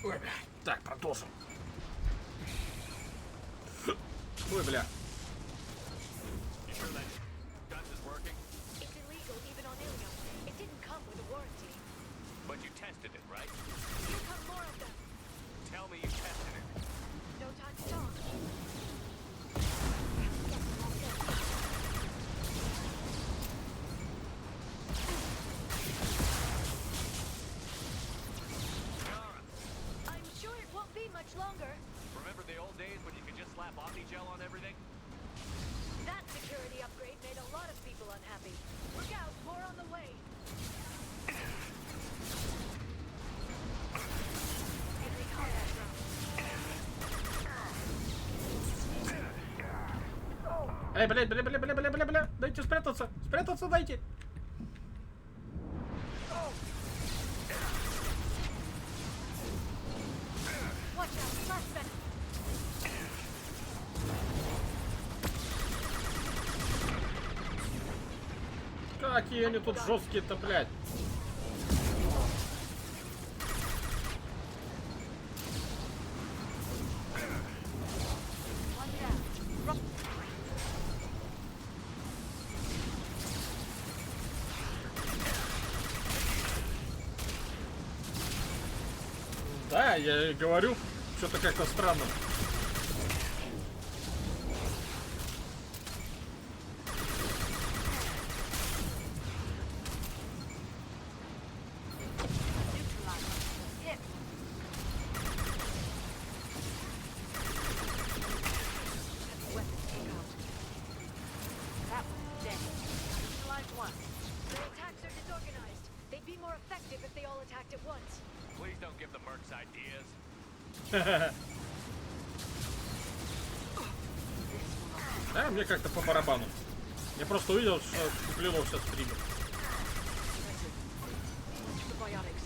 Ой, бля. Так, продолжим. Ой, бля. It's illegal even on Ilium. It didn't come with a warranty. But you tested it, right? Here come more of them. Tell me you tested it. No time to talk. I'm sure it won't be much longer. Remember the old days when you could just slap Omnigel on everything? That security upgrade made a lot of people unhappy. Look out, more on the way. Enemy combat drone. Эй, бля. Дайте спрятаться. Спрятаться дайте. Watch out, flash venom. Какие они тут жесткие-то, блядь. One down. Да, я и говорю, что-то как-то странно. Hit. Weapon take out. That one's dead. Neutralize one. Their attacks are disorganized. They'd be more effective if they all attacked at once. Please don't give the mercs ideas. Да, мне как-то по барабану. Я просто увидел, что Куплинов сейчас стримит. Antibiotics.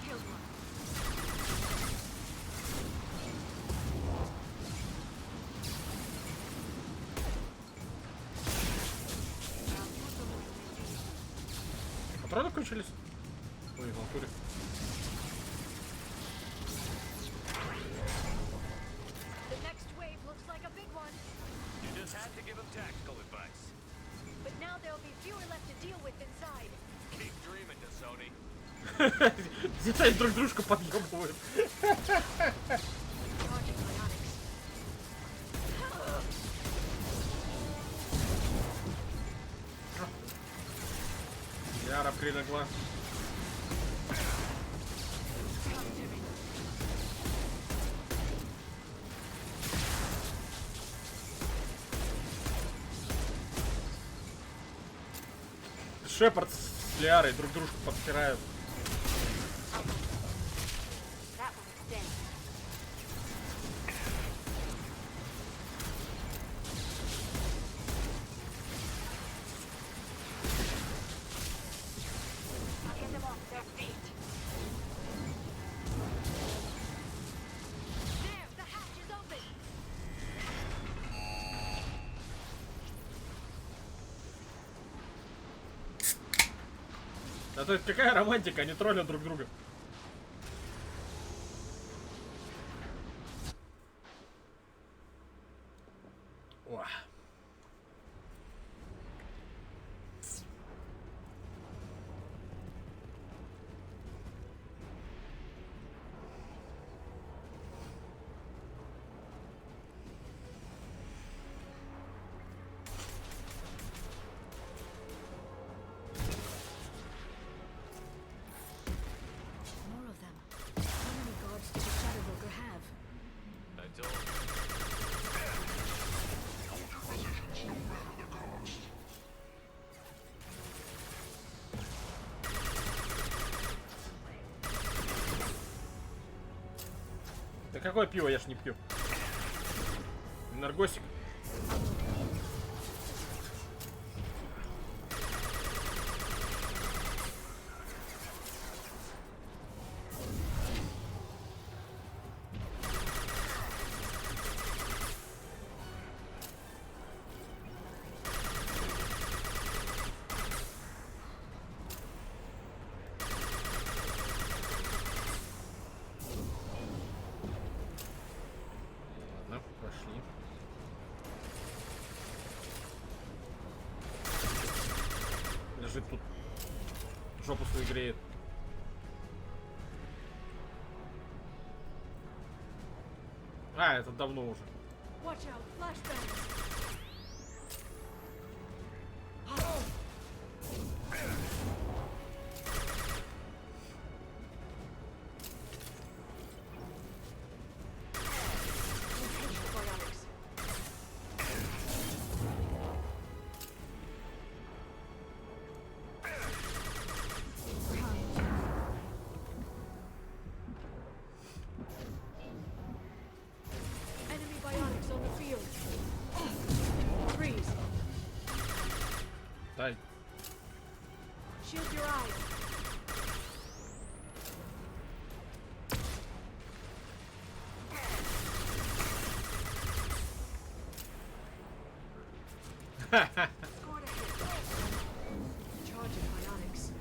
Killed one. Патроны кончились? Ой, в натуре. The next wave looks like a big one. You just had to give him tactical advice. But now there'll be fewer left to deal with inside. Keep dreaming, Sony. Где-то они друг дружку подъебывают. Charging biotics. Яра прилегла. Countering. Шепард с Лиарой друг дружку подпирают. That one is dead. I'll get them off their feet. There, the hatch is open. А то есть какая романтика, они троллят друг друга. О. More of them. How many guards does the Shadow Walker have? I told you. Да какое пиво, я ж не пью. Энергосик. лежит тут. Жопу свою греет. А, это давно уже. Watch out, flashbang. Enemy bionics on the field. Freeze. Дай. Shield your eyes. Scored a hit. Charging bionics.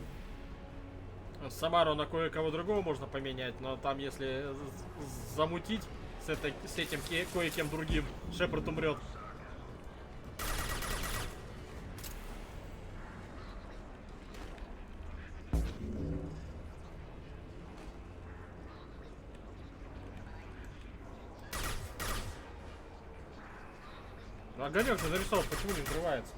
Самару на кое-кого другого можно поменять, но там если замутить с этим кое-кем другим, Шепард умрет. Ну, огонек же нарисовал, почему не взрывается?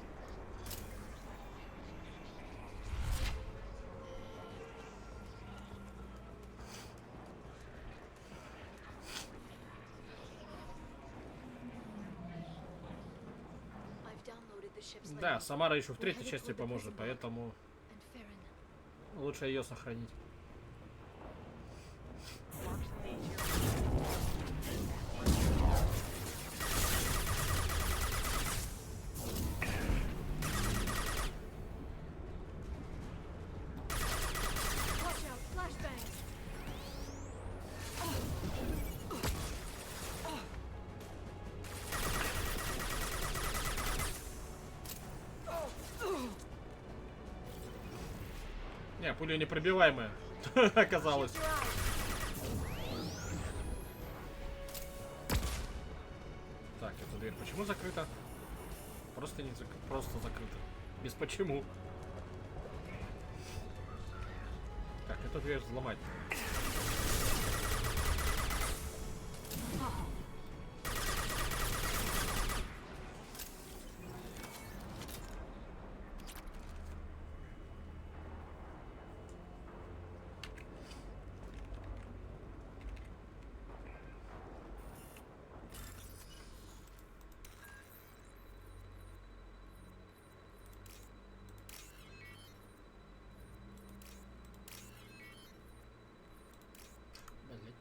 I've downloaded the ship's Да, layout. Самара еще в We're третьей headed части toward the поможет, prison поэтому And Farron. лучше ее сохранить. Watch out, flashbang. Не, пуля непробиваемая оказалась. Shield your eyes. Так, эта дверь почему закрыта? Просто не просто закрыта. Без почему. Так, эту дверь взломать. Блин.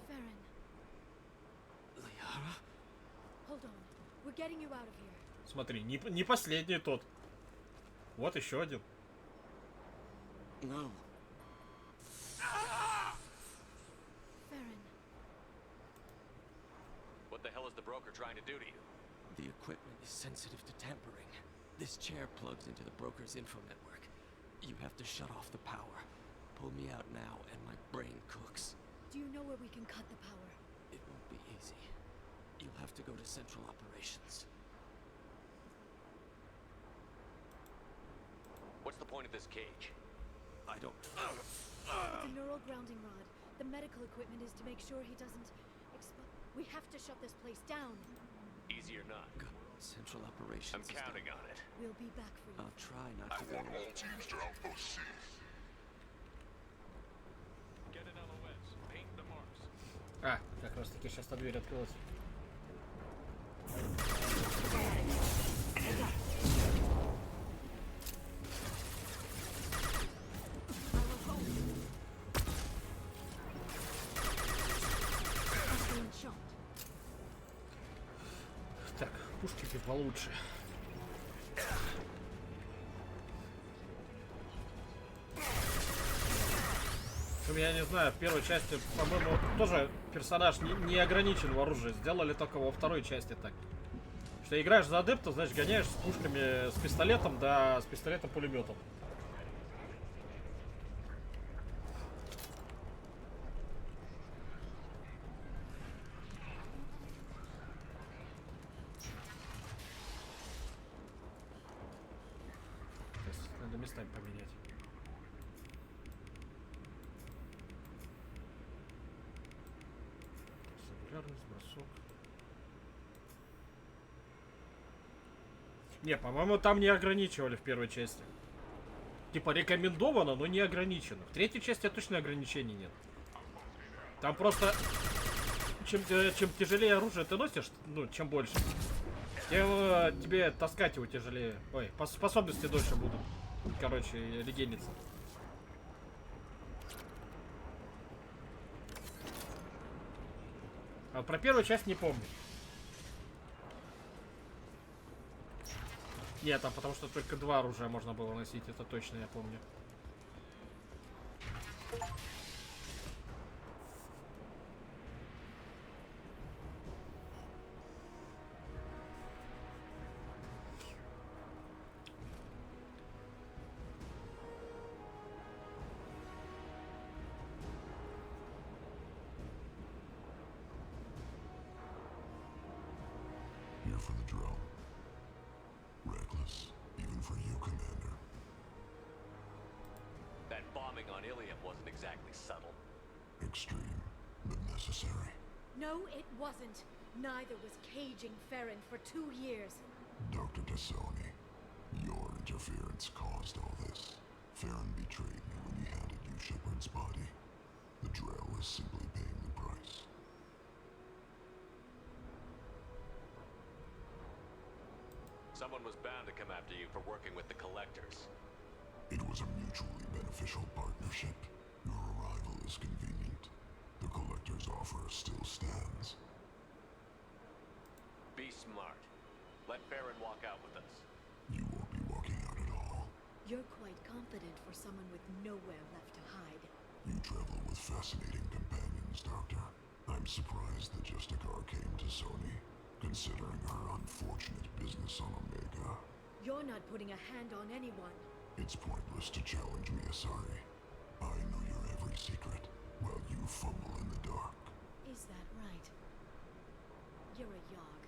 Farron, Liara? hold on. We're getting you out of here. Смотри, не последний тот. Вот еще один. No. Farron, What the hell is the broker trying to do to you? The equipment is sensitive to tampering. This chair plugs into the broker's info network. You have to shut off the power. Pull me out now and my brain cooks. do you know where we can cut the power? It won't be easy. You'll have to go to Central Operations. What's the point of this cage? I don't... It's a neural grounding rod. The medical equipment is to make sure he doesn't We have to shut this place down. Easy or not? Go. Central Operations. I'm is counting down. on it. We'll be back for you. I'll try not to go... Get an LOS. Paint the marks. А, как раз таки сейчас та дверь открылась. Excellent shot. Так, пушки получше. Я не знаю, в первой части, по-моему, тоже персонаж не ограничен в оружии. Сделали только во второй части так. Если играешь за адепта, значит гоняешь с пушками, с пистолетом, да, с пистолетом-пулеметом. Надо местами поменять. Сингулярность, бросок. Не, по-моему, там не ограничивали в первой части. Типа рекомендовано, но не ограничено. В третьей части точно ограничений нет. Там просто чем тяжелее оружие ты носишь, ну, чем больше, тем тебе таскать его тяжелее. Ой, способности дольше будут. Короче, регениться. А про первую часть не помню. Нет, там потому что только 2 оружия можно было носить, это точно я помню. Here for the drill. Reckless, even for you, Commander. That bombing on Ilium wasn't exactly subtle. Extreme, but necessary. No, it wasn't. Neither was caging Farron for 2 years. Dr. Tassoni, your interference caused all this. Farron betrayed me when he handed you Shepard's body. The drill is simply paying the price. Someone was bound to come after you for working with the collectors. It was a mutually beneficial partnership. Your arrival is convenient. The Collector's offer still stands. Be smart. Let Farron walk out with us. You won't be walking out at all. You're quite confident for someone with nowhere left to hide. You travel with fascinating companions, Doctor. I'm surprised that Justicar came to Sony, considering her unfortunate business on Omega. You're not putting a hand on anyone. It's pointless to challenge me, Asari. I know your every secret, while you fumble in the dark. Is that right? You're a Yogg,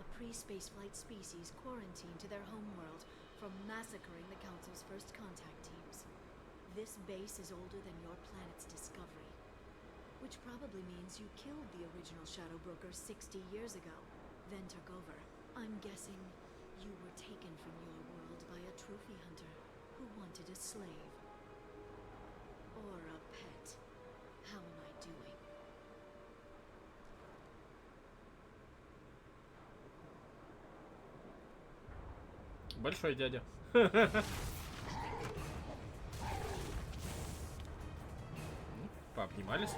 a pre-spaceflight species quarantined to their homeworld from massacring the Council's first contact teams. This base is older than your planet's discovery, which probably means you killed the original Shadow Broker 60 years ago, then took over. I'm guessing you were taken from your world by a trophy hunter who wanted a slave. Or a pet. How am I doing? Большой дядя. Пообнимались.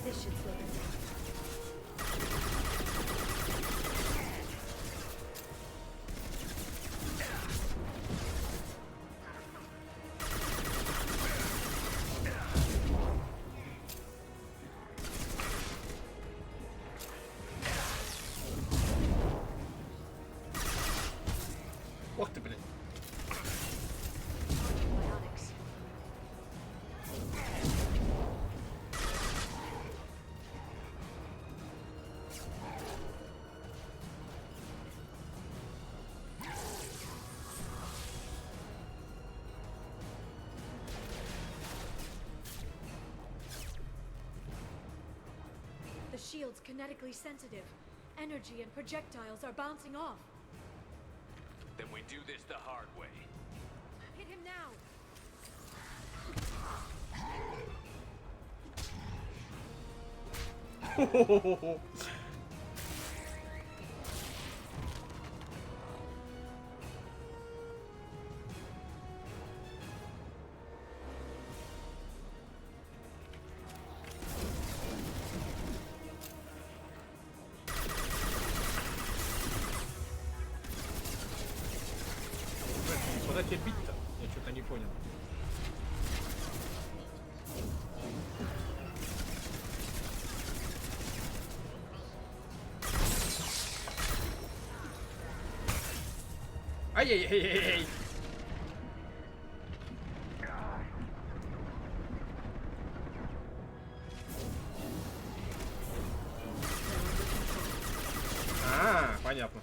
This should slow them down. Ох ты, блин. Antibiotics. The shield's kinetically sensitive. Energy and projectiles are bouncing off. Then we do this the hard way. Hit him now! тебя бить-то? Я что-то не понял. Ай-яй-яй-яй-яй! А, понятно.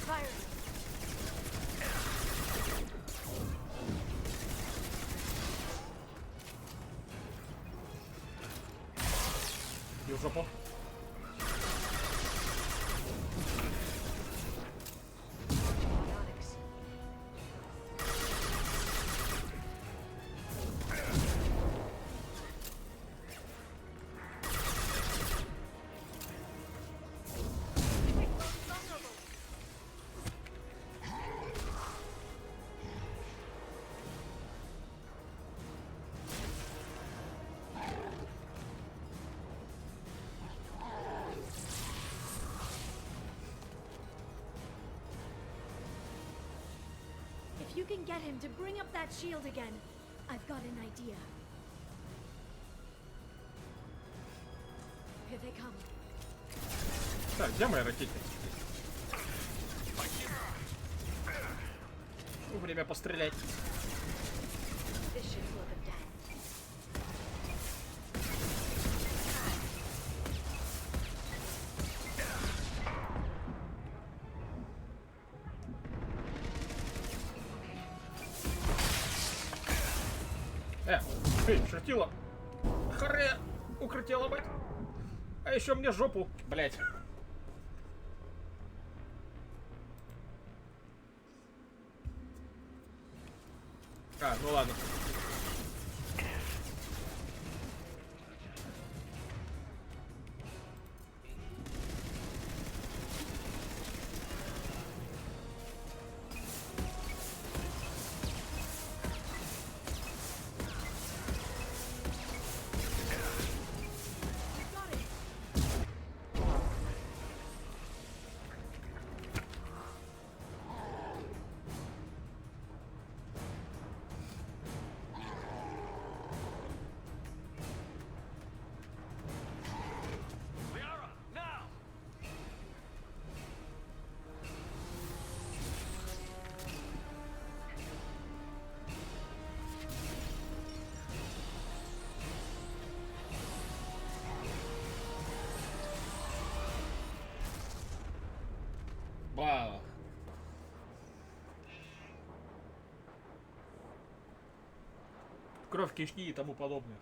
Fire! И в жопу. Biotics. If you can get him to bring up that shield again, I've got an idea. Here they come. Так, где моя ракетница? Время пострелять. This should slow them down. Эй, шутила. Харе, укрытила, мать. А еще мне жопу, блять. А, ну ладно. Liara, now! Ба. Кровь, кишки и тому подобное.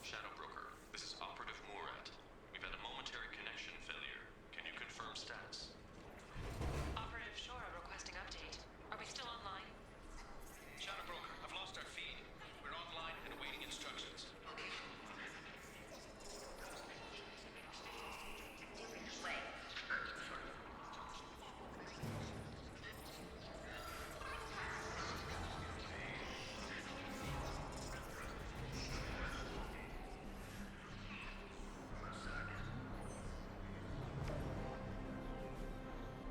Shadow Broker, this is Operative Murat. We've had a momentary connection failure. Can you confirm status? Operative Shora requesting update. Are we still online? Shadow Broker, I've lost our feed. We're online and awaiting instructions.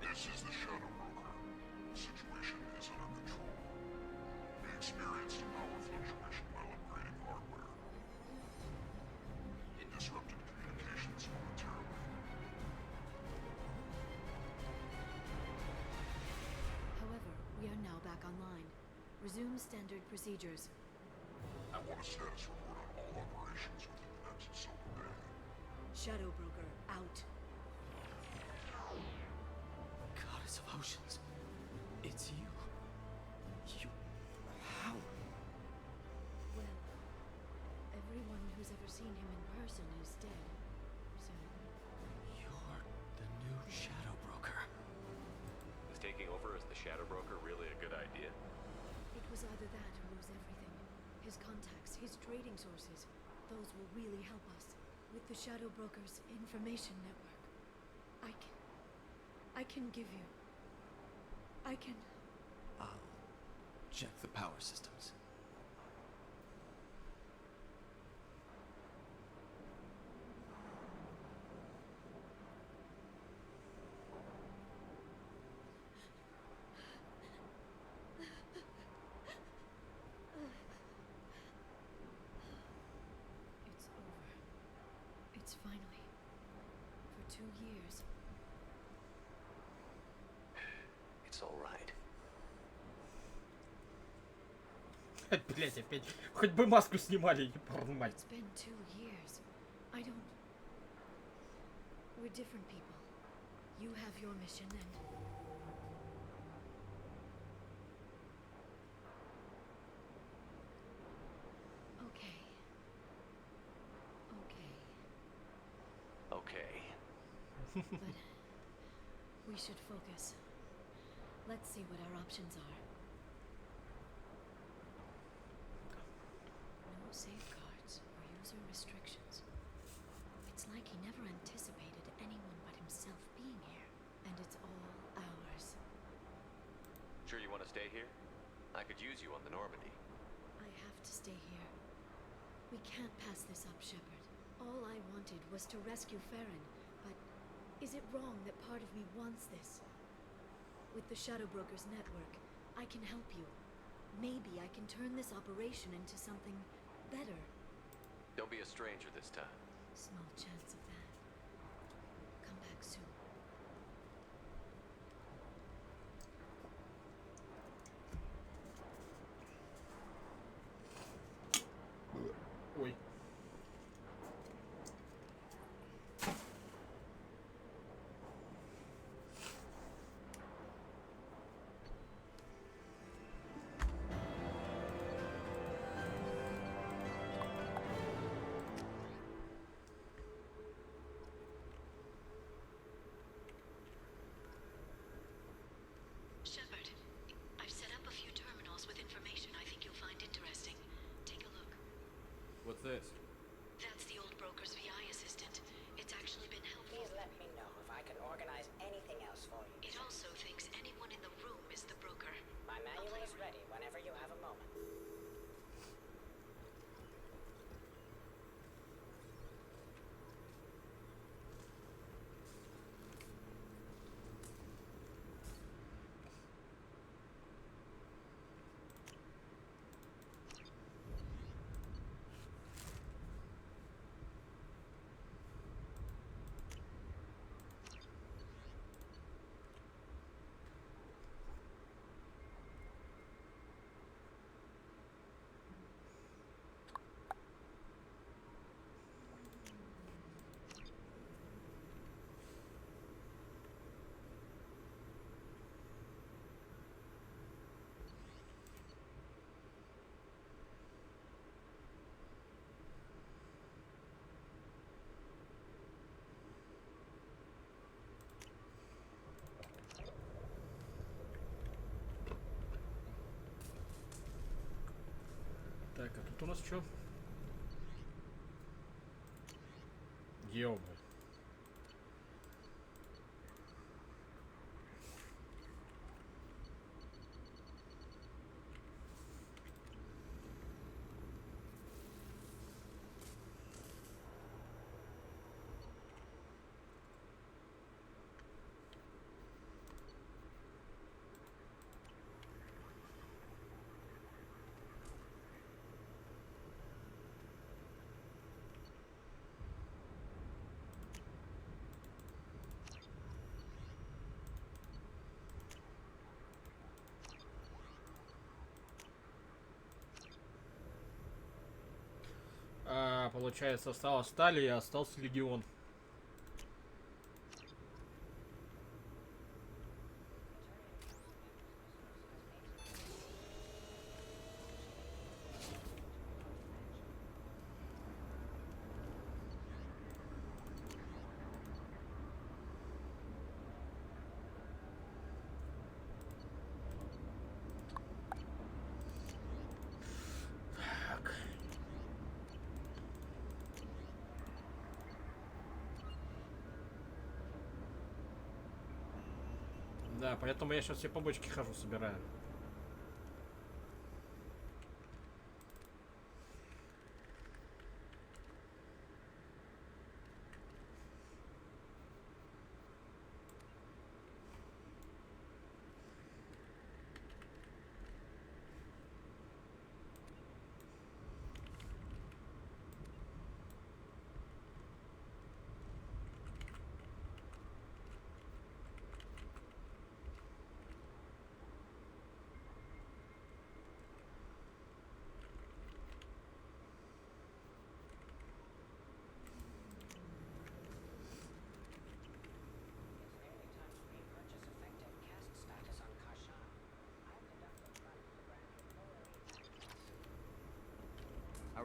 This is the Shadow Broker. The situation is under control. We experienced a power fluctuation while upgrading hardware. It disrupted communications momentarily. However, we are now back online. Resume standard procedures. I want a status report on all operations within the next solar day. Shadow Broker out. Goddess of Oceans. It's you. You... How? Well, everyone who's ever seen him in person is dead. So, You're the new Shadow Broker. Is taking over as the Shadow Broker really a good idea? it was either that or lose everything. His contacts, his trading sources, those will really help us. With the Shadow Broker's information network, I can give you. I can. I'll check the power systems. 2 years. It's all right. Блять, опять. Хоть бы маску снимали, ебаную мать. It's been 2 years. I don't... We're different people. You have your mission and... Okay. Okay. But we should focus. Let's see what our options are. No safeguards or user restrictions. It's like he never anticipated anyone but himself being here. And it's all ours. Sure you want to stay here? I could use you on the Normandy. I have to stay here. We can't pass this up, Shepard. All I wanted was to rescue Farron, but is it wrong that part of me wants this? With the Shadow Brokers network, I can help you. Maybe I can turn this operation into something better. Don't be a stranger this time. Small chance of that. Come back soon. Ой. Shepard, I've set up a few terminals with information I think you'll find interesting. Take a look. What's this? That's the old broker's VI assistant. It's actually been helpful. Please let me know if I can organize anything else for you. It also thinks anyone in the room is the broker. My manual is ready whenever you have a moment. Так, а тут у нас что? Ёбы. Получается, осталось стали и остался легион. Да, поэтому я сейчас все побочки хожу, собираю.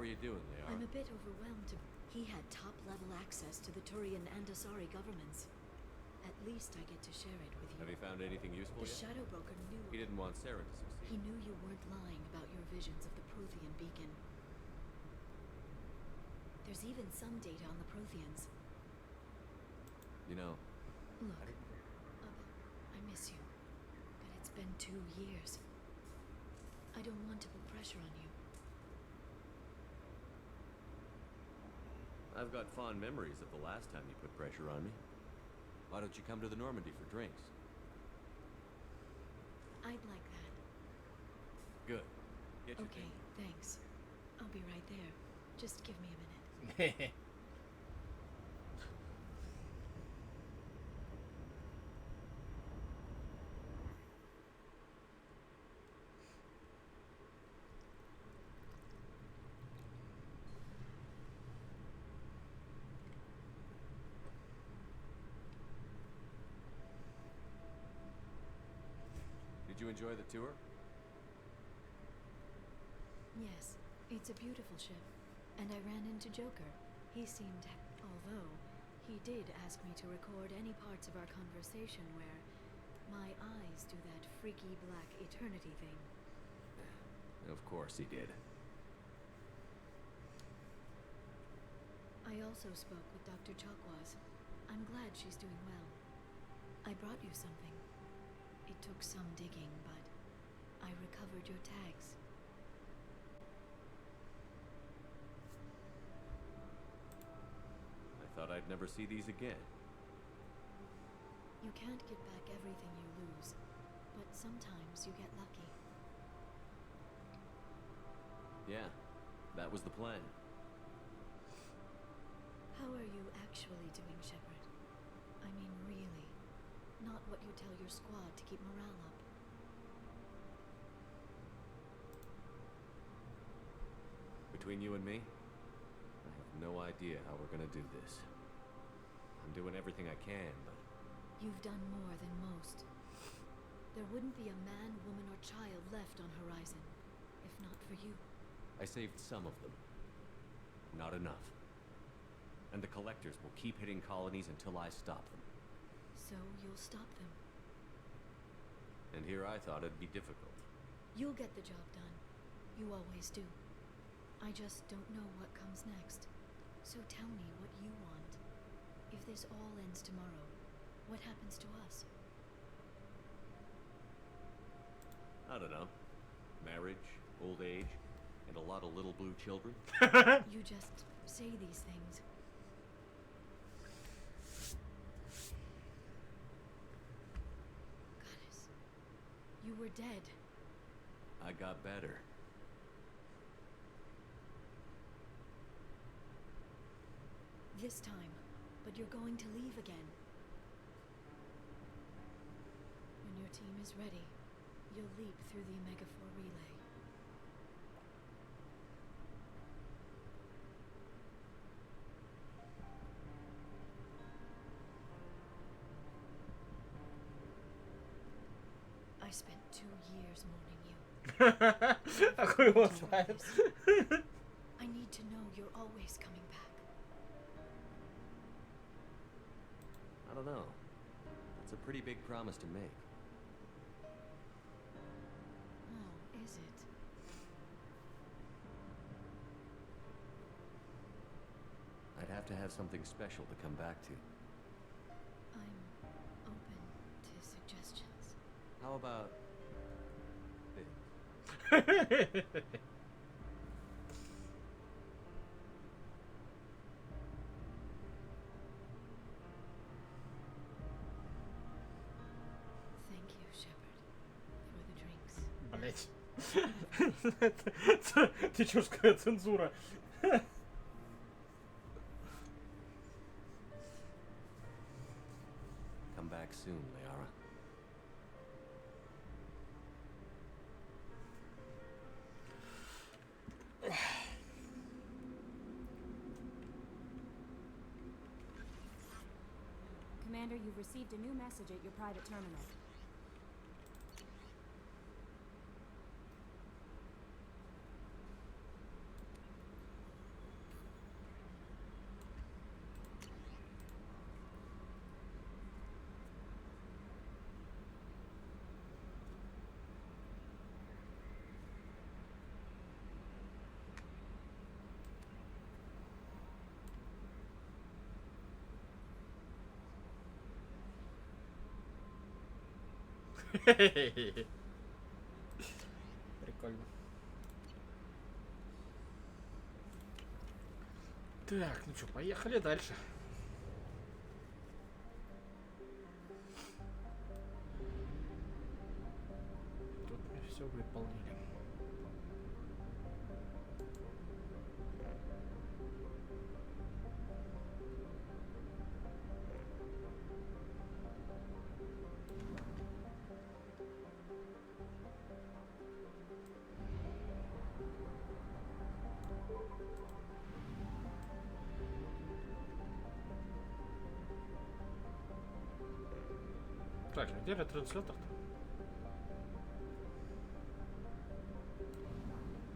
are you doing, I'm Liara? a bit overwhelmed. He had top-level access to the Turian and Asari governments. At least I get to share it with you. Have you found anything useful The yet? Shadow Broker knew. He didn't want Sarah to succeed. He knew you weren't lying about your visions of the Prothean beacon. There's even some data on the Protheans. You know, Look, I miss you, but it's been 2 years. I don't want to put pressure on you. I've got fond memories of the last time you put pressure on me. Why don't you come to the Normandy for drinks? I'd like that. Good. Get your Okay, thing. thanks. I'll be right there. Just give me a minute. Did you enjoy the tour? Yes, it's a beautiful ship. And I ran into Joker. He seemed... Although, he did ask me to record any parts of our conversation where my eyes do that freaky black eternity thing. Of course he did. I also spoke with Dr. Chakwas. I'm glad she's doing well. I brought you something. It took some digging, but I recovered your tags. I thought I'd never see these again. You can't get back everything you lose, but sometimes you get lucky. Yeah, that was the plan. How are you actually doing, Shepard? I mean, really. Not what you tell your squad to keep morale up. Between you and me, I have no idea how we're gonna do this. I'm doing everything I can, but You've done more than most. There wouldn't be a man, woman, or child left on Horizon, if not for you. I saved some of them. Not enough. And the collectors will keep hitting colonies until I stop them. So you'll stop them. And here I thought it'd be difficult. You'll get the job done. You always do. I just don't know what comes next. So tell me what you want. If this all ends tomorrow, what happens to us? I don't know. Marriage, old age, and a lot of little blue children. You just say these things. Goddess, you were dead. I got better. This time, but you're going to leave again. When your team is ready, you'll leap through the Omega-4 relay. I spent 2 years mourning you. А хуй его Do знает. this. I need to know you're always coming back. I don't know. It's a pretty big promise to make. Oh, is it? I'd have to have something special to come back to. I'm open to suggestions. How about this? Thank you, Shepard, for the drinks. Блять. Ты чё, какая цензура? Come back soon, Liara. Commander, you've received a new message at your private terminal. Прикольно. Так, ну что, поехали дальше. Тут мы все выполнили. Так, где ретранслятор-то?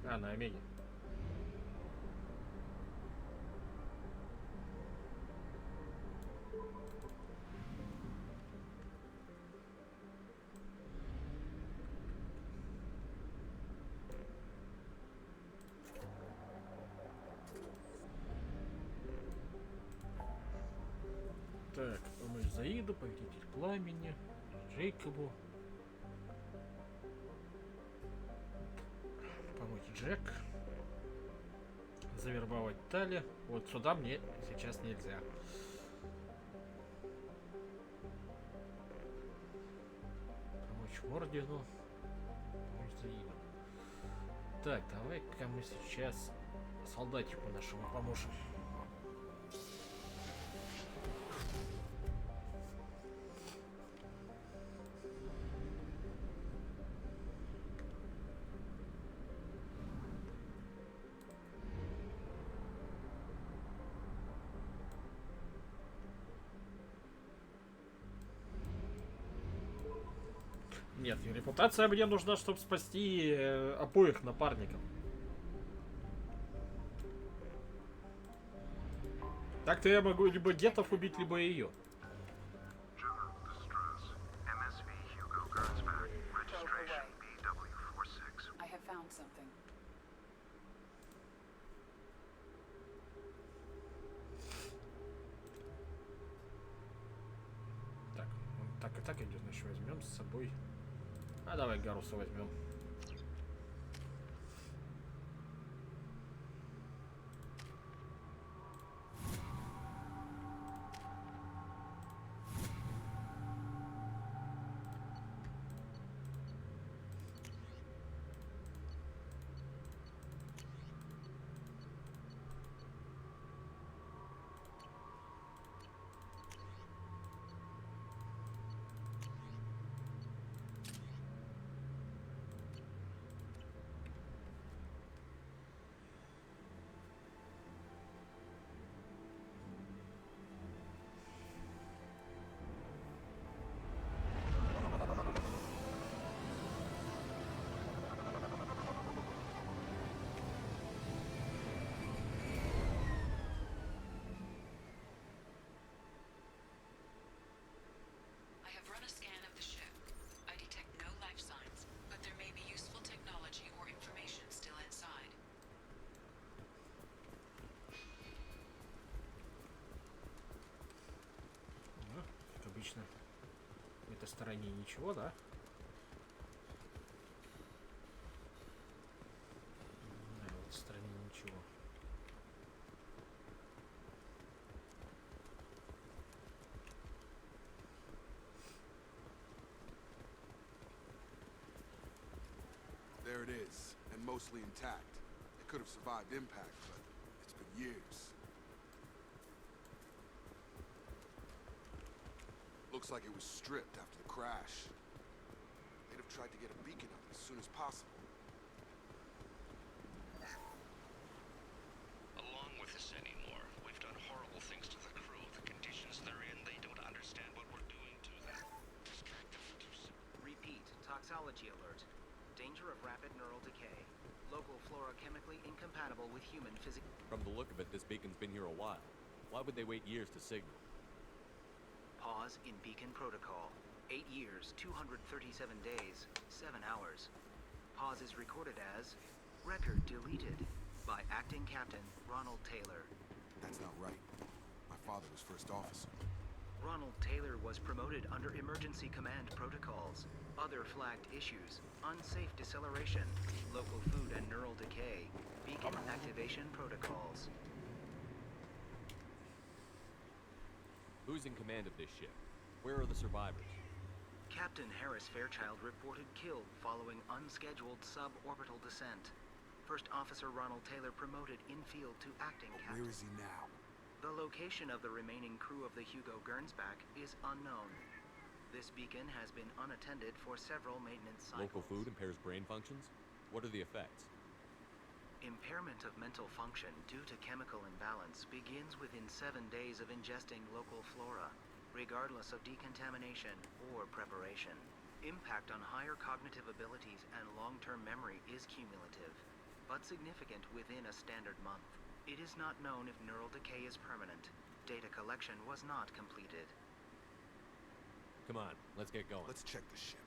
А, на Омеге. Так, помочь Заиду, повелитель пламени, Джейкобу. Помочь Джек. Завербовать Тали. Вот сюда мне сейчас нельзя. Помочь Ордену. Помочь Заиду. Так, давай-ка мы сейчас солдатику нашему поможем. Нет, репутация мне нужна, чтобы спасти обоих напарников. Так-то я могу либо гетов убить, либо ее. I have found something. Так, так и так идет, значит, возьмем с собой. А давай Гаруса возьмем. I have run a scan of the ship. I detect no life signs, but there may be useful technology or information still inside. Ну, как обычно. В этой стороне ничего, да? Да, в этой стороне ничего. There it is, and mostly intact. It could have survived impact, but it's been years. Looks like it was stripped after the crash. They'd have tried to get a beacon up as soon as possible. Along with this anymore. We've done horrible things to the crew. The conditions they're in, they don't understand what we're doing to them. Repeat, toxology alert. Danger of rapid neural decay. Local flora chemically incompatible with human physics. From the look of it, this beacon's been here a while. Why would they wait years to signal? Pause in beacon protocol. 8 years, 237 days, 7 hours. Pause is recorded as record deleted by acting captain Ronald Taylor. That's not right. My father was first officer. Ronald Taylor was promoted under emergency command protocols. Other flagged issues: unsafe deceleration, local food and neural decay, beacon activation protocols. Who's in command of this ship? Where are the survivors? Captain Harris Fairchild reported killed following unscheduled suborbital descent. First Officer Ronald Taylor promoted infield to acting captain. Where is he now? The location of the remaining crew of the Hugo Gernsback is unknown. This beacon has been unattended for several maintenance cycles. Local food impairs brain functions? What are the effects? Impairment of mental function due to chemical imbalance begins within 7 days of ingesting local flora, regardless of decontamination or preparation. Impact on higher cognitive abilities and long-term memory is cumulative, but significant within a standard month. It is not known if neural decay is permanent. Data collection was not completed. Come on, let's get going. Let's check the ship.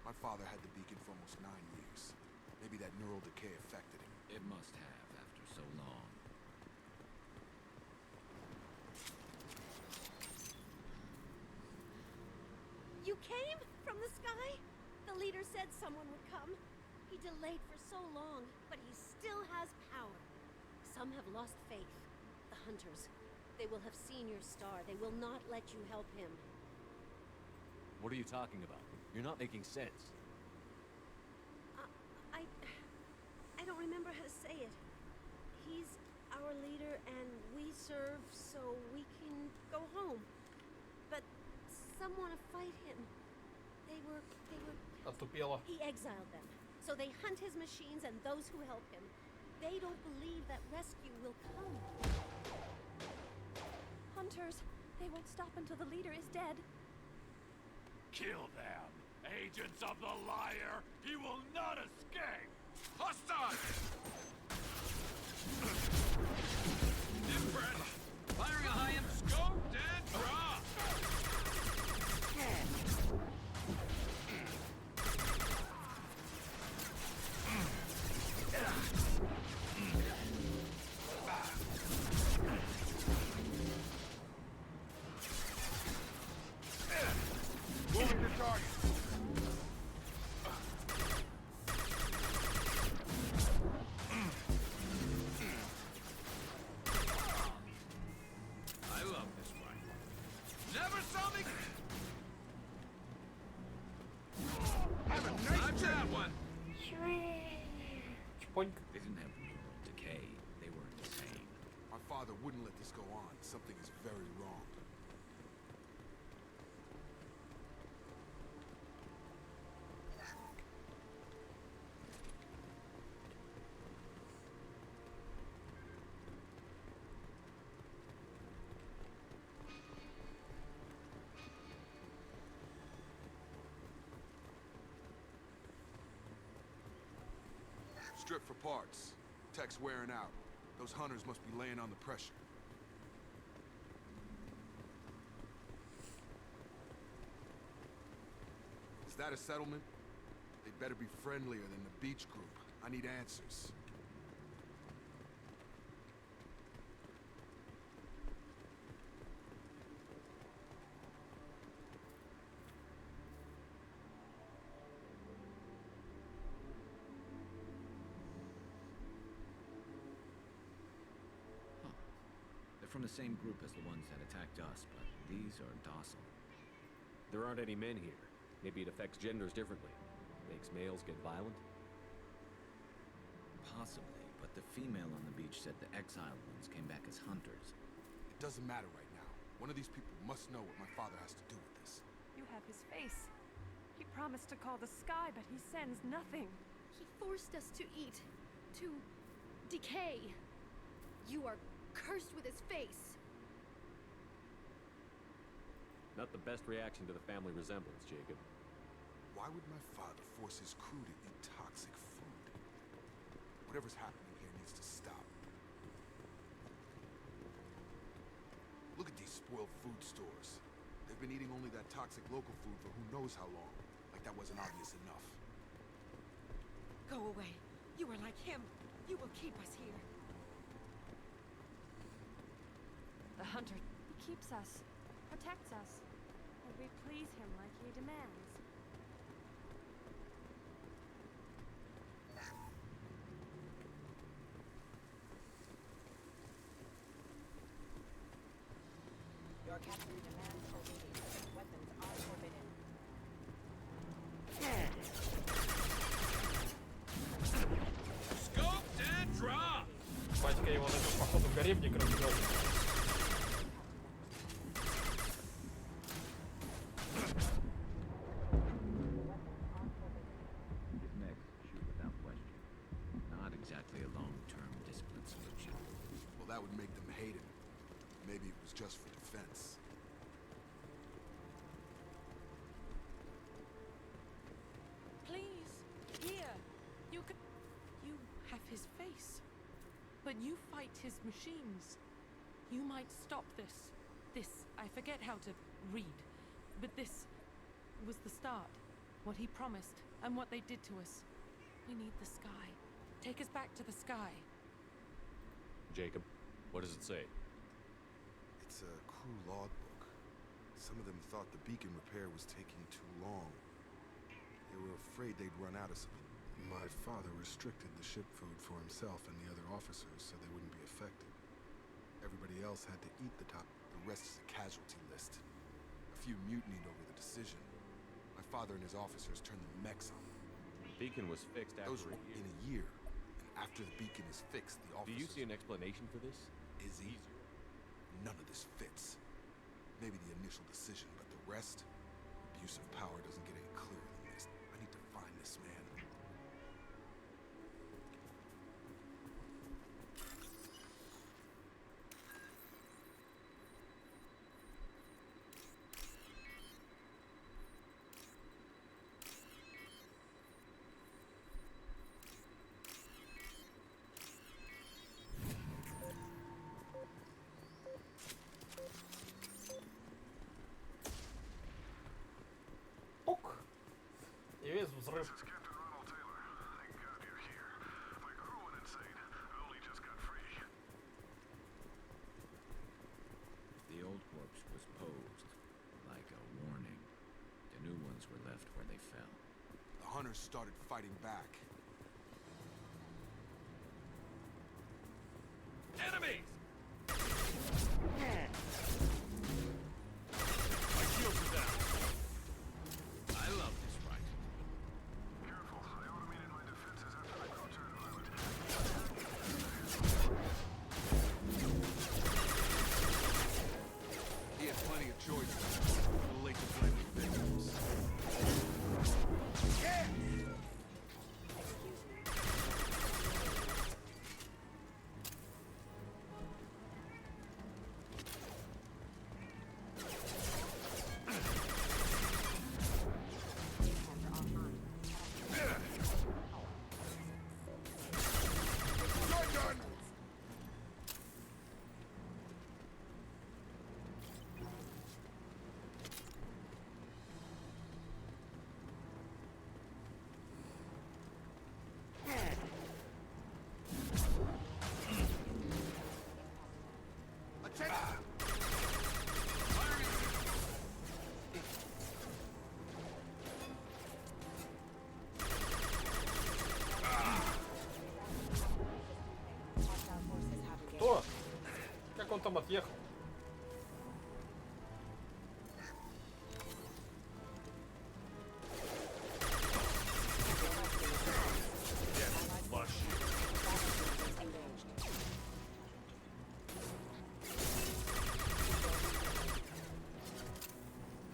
My father had the beacon for almost 9 years. Maybe that neural decay affected him. It must have after so long. You came? From the sky? The leader said someone would come. He delayed for so long, but he still has power. Some have lost faith. The hunters. They will have seen your star. They will not let you help him. What are you talking about? You're not making sense. I don't remember how to say it. He's our leader and we serve so we can go home. But some want to fight him. They were... Отступила. He exiled them. So they hunt his machines and those who help him. They don't believe that rescue will come. Hunters, they won't stop until the leader is dead. Kill them! Agents of the liar! He will not escape! Hostile! Different! Firing a high-end scope, dead drop! Moving to target. I love this one. Never saw me. Have a nice I've trip. got one. Чпоньк. They didn't have neural decay. They were insane. My father wouldn't let this go on. Something is very wrong. Strip for parts. Tech's wearing out. Those hunters must be laying on the pressure. Is that a settlement? They'd better be friendlier than the beach group. I need answers. They're from the same group as the ones that attacked us, but these are docile. There aren't any men here. Maybe it affects genders differently. Makes males get violent? Possibly, but the female on the beach said the exiled ones came back as hunters. It doesn't matter right now. One of these people must know what my father has to do with this. You have his face. He promised to call the sky, but he sends nothing. He forced us to eat, to decay. You are cursed with his face. Not the best reaction to the family resemblance, Jacob. Why would my father force his crew to eat toxic food? Whatever's happening here needs to stop. Look at these spoiled food stores. They've been eating only that toxic local food for who knows how long. Like that wasn't obvious enough. Go away. You are like him. You will keep us here. The hunter, he keeps us, protects us, and we please him like he demands. Your captain demands obedience. Weapons are forbidden. Scoped and dropped! Батька его на этот, походу, гаремник развел. His next, shoot without question. Not exactly a long-term discipline solution. Well, that would make them hate him. Maybe it was just for defense. Please, here. You could. You have his face. But you fight his machines. You might stop this. This, I forget how to read. But this was the start. What he promised, and what they did to us. We need the sky. Take us back to the sky. Jacob, what does it say? It's a crew logbook. Some of them thought the beacon repair was taking too long. They were afraid they'd run out of something. My father restricted the ship food for himself and the other officers so they wouldn't be affected. Everybody else had to eat the top. The rest is a casualty list. A few mutinied over the decision. My father and his officers turned the mechs on them. The beacon was fixed after Those a were year. in a year. And after the beacon is fixed, the Do officers... you see an explanation for this? Is he? None of this fits. Maybe the initial decision, but the rest? Abuse of power doesn't get any clearer than this. I need to find this man. Пук. И весь взрыв. The old corpse was posed like a warning. The new ones were left where they fell. The hunters started fighting back. Enemies! My shields are down. I love this fight. Careful, I automated my defenses after the crew turned violent. He had plenty of choices. Too late to blame the victims. Yeah! Кто? Как он там отъехал?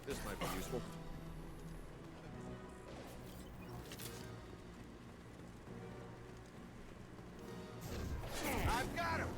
This might be useful. I've got him!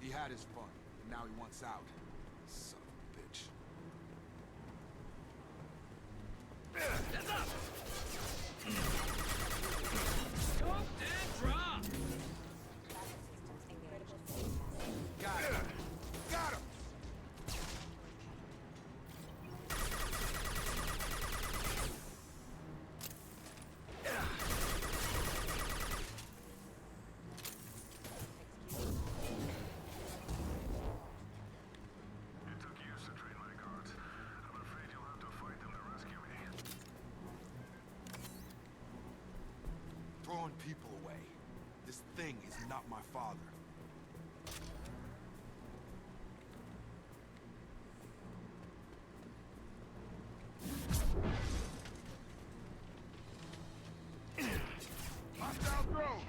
He had his fun, and now he wants out. Son of a bitch. Heads up! Scoped and dropped! Got him! Got him! run people away. This thing is not my father. Hostile drone!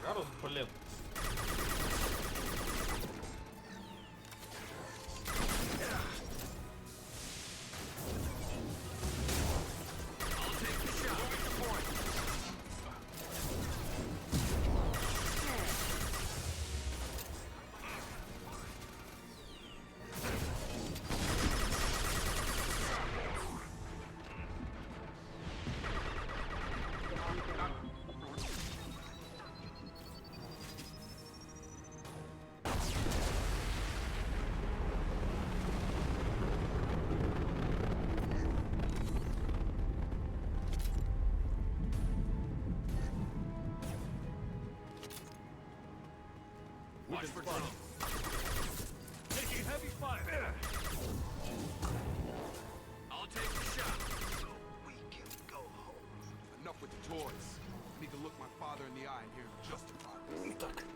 Гарус, блин. Watch for drone. Taking heavy fire. I'll take the shot. So we can go home. Enough with the toys. I need to look my father in the eye and hear him justify this.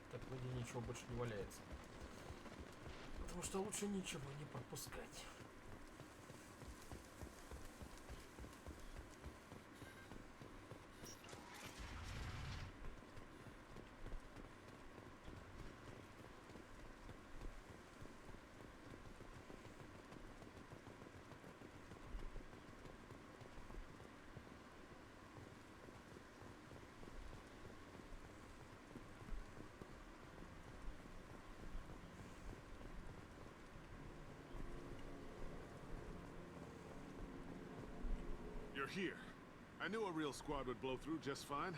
Так, вроде ничего больше не валяется. Потому что лучше ничего не пропускать. You're here. I knew a real squad would blow through just fine.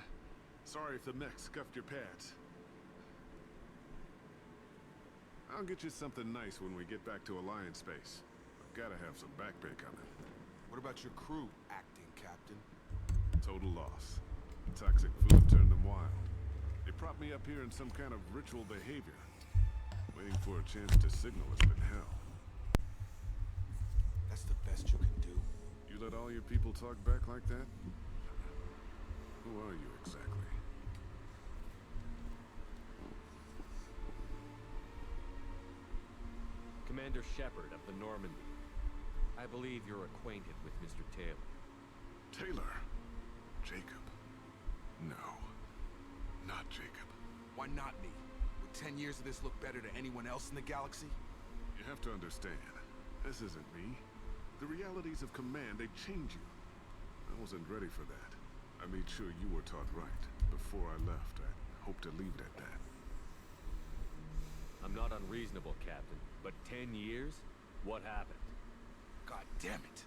Sorry if the mech scuffed your pads. I'll get you something nice when we get back to Alliance space. I've gotta have some back pay coming. What about your crew, acting captain? Total loss. Toxic food turned them wild. They propped me up here in some kind of ritual behavior. Waiting for a chance to signal has been hell. That's the best you can do. You let all your people talk back like that? Who are you exactly? Commander Shepard of the Normandy. I believe you're acquainted with Mr. Taylor. Taylor? Jacob? No. Not Jacob. Why not me? Would 10 years of this look better to anyone else in the galaxy? You have to understand, this isn't me. The realities of command, they change you. I wasn't ready for that. I made sure you were taught right. Before I left, I hoped to leave it at that. I'm not unreasonable, Captain, but 10 years? What happened? God damn it.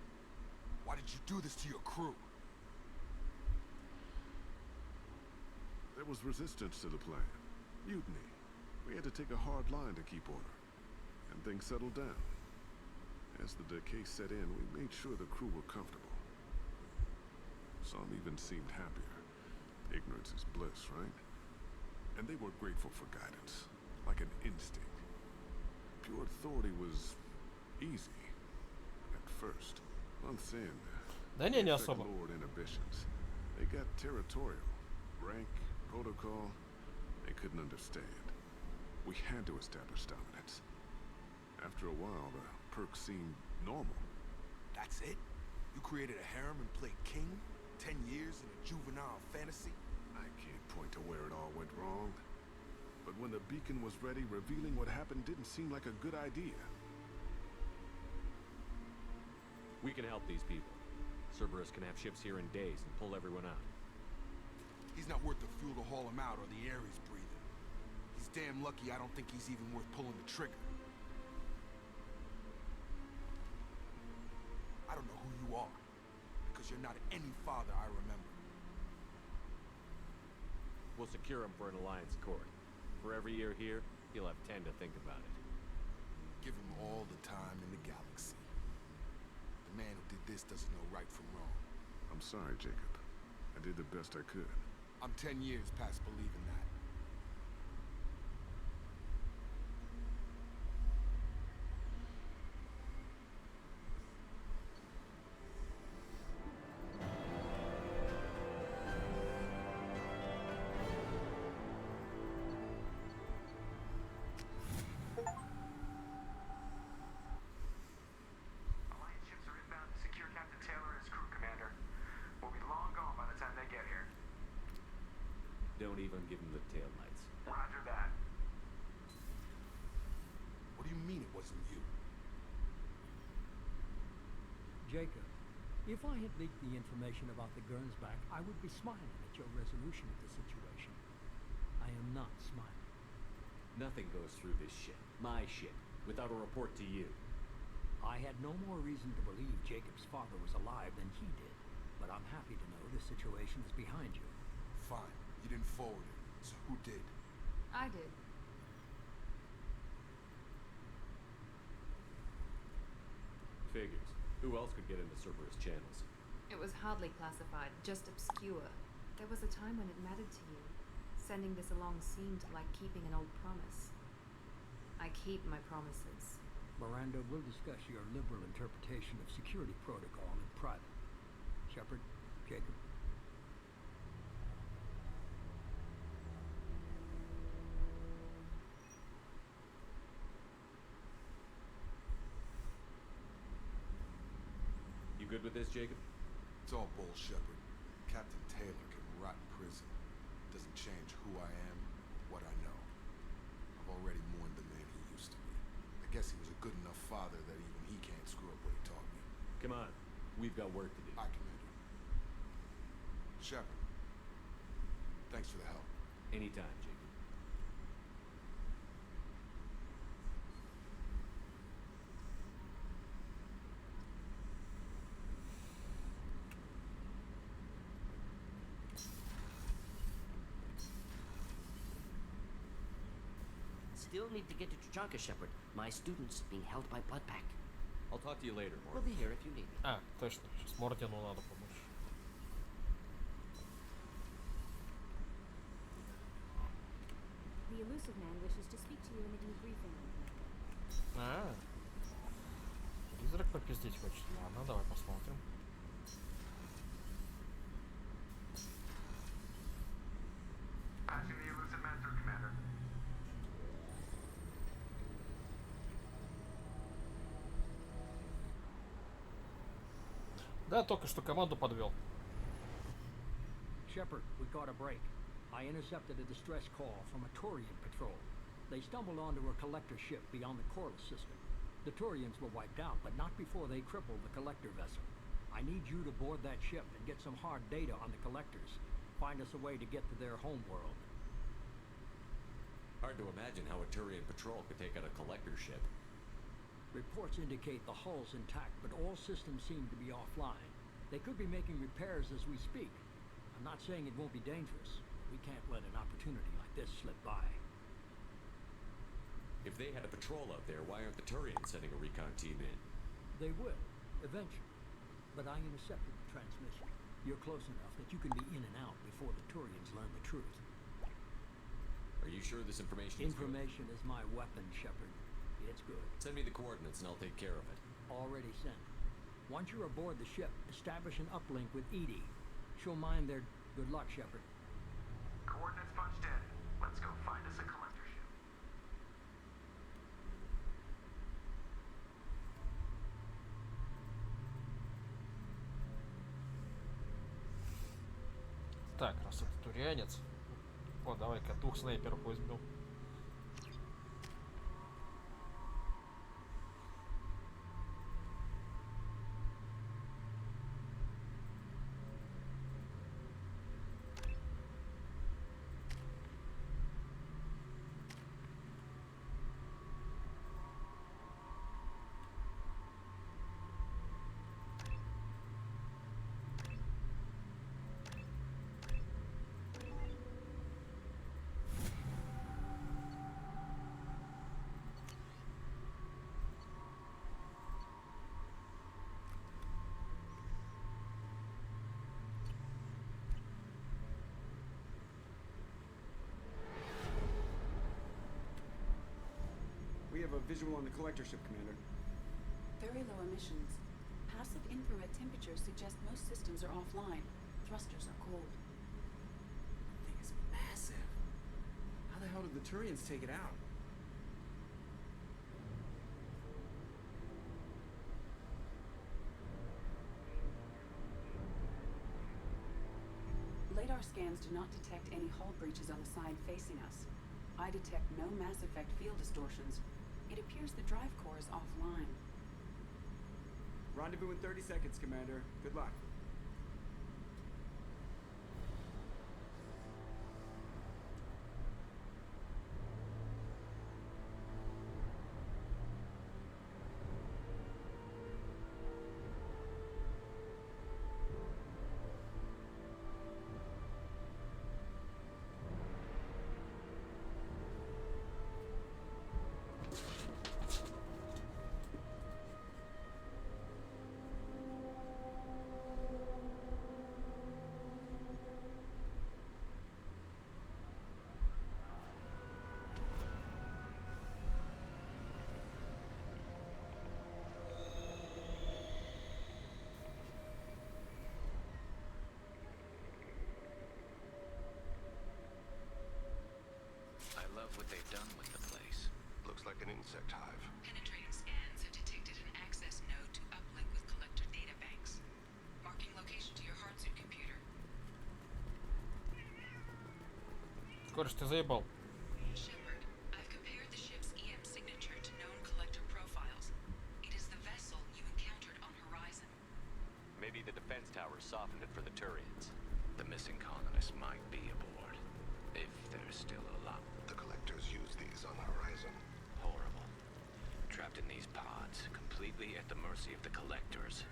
Why did you do this to your crew? There was resistance to the plan. Mutiny. We had to take a hard line to keep order. And things settled down. As the decay set in, we made sure the crew were comfortable. Some even seemed happier. Ignorance is bliss, right? And they were grateful for guidance, like an instinct. Pure authority was easy at first. Months in, Да не, не особо. Lord inhibitions. They got territorial. Rank, protocol, they couldn't understand. We had to establish dominance. After a while, the perks seemed normal. That's it? You created a harem and played king? 10 years in a juvenile fantasy? I can't point to where it all went wrong. But when the beacon was ready, revealing what happened didn't seem like a good idea. We can help these people. Cerberus can have ships here in days and pull everyone out. He's not worth the fuel to haul him out or the air he's breathing. He's damn lucky I don't think he's even worth pulling the trigger. I don't know who you are, because you're not any father I remember. We'll secure him for an alliance accord. For every year here, he'll have 10 to think about it. Give him all the time in the galaxy. The man who did this doesn't know right from wrong. I'm sorry, Jacob. I did the best I could. I'm 10 years past believing that. Alliance ships are inbound to secure Captain Taylor and his crew, Commander. We'll be long gone by the time they get here. Don't even give him the taillights. Roger that. What do you mean it wasn't you? Jacob, if I had leaked the information about the Gernsback, I would be smiling at your resolution of the situation. I am not smiling. Nothing goes through this ship, my ship, without a report to you. I had no more reason to believe Jacob's father was alive than he did, but I'm happy to know the situation is behind you. Fine. You didn't forward it. So who did? I did. Figures. Who else could get into Cerberus channels? It was hardly classified, just obscure. There was a time when it mattered to you. Sending this along seemed like keeping an old promise. I keep my promises. Miranda, we'll discuss your liberal interpretation of security protocol in private. Shepard, Jacob. You good with this, Jacob? It's all bull, Shepard. Captain Taylor can rot in prison. Doesn't change who I am, what I know. I've already mourned the man he used to be. I guess he was a good enough father that even he can't screw up what he taught me. Come on. We've got work to do. I commend him. Shepard, thanks for the help. Anytime, Jacob. Still need to get to Tuchanka, Shepard. My student's being held by Bloodpack. I'll talk to you later, We'll Morgan. be here if you need me. А, точно. Сейчас Мортину надо помочь. The elusive man wishes to speak to you in a debriefing. А, призрак попиздеть хочет. Ладно, давай посмотрим. Passing the elusive man through, Commander. Да, только что команду подвел. Shepard, we got a break. I intercepted a distress call from a Turian patrol. They stumbled onto a collector ship beyond the Corliss system. The Turians were wiped out, but not before they crippled the collector vessel. I need you to board that ship and get some hard data on the collectors. Find us a way to get to their homeworld. Hard to imagine how a Turian patrol could take out a collector ship. Reports indicate the hull's intact, but all systems seem to be offline. They could be making repairs as we speak. I'm not saying it won't be dangerous. We can't let an opportunity like this slip by. If they had a patrol out there, why aren't the Turians sending a recon team in? They will, eventually. But I intercepted the transmission. You're close enough that you can be in and out before the Turians learn the truth. Are you sure this information is Information is my weapon, Shepard. It's good. Send me the coordinates and I'll take care of it. Already sent. Once you're aboard the ship, establish an uplink with Edie. She'll mind their... Good luck, Shepard. Coordinates punched in. Let's go find us a collector ship. Так, раз это турианец. О, давай-ка двух снайперов возьмем. We have a visual on the collector ship, Commander. Very low emissions. Passive infrared temperatures suggest most systems are offline. Thrusters are cold. The thing is massive. How the hell did the Turians take it out? Radar scans do not detect any hull breaches on the side facing us. I detect no Mass Effect field distortions. It appears the drive core is offline. Rendezvous in 30 seconds, Commander. Good luck. I love what they've done with the place. Looks like an insect hive. Penetrating scans have detected an access node to uplink with collector databanks. Marking location to your hardsuit computer. Кореш, ты заебал. Shepard, I've compared the ship's EM signature to known collector profiles. It is the vessel you encountered on Horizon. Maybe the defense tower softened it for the Turians. The missing colonists might be aboard. If there's still a lot. The collectors use these on Horizon. Horrible. Trapped in these pods, completely at the mercy of the collectors.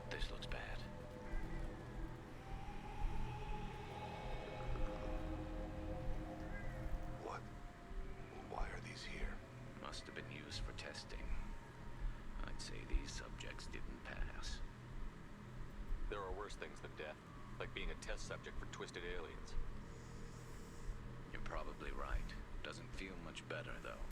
This looks bad. What? Why are these here? Must have been used for testing. I'd say these subjects didn't pass. There are worse things than death, like being a test subject for twisted aliens. You're probably right. Doesn't feel much better, though.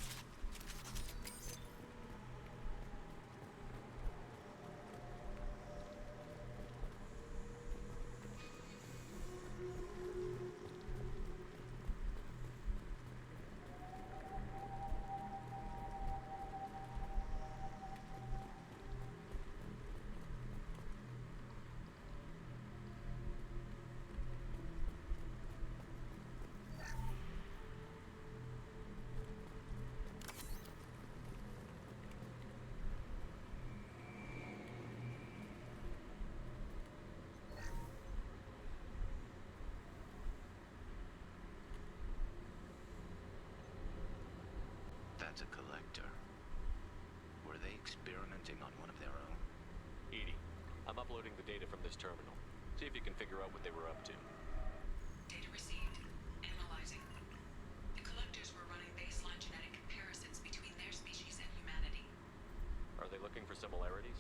That's a collector. Were they experimenting on one of their own? Edie, I'm uploading the data from this terminal. See if you can figure out what they were up to. Data received. Analyzing. The collectors were running baseline genetic comparisons between their species and humanity. Are they looking for similarities?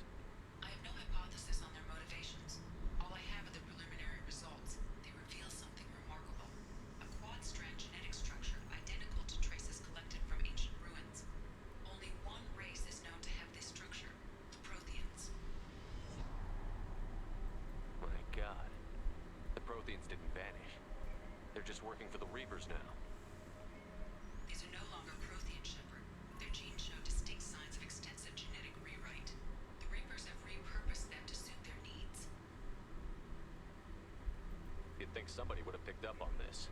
I have no hypothesis on their motivations. All I have are the preliminary results. They reveal something remarkable. A quad-strand genetic structure identical to traces collected from ancient ruins. Only one race is known to have this structure, the Protheans. My god. The Protheans didn't vanish. They're just working for the Reapers now. These are no longer Prothean, Shepard. Their genes show distinct signs of extensive genetic rewrite. The Reapers have repurposed them to suit their needs. You'd think somebody would have picked up on this.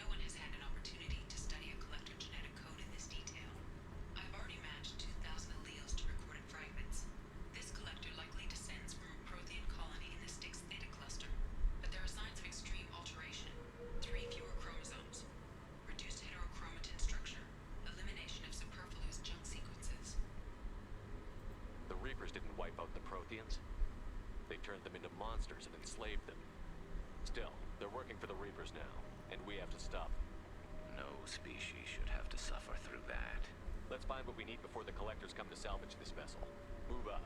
No one has had an opportunity to study a collector genetic code in this detail. I've already matched 2,000 alleles to recorded fragments. This collector likely descends from a Prothean colony in the Styx Theta cluster. But there are signs of extreme alteration. 3 fewer chromosomes. Reduced heterochromatin structure. Elimination of superfluous junk sequences. The Reapers didn't wipe out the Protheans. They turned them into monsters and enslaved them. Still, they're working for the Reapers now, and we have to stop them. No species should have to suffer through that. Let's find what we need before the Collectors come to salvage this vessel. Move out.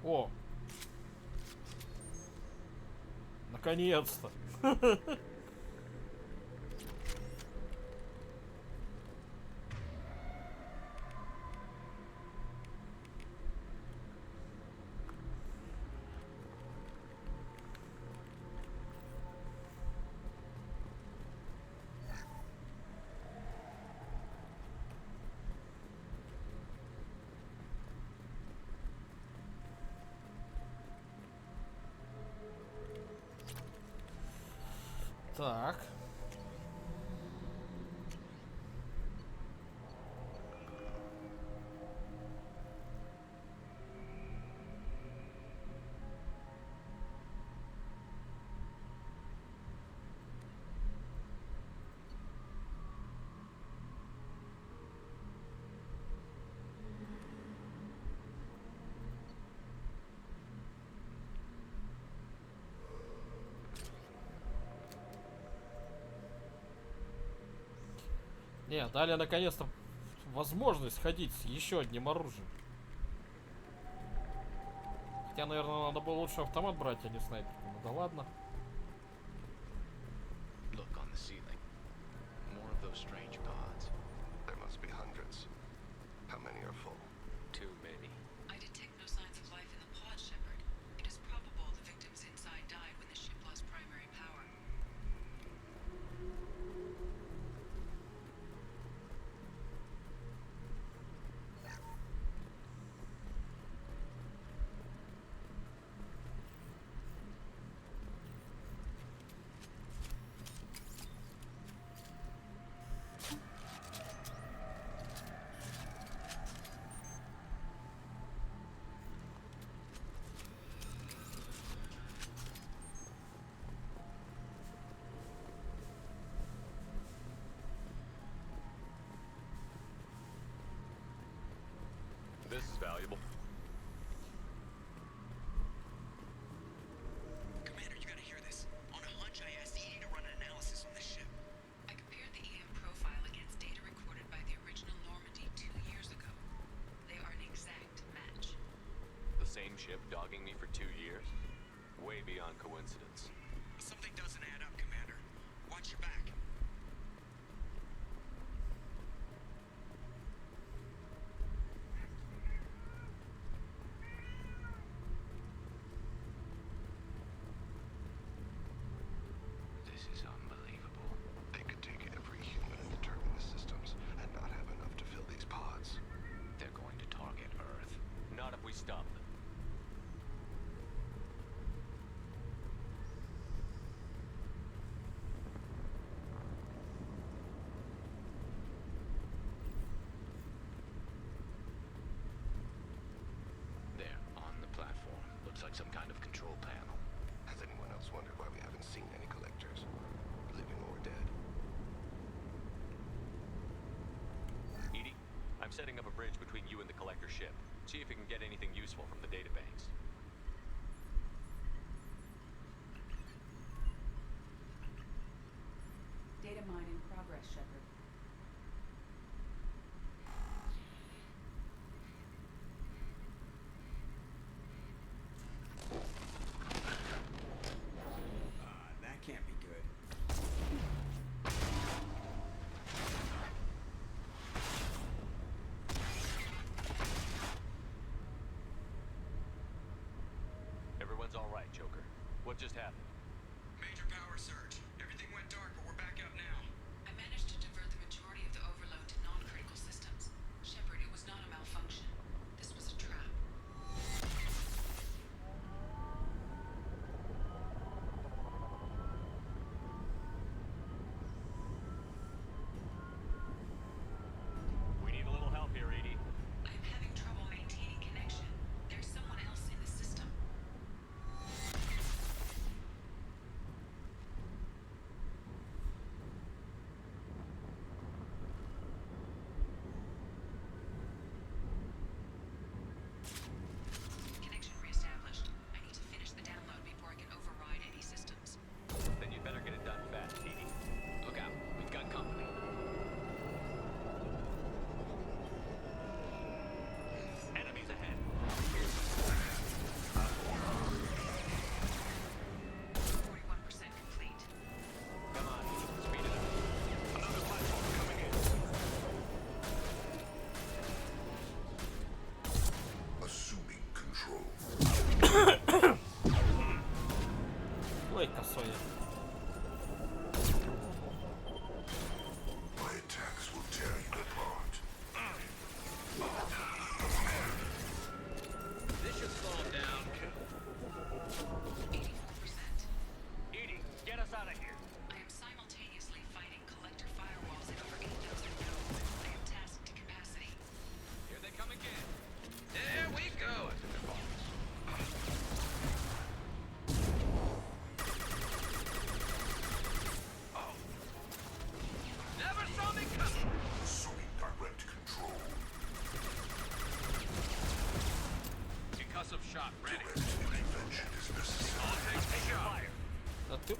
О! Наконец-то! Так. Не, дали наконец-то возможность ходить с еще одним оружием. Хотя, наверное, надо было лучше автомат брать, а не снайперку. Ну да ладно. Look on the ceiling. More of those strange pods. There must be hundreds. How many are full? Too many. I detect no signs of life in the pod, Shepard. It is probable the victims inside died when the ship lost primary power. This is valuable. Commander, you gotta hear this. On a hunch, I asked Edie to run an analysis on this ship. I compared the EM profile against data recorded by the original Normandy 2 years ago. They are an exact match. The same ship dogging me for 2 years? Way beyond coincidence. Something doesn't add up, Commander. Watch your back. This is unbelievable. They could take every human in the terminus systems and not have enough to fill these pods. They're going to target Earth. Not if we stop them. I'm setting up a bridge between you and the collector ship. See if you can get anything useful from the databanks. Data mine in progress, Shepard. That can't be good. Everyone's all right, Joker. What just happened? Major power surge. Everything went dark, but we're back up now. I managed to divert the majority of the overload to non-critical systems. Shepard, it was not a malfunction. This was a trap. We need a little help here, Edie. I'm having trouble maintaining connection. There's someone else in the system. Connection reestablished. I need to finish the download before I can override any systems. Then you better get it done fast, Edie. Look out. We've got company. Enemies ahead. 41% complete. Come on, Edie. Speed it up. Another platform coming in. Assuming control. Ой, косой. My attacks will tear you apart. This should slow him down. 84%. Edie, get us out of here. I am simultaneously fighting collector firewalls in over 8,000 nodes. I am tasked to capacity. Here they come again. There we go. Never saw me coming. Assuming direct control. Concussive shot ready. Direct intervention is necessary. All takes take your fire. А ты...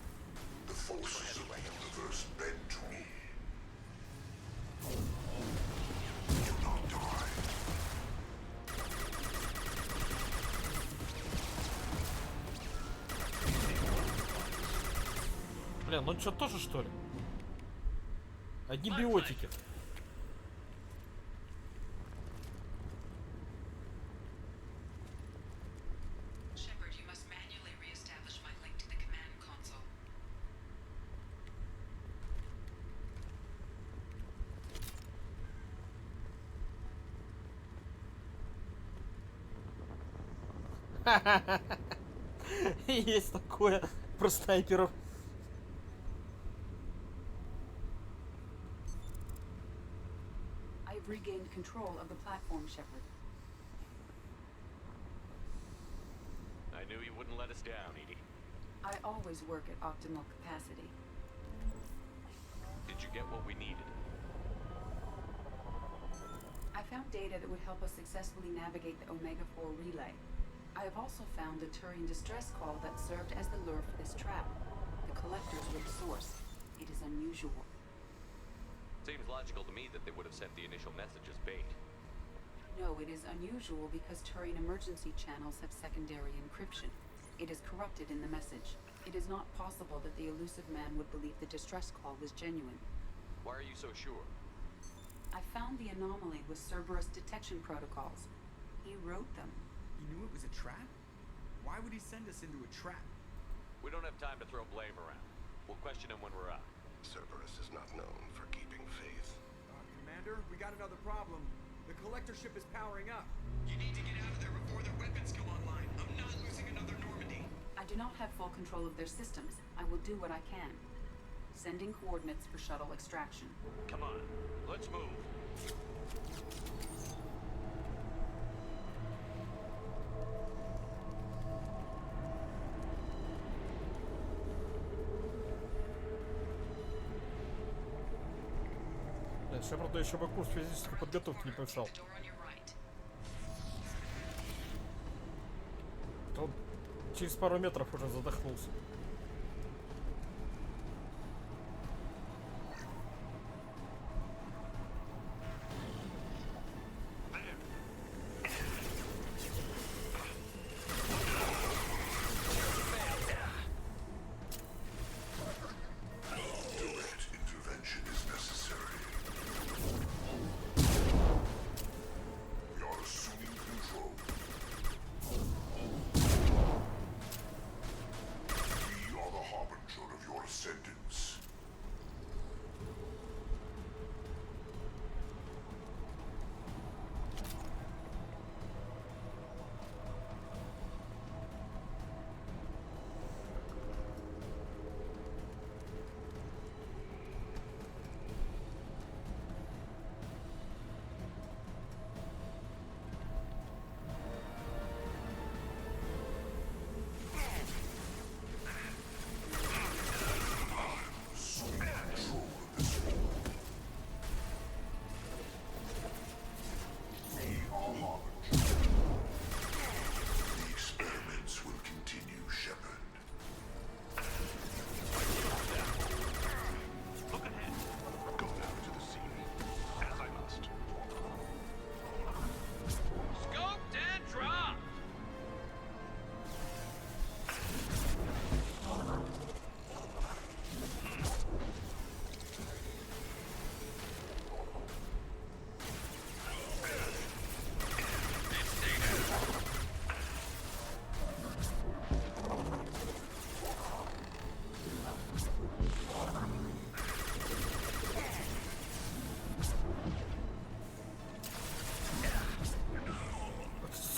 The forces of the universe bend to me. Do not die. Блин, ну что, тоже что ли? Одни биотики. Shepard, you must manually reestablish my link to the command console. Есть такое про снайперов. I've regained control of the platform, Shepard. I knew you wouldn't let us down, Edie. I always work at optimal capacity. Did you get what we needed? I found data that would help us successfully navigate the Omega-4 relay. I have also found the Turian distress call that served as the lure for this trap. The collectors were the source. It is unusual. Seems logical to me that they would have sent the initial message as bait. No, it is unusual because Turian emergency channels have secondary encryption. It is corrupted in the message. It is not possible that the elusive man would believe the distress call was genuine. Why are you so sure? I found the anomaly with Cerberus detection protocols. He wrote them. He knew it was a trap? Why would he send us into a trap? We don't have time to throw blame around. We'll question him when we're out. Cerberus is not known for keeping faith. Commander, we got another problem. The collector ship is powering up. You need to get out of there before their weapons come online. I'm not losing another Normandy. I do not have full control of their systems. I will do what I can. Sending coordinates for shuttle extraction. Come on, let's move. Шепарду еще бы курс физической подготовки не помешал. Он через пару метров уже задохнулся.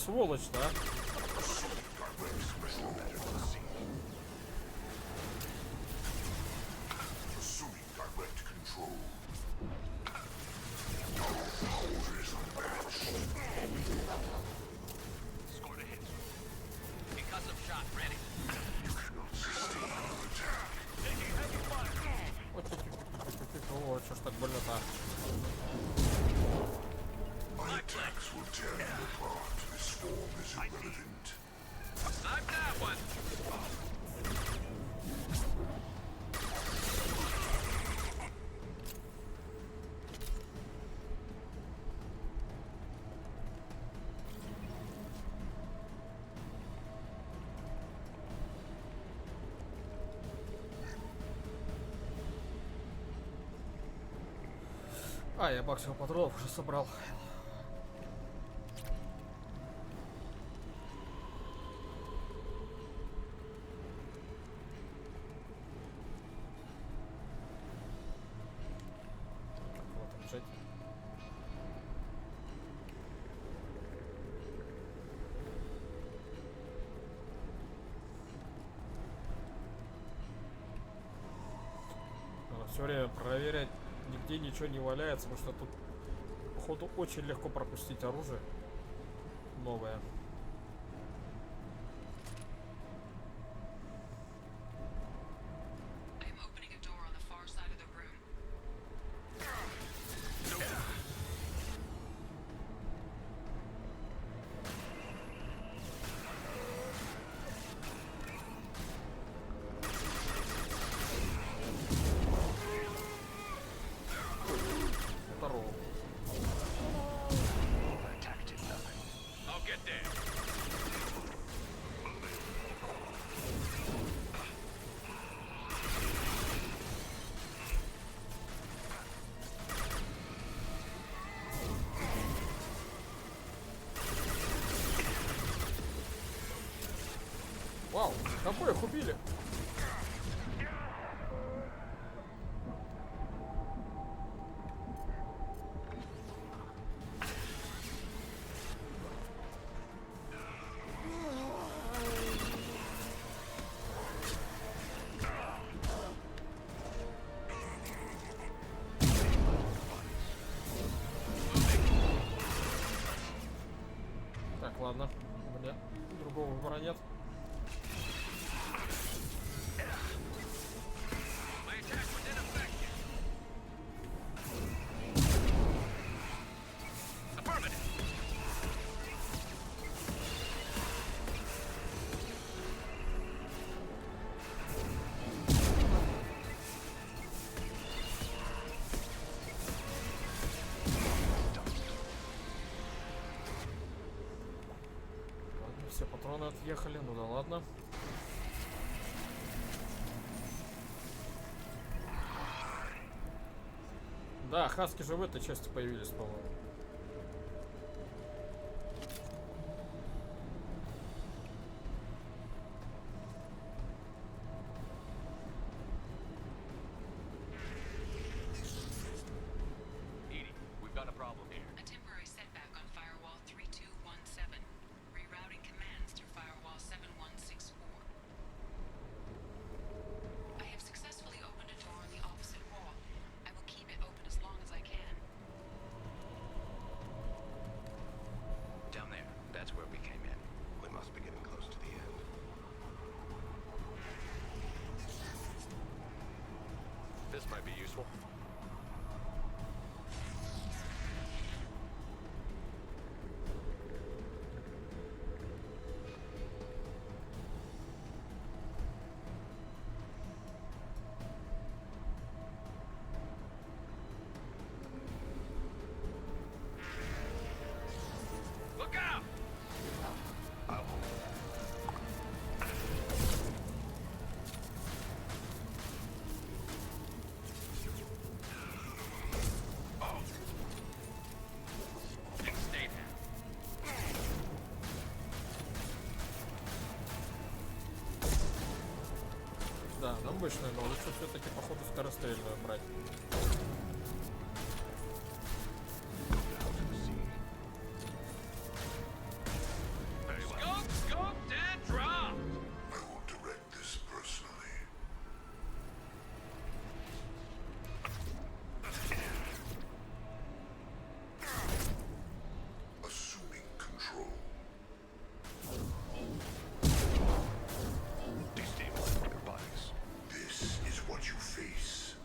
Сволочь, да? О, чё ж так больно-то? А, я максимум патронов уже собрал. Вот он, жить. Надо все время проверять. Нигде ничего не валяется, потому что тут, походу, очень легко пропустить оружие новое. Вау, обоих убили. Так, ладно, у меня другого выбора нет. все патроны отъехали, ну да ладно. Да, хаски же в этой части появились, по-моему. Edie, we've got a problem here. A temporary setback on firewall 3217. Rerouting commands through firewall 7164. I have successfully opened a door on the opposite wall. I will keep it open as long as I can. Down there. That's where we came in. We must be getting close to the end. This might be useful. Look out! Stay down. Да, нам мощная, но лучше все-таки походу скорострельную брать. Scope, scoped, and dropped! I will direct this personally. Assuming control. Destabilize your bodies. This is what you face.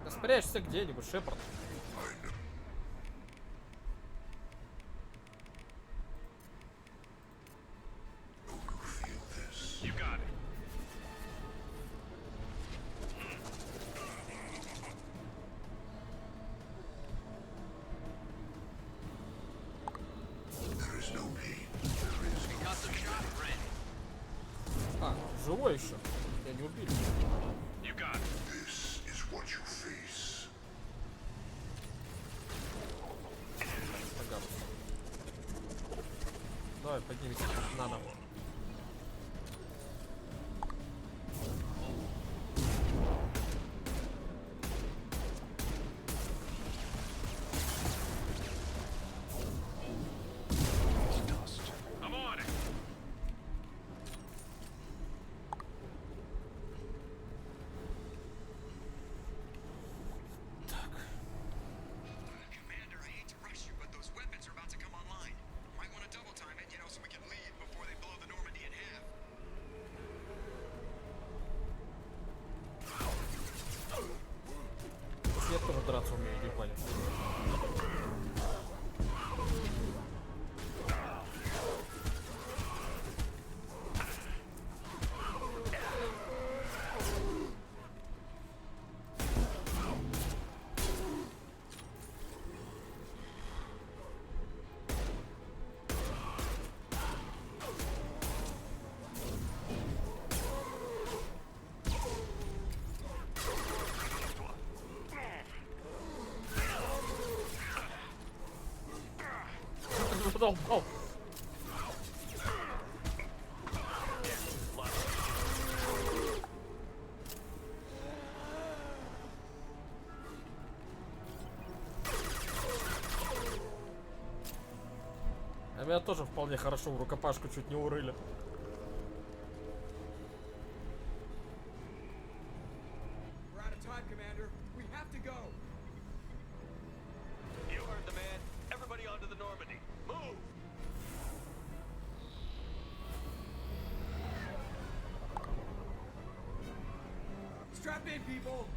Да спрячься где-нибудь, Шепард. You got it. There is no pain. There is no Got some shots ready. А, живой еще. Я не убили. You got it. This is what you face. Пожалуйста. Давай, поднимись на нам. I'm on it. Commander, I hate to rush you, but those weapons are about to come online. Might want to double time it, so we can leave before they blow the Normandy in half. Я тоже драться умею, не понял. Задолбал. А меня тоже вполне хорошо в рукопашку чуть не урыли. We're out of time, Commander. We have to go. You heard the man. Everybody onto the Normandy. Move! Strap in, people.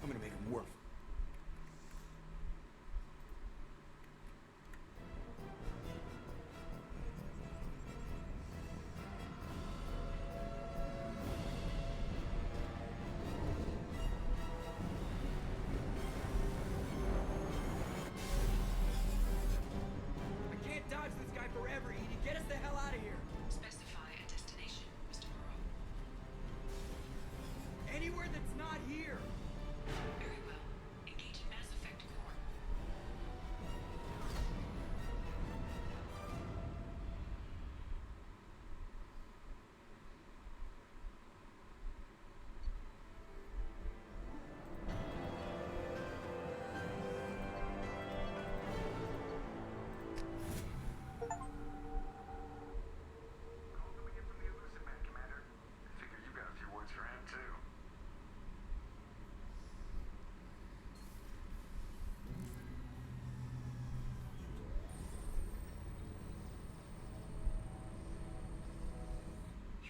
I'm gonna make him work.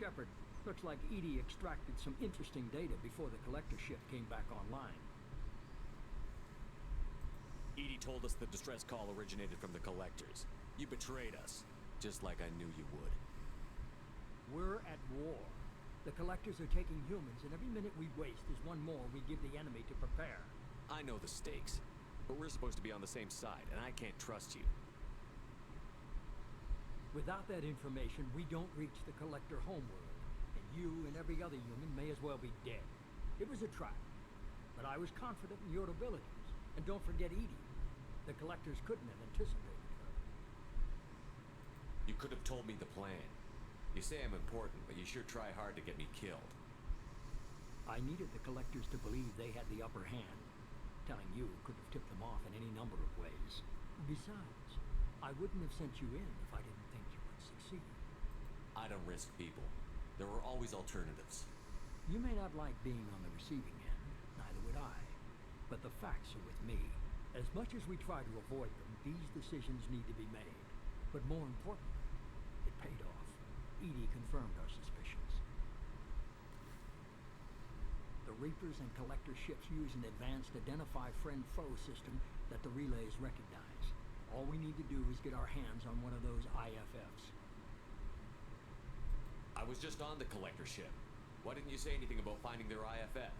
Shepard, looks like Edie extracted some interesting data before the collector ship came back online. Edie told us the distress call originated from the collectors. You betrayed us, just like I knew you would. We're at war. The collectors are taking humans, and every minute we waste is one more we give the enemy to prepare. I know the stakes, but we're supposed to be on the same side, and I can't trust you. Without that information, we don't reach the collector homeworld, and you and every other human may as well be dead. It was a trap, but I was confident in your abilities. And don't forget Edie. The collectors couldn't have anticipated her. You could have told me the plan. You say I'm important, but you sure try hard to get me killed. I needed the collectors to believe they had the upper hand. Telling you could have tipped them off in any number of ways. Besides, I wouldn't have sent you in if I didn't think you would succeed. I don't risk people. There were always alternatives. You may not like being on the receiving end, neither would I. But the facts are with me. As much as we try to avoid them, these decisions need to be made. But more importantly, it paid off. Edie confirmed our suspicions. The Reapers and Collector ships use an advanced Identify Friend-Foe system that the relays recognize. All we need to do is get our hands on one of those IFFs. I was just on the collector ship. Why didn't you say anything about finding their IFF?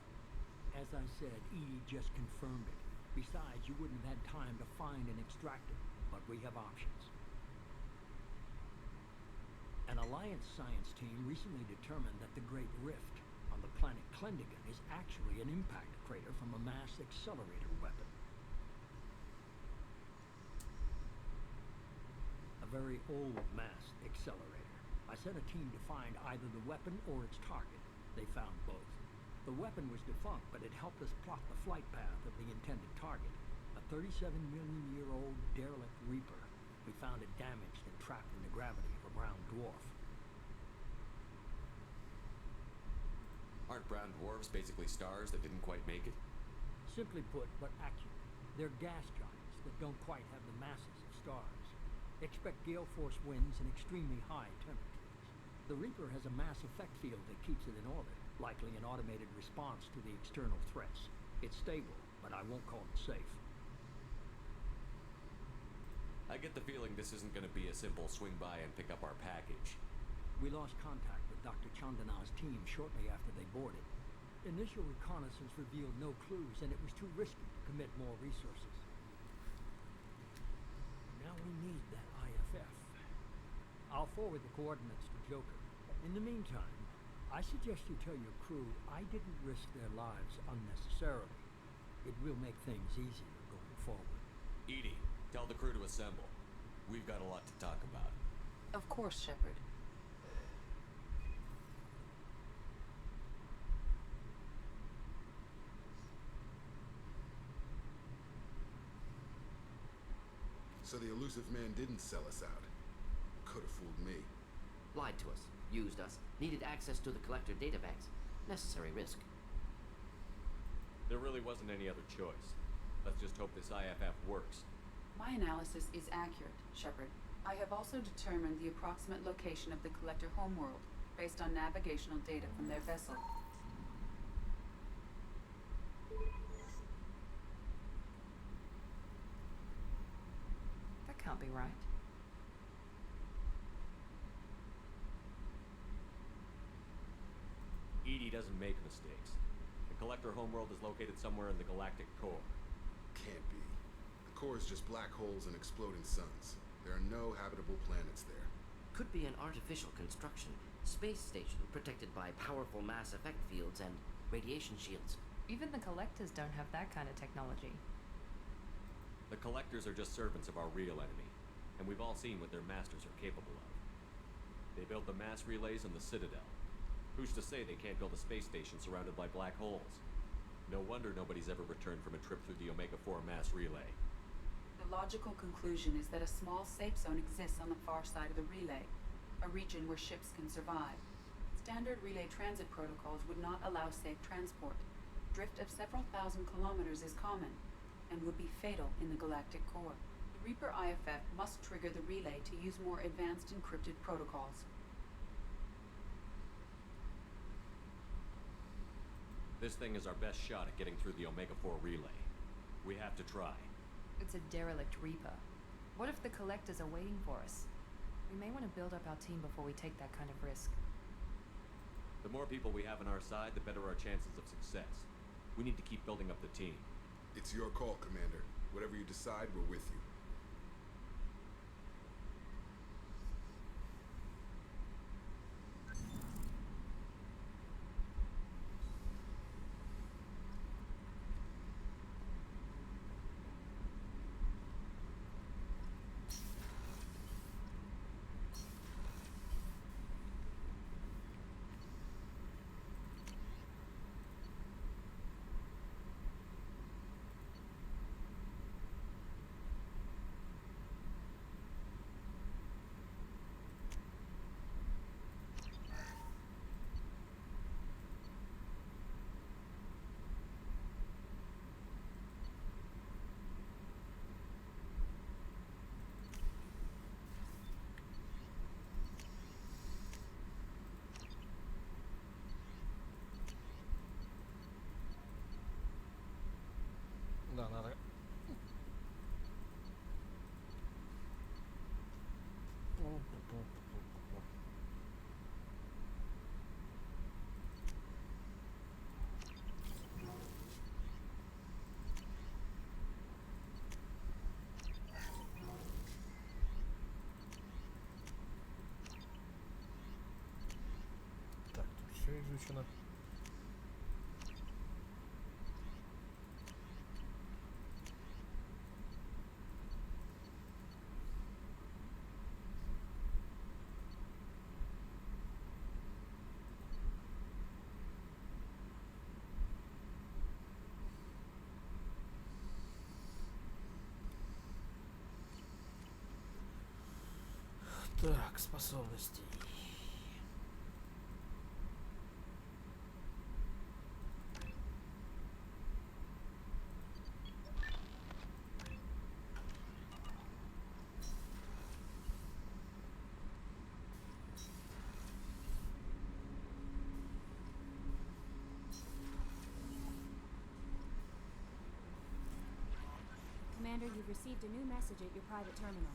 As I said, Edie just confirmed it. Besides, you wouldn't have had time to find and extract it, but we have options. An Alliance science team recently determined that the Great Rift on the planet Klendigan is actually an impact crater from a mass accelerator weapon. A very old mass accelerator. I sent a team to find either the weapon or its target. They found both. The weapon was defunct, but it helped us plot the flight path of the intended target. A 37-million-year-old derelict Reaper. We found it damaged and trapped in the gravity of a brown dwarf. Aren't brown dwarfs basically stars that didn't quite make it? Simply put, but accurate. They're gas giants that don't quite have the masses of stars. Expect gale force winds and extremely high temperatures. The Reaper has a mass effect field that keeps it in orbit, likely an automated response to the external threats. It's stable, but I won't call it safe. I get the feeling this isn't going to be a simple swing by and pick up our package. We lost contact with Dr. Chandana's team shortly after they boarded. Initial reconnaissance revealed no clues, and it was too risky to commit more resources. Now we need that IFF. I'll forward the coordinates to Joker. In the meantime, I suggest you tell your crew I didn't risk their lives unnecessarily. It will make things easier going forward. Edie, tell the crew to assemble. We've got a lot to talk about. Of course, Shepard. So the elusive man didn't sell us out. Could have fooled me. Lied to us, used us, needed access to the collector databanks. Necessary risk. There really wasn't any other choice. Let's just hope this IFF works. My analysis is accurate, Shepard. I have also determined the approximate location of the collector homeworld, based on navigational data from their vessel. That can't be right. Edie doesn't make mistakes. The collector homeworld is located somewhere in the galactic core. Can't be. The core is just black holes and exploding suns. There are no habitable planets there. Could be an artificial construction. Space station protected by powerful mass effect fields and radiation shields. Even the collectors don't have that kind of technology. The collectors are just servants of our real enemy, and we've all seen what their masters are capable of. They built the mass relays in the Citadel. Who's to say they can't build a space station surrounded by black holes? No wonder nobody's ever returned from a trip through the Omega-4 mass relay. The logical conclusion is that a small safe zone exists on the far side of the relay, a region where ships can survive. Standard relay transit protocols would not allow safe transport. Drift of several thousand kilometers is common, and would be fatal in the galactic core. The Reaper IFF must trigger the relay to use more advanced encrypted protocols. This thing is our best shot at getting through the Omega-4 relay. We have to try. It's a derelict Reaper. What if the Collectors are waiting for us? We may want to build up our team before we take that kind of risk. The more people we have on our side, the better our chances of success. We need to keep building up the team. It's your call, Commander. Whatever you decide, we're with you. Да, надо. Так, тут все изучено. Так, способности. Commander, you've received a new message at your private terminal.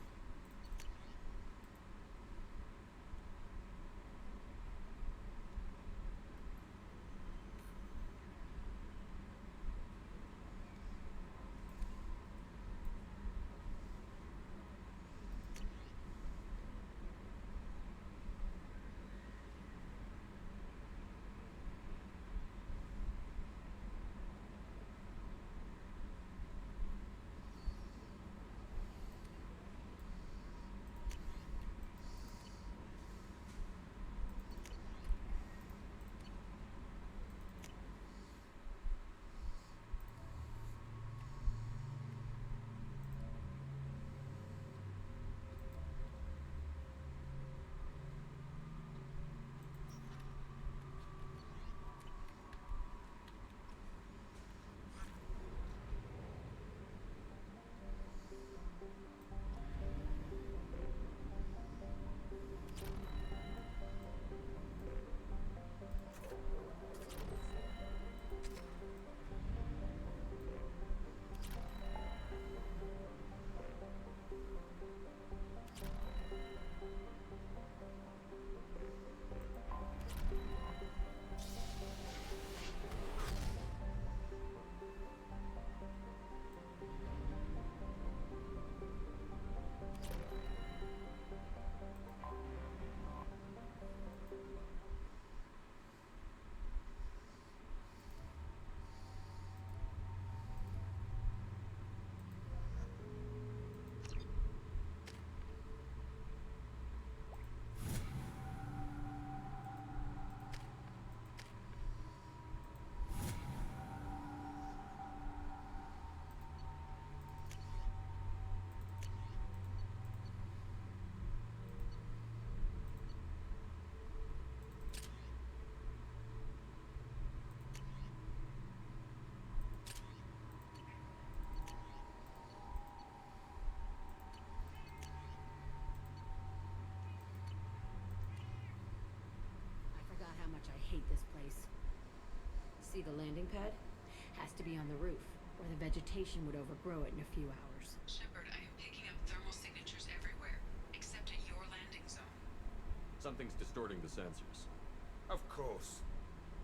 See the landing pad? Has to be on the roof, or the vegetation would overgrow it in a few hours. Shepard, I am picking up thermal signatures everywhere, except at your landing zone. Something's distorting the sensors. Of course.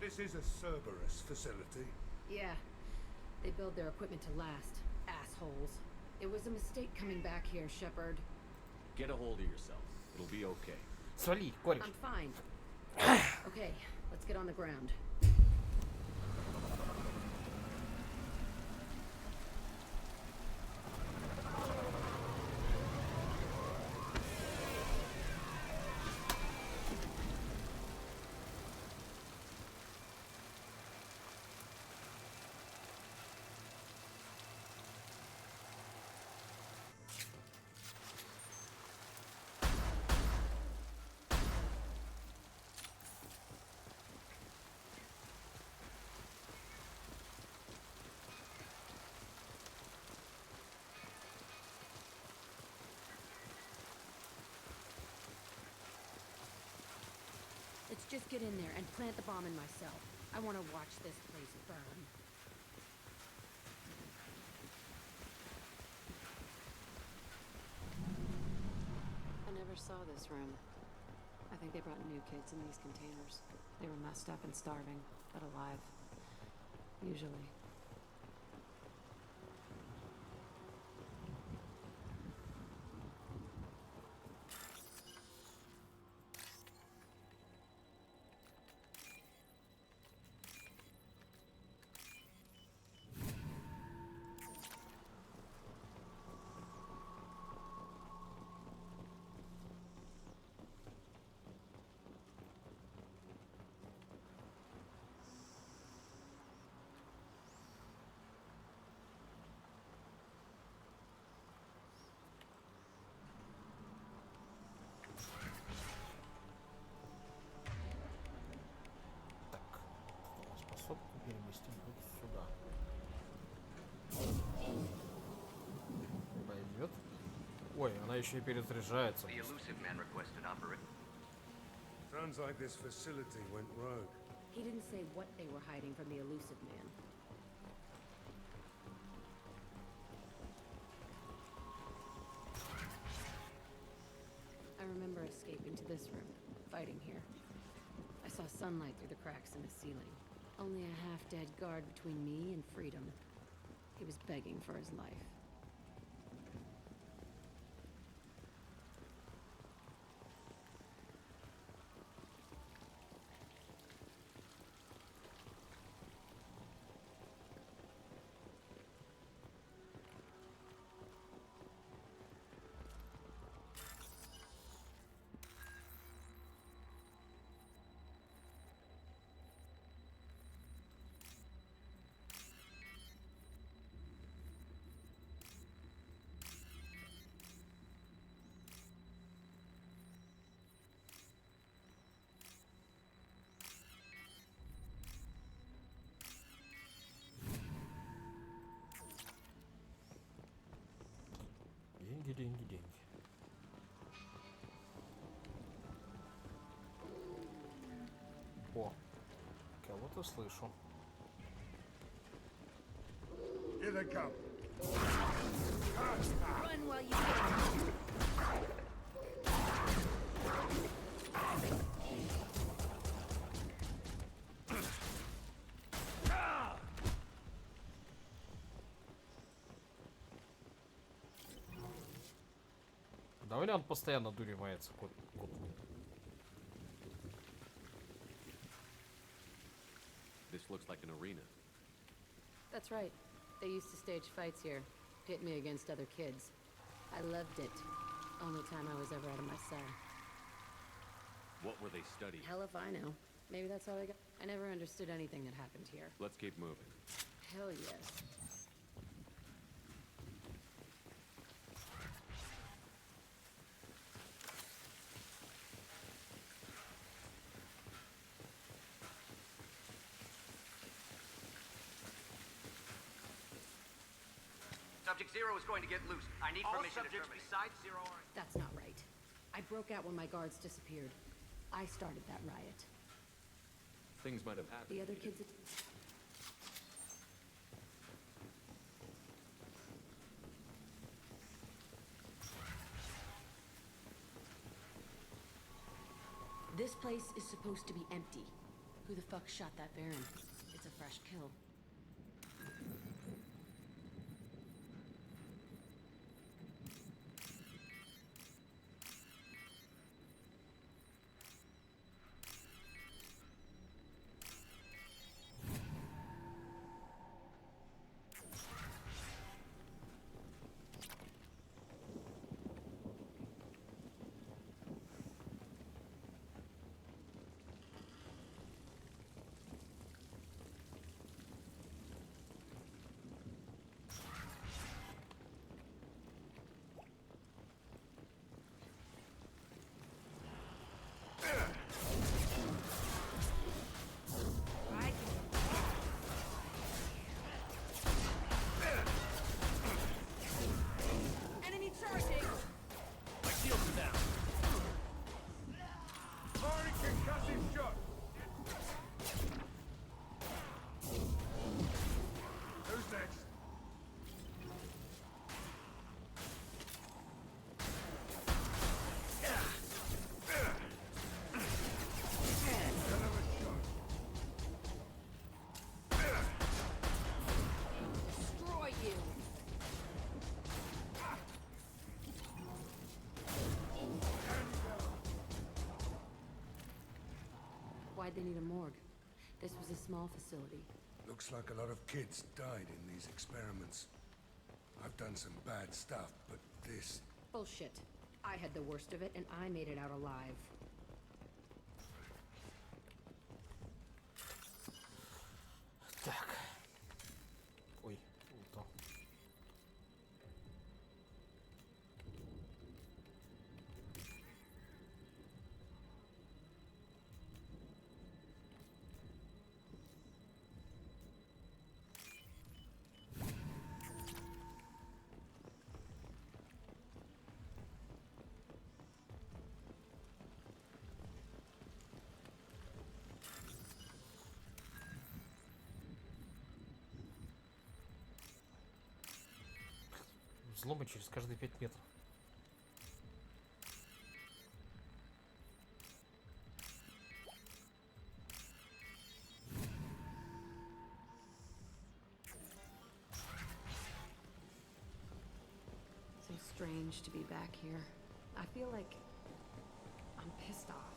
This is a Cerberus facility. Yeah. They build their equipment to last. Assholes. It was a mistake coming back here, Shepard. Get a hold of yourself. It'll be okay. Свали, кореш. I'm fine. Okay, let's get on the ground. Let's just get in there and plant the bomb in myself. I want to watch this place burn. I never saw this room. I think they brought new kids in these containers. They were messed up and starving, but alive. Usually. Способку переместить вот сюда. Пойдет. Ой, она еще и перезаряжается. The elusive man requested operate. Sounds like this facility went rogue. He didn't say what they were hiding from the elusive man. I remember escaping to this room, fighting here. I saw sunlight through the cracks in the ceiling. Only a half-dead guard between me and freedom. He was begging for his life. Деньги, деньги, деньги. О, кого-то слышу. Here they come. Run while you can. Довольно он постоянно дуримается, кот. This looks like an arena. That's right. They used to stage fights here. Pit me against other kids. I loved it. Only time I was ever out of my cell. What were they studying? Hell if I know. Maybe that's how I got. I never understood anything that happened here. Let's keep moving. Hell yes. Subject Zero is going to get loose. I need permission to terminate. Besides Zero are... That's not right. I broke out when my guards disappeared. I started that riot. Things might have happened. The other kids... This place is supposed to be empty. Who the fuck shot that Baron? It's a fresh kill. Enemy charging! My shields are down. Firing concussive shot! Who's next? Destroy you! Why'd they need a morgue? This was a small facility. Looks like a lot of kids died in these experiments. I've done some bad stuff, but this... Bullshit. I had the worst of it, and I made it out alive. Так. Ой, упал. Взломы через каждые 5 метров. So strange to be back here. I feel like I'm pissed off.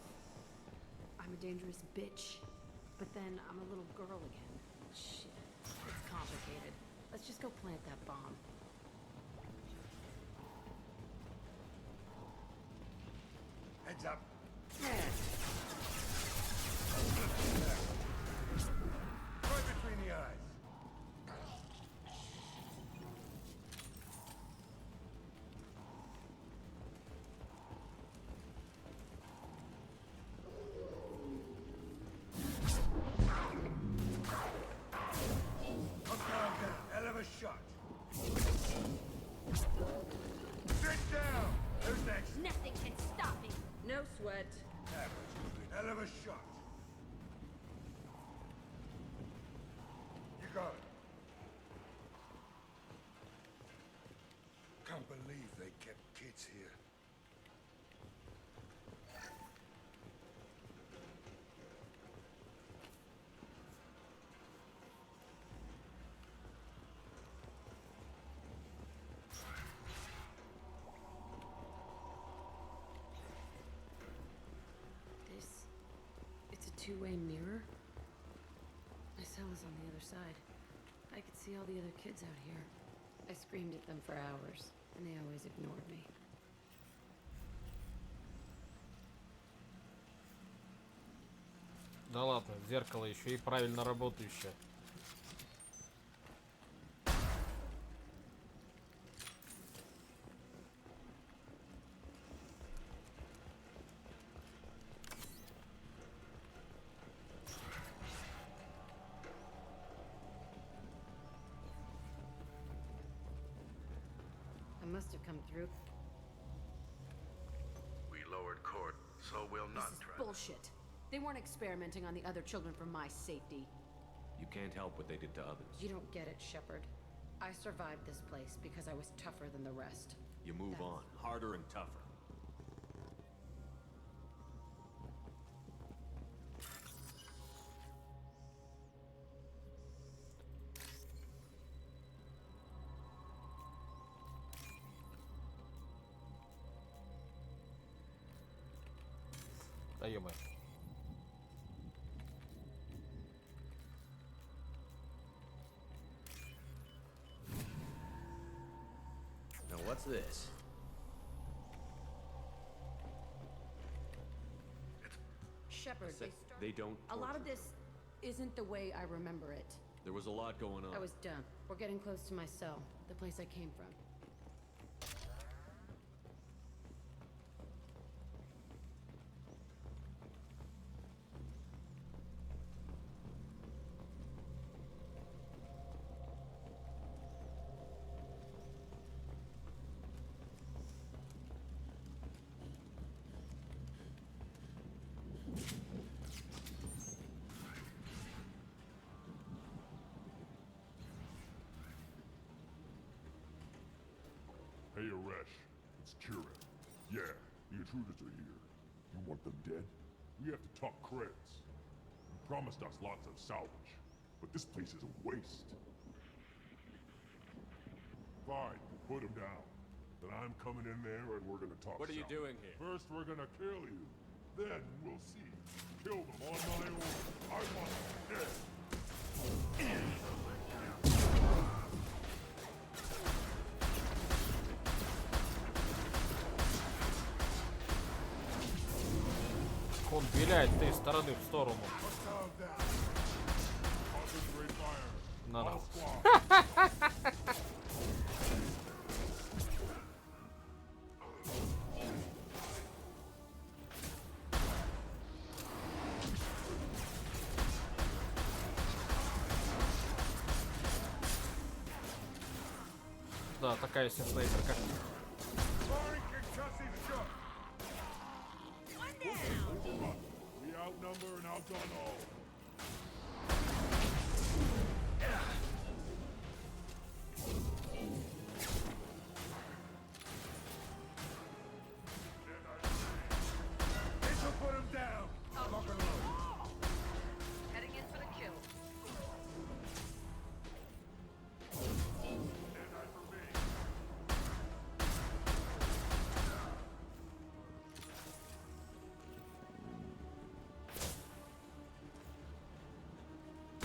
I'm a dangerous bitch, but then I'm a little girl again. Shit, it's complicated. Let's just go plant that bomb. Heads up. Right between the eyes. Hell of a shot. Sit down. Who's next? Nothing can stop me. No sweat. That was a hell of a shot. You got it. Can't believe they kept kids here. It's a two-way mirror. My cell is on the other side. I could see all the other kids out here. I screamed at them for hours, and they always ignored me. Да ладно, зеркало еще и правильно работающее. I must have come through. We lowered court, so we'll This not is try. bullshit. They weren't experimenting on the other children for my safety. You can't help what they did to others. You don't get it, Shepard. I survived this place because I was tougher than the rest. You move on, harder and tougher. ё-моё. Now what's this? Shepard, They don't a lot of torture this isn't the way I remember it. There was a lot going on. I was done. We're getting close to my cell, the place I came from. Hey, Aresh. It's Kira. Yeah, the intruders are here. You want them dead? We have to talk creds. You promised us lots of salvage, but this place is a waste. Fine, put him down. Then I'm coming in there and we're gonna talk What are you salvage. doing here? First, we're gonna kill you. Then we'll see. Kill them on my order. I want them dead. Он виляет ты из стороны в сторону. Надо. Да, такая себе снайперка. We outnumber and outdone all. This will put him down. Lock and load. Heading in for the kill.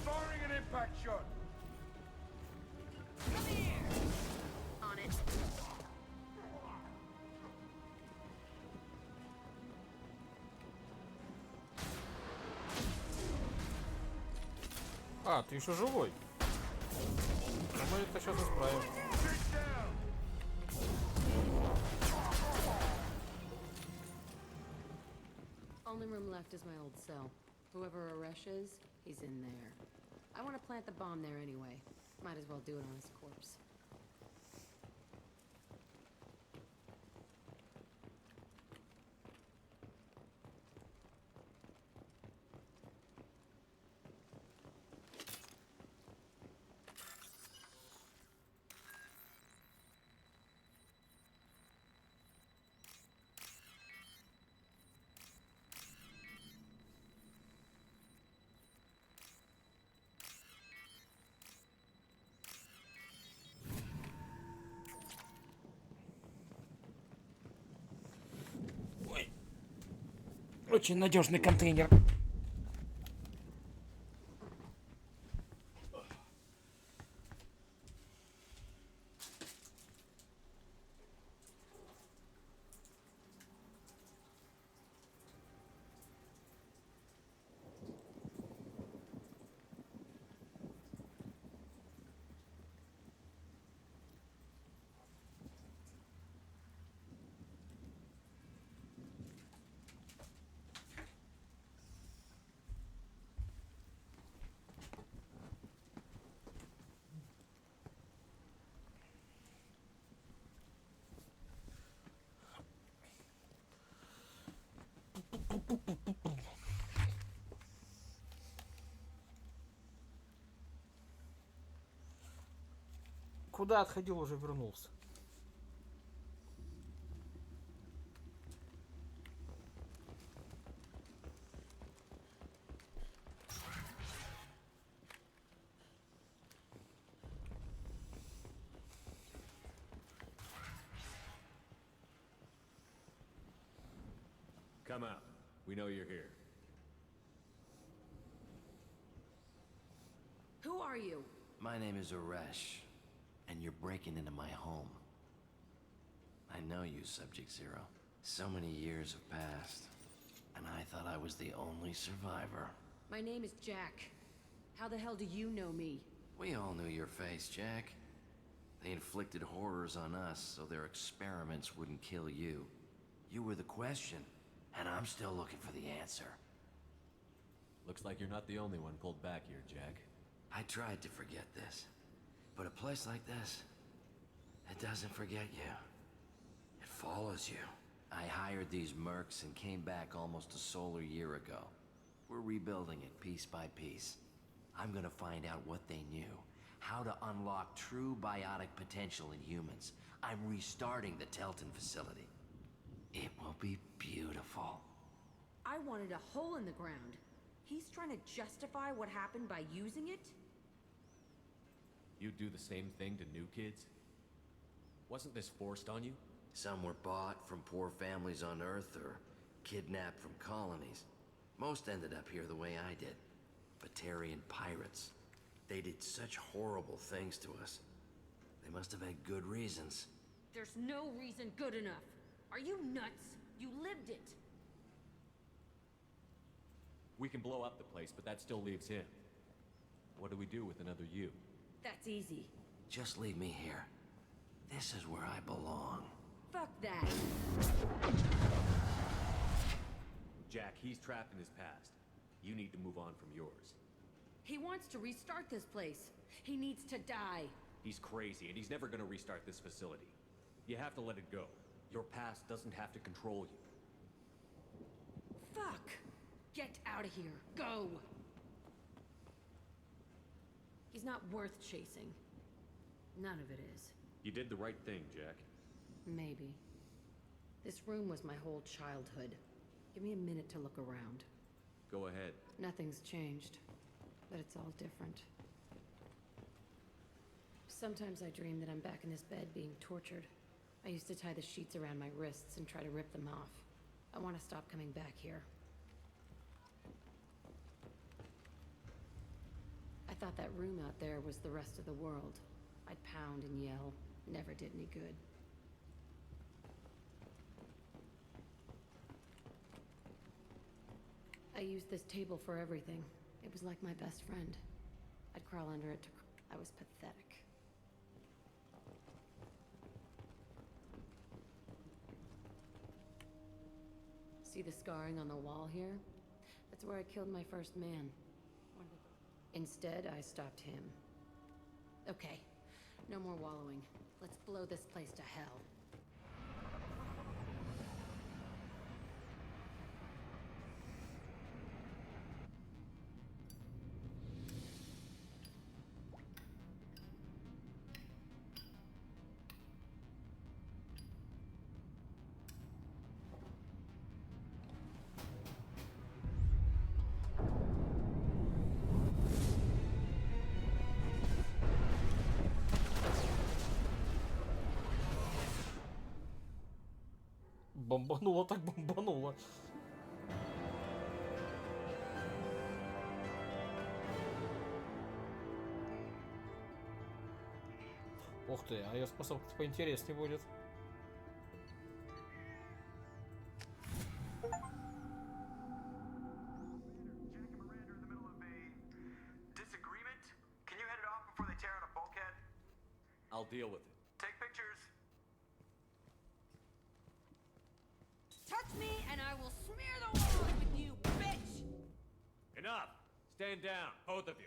Firing an impact shot. Come here. On it. А, ты еще живой. А мы это сейчас исправим. Only room left is my old cell. Whoever Aresh is, he's in there. I want to plant the bomb there anyway. Might as well do it on his corpse. Очень надежный контейнер. Куда отходил, уже вернулся. Come out. We know you're here. Who are you? My name is Aresh, and you're breaking into my home. I know you, Subject Zero. So many years have passed, and I thought I was the only survivor. My name is Jack. How the hell do you know me? We all knew your face, Jack. They inflicted horrors on us so their experiments wouldn't kill you. You were the question, and I'm still looking for the answer. Looks like you're not the only one pulled back here, Jack. I tried to forget this, but a place like this, it doesn't forget you. It follows you. I hired these mercs and came back almost a solar year ago. We're rebuilding it piece by piece. I'm gonna find out what they knew, how to unlock true biotic potential in humans. I'm restarting the Telton facility. It will be beautiful. I wanted a hole in the ground. He's trying to justify what happened by using it? You'd do the same thing to new kids? Wasn't this forced on you? Some were bought from poor families on Earth or kidnapped from colonies. Most ended up here the way I did. Batarian pirates. They did such horrible things to us. They must have had good reasons. There's no reason good enough. Are you nuts? You lived it. We can blow up the place, but that still leaves him. What do we do with another you? That's easy. Just leave me here. This is where I belong. Fuck that. Jack, he's trapped in his past. You need to move on from yours. He wants to restart this place. He needs to die. He's crazy, and he's never gonna restart this facility. You have to let it go. Your past doesn't have to control you. Fuck! Get out of here. Go! He's not worth chasing. None of it is. You did the right thing, Jack. Maybe. This room was my whole childhood. Give me a minute to look around. Go ahead. Nothing's changed, but it's all different. Sometimes I dream that I'm back in this bed being tortured. I used to tie the sheets around my wrists and try to rip them off. I want to stop coming back here. I thought that room out there was the rest of the world. I'd pound and yell. Never did any good. I used this table for everything. It was like my best friend. I'd crawl under it to I was pathetic. See the scarring on the wall here? That's where I killed my first man. Instead, I stopped him. Okay, no more wallowing. Let's blow this place to hell. Бомбануло так бомбануло. Ух ты, а ее способ поинтереснее будет. Disagreement? Can you head it off before they tear out a bulkhead? I'll deal with it. Take pictures. Touch me and I will smear the walls with you, bitch! Enough! Stand down, both of you.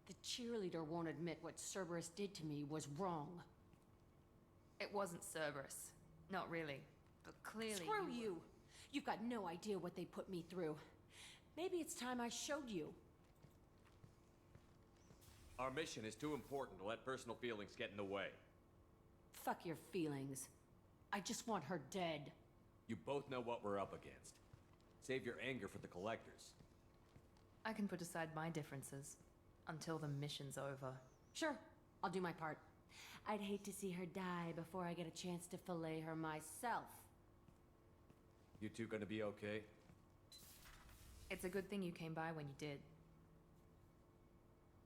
The cheerleader won't admit what Cerberus did to me was wrong. It wasn't Cerberus. Not really. But clearly Screw you! You've got no idea what they put me through. Maybe it's time I showed you. Our mission is too important to let personal feelings get in the way. Fuck your feelings. I just want her dead. You both know what we're up against. Save your anger for the collectors. I can put aside my differences until the mission's over. Sure, I'll do my part. I'd hate to see her die before I get a chance to fillet her myself. You two gonna be okay? It's a good thing you came by when you did.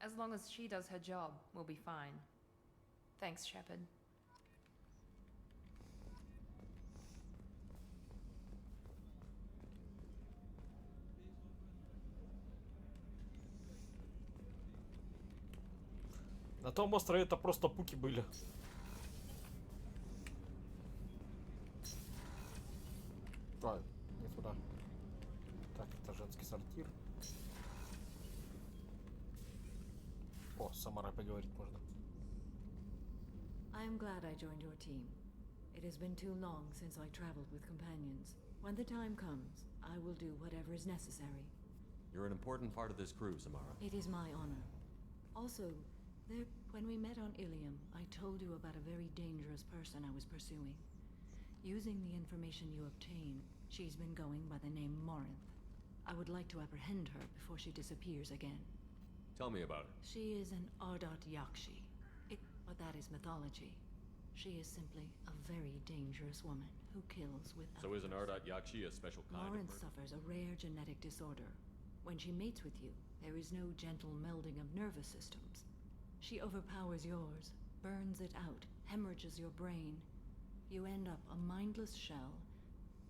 As long as she does her job, we'll be fine. Thanks, Shepard. На том острове это просто пуки были. А, не туда. Так, это женский сортир. О, с Самарой поговорить можно. I am glad I joined your team. It has been too long since I traveled with companions. When the time comes, I will do whatever is necessary. You're an important part of this crew, Samara. It is my honor. Also, when we met on Ilium, I told you about a very dangerous person I was pursuing. Using the information you obtained, she's been going by the name Morinth. I would like to apprehend her before she disappears again. Tell me about her. She is an Ardat Yakshi. But that is mythology. She is simply a very dangerous woman who kills with So is an Ardat Yakshi a special kind of Morinth murder? suffers a rare genetic disorder. When she mates with you, there is no gentle melding of nervous systems. She overpowers yours, burns it out, hemorrhages your brain. You end up a mindless shell,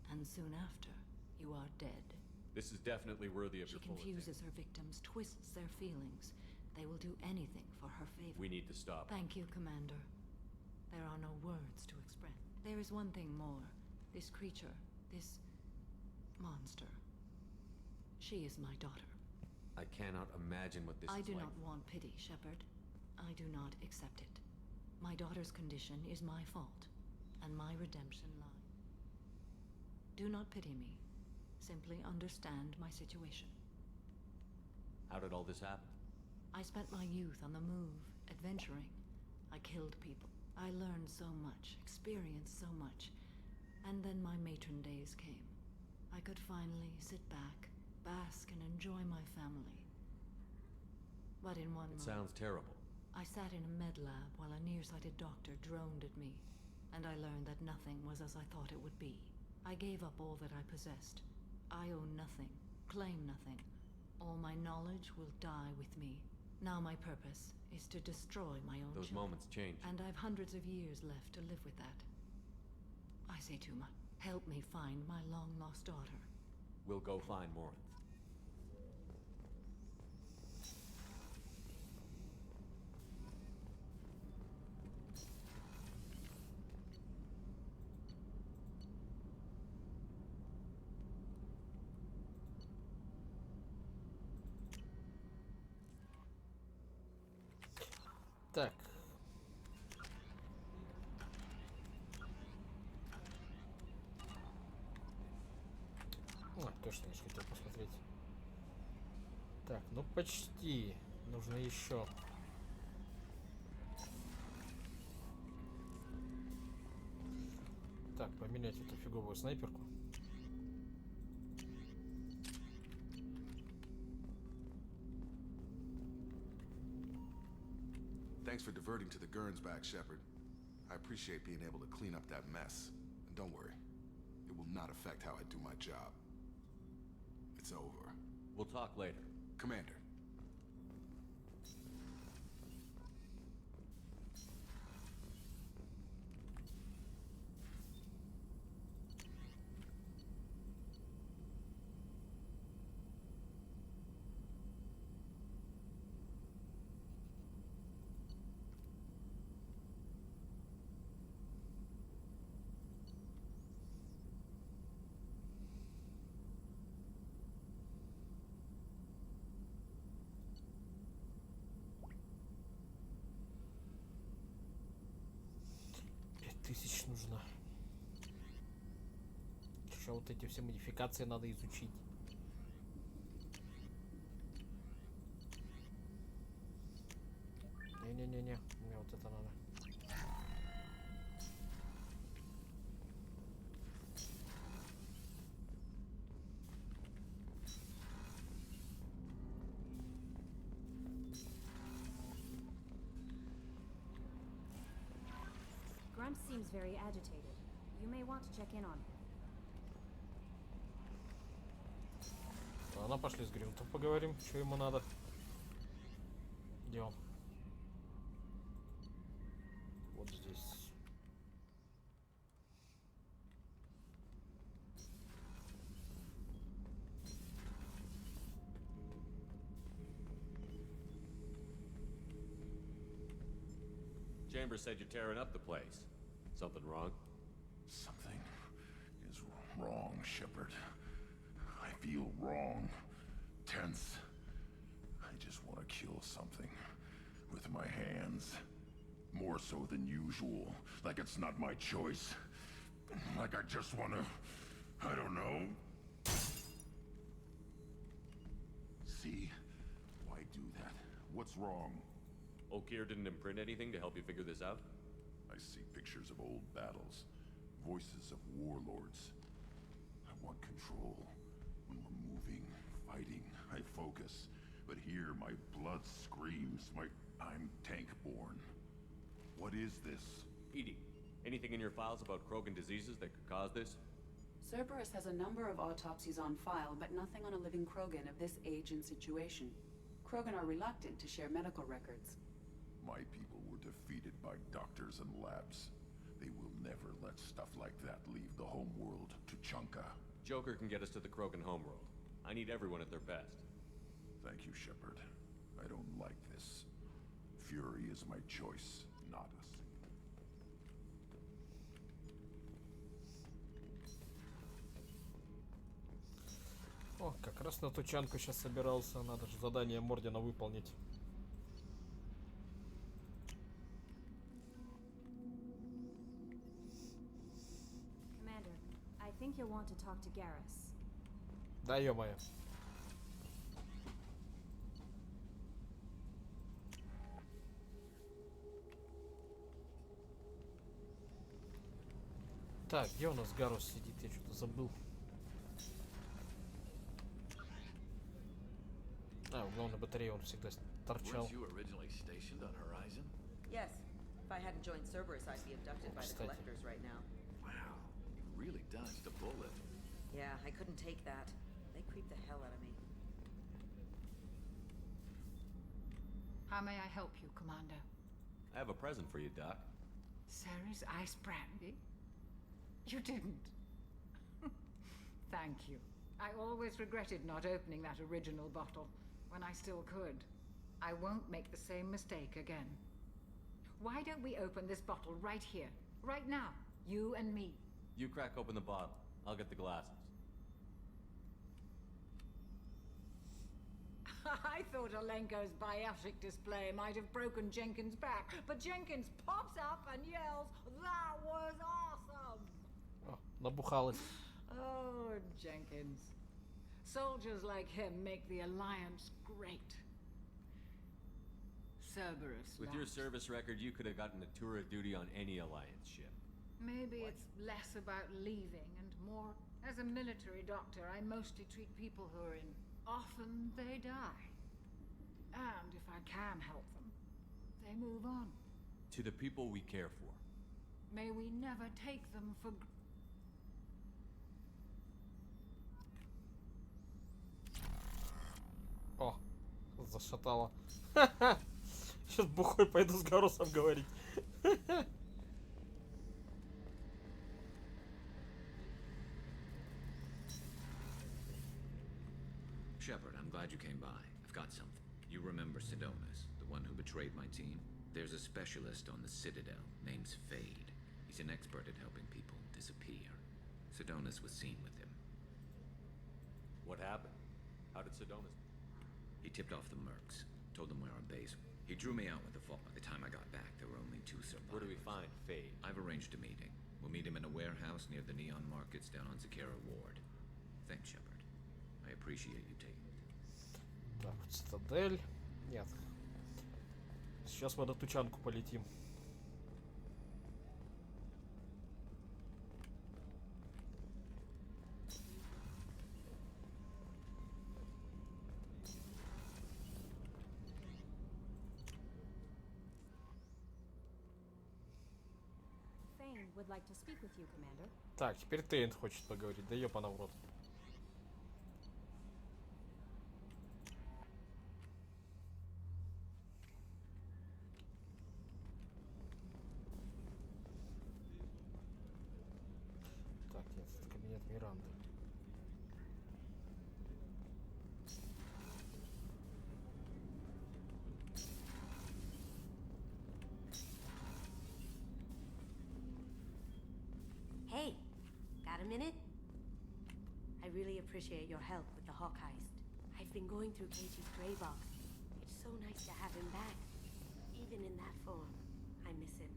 and soon after, you are dead. This is definitely worthy of She your full confuses her victims, twists their feelings. They will do anything for her favor. We need to stop. Thank you, Commander. There are no words to express. There is one thing more. This creature, this monster. She is my daughter. I cannot imagine what this I is do like. not want pity, Shepard. I do not accept it. My daughter's condition is my fault, and my redemption lies. Do not pity me. Simply understand my situation. How did all this happen? I spent my youth on the move, adventuring. I killed people. I learned so much, experienced so much. And then my matron days came. I could finally sit back, bask and enjoy my family. But in one It moment, sounds terrible. I sat in a med lab while a nearsighted doctor droned at me, and I learned that nothing was as I thought it would be. I gave up all that I possessed. I own nothing, claim nothing. All my knowledge will die with me. Now my purpose is to destroy my own Those children. moments change. And I've hundreds of years left to live with that. I say too much. Help me find my long-lost daughter. We'll go find Morinth. Так. Точно, я же хотел посмотреть. Так, ну почти. Нужно еще. Так, поменять эту фиговую снайперку. Thanks for diverting to the Gurns back, Shepard. I appreciate being able to clean up that mess. And don't worry, it will not affect how I do my job. It's over. We'll talk later. Commander. Тысяч нужно. Еще вот эти все модификации надо изучить. Не-не-не-не, мне вот это надо. Grunt seems very agitated. You may want to check in on him. Ладно, пошли с Грюнтом поговорим, что ему надо. Где он? Вот здесь. Chambers said you're tearing up the place. Something wrong? Something is wrong, Shepard. I feel wrong. Tense. I just want to kill something. With my hands. More so than usual. Like it's not my choice. Like I just want to... I don't know. See? Why do that? What's wrong? Okier didn't imprint anything to help you figure this out? I see pictures of old battles. Voices of warlords. I want control. When we're moving, fighting, I focus. But here, my blood screams. I'm tank-born. What is this? Edie, anything in your files about Krogan diseases that could cause this? Cerberus has a number of autopsies on file, but nothing on a living Krogan of this age and situation. Krogan are reluctant to share medical records. My people were defeated by doctors and labs. They will never let stuff like that leave the homeworld to Chunka. Joker can get us to the Krogan homeworld. I need everyone at their best. Thank you, Shepard. I don't like this. Fury is my choice, not us. О, как раз на тучанку сейчас собирался. Надо же задание Мордена выполнить. Commander, I think you'll want to talk to Garrus. Да ё-моё. Так, где у нас Гарус сидит? Я что-то забыл. А, в главной батарее он всегда торчал. Weren't you originally stationed on Horizon? Yes. If I hadn't joined Cerberus, I'd be abducted by the Кстати. collectors right now. Wow, you really dodged a bullet. Yeah, I couldn't take that. They creeped the hell out of me. How may I help you, Commander? I have a present for you, Doc. Sarah's ice brandy? You didn't. Thank you. I always regretted not opening that original bottle when I still could. I won't make the same mistake again. Why don't we open this bottle right here, right now, you and me? You crack open the bottle. I'll get the glasses. I thought Alenko's biotic display might have broken Jenkins' back, but Jenkins pops up and yells, "That was awesome!" О, набухалась. Oh, Jenkins. Soldiers like him make the Alliance great. Cerberus. With your lost. service record, you could have gotten a tour of duty on any Alliance ship. Maybe it's less about leaving and more. As a military doctor, I mostly treat people who are in. Often they die. And if I can help them, they move on. To the people we care for. May we never take them for. О, зашатало. Сейчас бухой пойду с Гарусом говорить. Shepard, I'm glad you came by. I've got something. You remember Sidonis, the one who betrayed my team? There's a specialist on the Citadel, named Fade. He's an expert at helping people disappear. Sidonis was seen with him. What happened? How did Sidonis... He tipped off the mercs, told them where our base. He drew me out with the vault. By the time I got back, there were only 2 survivors. Where do we find Fade? I've arranged a meeting. We'll meet him in a warehouse near the Neon Markets down on Zakera Ward. Thanks, Shepard. I appreciate you taking it. Так, цитадель. Нет. Сейчас мы на тучанку полетим. Thane would like to speak with you, Commander. Так, теперь Тейн хочет поговорить. Да ёпана в рот. Кабинет Миранды. Hey, got a minute? I really appreciate your help with the Hawk heist. I've been going through Keiichi's gray box. It's so nice to have him back. Even in that form, I miss him.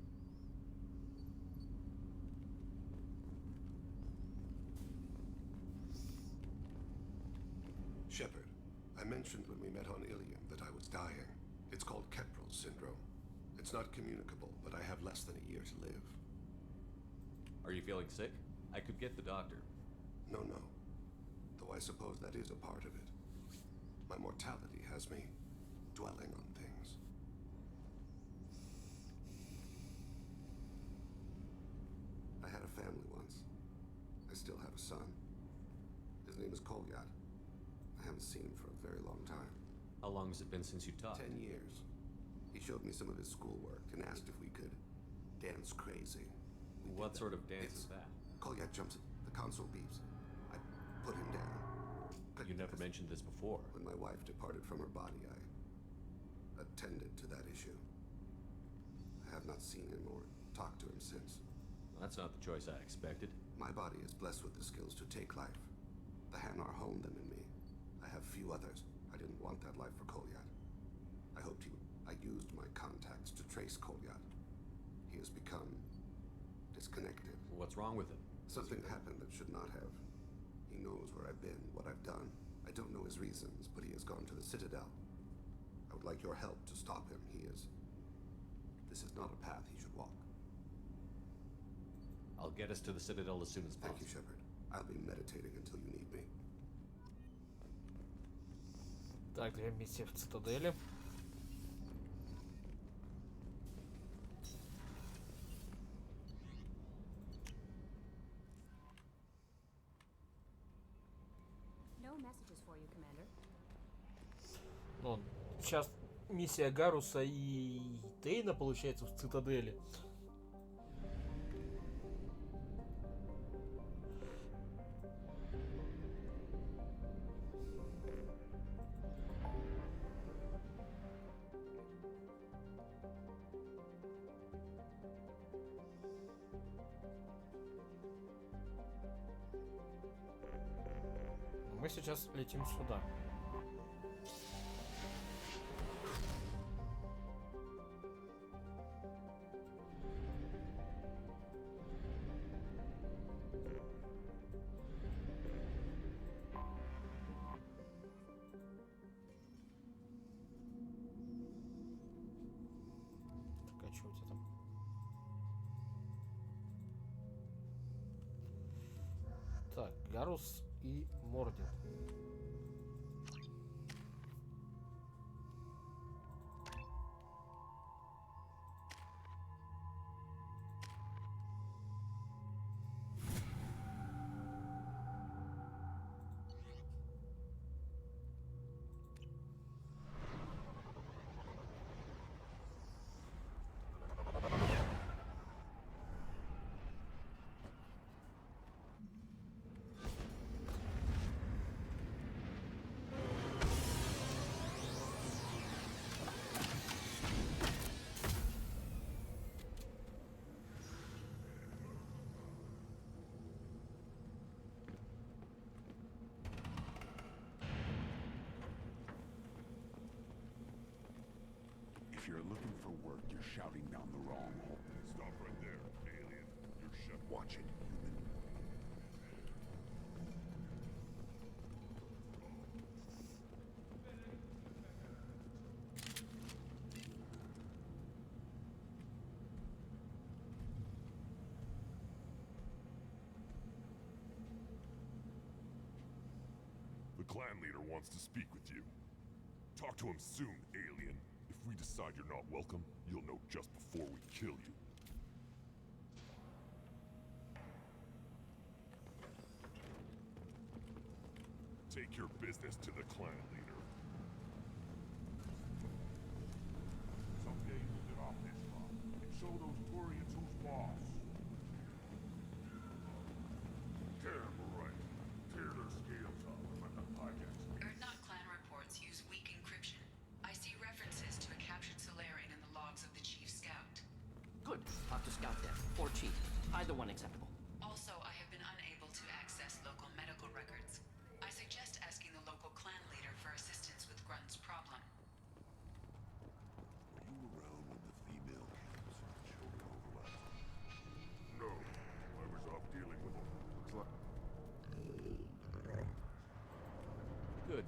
Shepard, I mentioned when we met on Ilium that I was dying. It's called Kepral's syndrome. It's not communicable, but I have less than a year to live. Are you feeling sick? I could get the doctor. No. Though I suppose that is a part of it. My mortality has me dwelling on things. I had a family once. I still have a son. His name is Kolyat. I haven't seen him for a very long time. How long has it been since you taught? 10 years. He showed me some of his schoolwork and asked if we could dance crazy. What sort of dance is that? Kolyat jumps at the console beeps. I put him down. You never mentioned this before. When my wife departed from her body, I attended to that issue. I have not seen him or talked to him since. That's not the choice I expected. My body is blessed with the skills to take life. The Hanar honed them in me. I have few others. I didn't want that life for Kolyat. I hoped he would. I used my contacts to trace Kolyat. He has become disconnected. What's wrong with him? Something happened that should not have. He knows where I've been, what I've done. I don't know his reasons, but he has gone to the Citadel. I would like your help to stop him. This is not a path he should walk. I'll get us to the Citadel as soon as possible. Thank you, Shepard. I'll be meditating until you need me. Так, две миссии в Цитадели. No messages for you, Commander. Ну, сейчас миссия Гаруса и Тейна получается в Цитадели. Мы сейчас летим сюда. Так, а что у тебя там? Так, Гарус и Мордин. If you're looking for work, you're shouting down the wrong hole. Stop right there, alien. You're shut. Watch it, human. The clan leader wants to speak with you. Talk to him soon, alien. If we decide you're not welcome, you'll know just before we kill you. Take your business to the clan leader. Someday you'll get off this rock and show those Turians who's boss. Terrible.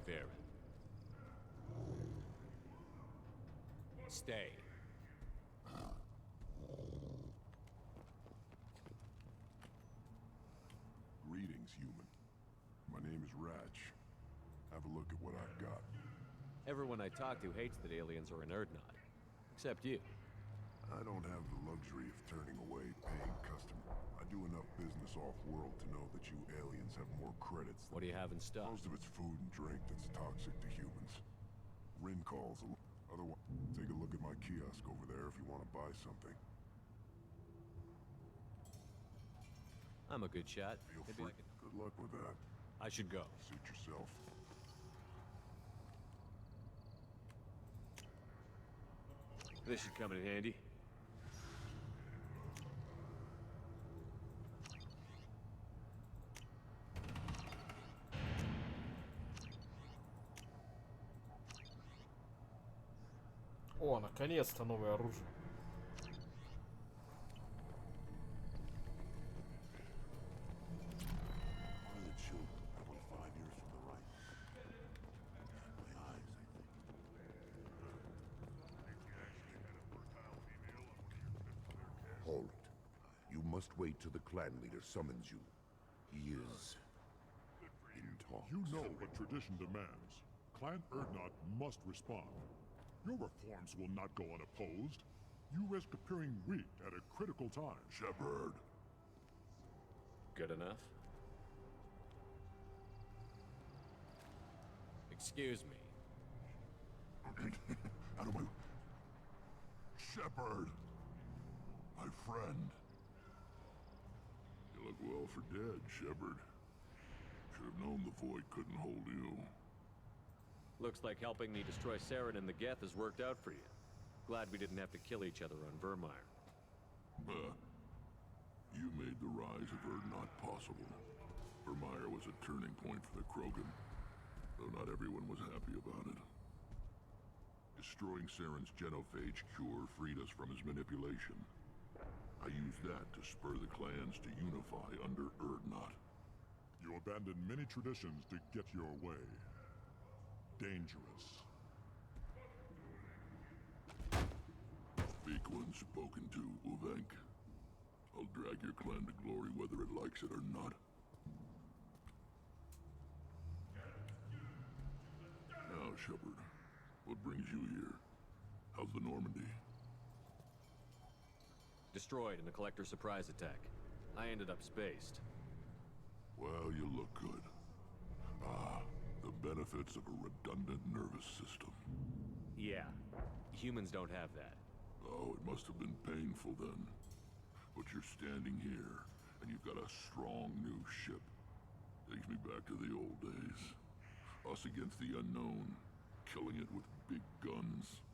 Varen. Stay. Greetings, human. My name is Ratch. Have a look at what I've got. Everyone I talk to hates that aliens are an Erdnot. Except you. I don't have the luxury of turning away paying customers. I do enough business off-world to know that you aliens have more credits. What do you have in stock? Most of it's food and drink that's toxic to humans. Rin calls. Otherwise, take a look at my kiosk over there if you want to buy something. I'm a good shot. Feel Maybe free. I could... Good luck with that. I should go. Suit yourself. This should come in handy. О, наконец-то новое оружие. One of the children, probably 5 years from the right. My eyes, I think. Hold it. You must wait till the clan leader summons you. He is in talks. You know what tradition demands. Clan Erdnot must respond. Your reforms will not go unopposed. You risk appearing weak at a critical time. Shepard. Good enough? Excuse me. Out of my... Shepard! My friend. You look well for dead, Shepard. Should have known the Void couldn't hold you. Looks like helping me destroy Saren and the Geth has worked out for you. Glad we didn't have to kill each other on Vermeer. You made the rise of Erdnot possible. Vermeer was a turning point for the Krogan, though not everyone was happy about it. Destroying Saren's genophage cure freed us from his manipulation. I used that to spur the clans to unify under Erdnot. You abandoned many traditions to get your way. Dangerous. Speak when spoken to, Uvenk. I'll drag your clan to glory whether it likes it or not. Now, Shepard, what brings you here? How's the Normandy? Destroyed in a collector surprise attack. I ended up spaced. Well, you look good. The benefits of a redundant nervous system. Yeah. Humans don't have that. Oh, it must have been painful then. But you're standing here, and you've got a strong new ship. Takes me back to the old days. Us against the unknown, killing it with big guns.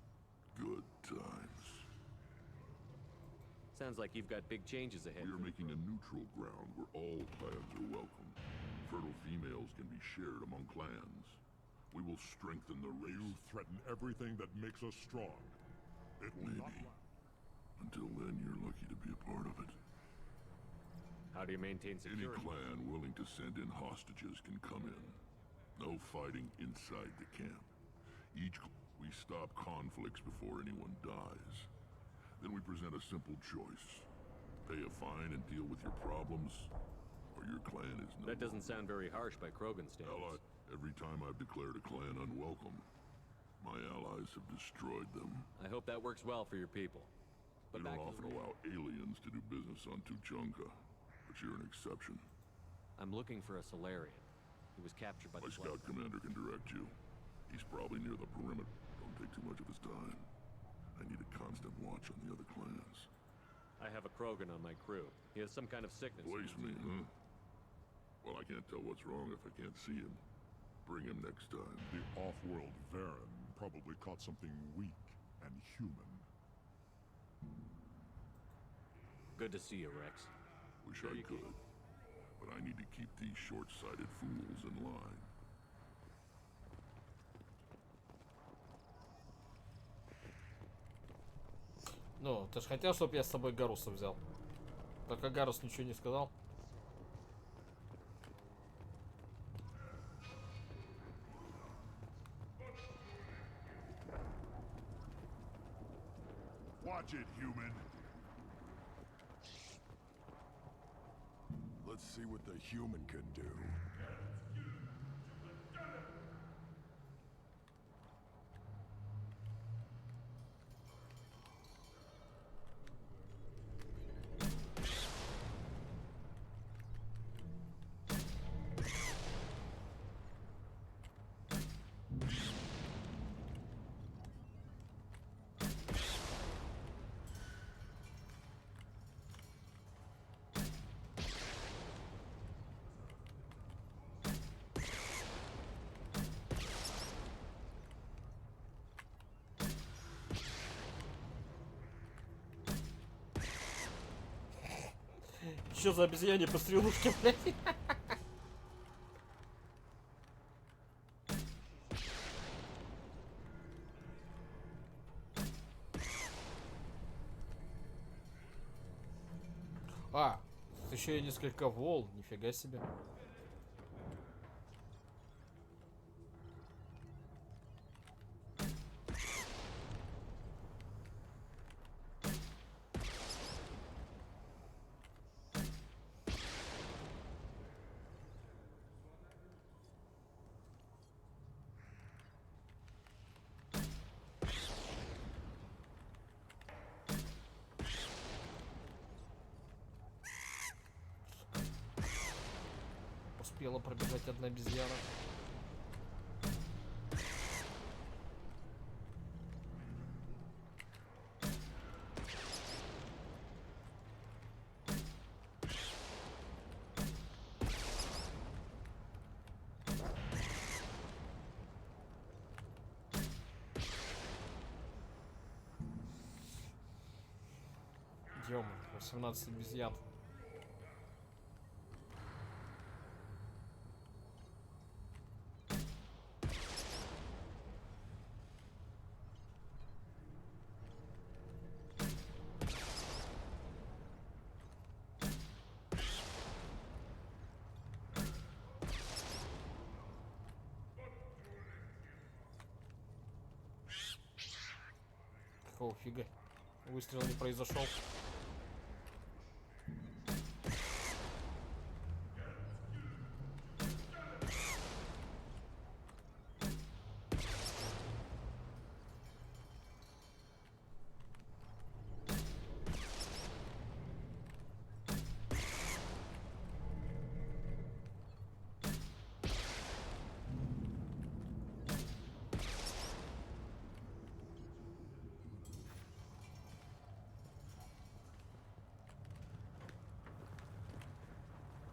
Good times. Sounds like you've got big changes ahead. We are making a neutral ground where all clans are welcome. Fertile females can be shared among clans. We will strengthen the race. You threaten everything that makes us strong. It will not last. Until then, you're lucky to be a part of it. How do you maintain security? Any clan willing to send in hostages can come in. No fighting inside the camp. We stop conflicts before anyone dies. Then we present a simple choice. Pay a fine and deal with your problems, or your clan is no That doesn't sound very harsh by Krogan standards. Every time I've declared a clan unwelcome, my allies have destroyed them. I hope that works well for your people. We don't often allow aliens to do business on Tuchanka, but you're an exception. I'm looking for a Solarian. He was captured by My the scout commander can direct you. He's probably near the perimeter. Don't take too much of his time. I need a constant watch on the other clans. I have a Krogan on my crew. He has some kind of sickness. Waste me, huh? Well, I can't tell what's wrong if I can't see him. Bring him next time. The off-world Varen probably caught something weak and human. Good to see you, Rex. Wish I could. But I need to keep these short-sighted fools in line. Ну, ты ж хотел, чтобы я с собой Гаруса взял. Только Гарус ничего не сказал. Watch it, human. Let's see what the human can do. Что за обезьяне пострелушки, блядь? А, тут еще и несколько волн, нифига себе. Успела пробежать одна обезьяна. Идем, 18 обезьян. Какого фига? Выстрел не произошел.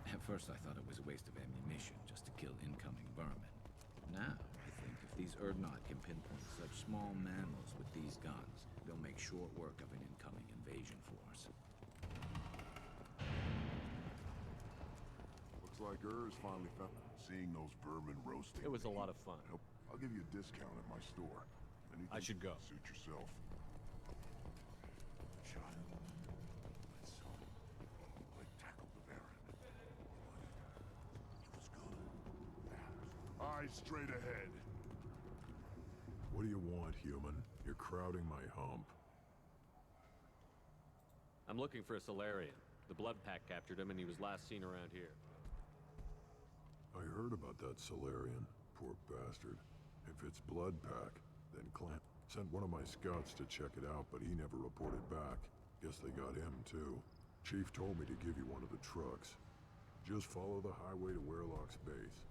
At first I thought it was a waste of ammunition just to kill incoming vermin. Now, I think if these Urdnot can pinpoint such small mammals with these guns, they'll make short work of an incoming invasion force. Looks like is finally found. Seeing those vermin roasting. It was a lot of fun. I'll give you a discount at my store. Anything I should go. Suit yourself. Child. I tackled the Baron. It was good. Eyes straight ahead. What do you want, human? You're crowding my hump. I'm looking for a Solarian. The Blood Pack captured him and he was last seen around here. I heard about that Solarian. Poor bastard. If it's Blood Pack, then Clan sent one of my scouts to check it out, but he never reported back. Guess they got him, too. Chief told me to give you one of the trucks. Just follow the highway to Werlock's base.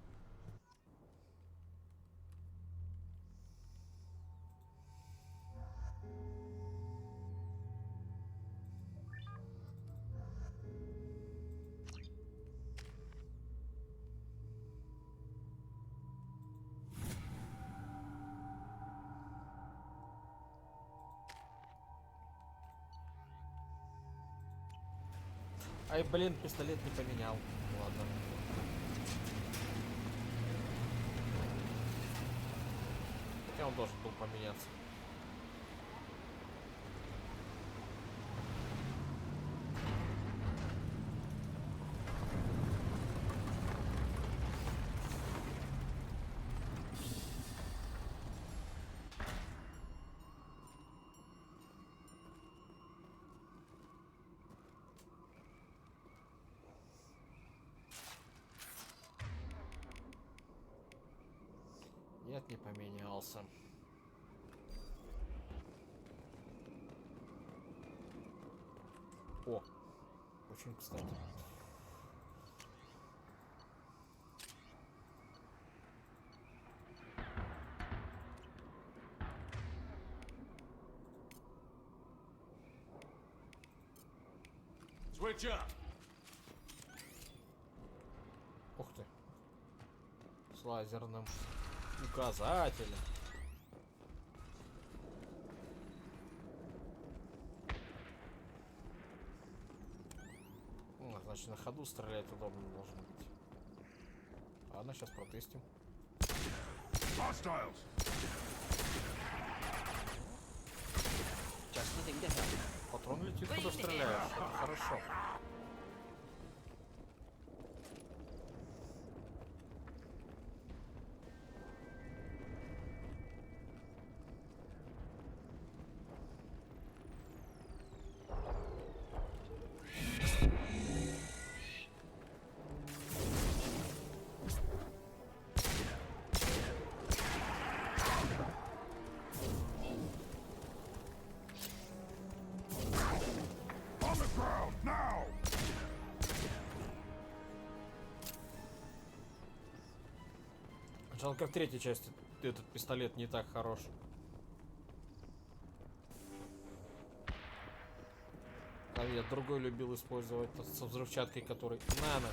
Ай, блин, пистолет не поменял. Ладно. Хотя он должен был поменяться. не поменялся. О, очень кстати. Switch up. Ух ты. С лазерным указателем. Значит, на ходу стрелять удобно должно быть. Ладно, сейчас протестим. Патрон летит, куда стреляешь. Это хорошо. Жалко, в третьей части этот пистолет не так хорош. А я другой любил использовать тот со взрывчаткой, который нано.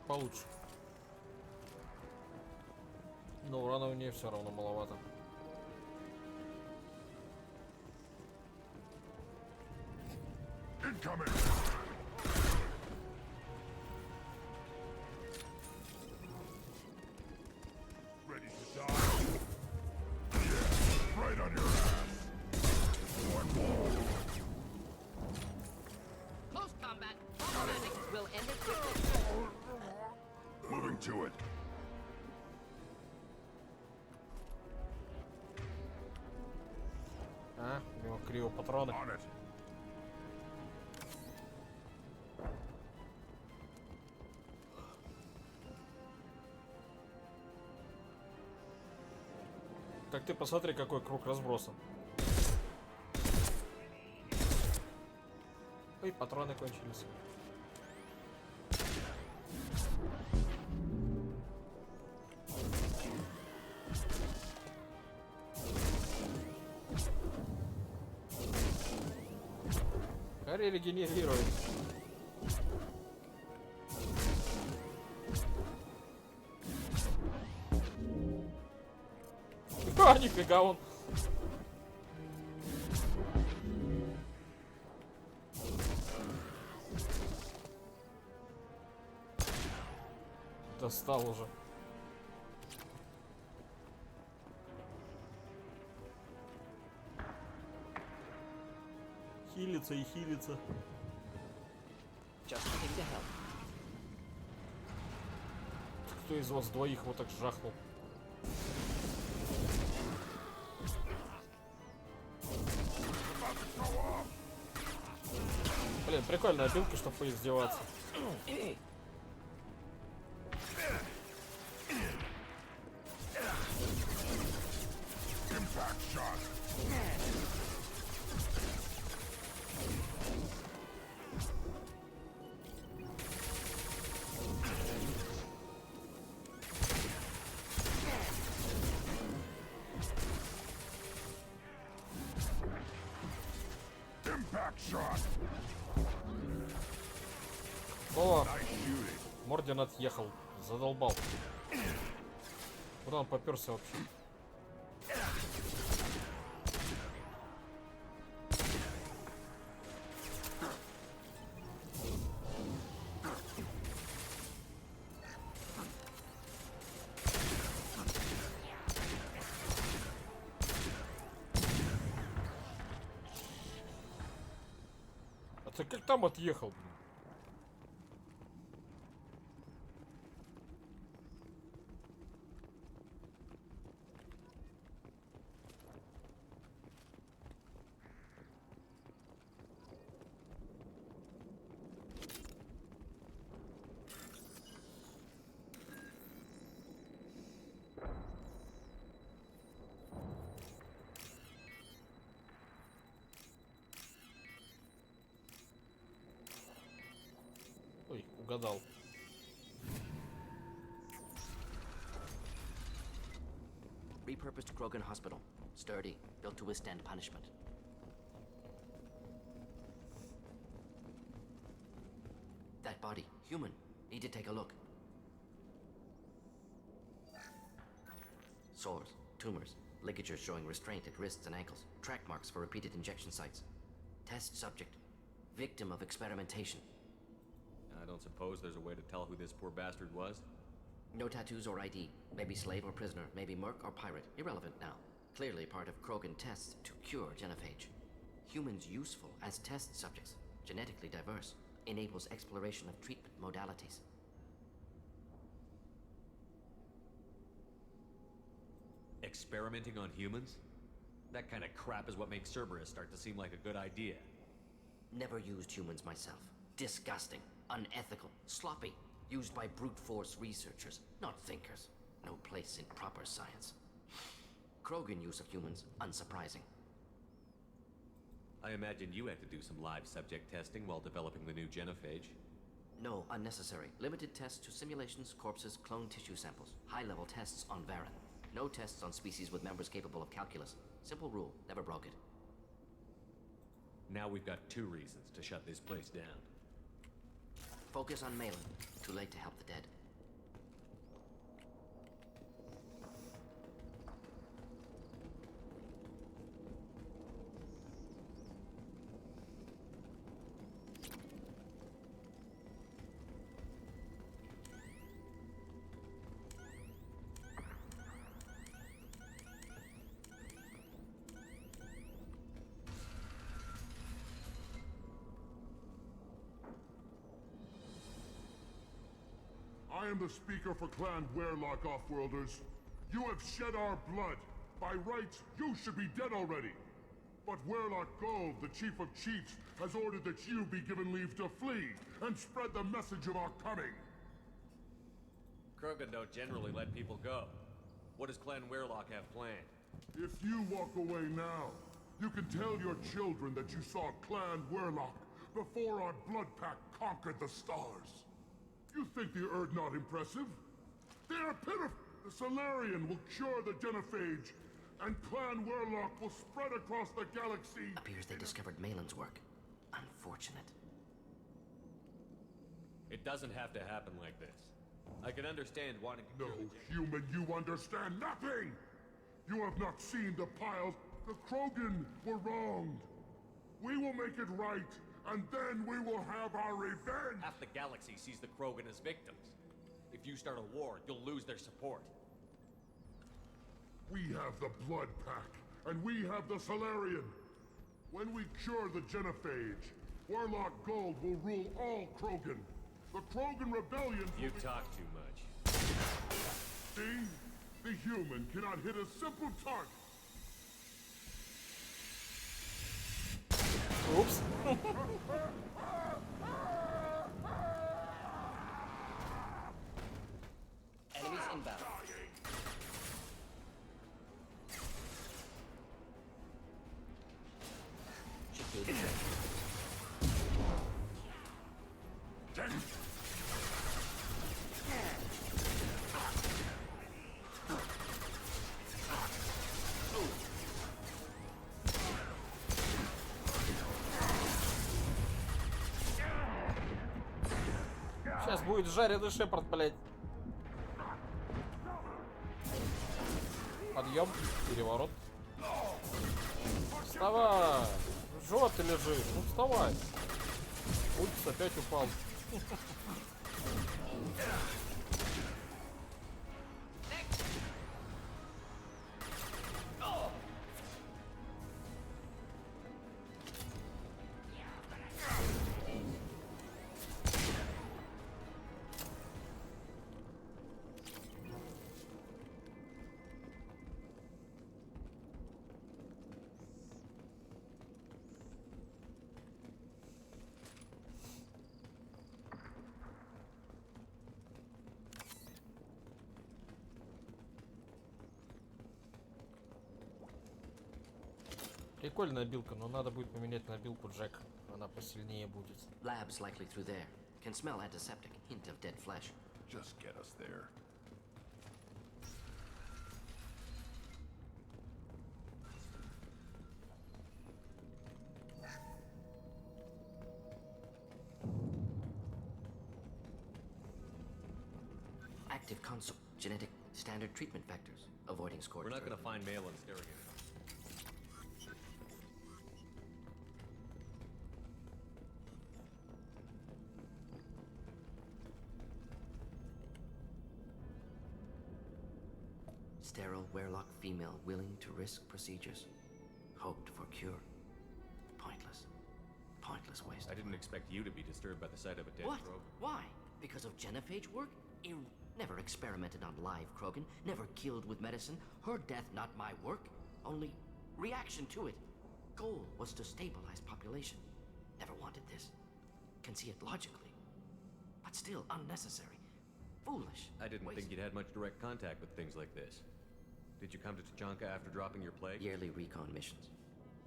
Получше. Но урона у нее все равно маловато. To it. А, у него криво патроны. Так ты посмотри, какой круг разброса. Ой, патроны кончились. Гарри регенерирует. А, нифига он. Достал уже. Хилится и хилится. Кто из вас двоих вот так жахнул? Блин, прикольная билка, чтобы поиздеваться. О! Морден отъехал. Задолбал. Куда он попёрся вообще? А ты как там отъехал, блин? Ой, угадал. Repurposed Krogan Hospital. Sturdy, built to withstand punishment. That body, human. Need to take a look. Sores, tumors, ligatures showing restraint at wrists and ankles, track marks for repeated injection sites. Test subject, victim of experimentation. I don't suppose there's a way to tell who this poor bastard was? No tattoos or ID. Maybe slave or prisoner, maybe merc or pirate. Irrelevant now. Clearly part of Krogan tests to cure genophage. Humans useful as test subjects. Genetically diverse. Enables exploration of treatment modalities. Experimenting on humans? That kind of crap is what makes Cerberus start to seem like a good idea. Never used humans myself. Disgusting. Unethical. Sloppy. Used by brute force researchers, not thinkers. No place in proper science. Krogan use of humans, unsurprising. I imagine you had to do some live subject testing while developing the new genophage. No, unnecessary. Limited tests to simulations, corpses, cloned tissue samples. High-level tests on Varen. No tests on species with members capable of calculus. Simple rule, never broke it. Now we've got 2 reasons to shut this place down. Focus on Malin. Too late to help the dead. I am the speaker for Clan Werlock, Offworlders. You have shed our blood. By rights, you should be dead already. But Werlock Gold, the Chief of Chiefs, has ordered that you be given leave to flee and spread the message of our coming. Krogan don't generally let people go. What does Clan Werlock have planned? If you walk away now, you can tell your children that you saw Clan Werlock before our blood pack conquered the stars. You think the Erd not impressive? They are pitiful. The Solarian will cure the genophage, and Clan Werlock will spread across the galaxy. Appears they discovered Malin's work. Unfortunate. It doesn't have to happen like this. I can understand wanting to... No, human, you understand nothing! You have not seen the piles. The Krogan were wronged. We will make it right, and then we will have our revenge! Half the galaxy sees the Krogan as victims. If you start a war, you'll lose their support. We have the Blood Pack, and we have the Solarian. When we cure the genophage, Warlock Gold will rule all Krogan. The Krogan rebellion... You talk too much. See? The human cannot hit a simple target. Oops. Enemies inbound. Should do the trick. будет жареный Шепард, блядь. Подъем, переворот. Вставай! Жжет ты лежишь, ну вставай. Путь опять упал. Прикольная билка, но надо будет поменять на билку Джек. Она посильнее будет. Lab's likely through there. Can smell antiseptic. Hint of dead flesh. Just get us there. Active console. Genetic standard treatment factors. Avoiding scorch. We're not gonna find Malin staring at us. Sterile Werlock female willing to risk procedures. Hoped for cure. Pointless. Pointless waste. I didn't expect you to be disturbed by the sight of a dead What? Krogan. Why? Because of genophage work? Never experimented on live Krogan. Never killed with medicine. Her death not my work. Only reaction to it. Goal was to stabilize population. Never wanted this. Can see it logically. But still unnecessary. Foolish. I didn't think you'd had much direct contact with things like this. Did you come to Tachanka after dropping your plague? Yearly recon missions.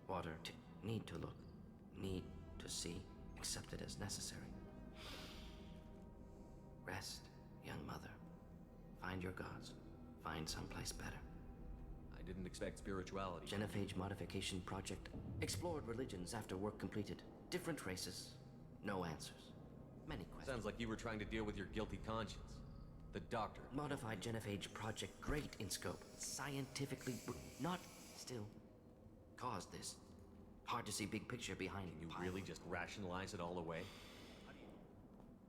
Water to need to look. Need to see. Accepted as necessary. Rest, young mother. Find your gods. Find someplace better. I didn't expect spirituality. Genophage modification project. Explored religions after work completed. Different races. No answers. Many questions. Sounds like you were trying to deal with your guilty conscience. The doctor. Modified genophage project great in scope. Scientifically not still. Caused this. Hard to see big picture behind Can you really just rationalize it all away?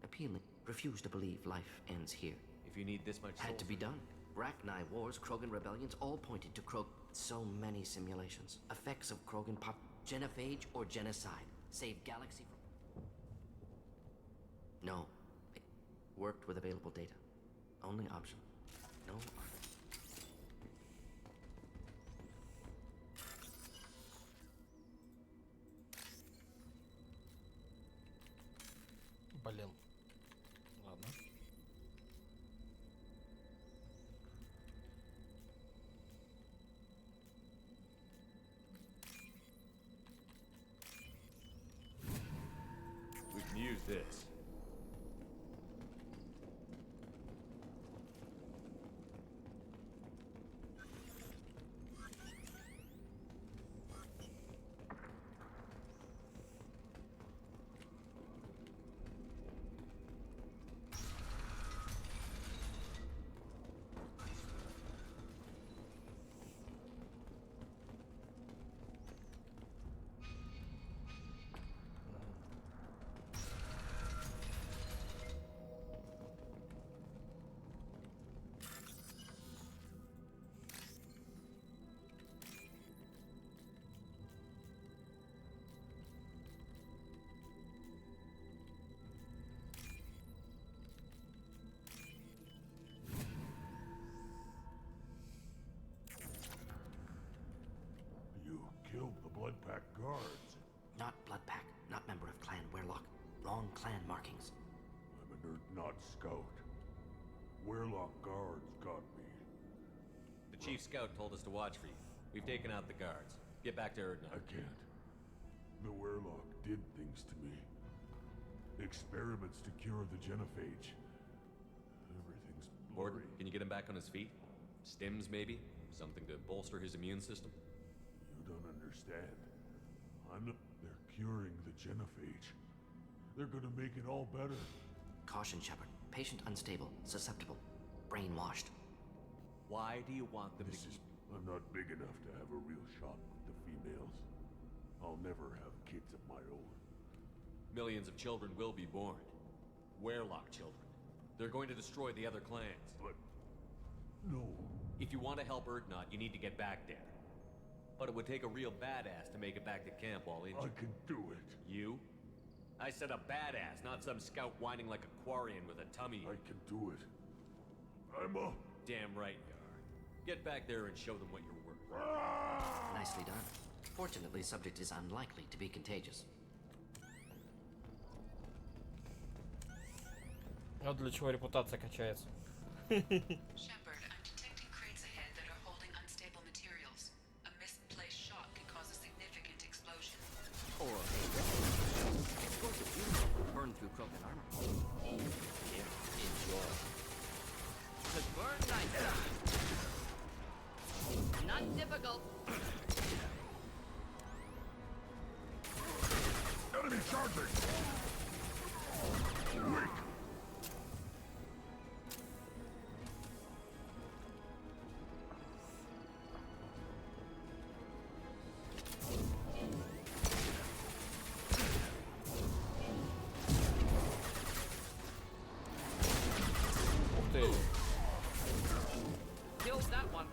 Appealing. Refuse to believe life ends here. If you need this much Had to be done. Rachni wars, Krogan rebellions, all pointed to so many simulations. Effects of Krogan pop. Genophage or genocide. Save galaxy from... No. It worked with available data. Only option. No other. Блин. Ладно. We can use this. Killed the Blood Pack guards. Not Blood Pack, not member of Clan Werlock. Wrong clan markings. I'm a nerd, not scout. Werlock guards got me. The chief scout told us to watch for you. We've taken out the guards. Get back to Erdnot. I can't. The Werlock did things to me. Experiments to cure the genophage. Everything's blurry. Gordon, can you get him back on his feet? Stims, maybe? Something to bolster his immune system? You don't understand. They're curing the genophage. They're gonna make it all better. Caution, Shepard. Patient unstable, susceptible, brainwashed. Why do you want them to keep? I'm not big enough to have a real shot with the females. I'll never have kids of my own. Millions of children will be born. Werelock children. They're going to destroy the other clans. But... no. If you want to help Erdnot, you need to get back there. But it would take a real badass to make it back to camp while injured. I can do it. You? I said a badass, not some scout whining like a Quarian with a tummy. I can do it. I'm a... Damn right you are. Get back there and show them what you're worth. Nicely done. Fortunately, subject is unlikely to be contagious. Вот для чего репутация качается. Shepard, I'm detecting crates ahead that are holding unstable materials. A misplaced shot could cause a significant explosion. Or a explosive fuel burn through Krogan armor. Here, enjoy. The burn knife. Not difficult. Enemy charging! Weak! Ух ты. Killed that one.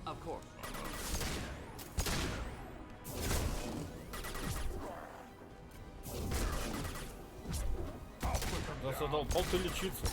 Of course. Да задолбал ты лечиться.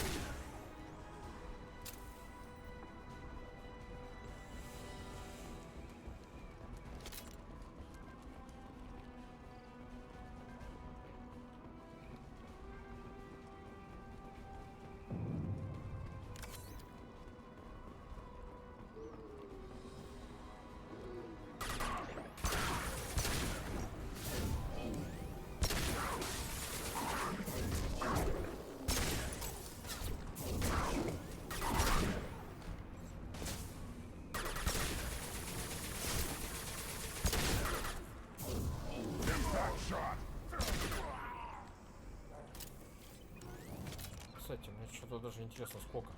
Кстати, мне что-то даже интересно, сколько.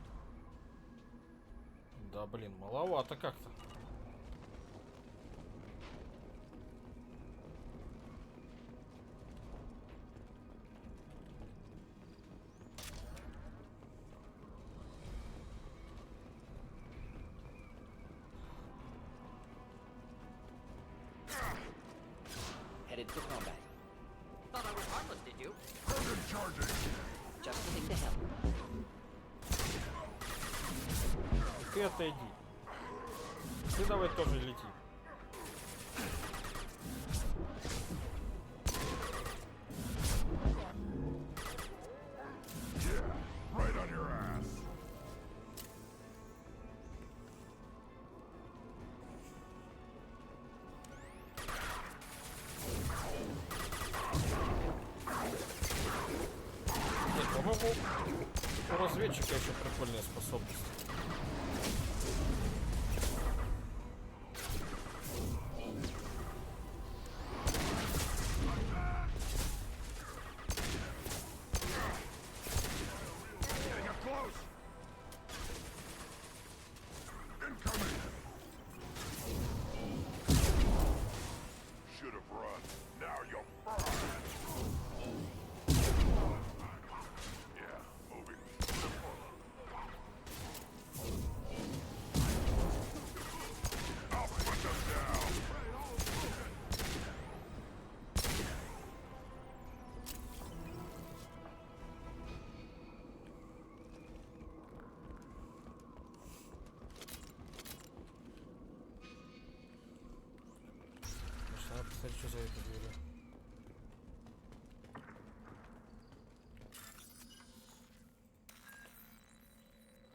Да блин, маловато как-то. Headed for combat. Thought I was harmless, did you? Krogan charging! Just the thing to help. Ты отойди. Ты давай тоже лети. Yeah, right on your ass. Нет, по-моему, у разведчика еще прикольная способность. Getting up close! Incoming! Should have run. Now you're fried. Yeah, moving. I'll put them down. Надо посмотреть, что за этой дверью.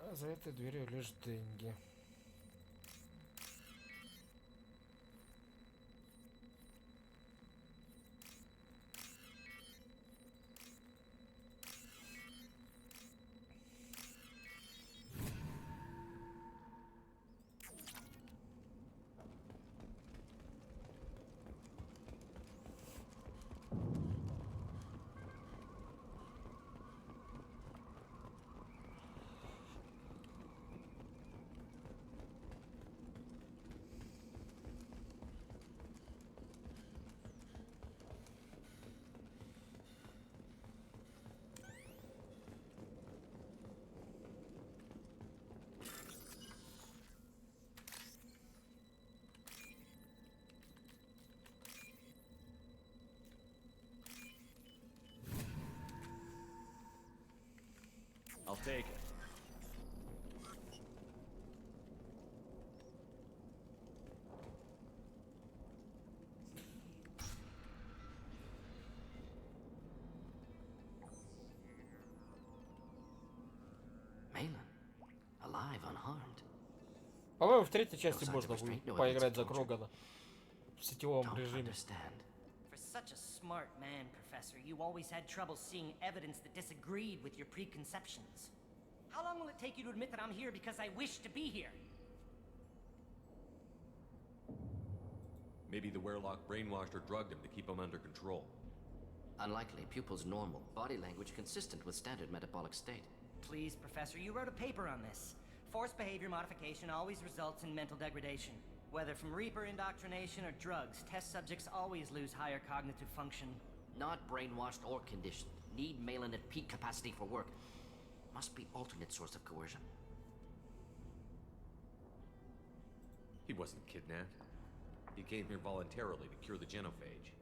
А за этой дверью лишь деньги. I'll take it. Malin, alive, unharmed. По-моему, в третьей части можно будет поиграть за Крогана в сетевом режиме. For such a smart man, Professor, you always had trouble seeing evidence that disagreed with your preconceptions. How long will it take you to admit that I'm here because I wish to be here? Maybe the Werlock brainwashed or drugged him to keep him under control. Unlikely. Pupil's normal. Body language consistent with standard metabolic state. Please, Professor, you wrote a paper on this. Forced behavior modification always results in mental degradation. Whether from Reaper indoctrination or drugs, test subjects always lose higher cognitive function. Not brainwashed or conditioned. Need Malin at peak capacity for work. Must be alternate source of coercion. He wasn't kidnapped. He came here voluntarily to cure the genophage.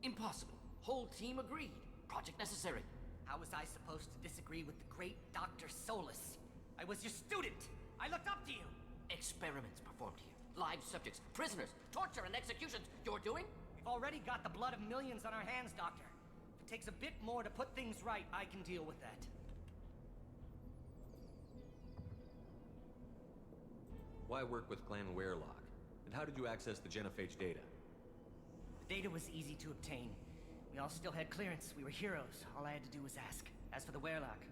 Impossible. Whole team agreed. Project necessary. How was I supposed to disagree with the great Dr. Solus? I was your student! I looked up to you! Experiments performed here. Live subjects, prisoners, torture and executions. You're doing? We've already got the blood of millions on our hands, Doctor. If it takes a bit more to put things right, I can deal with that. Why work with Clan Werlock? And how did you access the genophage data? The data was easy to obtain. We all still had clearance. We were heroes. All I had to do was ask. As for the Werlock,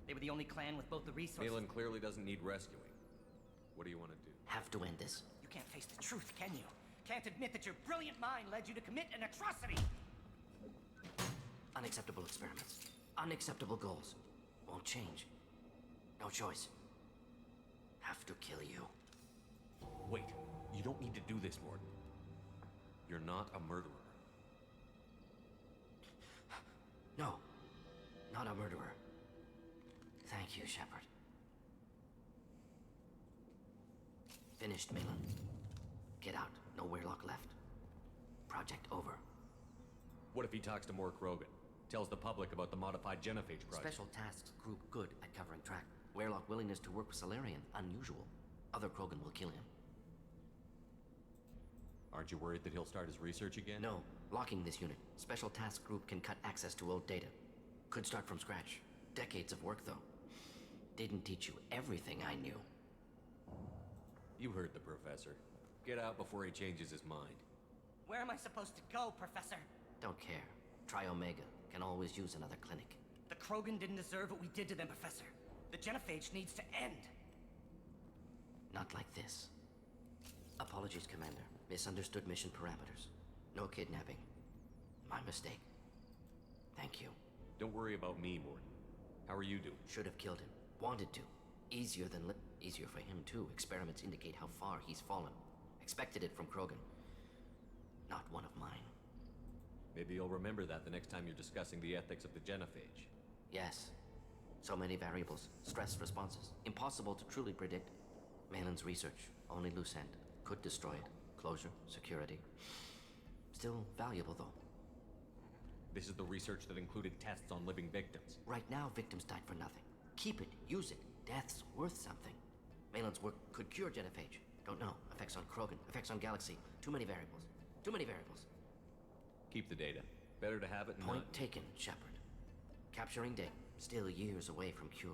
they were the only clan with both the resources... Malin clearly doesn't need rescuing. What do you want to do? Have to end this. You can't face the truth, can you? Can't admit that your brilliant mind led you to commit an atrocity! Unacceptable experiments. Unacceptable goals. Won't change. No choice. Have to kill you. Wait, you don't need to do this, Morton. You're not a murderer. No, not a murderer. Thank you, Shepard. Finished, Malin. Get out. No Werlock left. Project over. What if he talks to more Krogan? Tells the public about the modified genophage project? Special tasks group good at covering track. Werlock willingness to work with Salarian, unusual. Other Krogan will kill him. Aren't you worried that he'll start his research again? No. Locking this unit. Special task group can cut access to old data. Could start from scratch. Decades of work, though. Didn't teach you everything I knew. You heard the professor. Get out before he changes his mind. Where am I supposed to go, Professor? Don't care. Try Omega. Can always use another clinic. The Krogan didn't deserve what we did to them, Professor. The genophage needs to end. Not like this. Apologies, Commander. Misunderstood mission parameters. No kidnapping. My mistake. Thank you. Don't worry about me, Morton. How are you doing? Should have killed him. Wanted to. Easier than easier for him, too. Experiments indicate how far he's fallen. Expected it from Krogan. Not one of mine. Maybe you'll remember that the next time you're discussing the ethics of the genophage. Yes. So many variables. Stress responses. Impossible to truly predict. Malin's research. Only loose end. Could destroy it. Closure. Security. Still valuable, though. This is the research that included tests on living victims. Right now, victims died for nothing. Keep it. Use it. Death's worth something. Malin's work could cure genophage. Don't know. Effects on Krogan. Effects on Galaxy. Too many variables. Too many variables. Keep the data. Better to have it than Point not. taken, Shepard. Capturing data. Still years away from cure.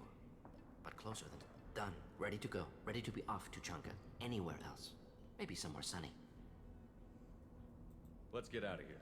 But closer than done. Ready to go. Ready to be off to Chunka. Anywhere else. Maybe somewhere sunny. Let's get out of here.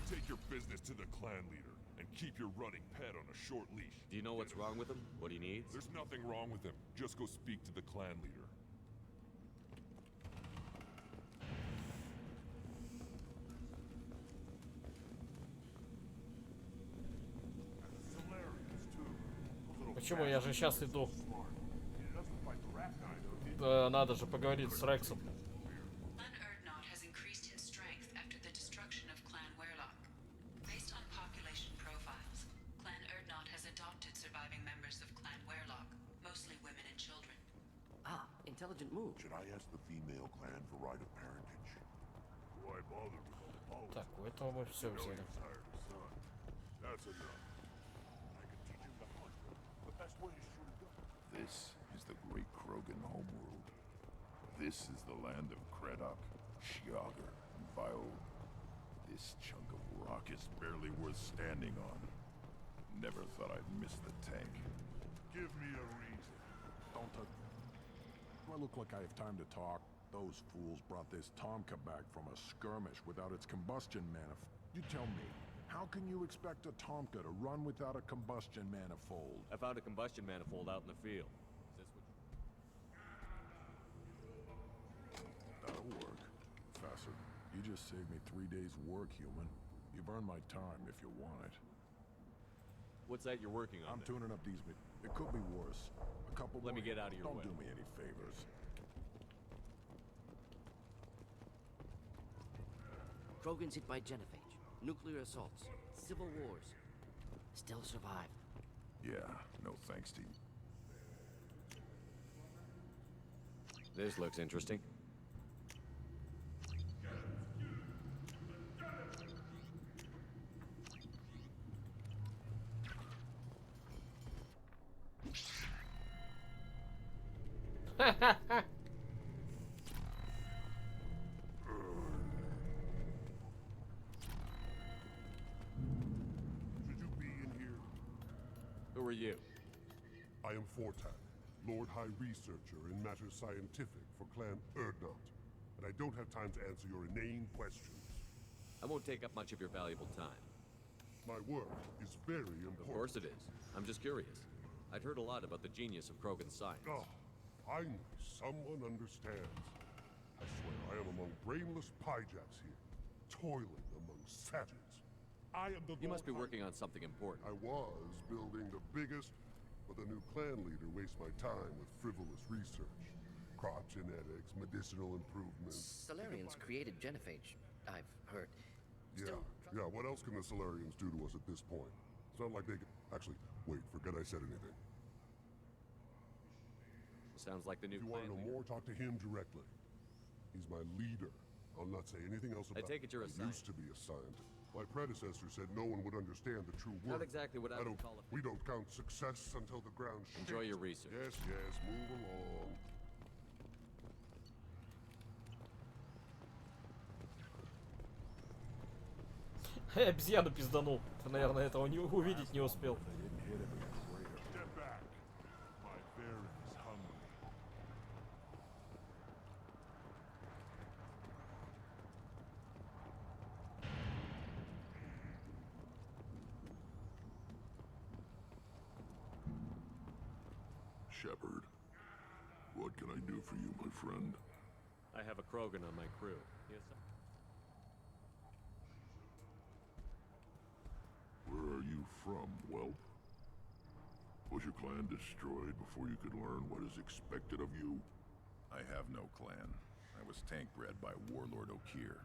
Take your business to the clan leader and keep your running pet on a short leash. Do you know what's wrong with him? What he needs? There's nothing wrong with him. Just go speak to the clan leader. Почему? Я же сейчас иду. Да, надо же поговорить с Рексом. Unearned has increased in strength after the destruction of intelligent move. Should I ask the female clan for right of parentage? Why bother with all the politics? Так, у этого мы все взяли. That's enough. I can teach him the hunt, the best way to shoot a gun. This is the great Krogan homeworld. This is the land of Kredok, Shiagar, and Viol. This chunk of rock is barely worth standing on. Never thought I'd miss the tank. Give me a reason. Don't do I look like I have time to talk? Those fools brought this Tomka back from a skirmish without its combustion manifold. You tell me, how can you expect a Tomka to run without a combustion manifold? I found a combustion manifold out in the field. Is this what... That'll work. Professor, you just saved me 3 days' work, human. You've earned my time if you want it. What's that you're working on? I'm tuning up these... It could be worse. A couple Let me more... get out of your way. Don't do me any favors. Krogan's hit by genophage, nuclear assaults, civil wars. Still survived. Yeah, no thanks to you. This looks interesting. Should you be in here? Who are you? I am Fortak, Lord High Researcher in matters scientific for Clan Erdnot, and I don't have time to answer your inane questions. I won't take up much of your valuable time. My work is very important. Of course it is. I'm just curious. I'd heard a lot about the genius of Krogan science. Oh, finally, someone understands. I swear, I am among brainless pyjaks here, toiling among savages. I am the You must be Lord working on something important. I was building the biggest, but the new clan leader wastes my time with frivolous research. Crop genetics, medicinal improvements. Solarians created genophage, I've heard. Yeah, what else can the Solarians do to us at this point? It's not like they can... Actually, wait, forget I said anything. Sounds like the new If you want to clan know leader. more, talk to him directly. He's my leader. I'll not say anything else about I take it you're a I used to be a scientist. My predecessor said no one would understand the true work. Not exactly what I would call a... We don't count success until the ground shakes. Enjoy your research. Yes, move along. Обезьяну пизданул. Ты, наверное, этого не увидеть не успел. Get back. My bear is hungry. Shepard, what can I do for you, my friend? I have a Krogan on my crew. Yes, sir. Where are you from, whelp? Was your clan destroyed before you could learn what is expected of you? I have no clan. I was tank bred by Warlord Okir.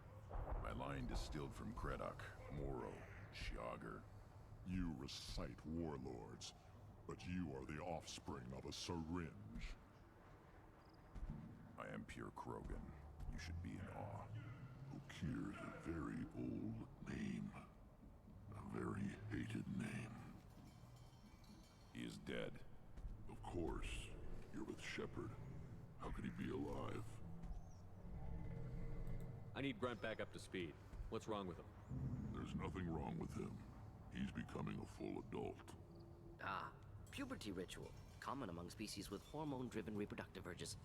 My line distilled from Kredok, Moro, Shiagar. You recite warlords, but you are the offspring of a syringe. I am pure Krogan. You should be in awe. Okir's a very old name. A very hated name. He is dead. Of course. You're with Shepard. How could he be alive? I need Grunt back up to speed. What's wrong with him? There's nothing wrong with him. He's becoming a full adult. Ah, puberty ritual. Common among species with hormone-driven reproductive urges.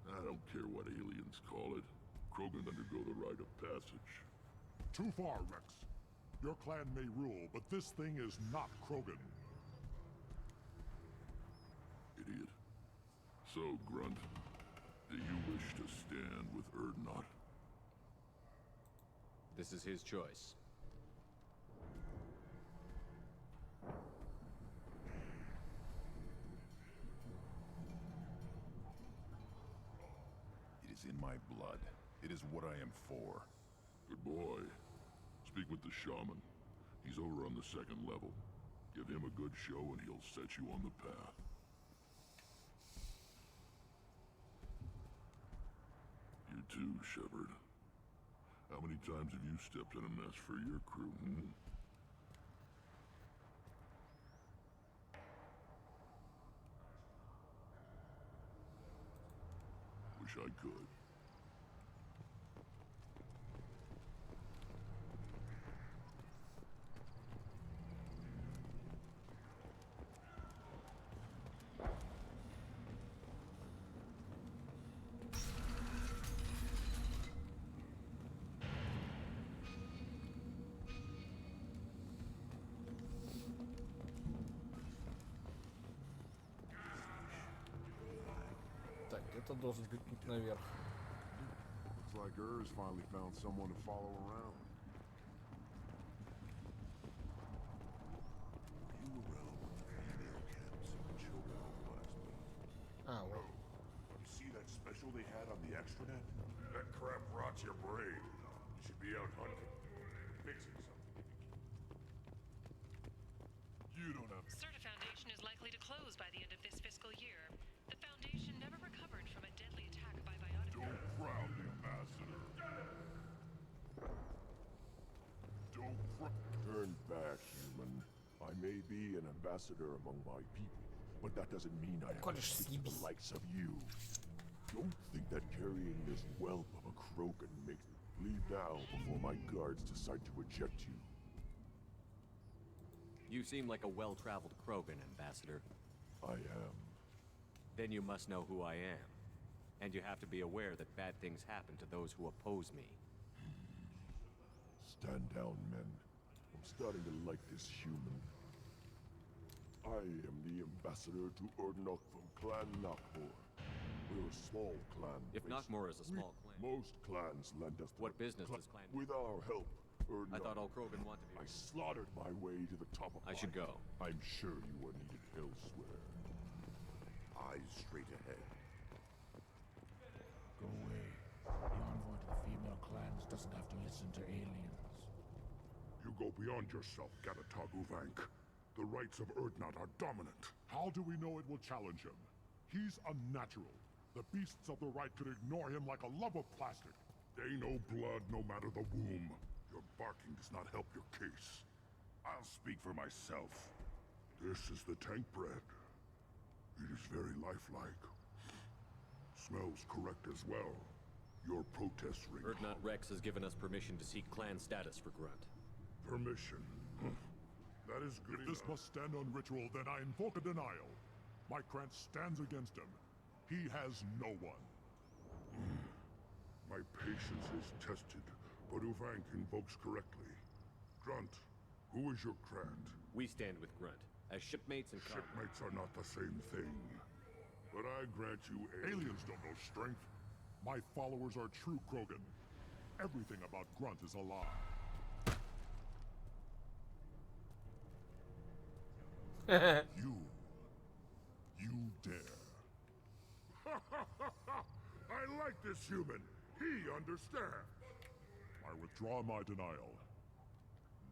I don't care what aliens call it. Krogan undergo the rite of passage. Too far, Rex. Your clan may rule, but this thing is not Krogan. Idiot. So, Grunt, do you wish to stand with Erdnot? This is his choice. It is in my blood. It is what I am for. Good boy. Speak with the shaman. He's over on the second level. Give him a good show and he'll set you on the path. too, Shepard. How many times have you stepped in a mess for your crew, hmm? Wish I could. Так, это должен быть путь наверх. Looks like Urs finally found someone to follow around. You around when the female camps and children over last week? А, вот. You see that special they had on the extranet? That crap rots your brain. You should be out hunting. Fixing something. You don't have... Certa Foundation is likely to close by the end of this fiscal year. The Foundation never recovered from a deadly attack by biotic... Don't crowd the ambassador. Don't Turn back, human. I may be an ambassador among my people, but that doesn't mean I have to speak to the likes of you. Don't think that carrying this whelp of a Krogan makes me leave now before my guards decide to eject you. You seem like a well-traveled Krogan, Ambassador. I am. Then you must know who I am. And you have to be aware that bad things happen to those who oppose me. Stand down, men. I'm starting to like this human. I am the ambassador to Urdnok from Clan Nakmor. We're a small clan. If Nakmor is a small clan... Most clans lend us... What business does clan... With our help, Urdnok... I thought all Krogan want to be... I slaughtered my way to the top of... I should go. I'm sure you were needed elsewhere. Eyes straight ahead. Go away. The envoy to the female clans doesn't have to listen to aliens. You go beyond yourself, Gatatog Uvank. The rights of Urdnot are dominant. How do we know it will challenge him? He's unnatural. The beasts of the right could ignore him like a lump of plastic. They know blood no matter the womb. Your barking does not help your case. I'll speak for myself. This is the tank bread. It is very lifelike. Smells correct as well. Your protest ring. Urdnot Rex has given us permission to seek clan status for Grunt. Permission? That is good If this must stand on ritual, then I invoke a denial. My Krantz stands against him. He has no one. My patience is tested, but Uvank invokes correctly. Grunt, who is your Krant? We stand with Grunt, as shipmates and... Shipmates are not the same thing. But I grant you Aliens don't know strength. My followers are true Krogan. Everything about Grunt is a lie. You dare. I like this human. He understands. I withdraw my denial.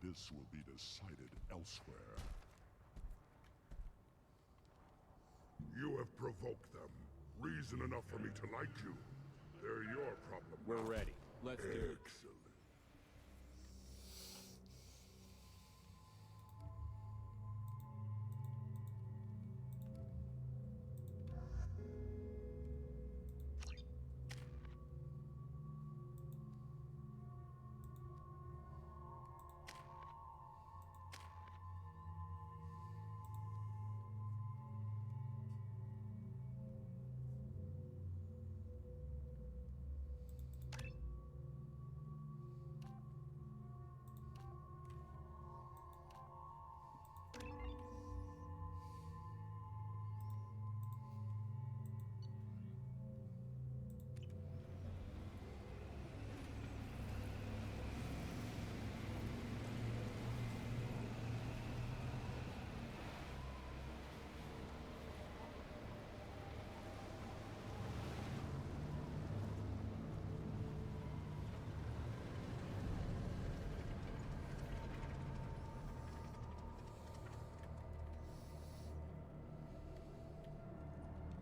This will be decided elsewhere. You have provoked them. Reason enough for me to like you. They're your problem. We're ready. Let's do it. Excellent.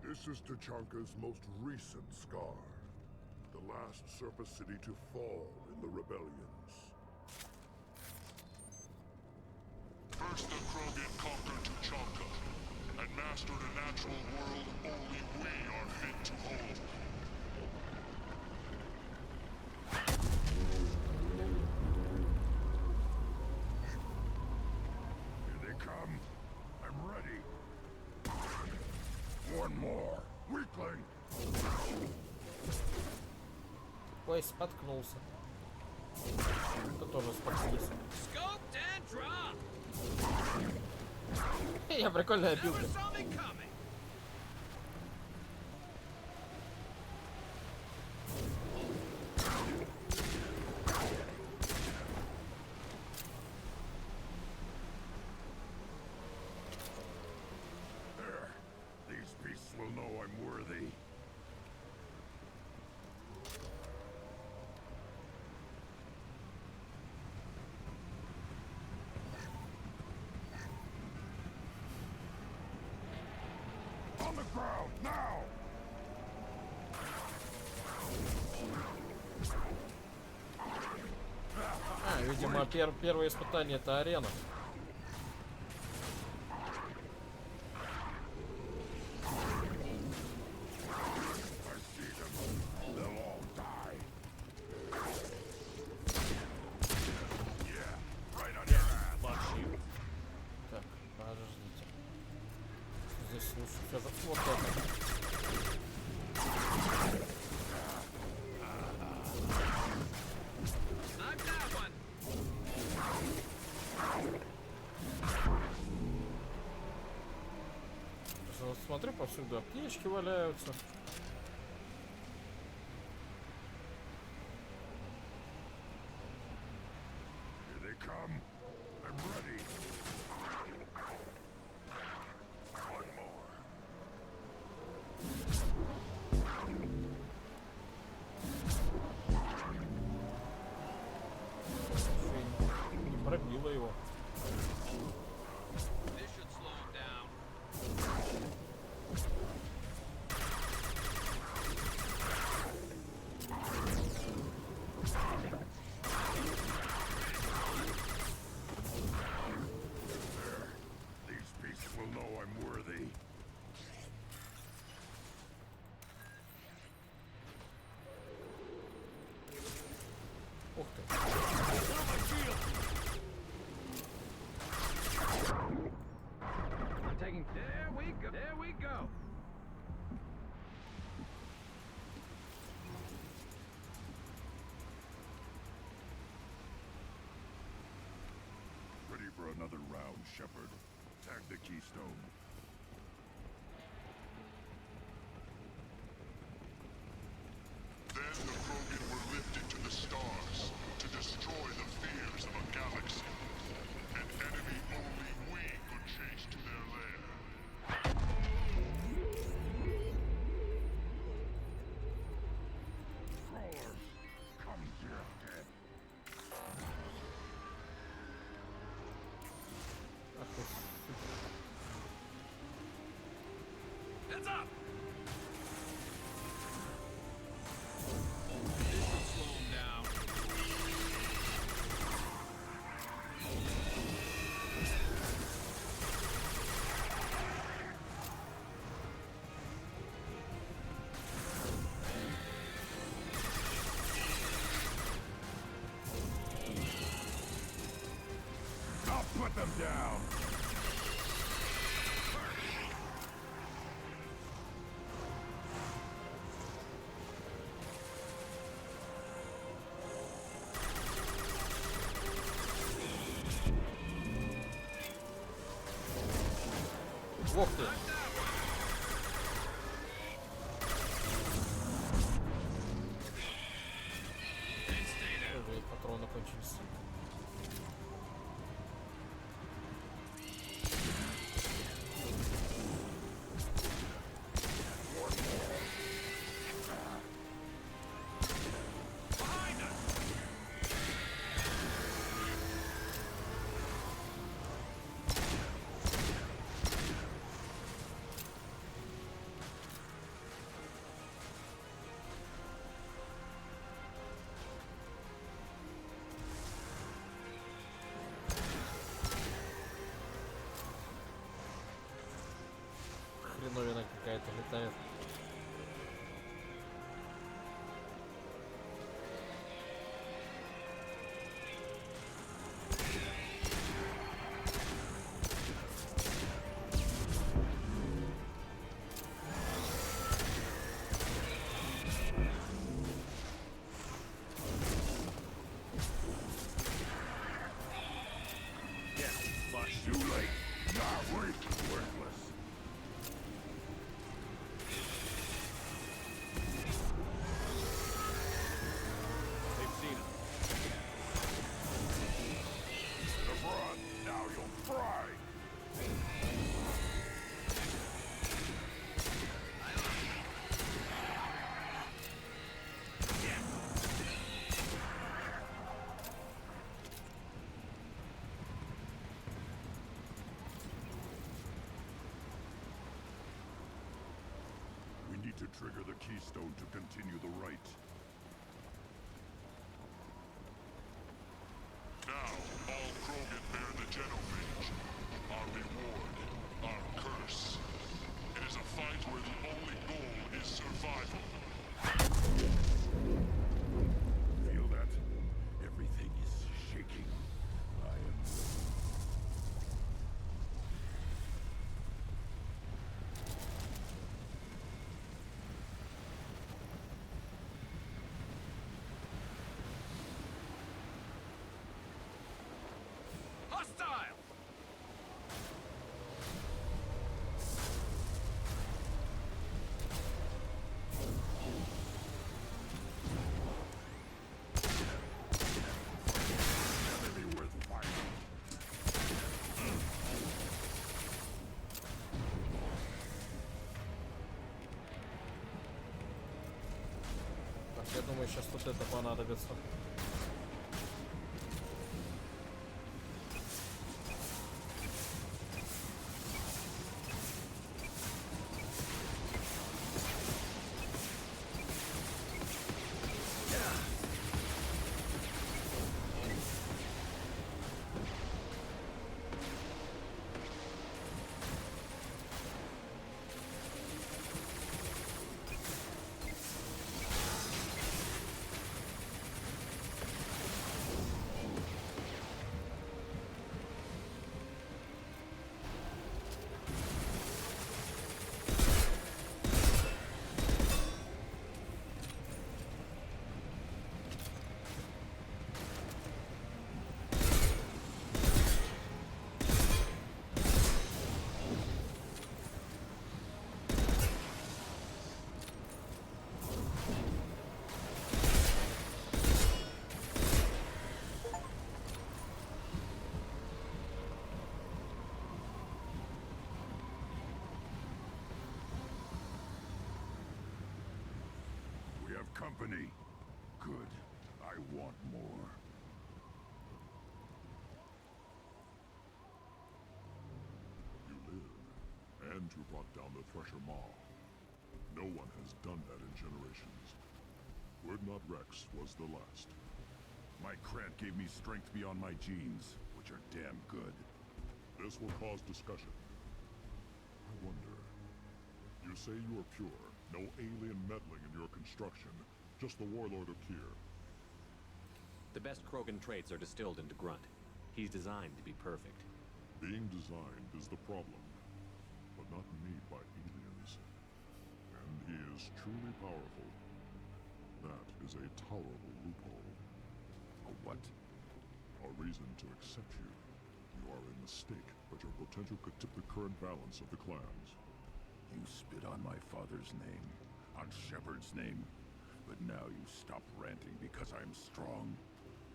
This is Tachanka's most recent scar. The last surface city to fall in the rebellions. First the Krogan conquered Tuchanka, and mastered a natural world only we are fit to hold. Here they come. I'm ready. One more. Weakling! Ой, споткнулся. Ты тоже споткнулся. Я прикольная билка. There. These beasts will know I'm worthy. On the ground, now! Видимо, первое испытание — это арена. Так, подождите. Здесь лучше все же вот это. Вот смотри, повсюду аптечки валяются. Here they come. I'm ready. One more. Не пробило его. These beasts will know I'm worthy. Ух ты. There we go. Ready for another round, Shepard. Tag the keystone. Then the Krogan were lifted to the stars to destroy the fears of a galaxy. An enemy only we could chase to their lair. Crawlers, come to your death. Heads up! I'll put them down. Ух ты. Ой, патроны кончились. летает. Too late. Nah, worthless. They've seen us. LeBron, now you'll fry. We need to trigger the keystone to continue the rite. Now, all Krogan bear the genophage. Our reward, our curse. It is a fight where the only goal is survival. Feel that? Everything is shaking. I am... Hostile! Enemy worth fighting. Так, я думаю, сейчас тут это понадобится. We have company. Good. I want more. You live, and you brought down the Thresher Maw. No one has done that in generations. Word Not Rex was the last. My Krant gave me strength beyond my genes, which are damn good. This will cause discussion. I wonder. You say you are pure, no alien meddling in your construction, just the warlord of Kier. The best Krogan traits are distilled into Grunt. He's designed to be perfect. Being designed is the problem, but not made by aliens. And he is truly powerful. That is a tolerable loophole. A what? A reason to accept you. You are a mistake, but your potential could tip the current balance of the clans. You spit on my father's name, on Shepard's name, but now you stop ranting because I'm strong.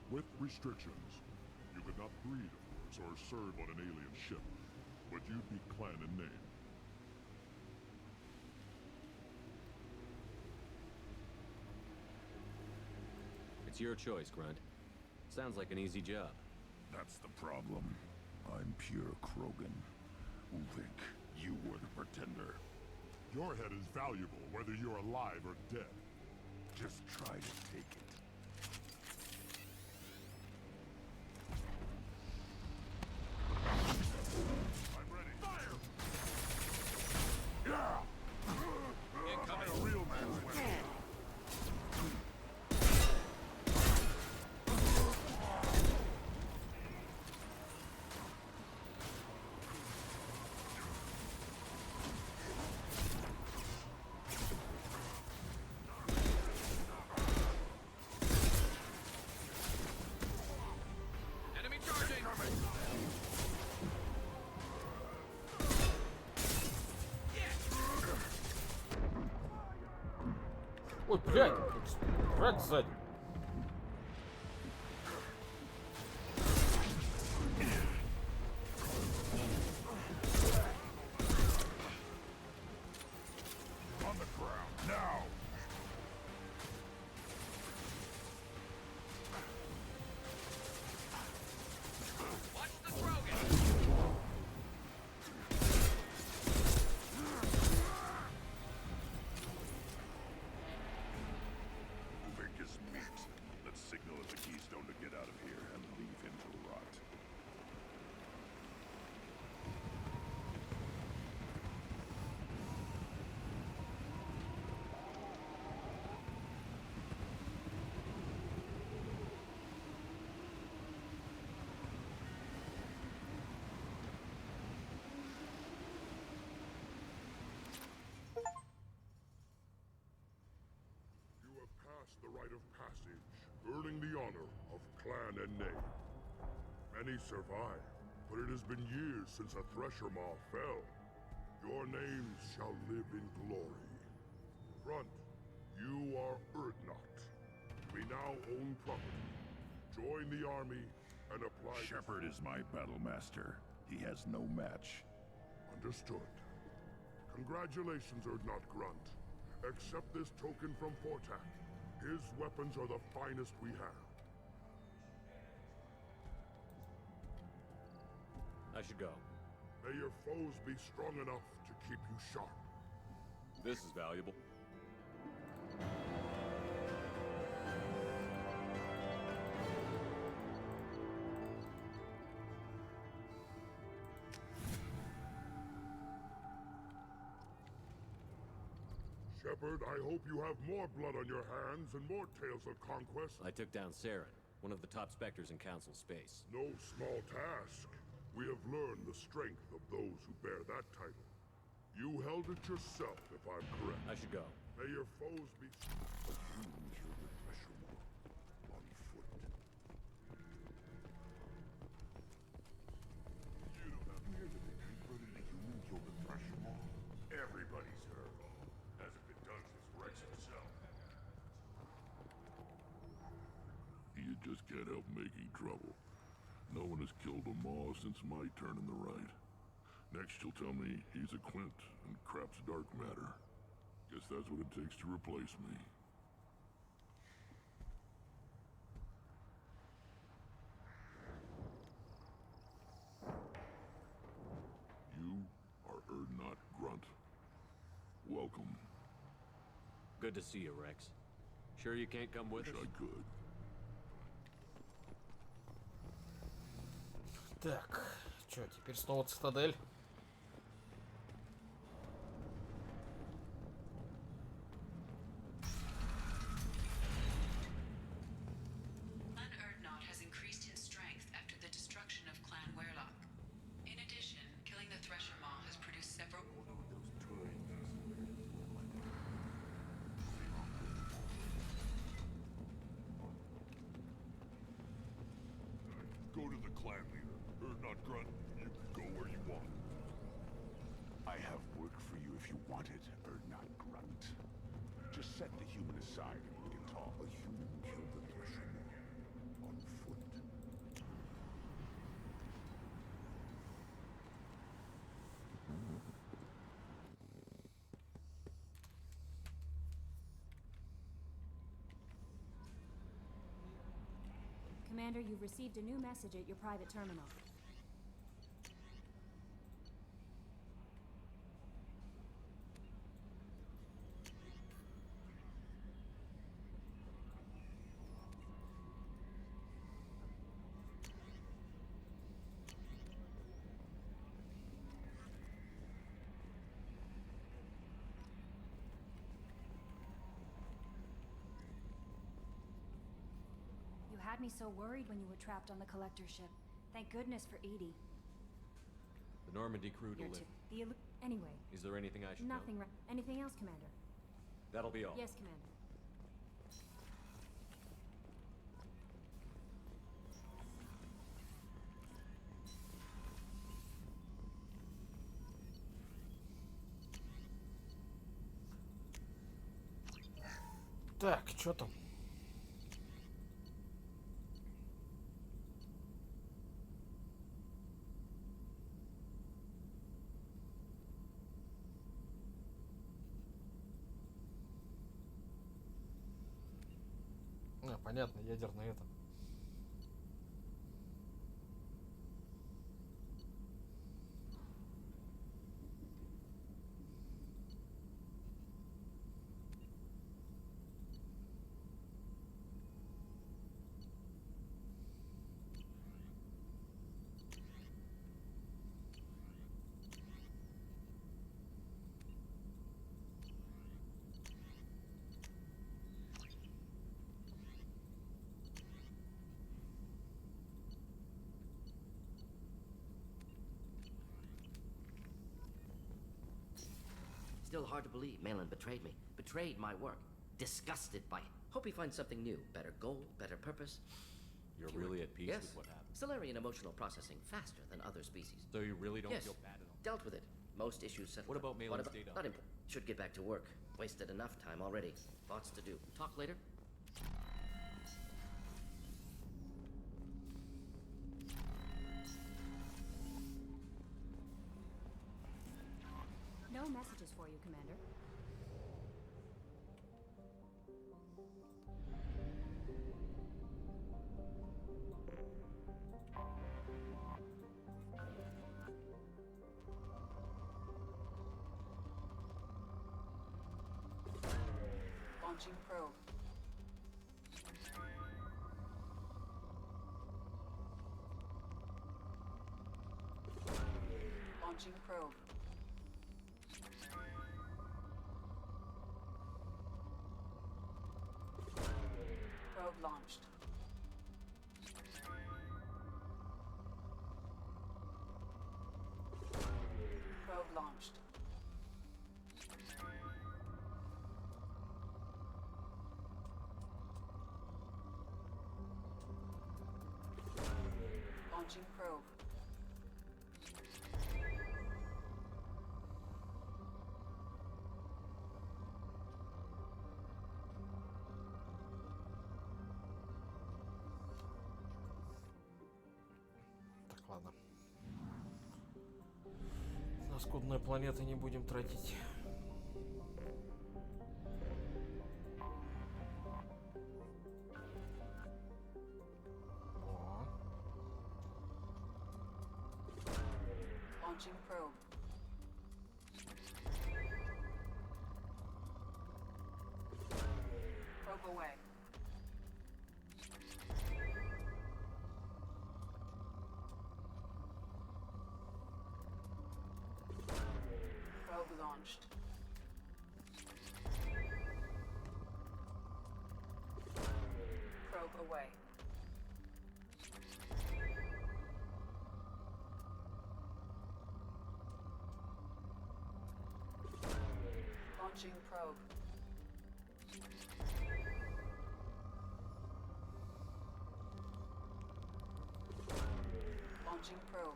With restrictions. You could not breed, of course, or serve on an alien ship, but you'd be clan in name. It's your choice, Grunt. Sounds like an easy job. That's the problem. I'm pure Krogan. Uvik, you were the pretender. Your head is valuable, whether you're alive or dead. Just try to take it. I'm ready. Fire! Yeah! Ой, блядь, враг сзади. On the ground, now! Watch the Krogan! Think is meat. Let's signal at the Keystone to get out of here and leave him to rot. You have passed the rite of passage, earning the honor of clan and name. Many survive, but it has been years since a Thresher Maw fell. Your names shall live in glory. Grunt, you are Urdnot. We now own property. Join the army and apply... Shepard is my battle master. He has no match. Understood. Congratulations, Urdnot Grunt. Accept this token from Fortak. His weapons are the finest we have. I should go. May your foes be strong enough to keep you sharp. This is valuable. Shepard, I hope you have more blood on your hands and more tales of conquest. I took down Saren, one of the top specters in Council space. No small task. We have learned the strength of those who bear that title. You held it yourself, if I'm correct. I should go. May your foes be... A human killed the Thresher Maw on foot. You don't have You hear that the Deep-Rooted human killed the Thresher Maw? Everybody's heard. Hasn't been done since Rex himself. You just can't help making trouble. No one has killed a Maw since my turn in the right. Next you'll tell me he's a Quint and crap's dark matter. Guess that's what it takes to replace me. You are Urdnot Grunt. Welcome. Good to see you, Rex. Sure you can't come with Wish us? I could. Так, что, теперь снова цитадель. Clan Urdnot has increased in strength after the destruction of Clan Werlock. In addition, killing the Thresher Maw has produced several... Go to the clan leader. Urdnot Grunt, you can go where you want. I have work for you if you want it, Urdnot Grunt. Just set the human aside and we can talk. A human killed the Thresher Maw on foot. Commander, you've received a new message at your private terminal. You had me so worried when you were trapped on the collector ship. Thank goodness for Edie. The Normandy crew You're delivered. Anyway, Is there anything I should nothing. know? Anything else, Commander? That'll be all. Yes, Commander. Так, что там? Понятно, ядерный это. Still hard to believe Malin betrayed me. Betrayed my work. Disgusted by it. Hope he finds something new. Better goal, better purpose. You're really at peace Yes. with what happened? Solarian emotional processing faster than other species. So you really don't Yes. feel bad at all? Dealt with it. Most issues settled. What about Malin's data? Not important. Should get back to work. Wasted enough time already. Lots to do. Talk later. No messages for you, Commander. Launching probe. Launching probe. Probe launched. Probe launched. Launching probe. Так, ладно. На скудные планеты не будем тратить. О. Launching probe. Probe away. Probe launched. Probe away. Launching probe. Launching probe.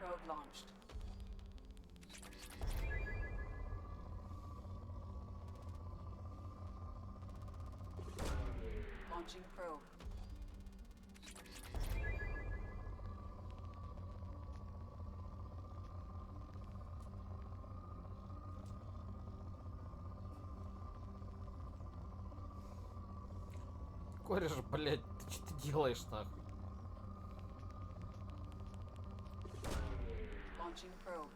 Probe launched. Launching probe. Кореш, блядь, ты что делаешь, нахуй? Launching probe.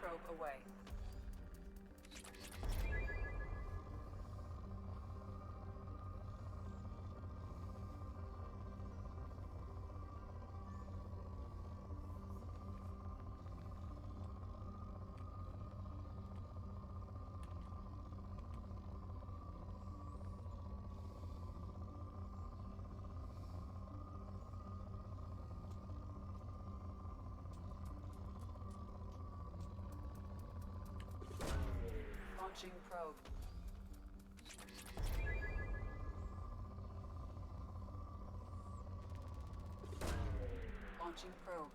Probe away. Launching probe. Launching probe.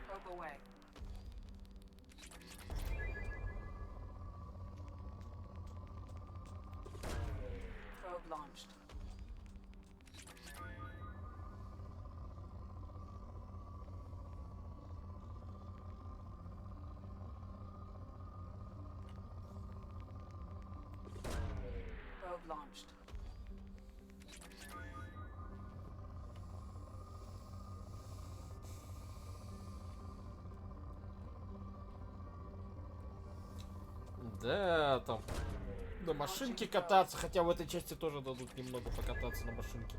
Probe away. Probe launched. Probe launched. Да, там на машинке кататься, хотя в этой части тоже дадут немного покататься на машинке.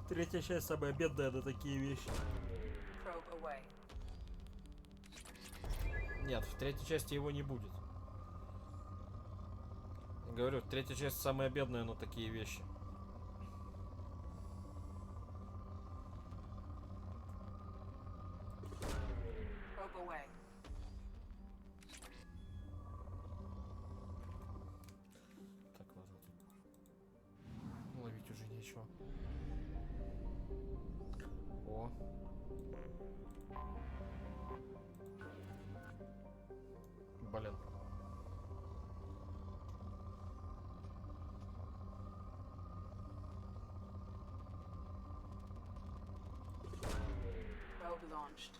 Третья часть самая бедная на такие вещи. Probe away. Нет, в третьей части его не будет. Говорю, третья часть самая бедная на такие вещи. Probe away. Так, ладно. Ловить уже нечего. О. Блин. Probe launched.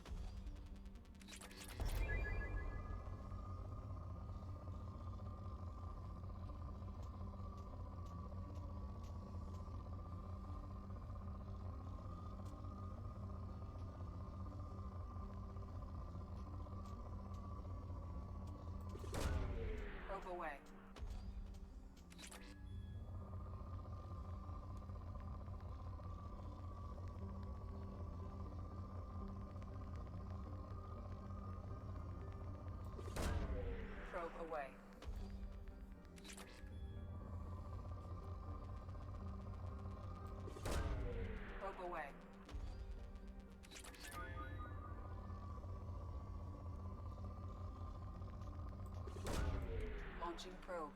Probe away. Probe away. Probe away. Launching probe.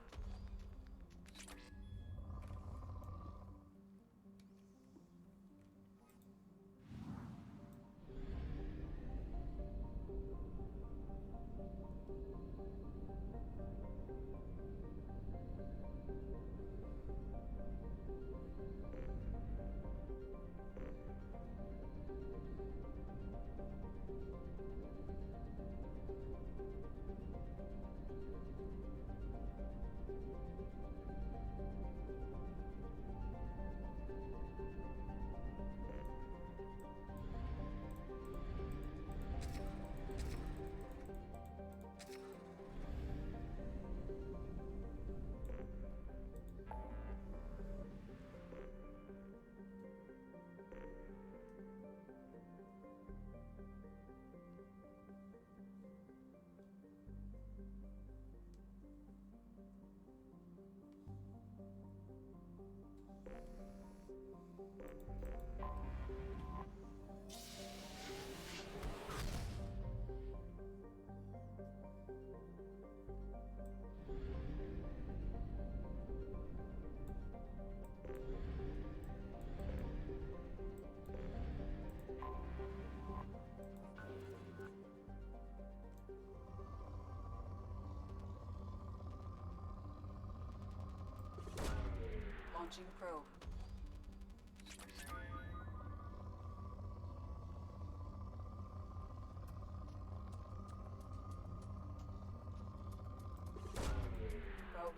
Launching probe.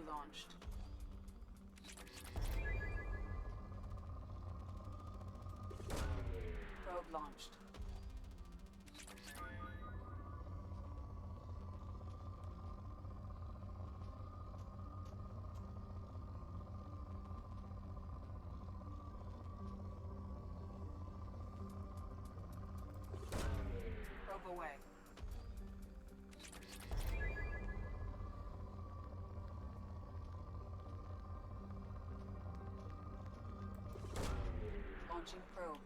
launched. Probe launched. Probe away. Launching probe.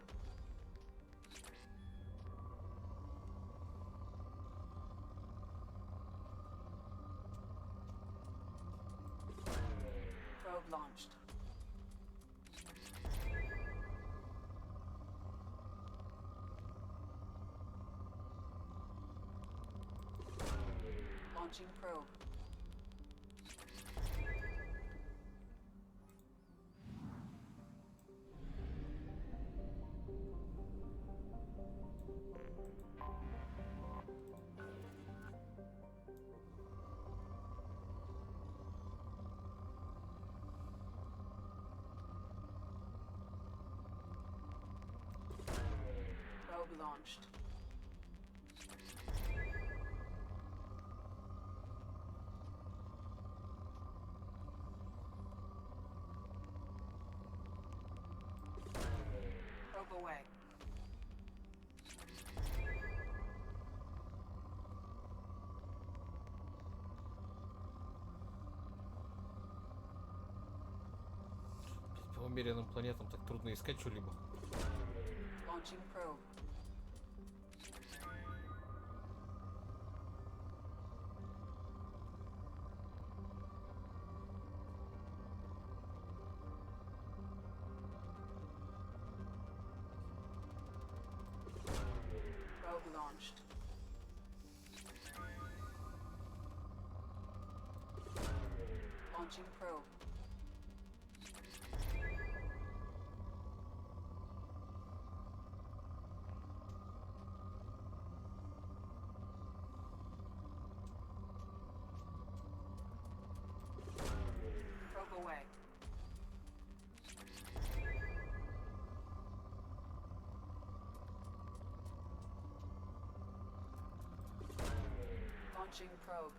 Probe launched. Launching probe. Probe launched. Probe away. По умеренным планетам так трудно искать что-либо. Launching probe. Probe launched. Launching probe. Probe away. Launching probe.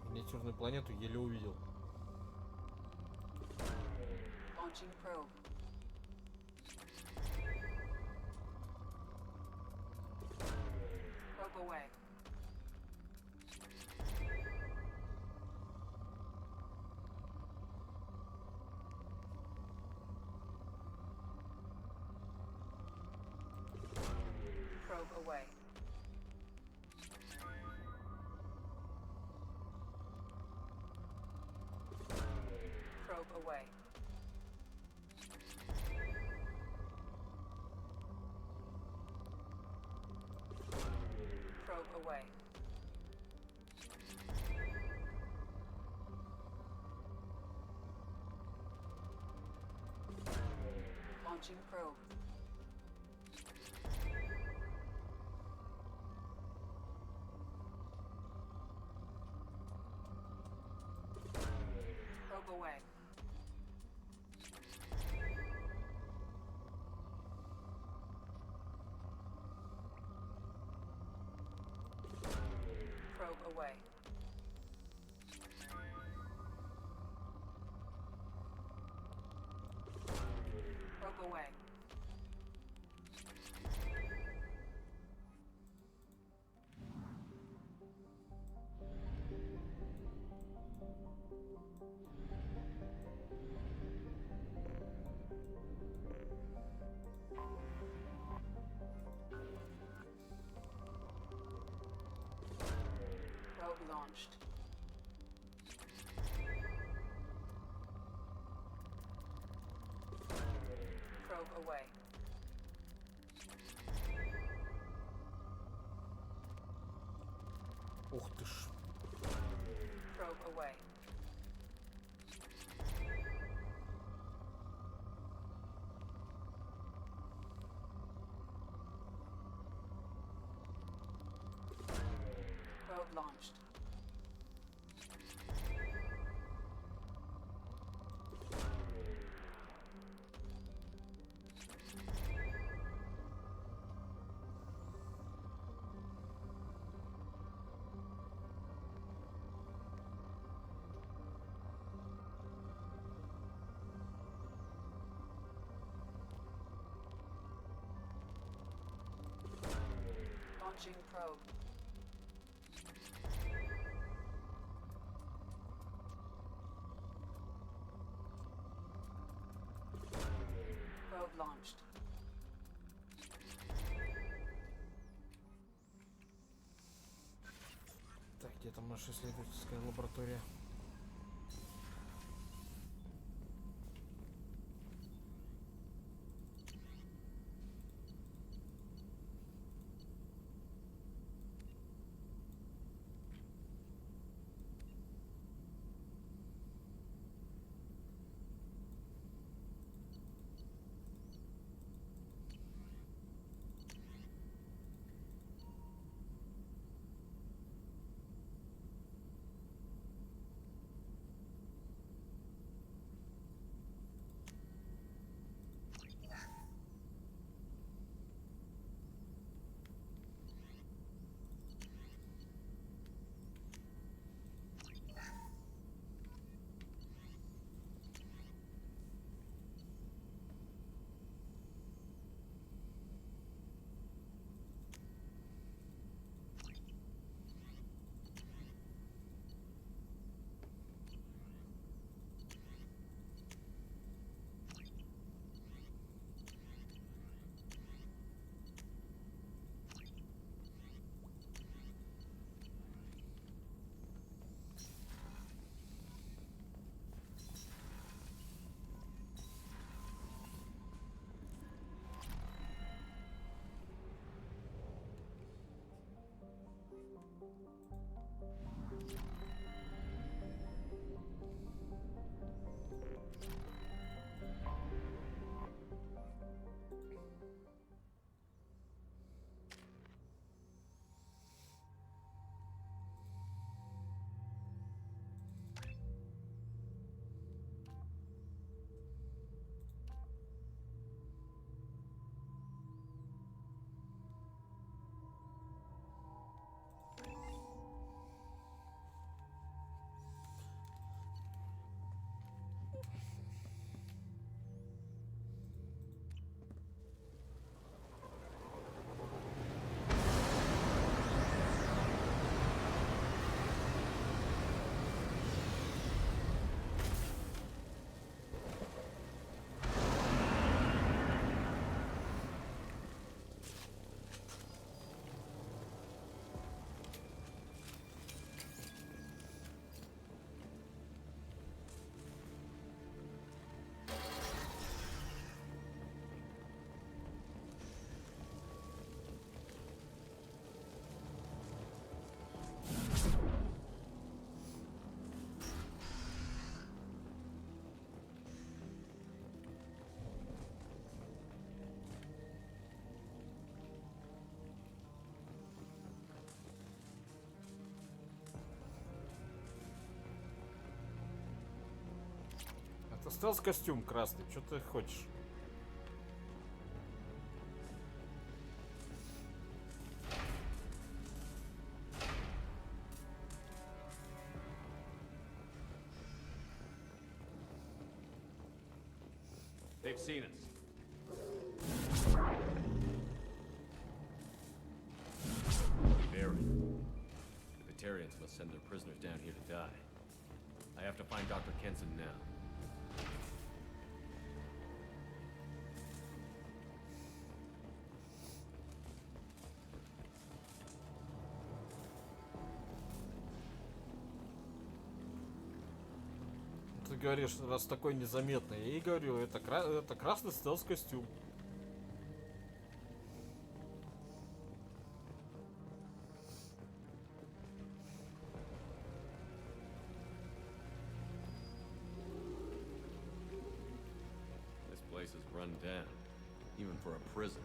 Миниатюрную планету еле увидел. Launching probe. Probe away. Probe away. Probe away. Probe away. Launching probe. Probe away. Probe away. Probe away. Probe launched. Probe away. Ух ты ж. Probe away. Probe launched. Launching probe. Probe launched. Так, где там наша исследовательская лаборатория? Это стелс-костюм красный, что ты хочешь? They've seen us. Very. The Batarians must send their prisoners down here to die. I have to find Dr. Kenson now. Ты говоришь, раз такой незаметный. Я и говорю, это красный стелс-костюм. place is run down, even for a prison.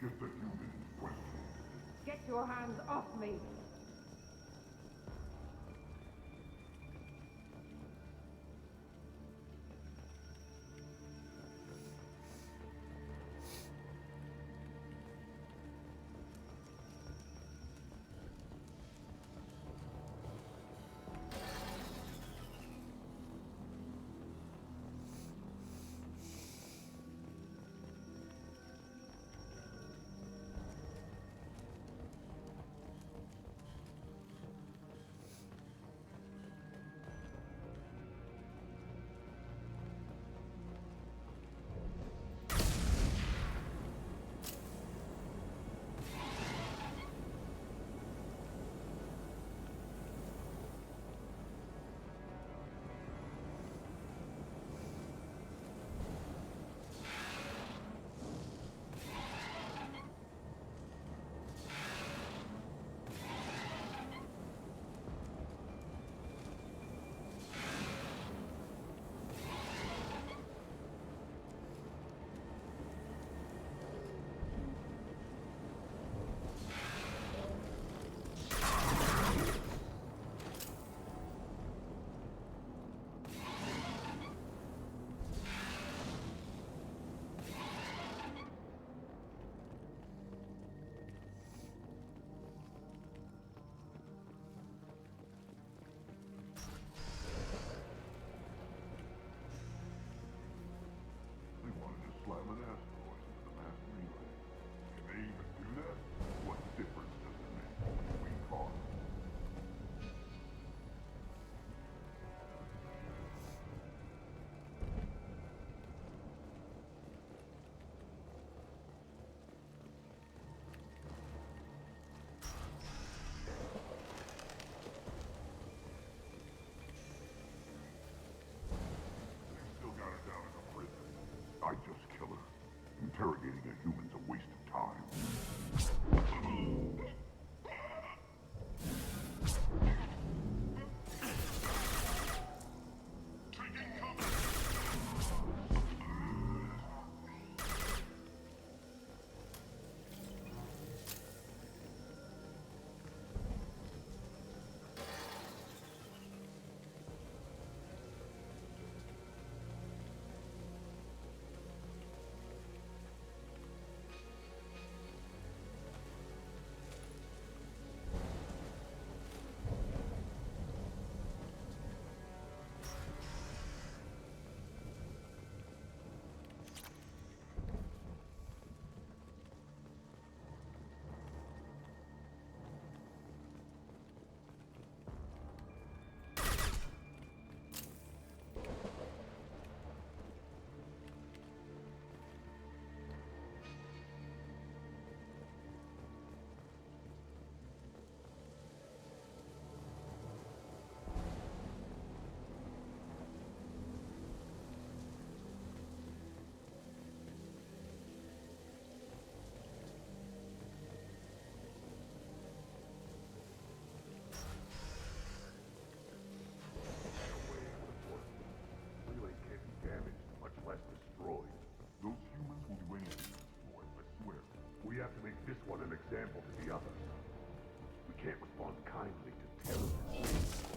Get the human in question. Get your hands off me! They wanted to slam an asteroid into the mass relay. Can they even do that? What difference does it make? We caught them. Still got her down in a prison. I just kill her. Interrogating a human's a waste of time. Taking cover! Relay can't be damaged, much less destroyed. Those humans will do anything to destroy it, I swear. We have to make this one an example to the others. We can't respond kindly to terrorists.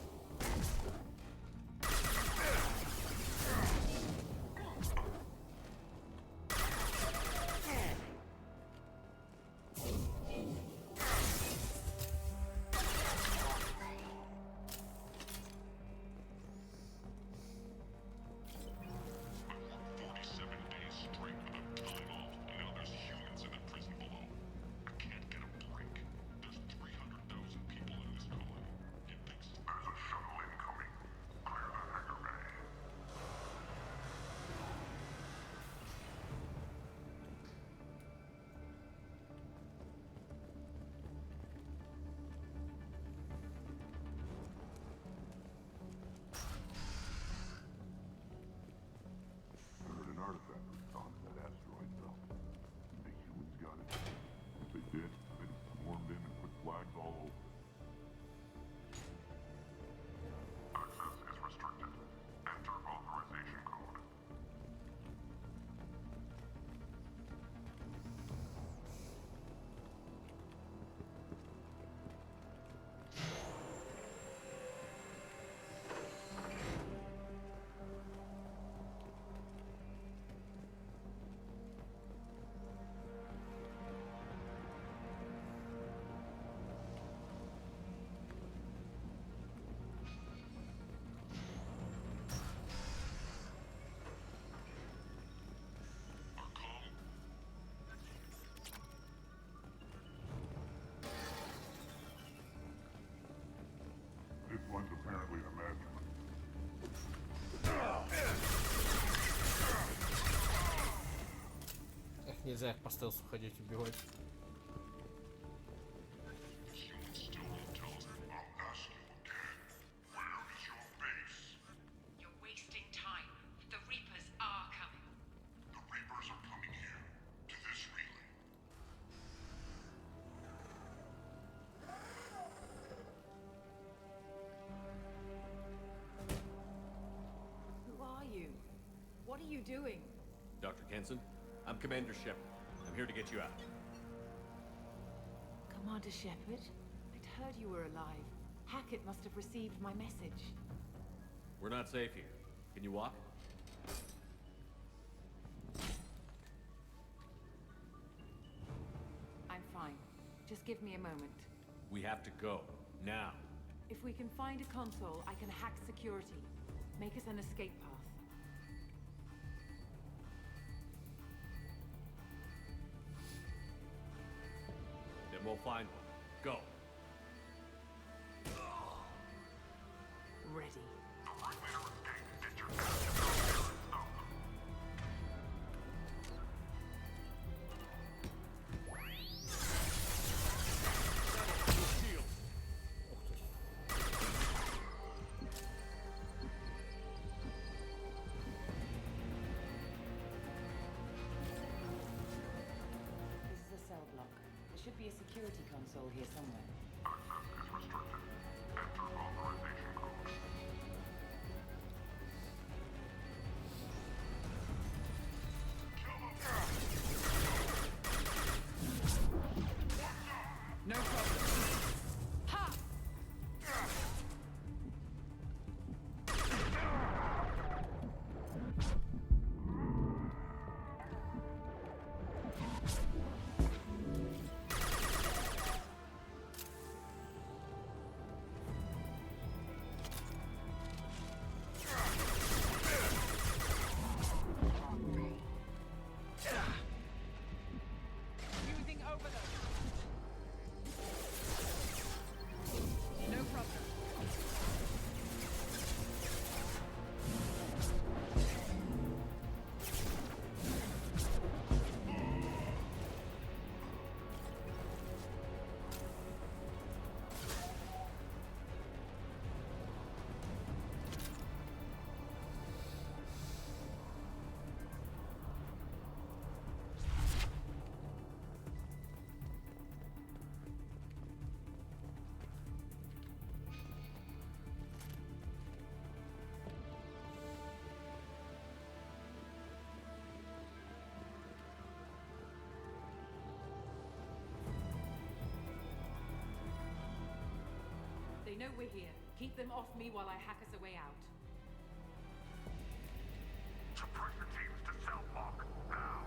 Нельзя их по стелсу ходить убивать. You're wasting time. The Reapers are coming. The Reapers are coming here, to this relay. Who are you? What are you doing? Dr. Kenson, I'm Commander Shepard. I'm here to get you out. Commander Shepard? I'd heard you were alive. Hackett must have received my message. We're not safe here. Can you walk? I'm fine. Just give me a moment. We have to go. Now. If we can find a console, I can hack security. Make us an escape path. Then we'll find one. Go. Ready. This is a cell block. There should be a security console here somewhere. No problem. Ha! Using overload. No problem. They know we're here. Keep them off me while I hack us a way out. Suppress the teams to cell block, now.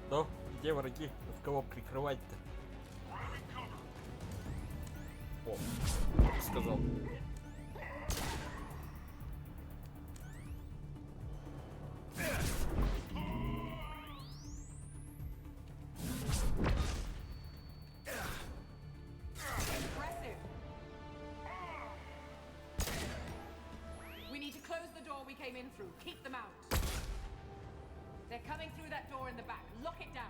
Ну, где враги? В кого прикрывать-то? О, сказал. Impressive. We need to close the door we came in through. Keep them out. They're coming through that door in the back. Lock it down.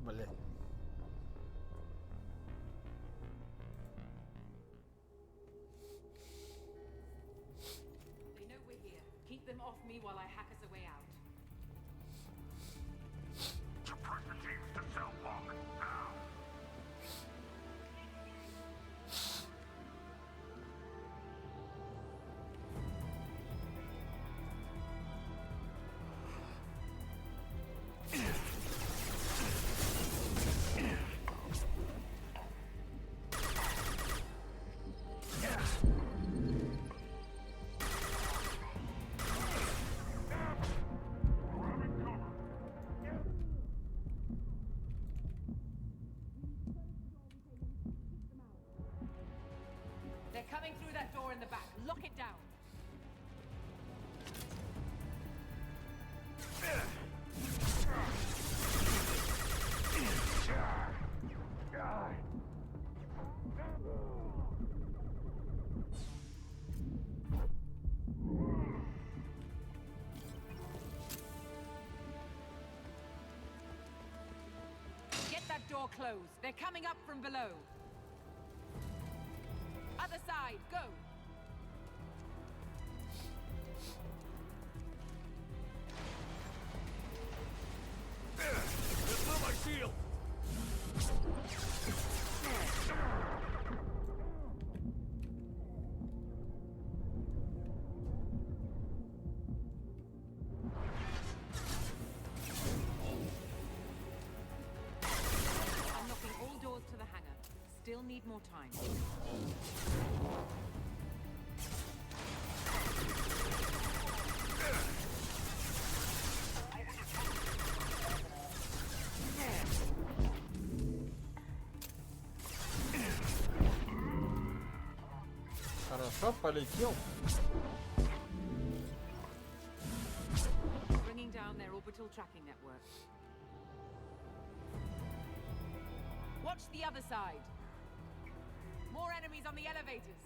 Блин. They know we're here. Keep them off me while I hack us a way out. Suppress the teams to cell block, now. They're coming through that door in the back. Lock it down. Get that door closed. They're coming up from below. Other side, go! That's not my shield! Unlocking all doors to the hangar. Still need more time. Хорошо, полетел. Bringing down their orbital tracking network. Watch the other side. More enemies on the elevators.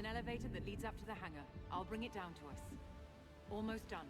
Elevator that leads up to the hangar. I'll bring it down to us. Almost done.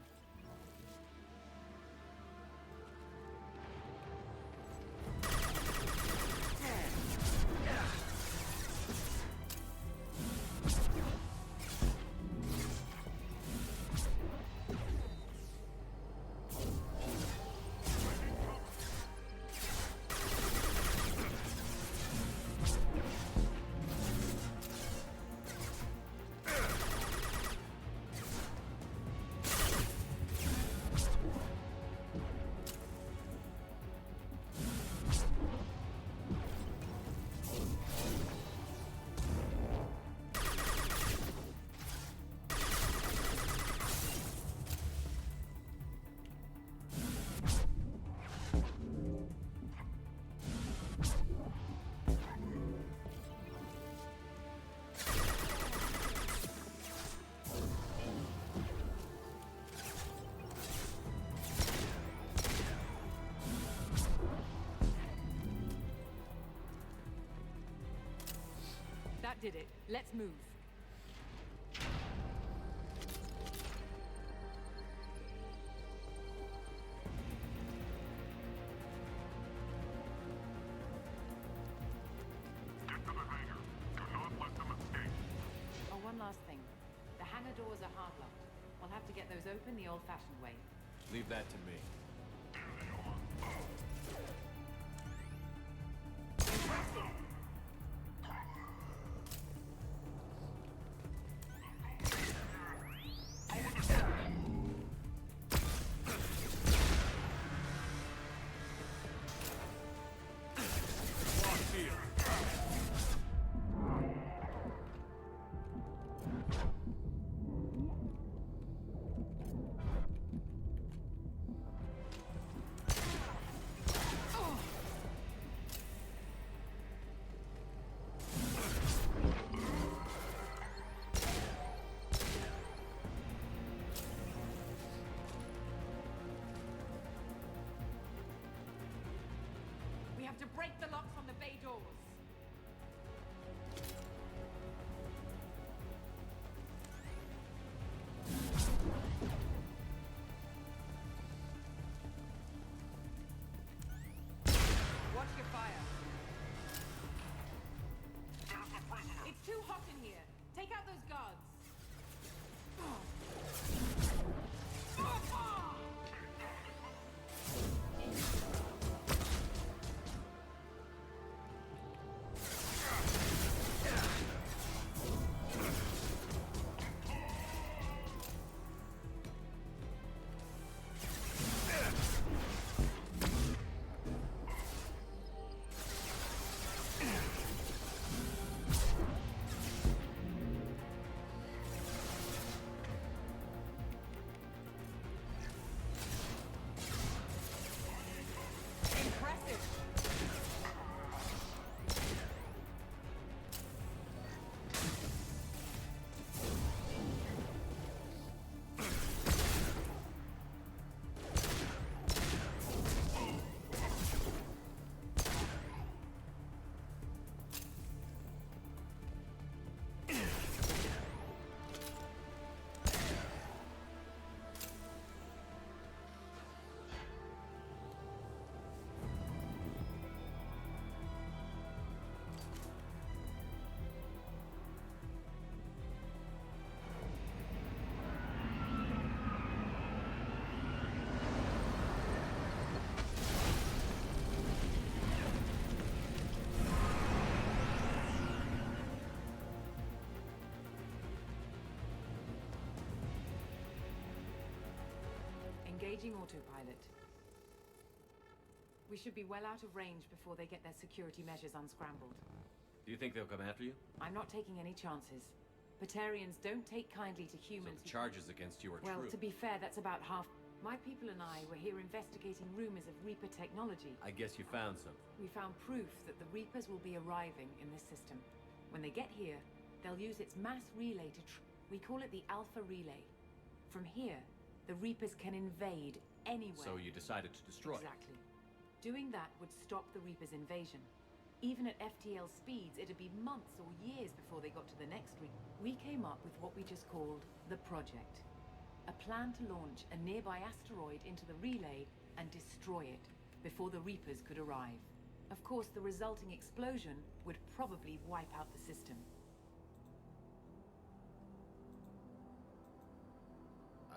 That did it. Let's move. Get to the hangar. Do not let them escape. Oh, one last thing. The hangar doors are hard locked. We'll have to get those open the old-fashioned way. Leave that to me. We have to break the locks on the bay doors. Watch your fire. It's too hot in here. Take out those guards. Engaging autopilot. We should be well out of range before they get their security measures unscrambled. Do you think they'll come after you? I'm not taking any chances. Batarians don't take kindly to humans. So the charges against you are well, true. to be fair, that's about half. My people and I were here investigating rumors of Reaper technology. I guess you found some. We found proof that the Reapers will be arriving in this system. When they get here, they'll use its mass relay to we call it the Alpha Relay. From here, the Reapers can invade anywhere. So you decided to destroy it. Exactly. Doing that would stop the Reapers' invasion. Even at FTL speeds, it'd be months or years before they got to the next We came up with what we just called the Project. A plan to launch a nearby asteroid into the relay and destroy it before the Reapers could arrive. Of course, the resulting explosion would probably wipe out the system.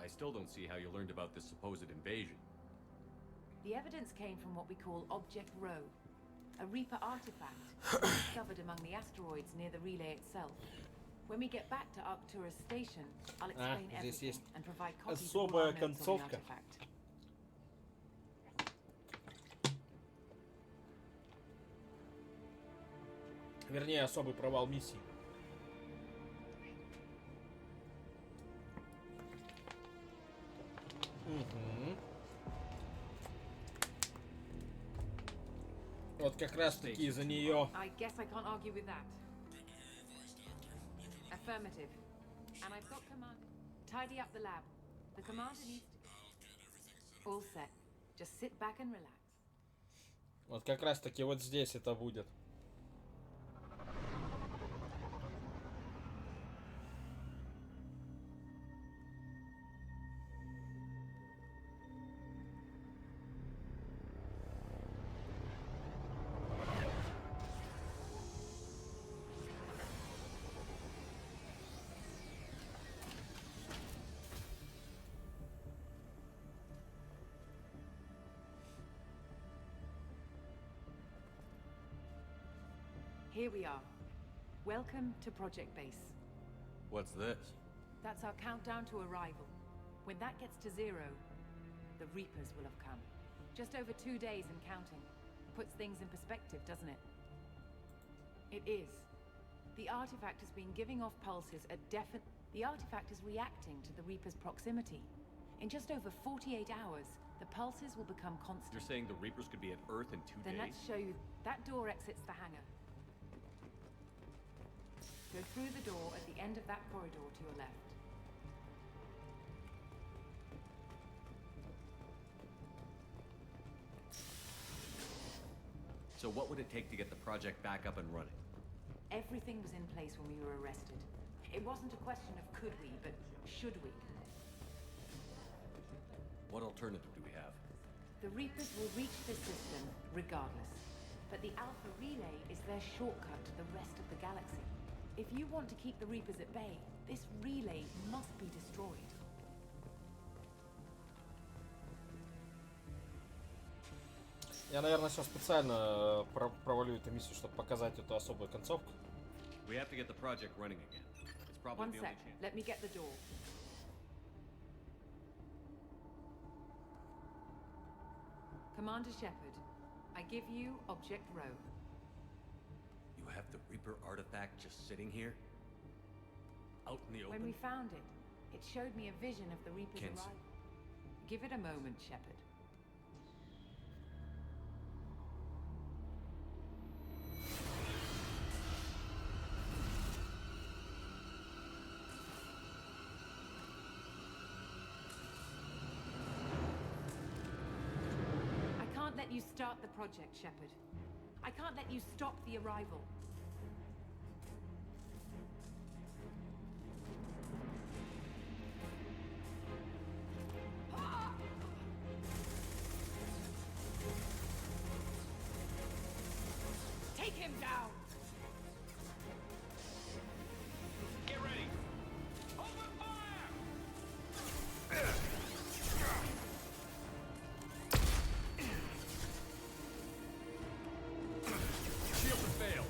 I still don't see how you learned about this supposed invasion. The evidence came from what we call Object Row, a Reaper artifact discovered among the asteroids near the relay itself. When we get back to Arcturus Station, I'll explain everything and provide copies of all our notes on the artifact. Вернее, особый провал миссии. Угу. Вот как раз таки из-за нее. I guess I can't argue with that. Affirmative. And I've got command. Tidy up the lab. The commander needs to... All set. Just sit back and relax. Вот как раз таки вот здесь это будет. Here we are. Welcome to Project Base. What's this? That's our countdown to arrival. When that gets to 0, the Reapers will have come. Just over 2 days and counting. Puts things in perspective, doesn't it? It is. The artifact has been giving off pulses at The artifact is reacting to the Reaper's proximity. In just over 48 hours, the pulses will become constant. You're saying the Reapers could be at Earth in 2 Then days? let's show you. That door exits the hangar. Go through the door at the end of that corridor to your left. So what would it take to get the project back up and running? Everything was in place when we were arrested. It wasn't a question of could we, but should we. What alternative do we have? The Reapers will reach the system regardless. But the Alpha Relay is their shortcut to the rest of the galaxy. If you want to keep the Reapers at bay, this relay must be destroyed. Я, наверное, сейчас специально провалю эту миссию, чтобы показать эту особую концовку. We have to get the project running again. It's probably One the sec. only chance. Let me get the door. Commander Shepard, I give you Object Row. You have the Reaper artifact just sitting here? Out in the open? When we found it, it showed me a vision of the Reaper's Kenzie. arrival. Give it a moment, Shepard. I can't let you start the project, Shepard. I can't let you stop the arrival. Take him down! Get ready! Open fire! Shield has failed.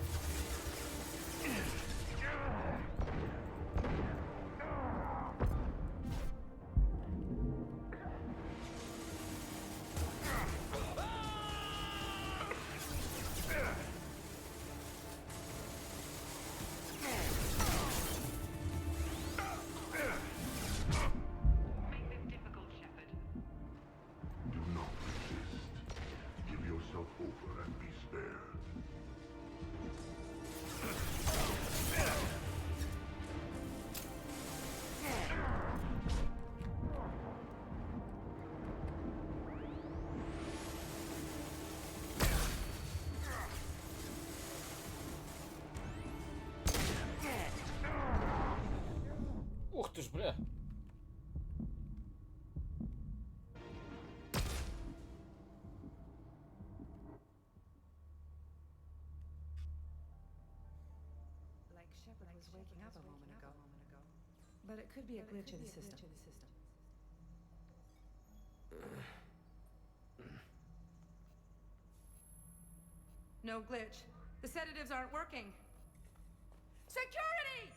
ты ж, бля. Like Shepard was waking up a moment ago. But it could be a glitch in the system. No glitch. The sedatives aren't working. Security!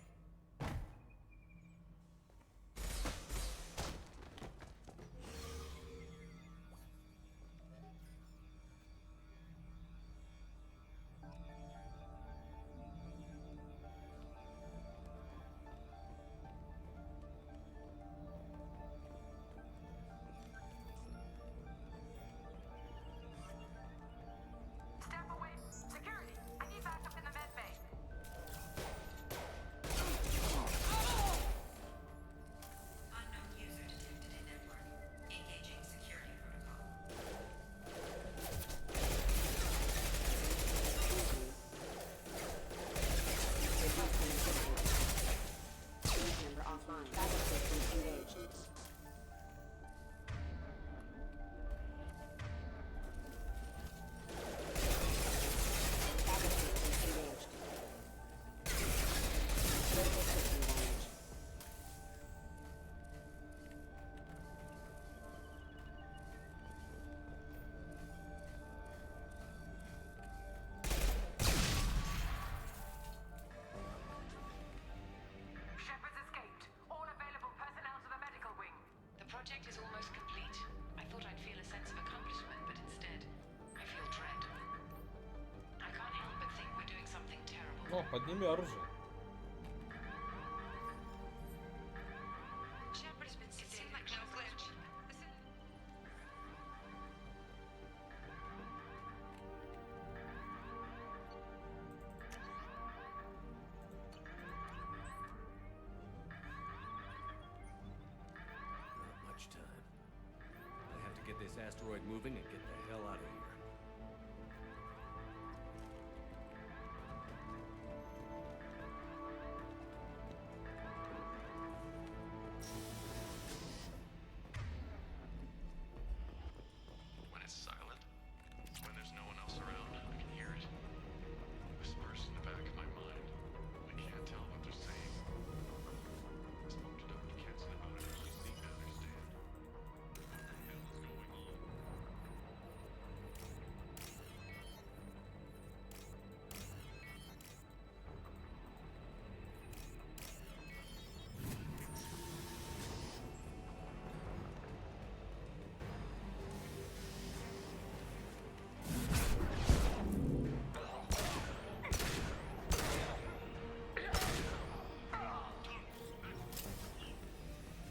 project is almost complete. I thought I'd feel a sense of accomplishment, but instead, I feel dread. I can't help but think we're doing something terrible. О, подними оружие. It seemed like no glitch. Not much time. I have to get this asteroid moving and get the hell out of here. When it's silent, when there's no one else around, I can hear it. Whispers in the back of my mind. I can't tell what they're saying. I spoke to Dr. Kenson about it, and she seemed to understand. What the hell is going on?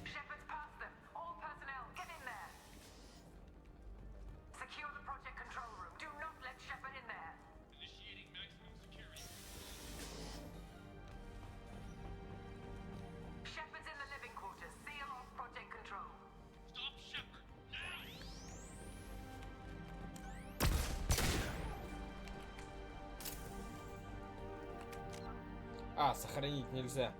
Shepard's past them. All personnel, get in there. Secure the project control room. Do not let Shepard in there. Initiating maximum security. Shepard's in the living quarters. Seal off project control. Stop Shepard now! А, сохранить нельзя.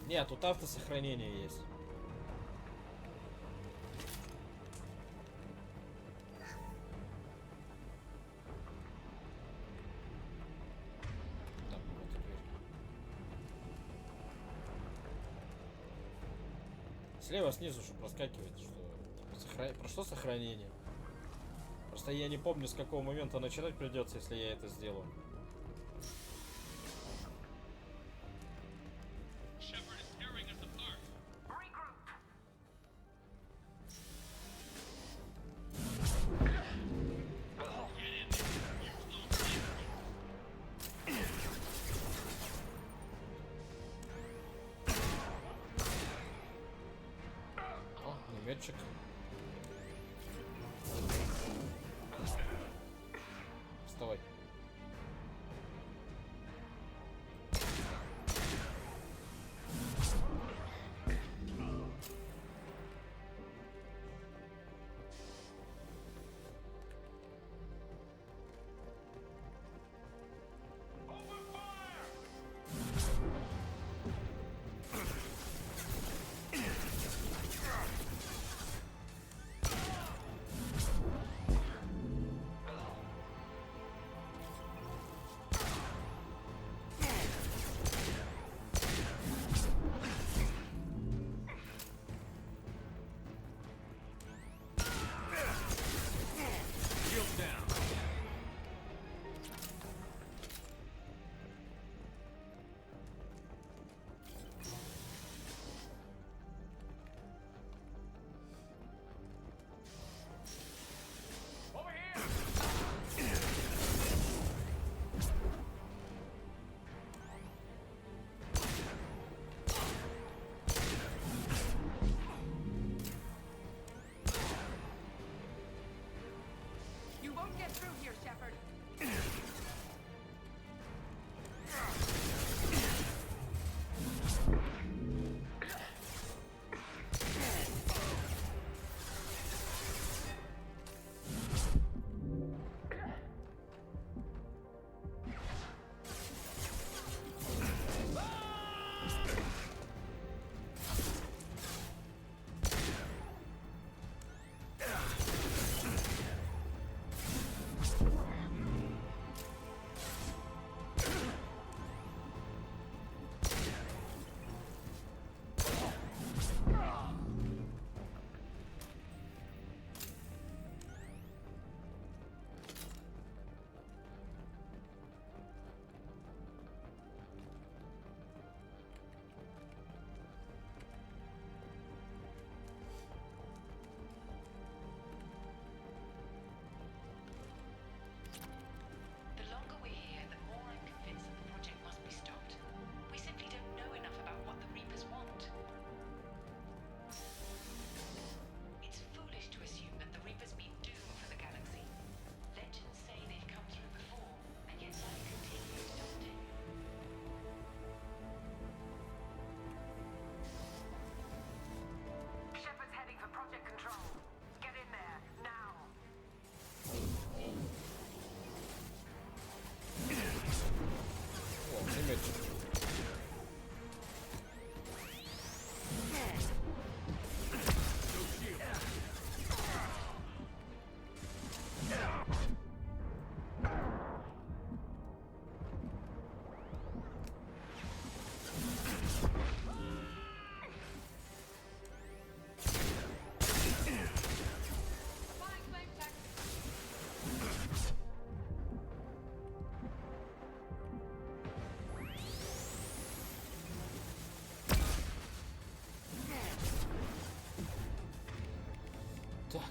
Нет, тут автосохранение есть. Так, вот теперь. Слева снизу, что проскакивает, что прошло сохранение. Просто я не помню, с какого момента начинать придется, если я это сделаю. Shepard is tearing us apart. Regroup. Get in there, you little Красавчик. Вставай. You won't get through here, Shepard. The longer we're here, the more I'm convinced that the project must be stopped. We simply don't know enough about what the Reapers want. It's foolish to assume that the Reapers mean doom for the galaxy. Legends say they've come through before, and yet life continues, doesn't it? Shepard's heading for Project Control. Get in there, now. О, заметил. Так.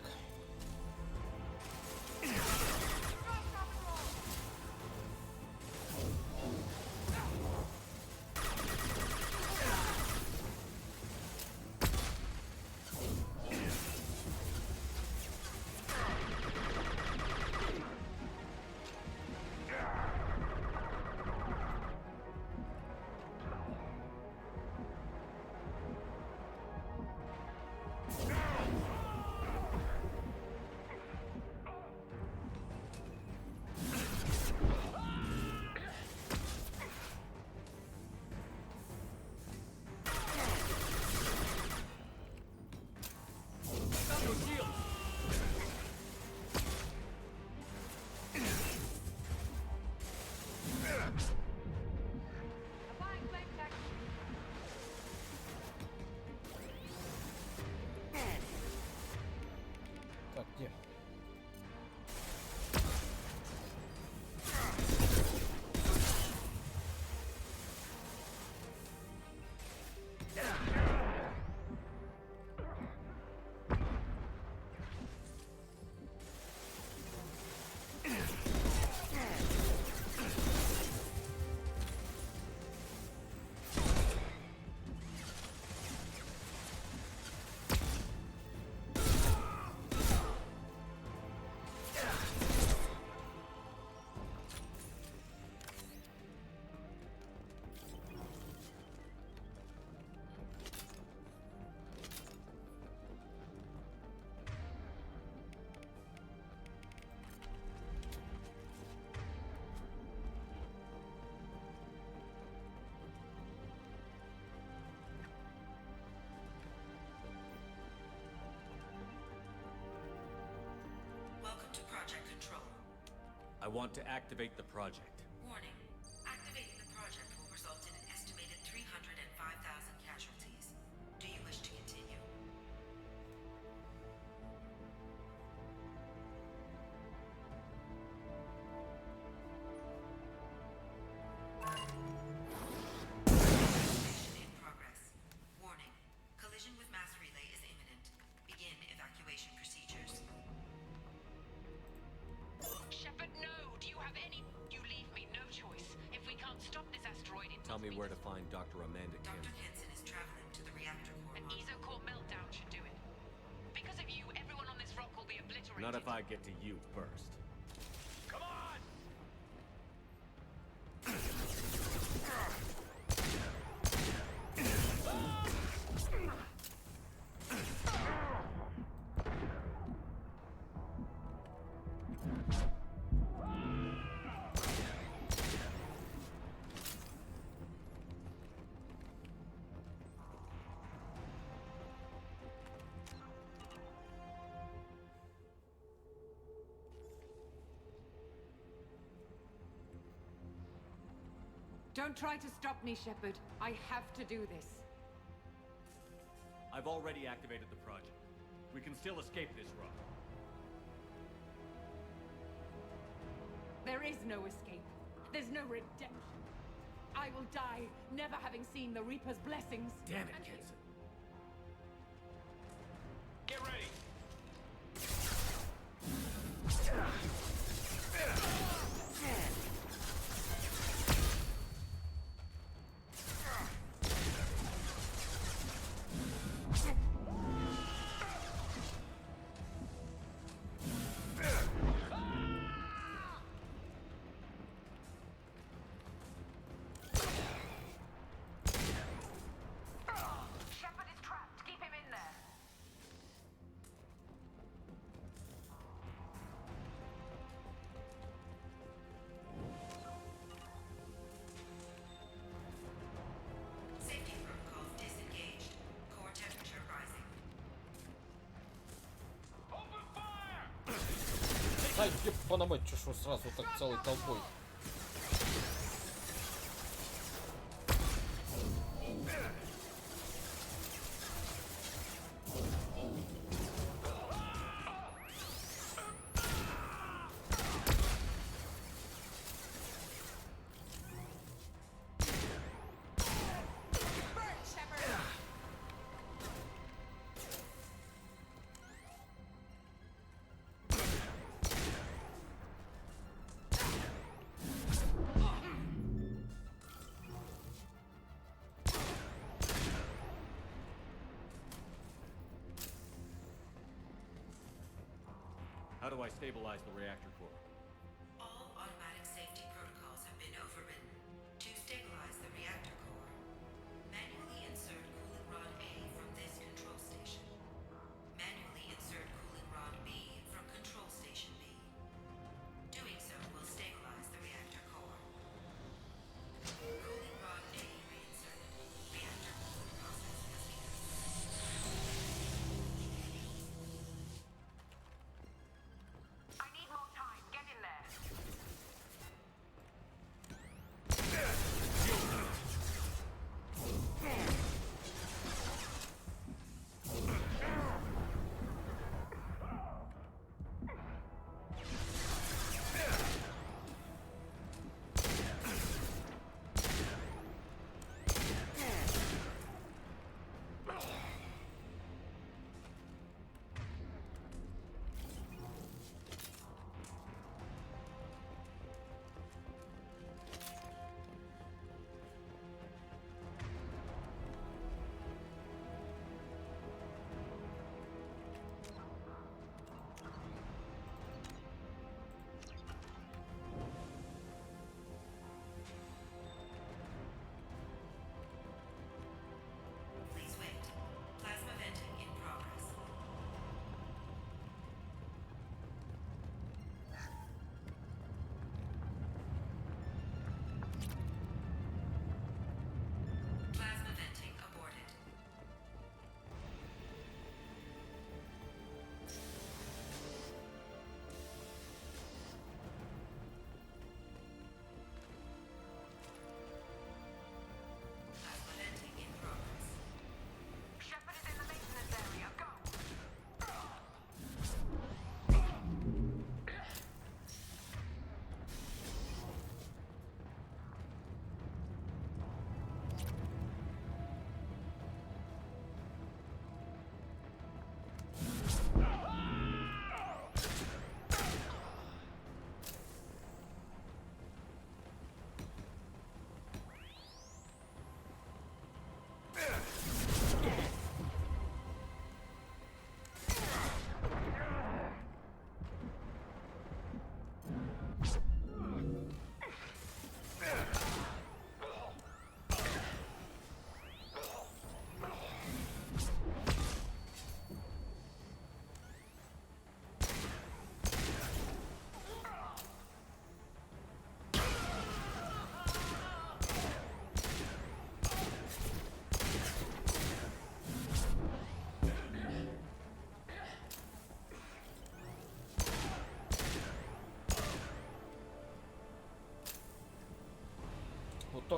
Так, где? I want to activate the project. Warning. Activating the project will result in an estimated 305,000 casualties. Do you wish to continue? Evacuation in progress. Warning. Collision with mass relay is imminent. Begin evacuation procedures. Shepard, no! Do you have any... You leave me no choice. If we can't stop this asteroid, it Tell me where to find Dr. Amanda Dr. Kinson. Kinson is traveling to the reactor core. An ESO-core meltdown should do it. Because of you, everyone on this rock will be obliterated. Not if I get to you first. Come on! Don't try to stop me, Shepard. I have to do this. I've already activated the project. We can still escape this rock. There is no escape. There's no redemption. I will die, never having seen the Reaper's blessings. Damn it, Kinson. Get ready! Shepard is trapped. Keep him in there. Safety protocols disengaged. Core temperature rising. Open fire! Ай, ебана мать, чё ж вы сразу так целой толпой? Burn, Shepard! How do I stabilize the reactor core? All automatic safety protocols have been overridden. To stabilize the reactor core, manually insert cooling rod A from this control station. Manually insert cooling rod B from control station B. Doing so will stabilize the reactor core. Cooling rod A reinserted. Reactor cooling process has begun. I need more time. Get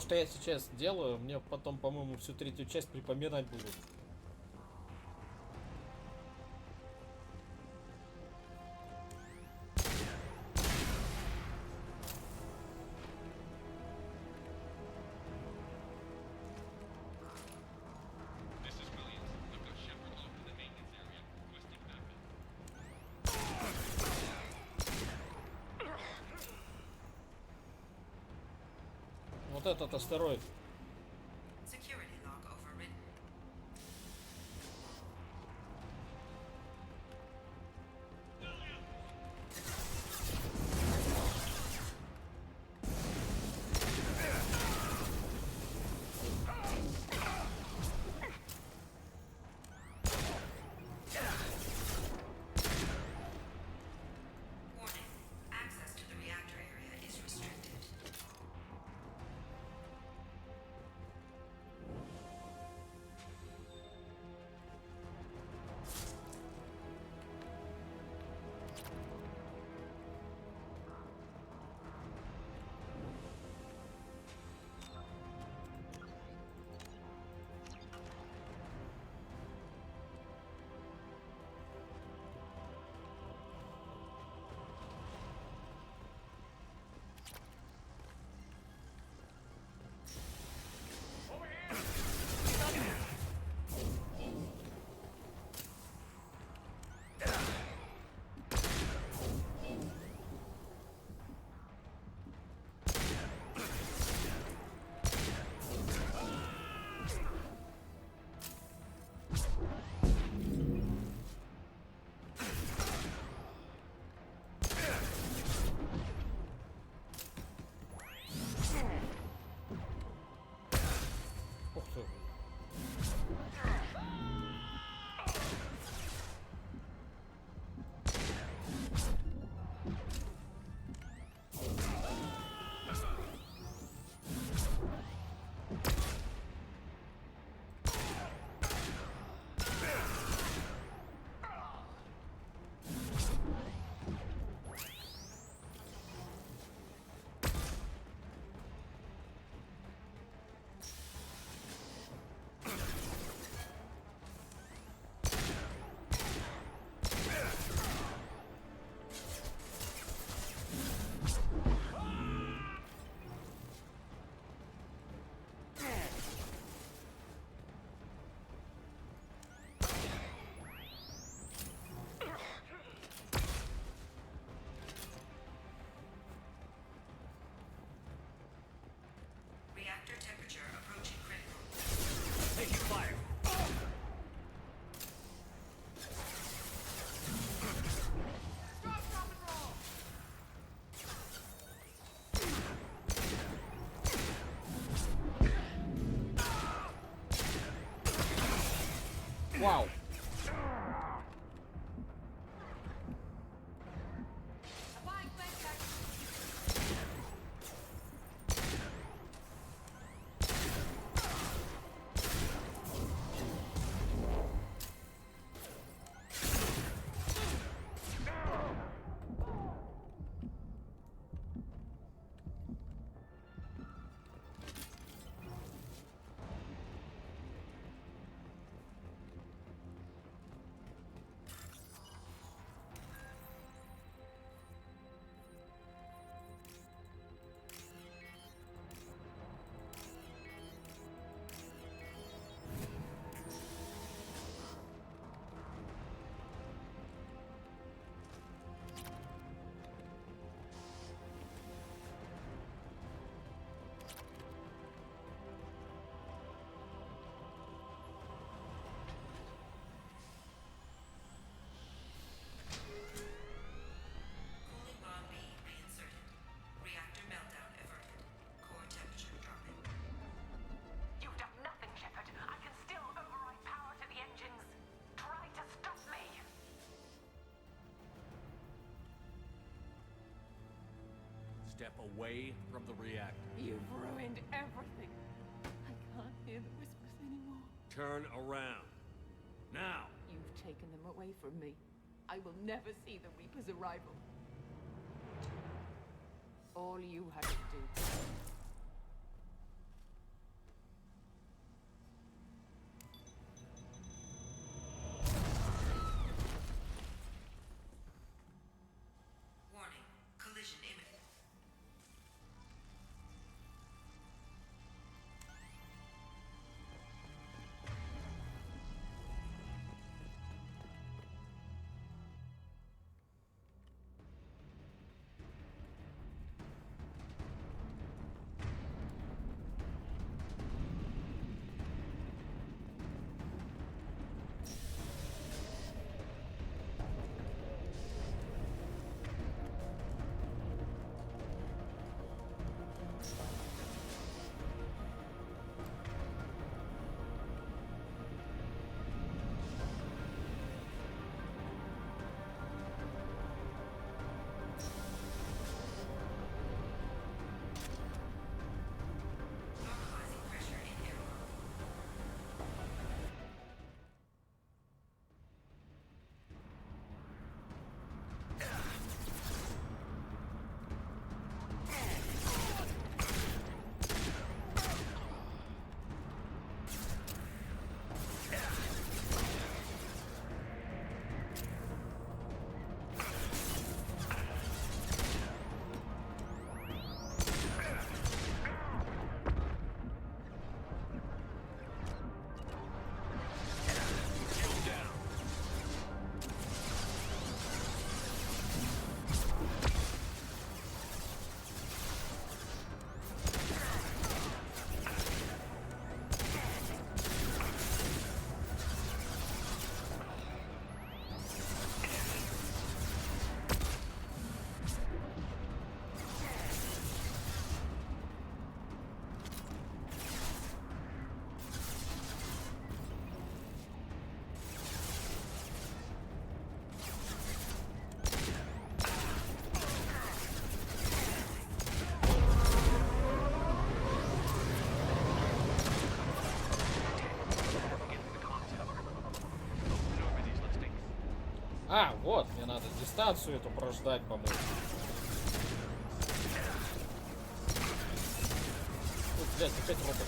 то, что я сейчас делаю, мне потом, по-моему, всю третью часть припоминать будут. This is Williams. I've got Shepard locked in the maintenance area. Requesting backup. Вот этот астероид. Security log overridden. Warning. Access to the reactor area is restricted. Ух ты. Reactor temperature approaching critical. Taking fire. Вау. Cooling rod B reinserted. Reactor meltdown averted. Core temperature dropping. You've done nothing, Shepard. I can still override power to the engines. Try to stop me. Step away from the reactor. You've ruined everything. I can't hear the whispers anymore. Turn around. Now! You've taken them away from me. I will never see the Reaper's arrival. All you have to do А, вот, мне надо дистанцию эту прождать, по-моему. Блять, опять робот.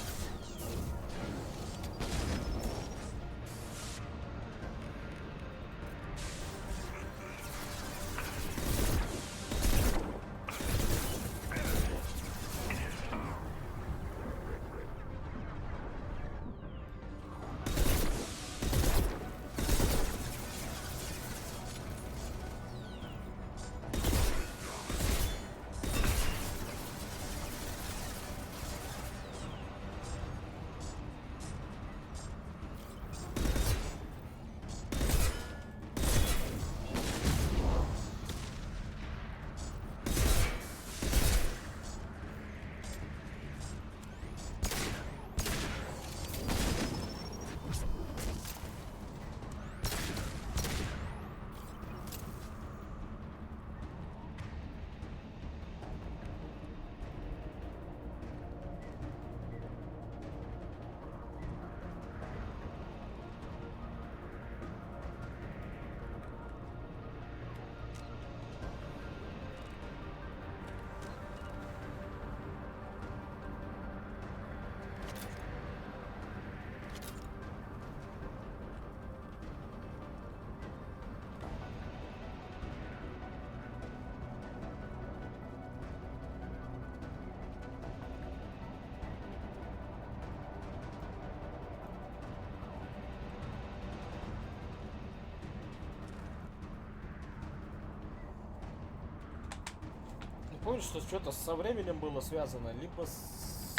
Помнишь, что что-то со временем было связано, либо с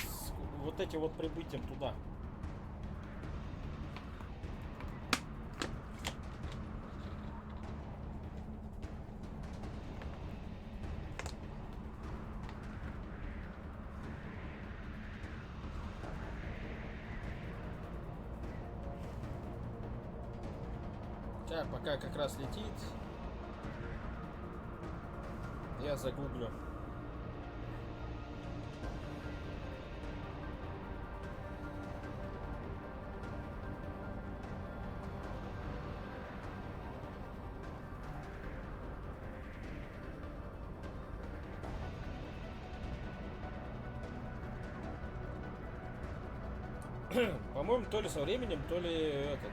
вот этим вот прибытием туда. Так, пока как раз летит, я загуглю. По-моему, то ли со временем, то ли этот.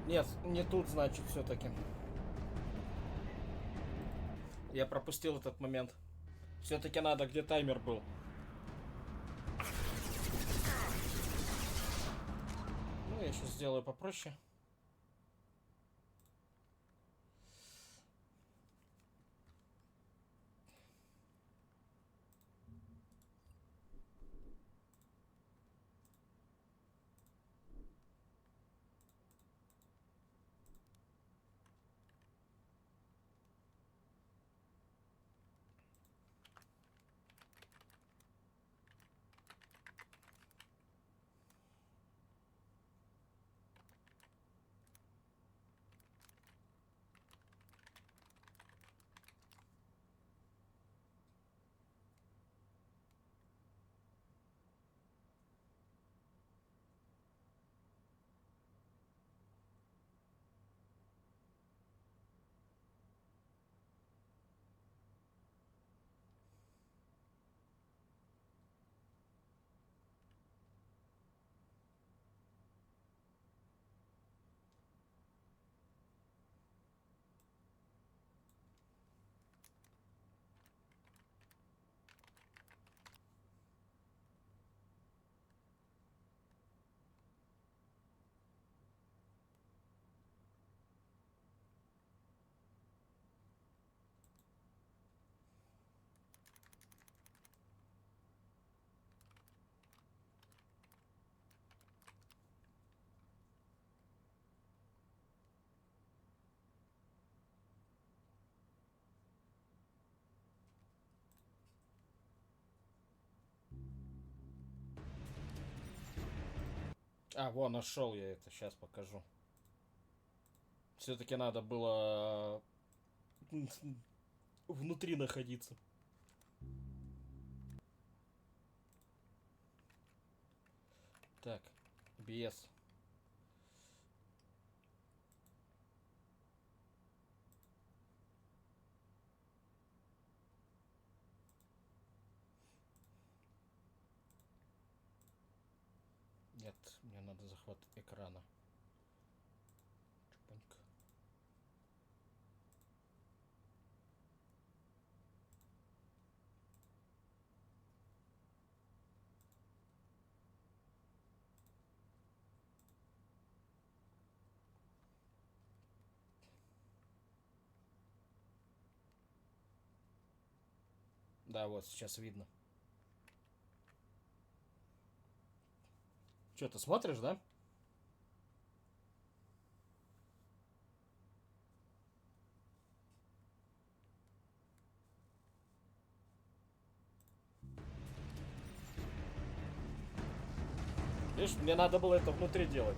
Нет, не тут, значит, все-таки. Я пропустил этот момент. Все-таки надо, где таймер был. Ну, я сейчас сделаю попроще. А, вон, нашел я это, сейчас покажу. Все-таки надо было внутри находиться. Так, без. Нет, мне надо захват экрана. Чупанька. Да, вот сейчас видно. Что, ты смотришь, да? Видишь, мне надо было это внутри делать.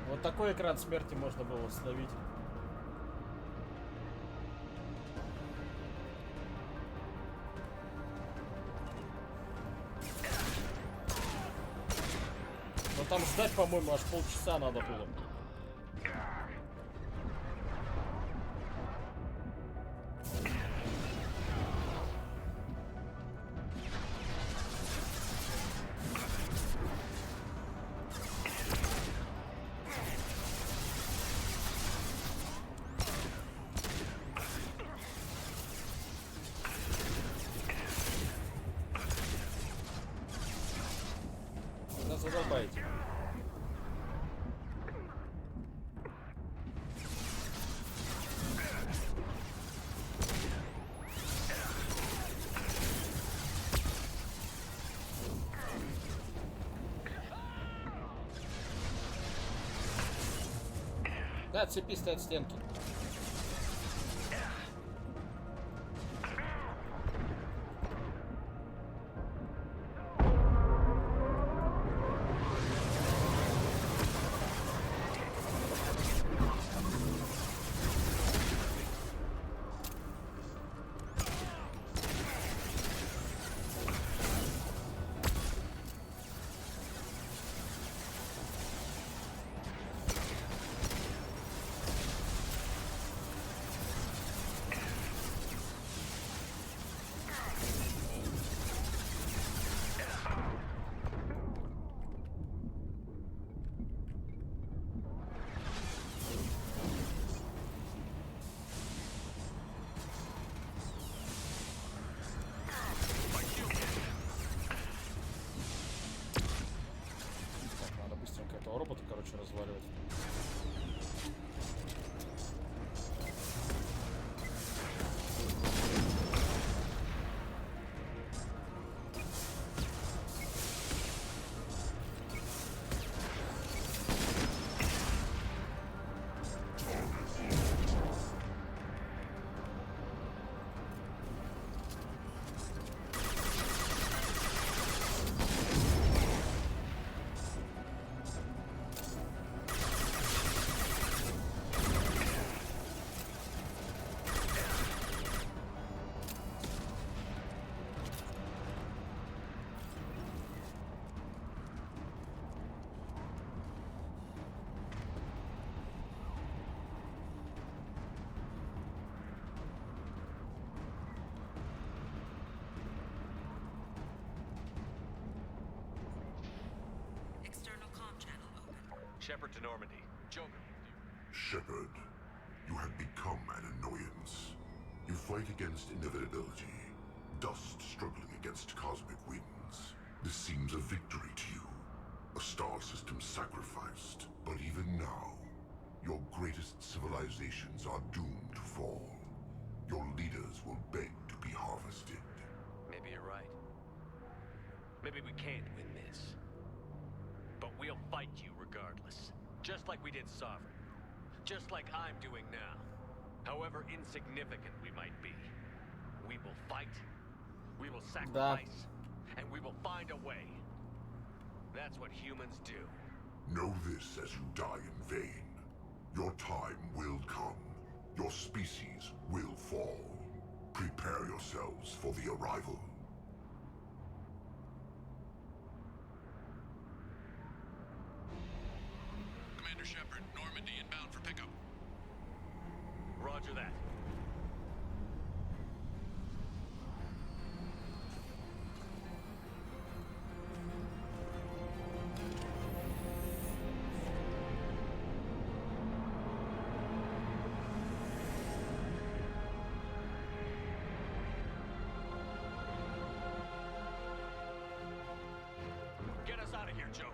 Вот такой экран смерти можно было словить. Но там ждать, по-моему, аж полчаса надо было. Задолбаете. Да, цепи стоят стенки. Shepard to Normandy. Joker. Shepard, you have become an annoyance. You fight against inevitability, dust struggling against cosmic winds. This seems a victory to you, a star system sacrificed. But even now, your greatest civilizations are doomed to fall. Your leaders will beg to be harvested. Maybe you're right. Maybe we can't win this. But we'll fight you regardless. Just like we did Sovereign. Just like I'm doing now. However insignificant we might be. We will fight. We will sacrifice. And we will find a way. That's what humans do. Know this as you die in vain. Your time will come. Your species will fall. Prepare yourselves for the arrival. Commander Shepard, Normandy inbound for pickup. Roger that. Get us out of here, Joker.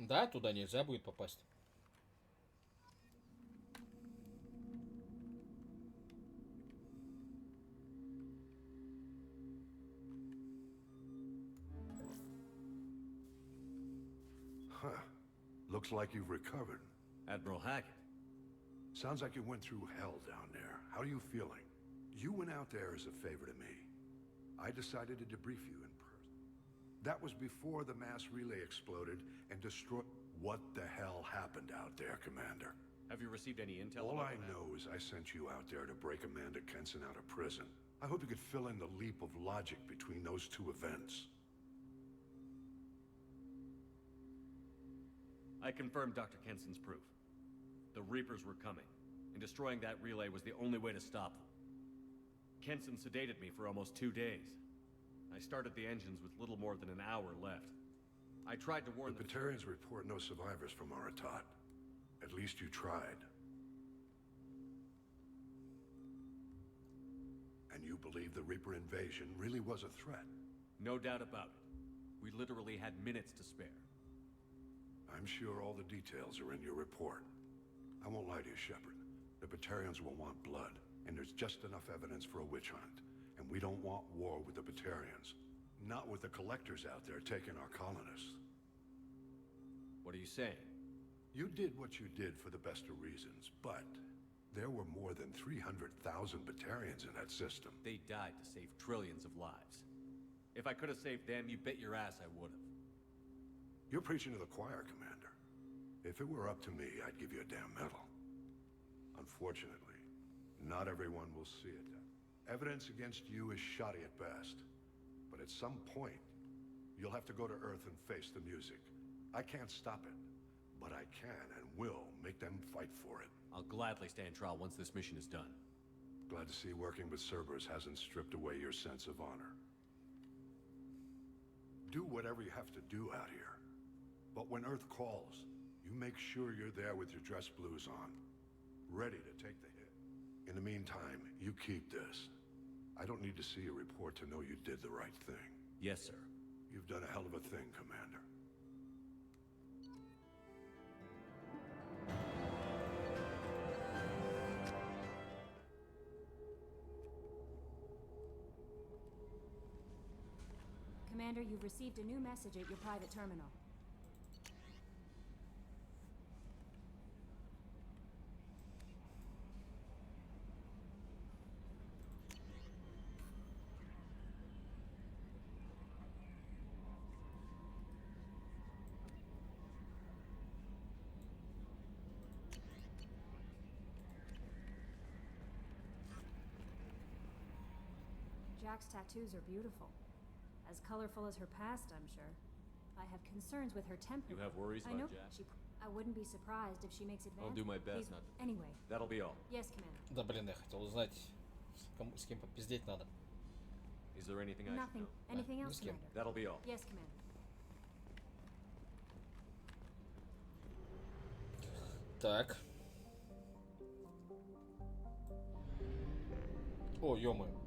Да, туда нельзя будет попасть. Huh. Looks like you've recovered. Admiral Hackett. Sounds like you went through hell down there. How are you feeling? You went out there as a favor to me. I decided to debrief you in person. That was before the mass relay exploded and destroyed... What the hell happened out there, Commander? Have you received any intel? All about I what know is I sent you out there to break Amanda Kenson out of prison. I hope you could fill in the leap of logic between those two events. I confirmed Dr. Kenson's proof. The Reapers were coming, and destroying that relay was the only way to stop them. Kenson sedated me for almost 2 days. I started the engines with little more than an hour left. I tried to warn the Batarians report no survivors from Aratat. At least you tried. And you believe the Reaper invasion really was a threat? No doubt about it. We literally had minutes to spare. I'm sure all the details are in your report. I won't lie to you, Shepard. The Batarians will want blood, and there's just enough evidence for a witch hunt. And we don't want war with the Batarians. Not with the collectors out there taking our colonists. What are you saying? You did what you did for the best of reasons, but there were more than 300,000 Batarians in that system. They died to save trillions of lives. If I could have saved them, you bet your ass I would have. You're preaching to the choir, Commander. If it were up to me, I'd give you a damn medal. Unfortunately, not everyone will see it. Evidence against you is shoddy at best. But at some point, you'll have to go to Earth and face the music. I can't stop it, but I can and will make them fight for it. I'll gladly stand trial once this mission is done. Glad to see working with Cerberus hasn't stripped away your sense of honor. Do whatever you have to do out here. But when Earth calls, you make sure you're there with your dress blues on, ready to take the hit. In the meantime, you keep this. I don't need to see a report to know you did the right thing. Yes, sir. You've done a hell of a thing, Commander. Commander, you've received a new message at your private terminal. Jack's tattoos are beautiful. As colorful as her past, I'm sure. I have concerns with her temper. You have worries I know. about Jack? I wouldn't be surprised if she makes advances. I'll do my best not to. Anyway. That'll be all. Yes, Commander. Да блин, я хотел узнать, с кем попиздеть надо. Is there anything I should Nothing. know? Anything Ни else, с кем. Commander? That'll be all. Yes, Commander. Так. О, ё-моё.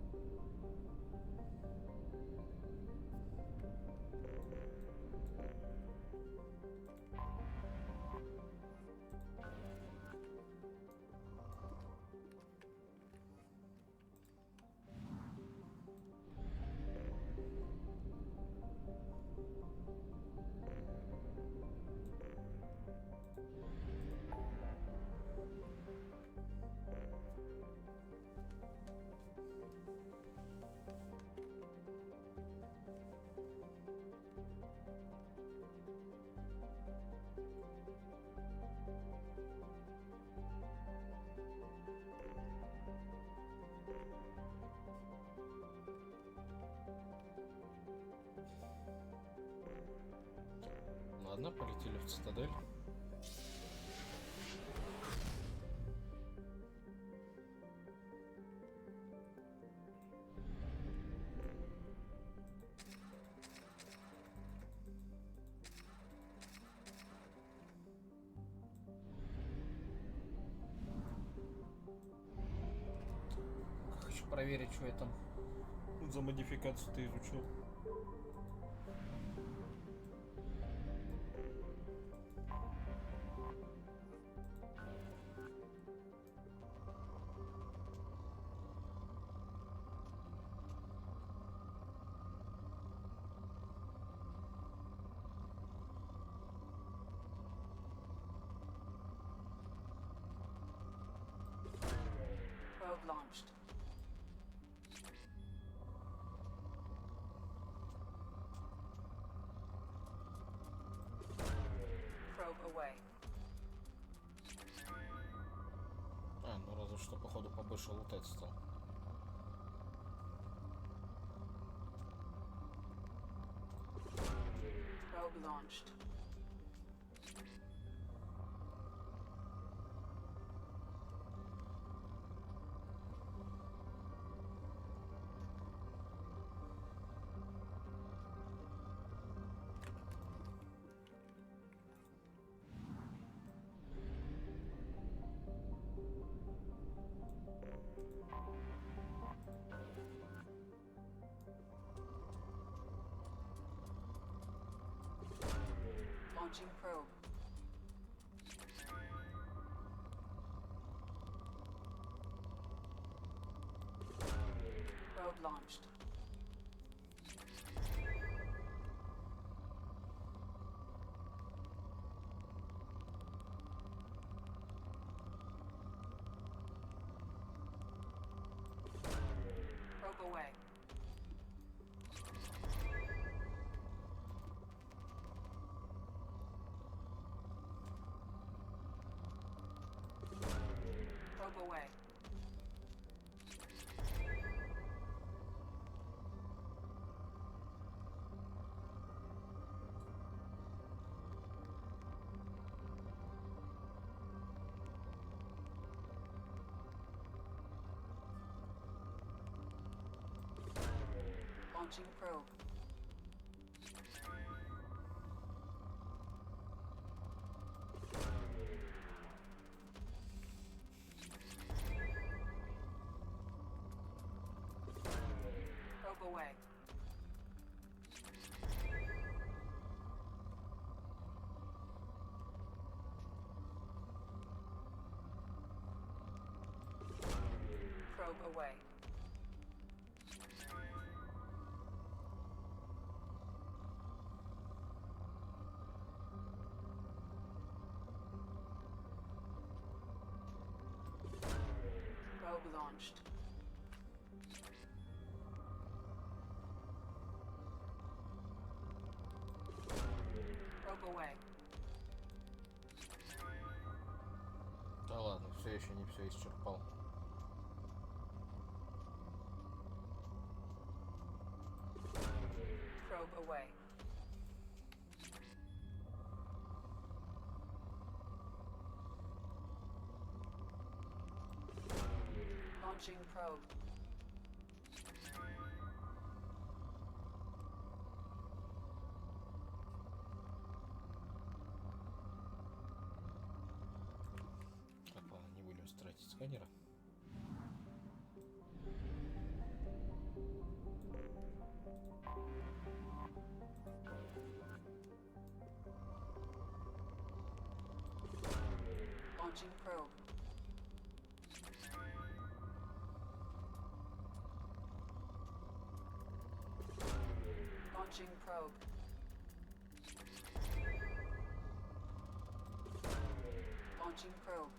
Ладно, полетели в цитадель. Хочу проверить, что я там за модификацию-то изучил. Probe launched. Probe away. А, ну разве что, походу, побольше лутать стал. Probe launched. Launching probe. Probe launched. Probe away. Probe away. Launching probe. Probe away. Probe away. launched. Probe away. Да ладно, все еще не все исчерпал. Probe away. Launching probe. Так, ладно, не будем тратить сканера. Launching probe. Launching probe. Launching probe.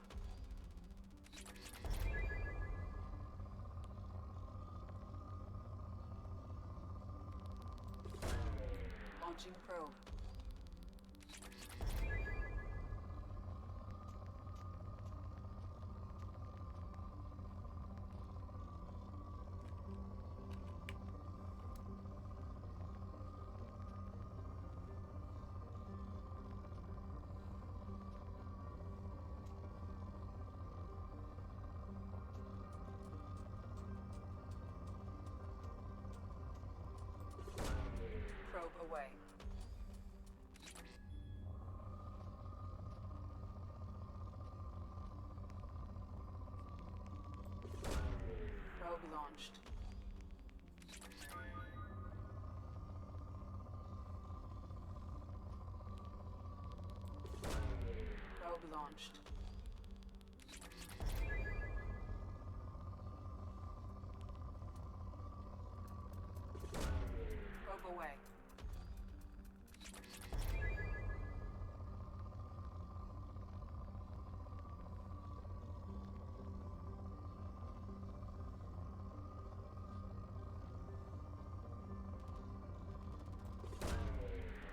Launching probe. Probe away. Probe launched. Probe launched. Probe away.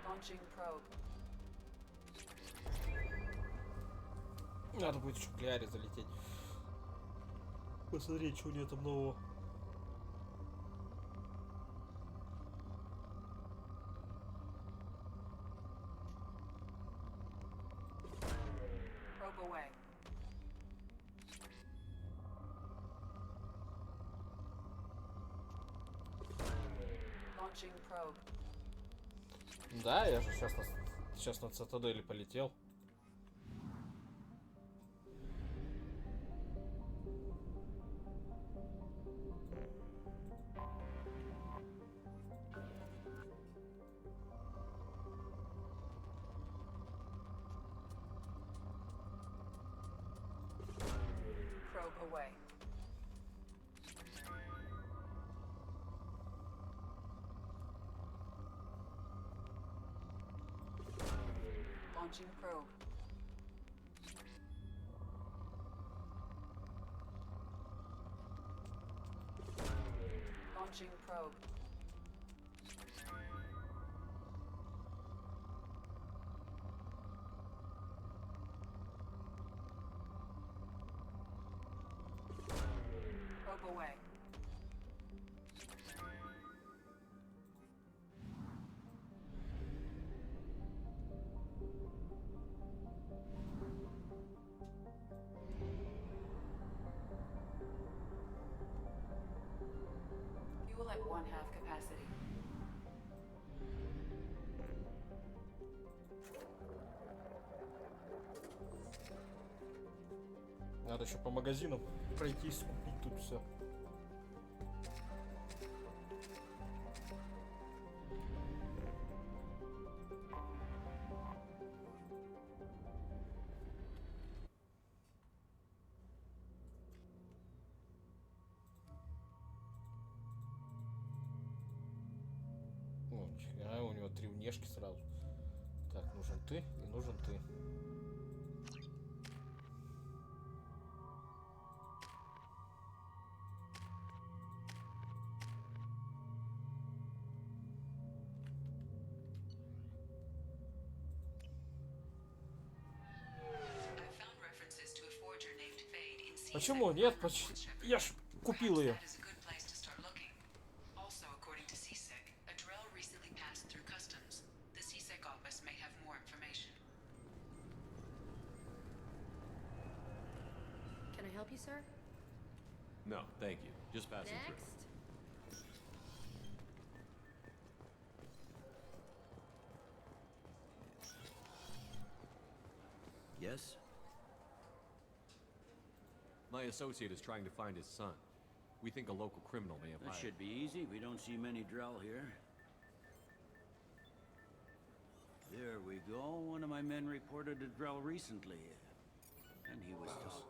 Launching probe. Надо будет еще к Ляре залететь. Посмотреть, что у нее там нового. Probe away. Launching probe. Да, я же сейчас на цитадели полетел. Probe away. Launching probe. Launching probe. Probe away. Fuel at 1/2 capacity. Надо еще по магазинам пройтись, купить тут все. Ну, нифига, у него 3 внешки сразу. Так, нужен ты и нужен ты. Почему? Нет, я ж купил ее. That is a good place to start looking. Also, according to CSEC, a drill recently passed through customs. The CSEC office may have more information. Can I help you, sir? No, thank you. Just passing Next. through. Yes? My associate is trying to find his son. We think a local criminal may have That hired should be easy. We don't see many Drell here. There we go. One of my men reported a Drell recently. And he was just...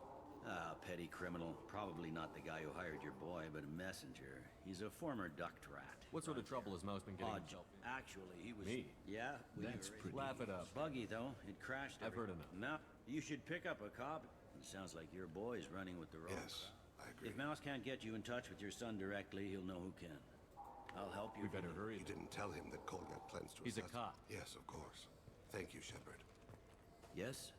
Ah, petty criminal. Probably not the guy who hired your boy, but a messenger. He's a former duct rat. What sort of trouble has Mouse been getting Odd. himself in? Actually, he was... Me? Yeah. That's pretty. Laugh it up. Buggy, though. It crashed I've heard enough. No, you should pick up a cop. It sounds like your boy's running with the wrong Yes, I agree. If Mouse can't get you in touch with your son directly, he'll know who can. I'll help you. We better hurry. You didn't tell him that Colgan plans to He's a assassinate- cop. Yes, of course. Thank you, Shepard. Yes?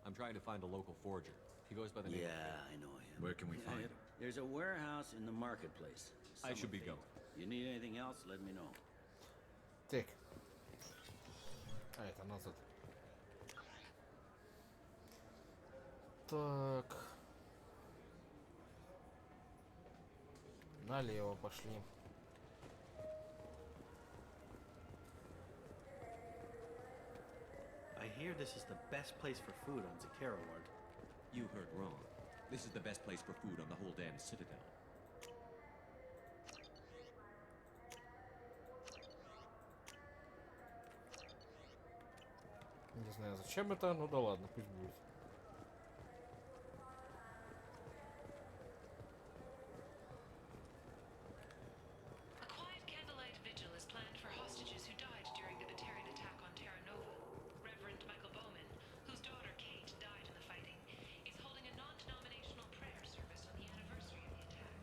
I'm trying to find a local forger. He goes by the name Yeah, I know him. Where can we find him? There's a warehouse in the marketplace. I should be Summerfeld. You need anything else, let me know. Так. А, это назад. Так. Налево пошли. I hear this is the best place for food on Zakara Ward. You heard wrong. This is the best place for food on the whole damn Citadel. Не знаю, зачем это, ну да ладно, пусть будет. A quiet candlelight vigil is planned for hostages who died during the Batarian attack on Terra Nova. Reverend Michael Bowman, whose daughter Kate died in the fighting, is holding a non-denominational prayer service on the anniversary of the attack.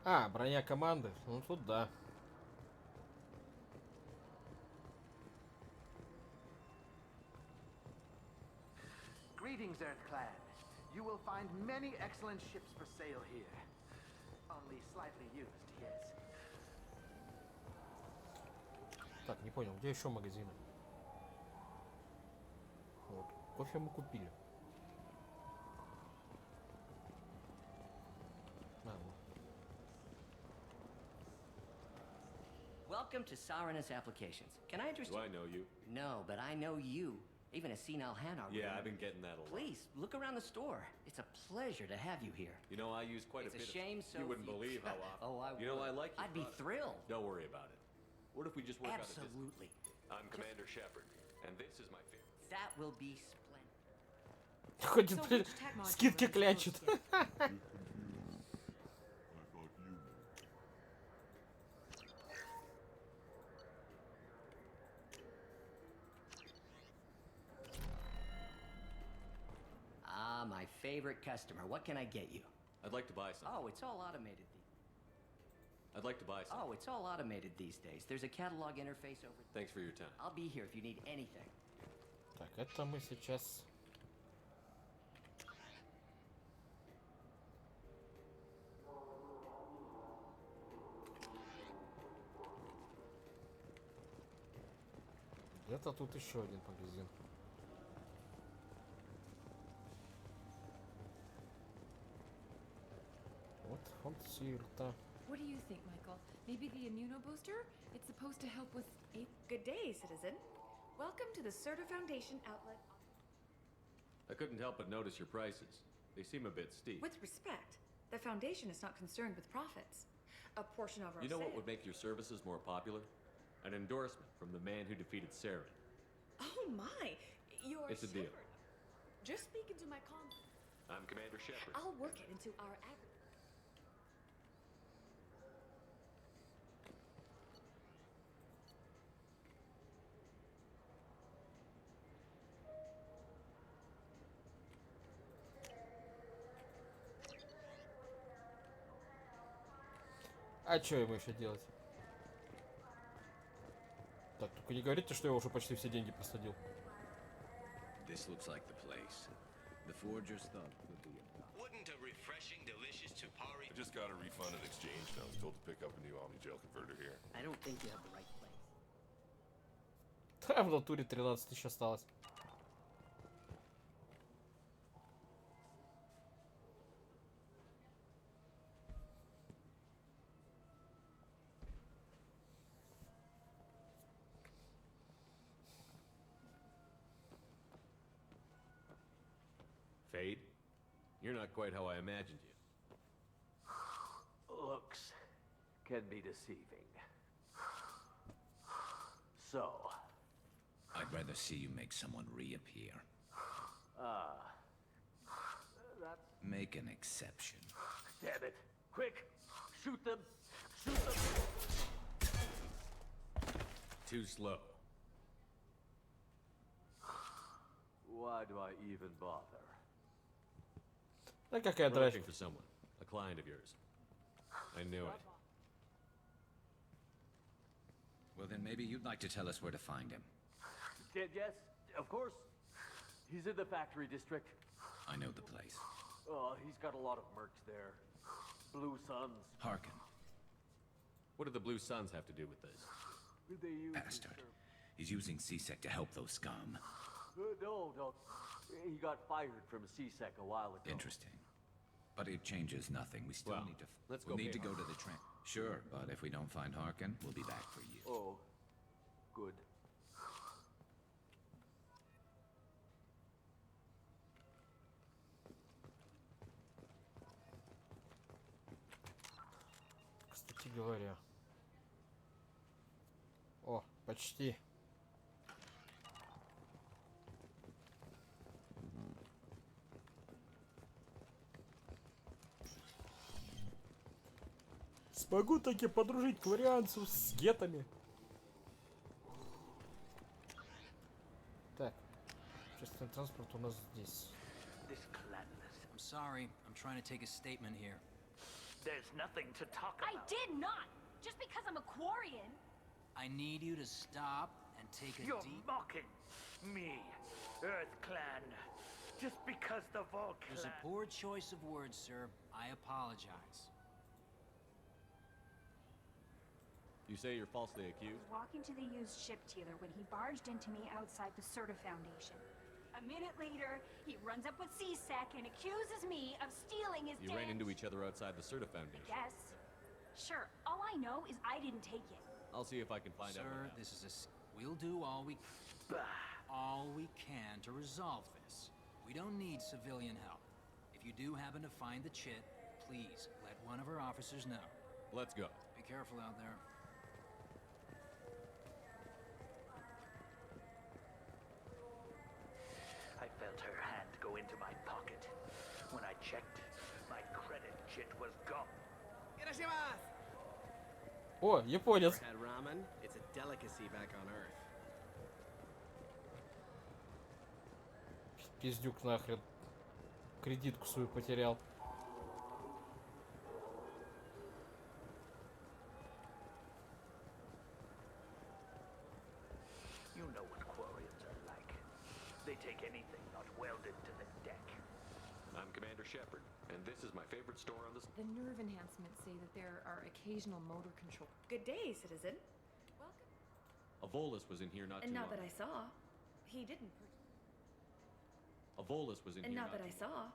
А, броня команды. Ну тут да. Greetings, Earth-Clan. You will find many excellent ships for sale here. Only slightly used, yes. Так, не понял, где еще магазины? Вот. Кофе мы купили. Ладно. Welcome to Saranus Applications. Can I interest Do I know you? No, but I know you. Even a senile Hanar. would Yeah, remember. I've been getting that a lot. Please, look around the store. It's a pleasure to have you here. You know, I use quite It's a a bit shame of... so You wouldn't few- believe how often. Oh, I You know, would. I like your I'd be product. thrilled. Don't worry about it. What if we just work out a distance? Absolutely. I'm Commander Shepard, and this is my favorite. That will be splendid. Хоть So блин, which tech module скидки are we клянчат. supposed to get? Ah, my favorite customer. What can I get you? I'd like to buy something. Oh, it's all automated. I'd like to buy something. Oh, it's all automated these days. There's a catalog interface over. Thanks for your time. I'll be here if you need anything. Так, это мы сейчас... Где-то тут еще один магазин. Вот фонд Сирта. What do you think, Michael? Maybe the immunobooster? It's supposed to help with a Good day, citizen. Welcome to the Certa Foundation outlet. I couldn't help but notice your prices. They seem a bit steep. With respect, the Foundation is not concerned with profits. A portion of our You know what sale- would make your services more popular? An endorsement from the man who defeated Saren. Oh my! You're It's a deal. Shepard. Just speak into my com. I'm Commander Shepard. I'll work it into our advertising. А что ему еще делать? Так, только не говорите, что я уже почти все деньги посадил. This looks like the place. The forgers thought would be a... Wouldn't a refreshing, delicious Tupari... I just got a refund at exchange and I was told to pick up a new Omni-Gel converter here. I don't think you have the right place. Да, в натуре 13 тысяч осталось. Fade, you're not quite how I imagined you. Looks can be deceiving. So, I'd rather see you make someone reappear. that's... Make an exception. Damn it. Quick! Shoot them! Shoot them! Too slow. Why do I even bother? Да какая We're дрожь. looking for someone, a client of yours. I knew it. Well, then maybe you'd like to tell us where to find him. Yes, of course. He's in the factory district. I know the place. He's got a lot of mercs there. Blue Suns. Harkin. What do the Blue Suns have to do with this? They use... Bastard. He's using CSEC to help those scum. No. He got fired from CSEC a while ago. Interesting. But it changes nothing. We still Well, need to... let's we'll go need to pay go to the train. Sure, but if we don't find Harkin, we'll be back for you. Oh, good. Кстати говоря. О, почти. Смогу таки подружить кварианцев с гетами. Так. Общественный транспорт у нас здесь. This clandestine. I'm sorry. I'm trying to take a statement here. There's nothing to talk about. I did not! Just because I'm a Quarian. I need you to stop and take a You're deep... mocking me, Earth Clan. Just because the Vol It was a Clan... poor choice of words, sir. I apologize. You say you're falsely I accused? was walking to the used ship dealer when he barged into me outside the Serta Foundation. A minute later, he runs up with CSEC and accuses me of stealing his You ran into each other outside the Serta Foundation. Yes. Sure, all I know is I didn't take it. I'll see if I can find out. Sir, this is a... We'll do all we can to resolve this. We don't need civilian help. If you do happen to find the chit, please let one of our officers know. Let's go. Be careful out there. I felt her hand go into my pocket. When I checked, my credit chit was gone. О, японец. Had ramen? It's a delicacy back on Earth. Пиздюк нахрен. Кредитку свою потерял. You know what Quarians are like. They take anything not welded to the deck. I'm Commander Shepard, and this is my favorite store on this... The nerve enhancements say that there are occasional motor control. Good day, citizen. A Volus was in here not too And long. not that I saw. He didn't. A Volus was in And here not that too I long. saw.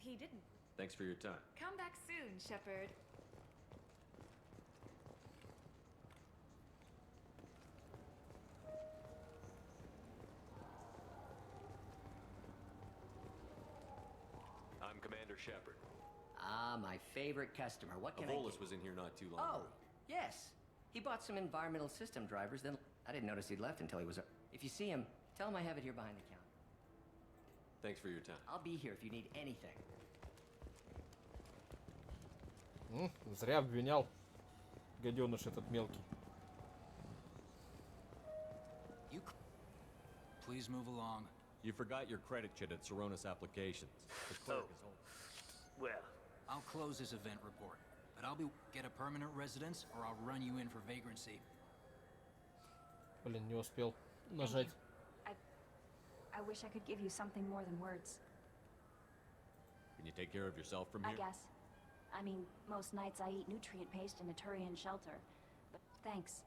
He didn't. Thanks for your time. Come back soon, Shepard. I'm Commander Shepard. Ah, my favorite customer. What A can I Volus get? was in here not too long Oh, ago. yes. He bought some environmental system drivers, then I didn't notice he'd left until he was... If you see him, tell him I have it here behind the counter. Thanks for your time. I'll be here if you need anything. Зря обвинял. Гаденыш этот мелкий. Please move along. You forgot your credit chit at Saronis Applications. The clerk is old. Well, I'll close this event report, but but get a permanent residence, or I'll run you in for vagrancy. Блин, не успел нажать. I wish I could give you something more than words. Can you take care of yourself from I here? guess. I mean, most nights I eat nutrient paste in a Turian shelter. But thanks.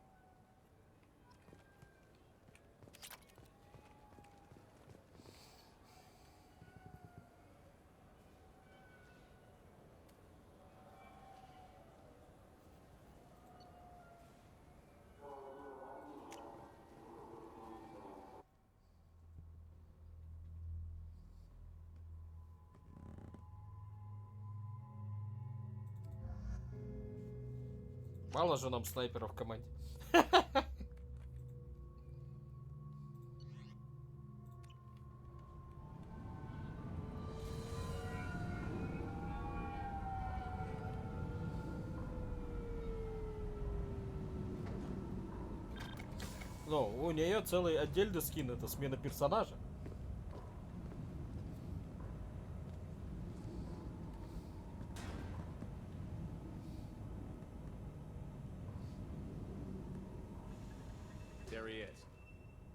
Мало же нам снайперов в команде. Но у нее целый отдельный скин, это смена персонажа. There he is.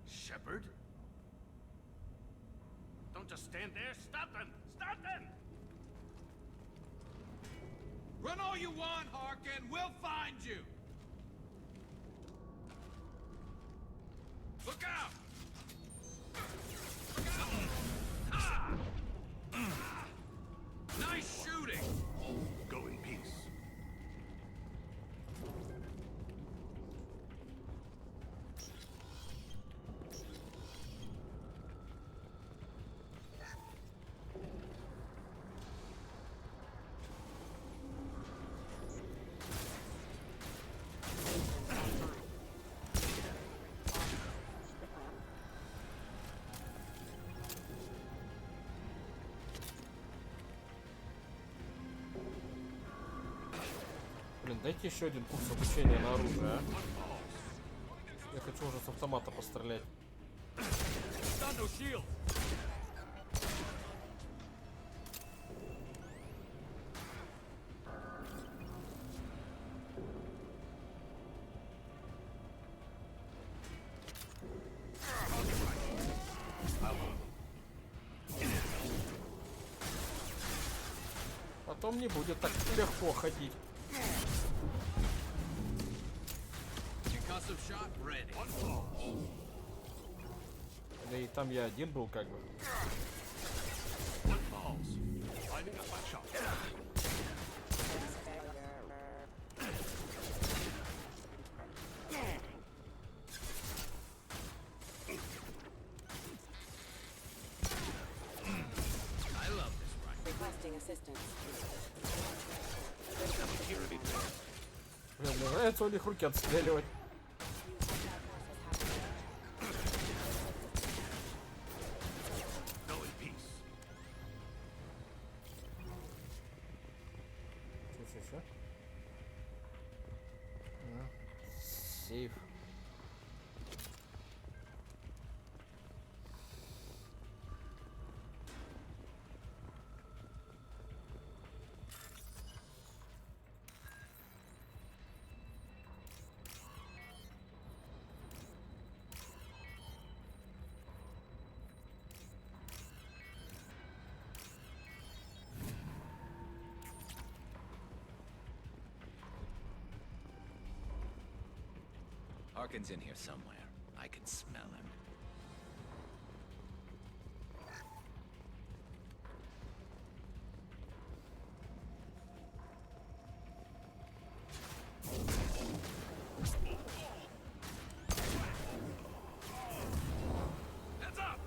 Shepard? Don't just stand there. Stop them! Stop them! Run all you want, Harkin. We'll find you. Look out! Nice shooting. Go in peace. Блин, дайте еще один курс обучения на оружие, а? Я хочу уже с автомата пострелять. Потом не будет так легко ходить. Да и там я один был, как бы. Блин, мне нравится у них руки отстреливать. Что? Сейф. Harkin's in here somewhere. I can smell him. Heads up!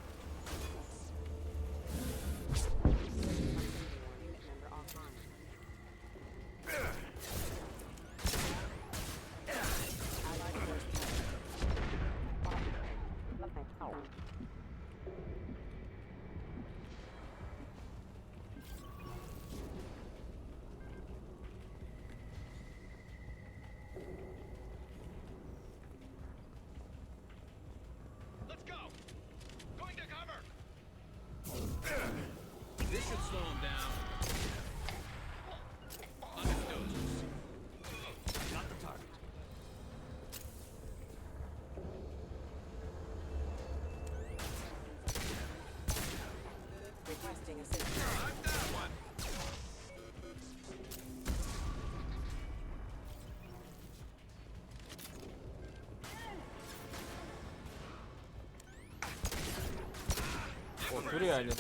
Турианин.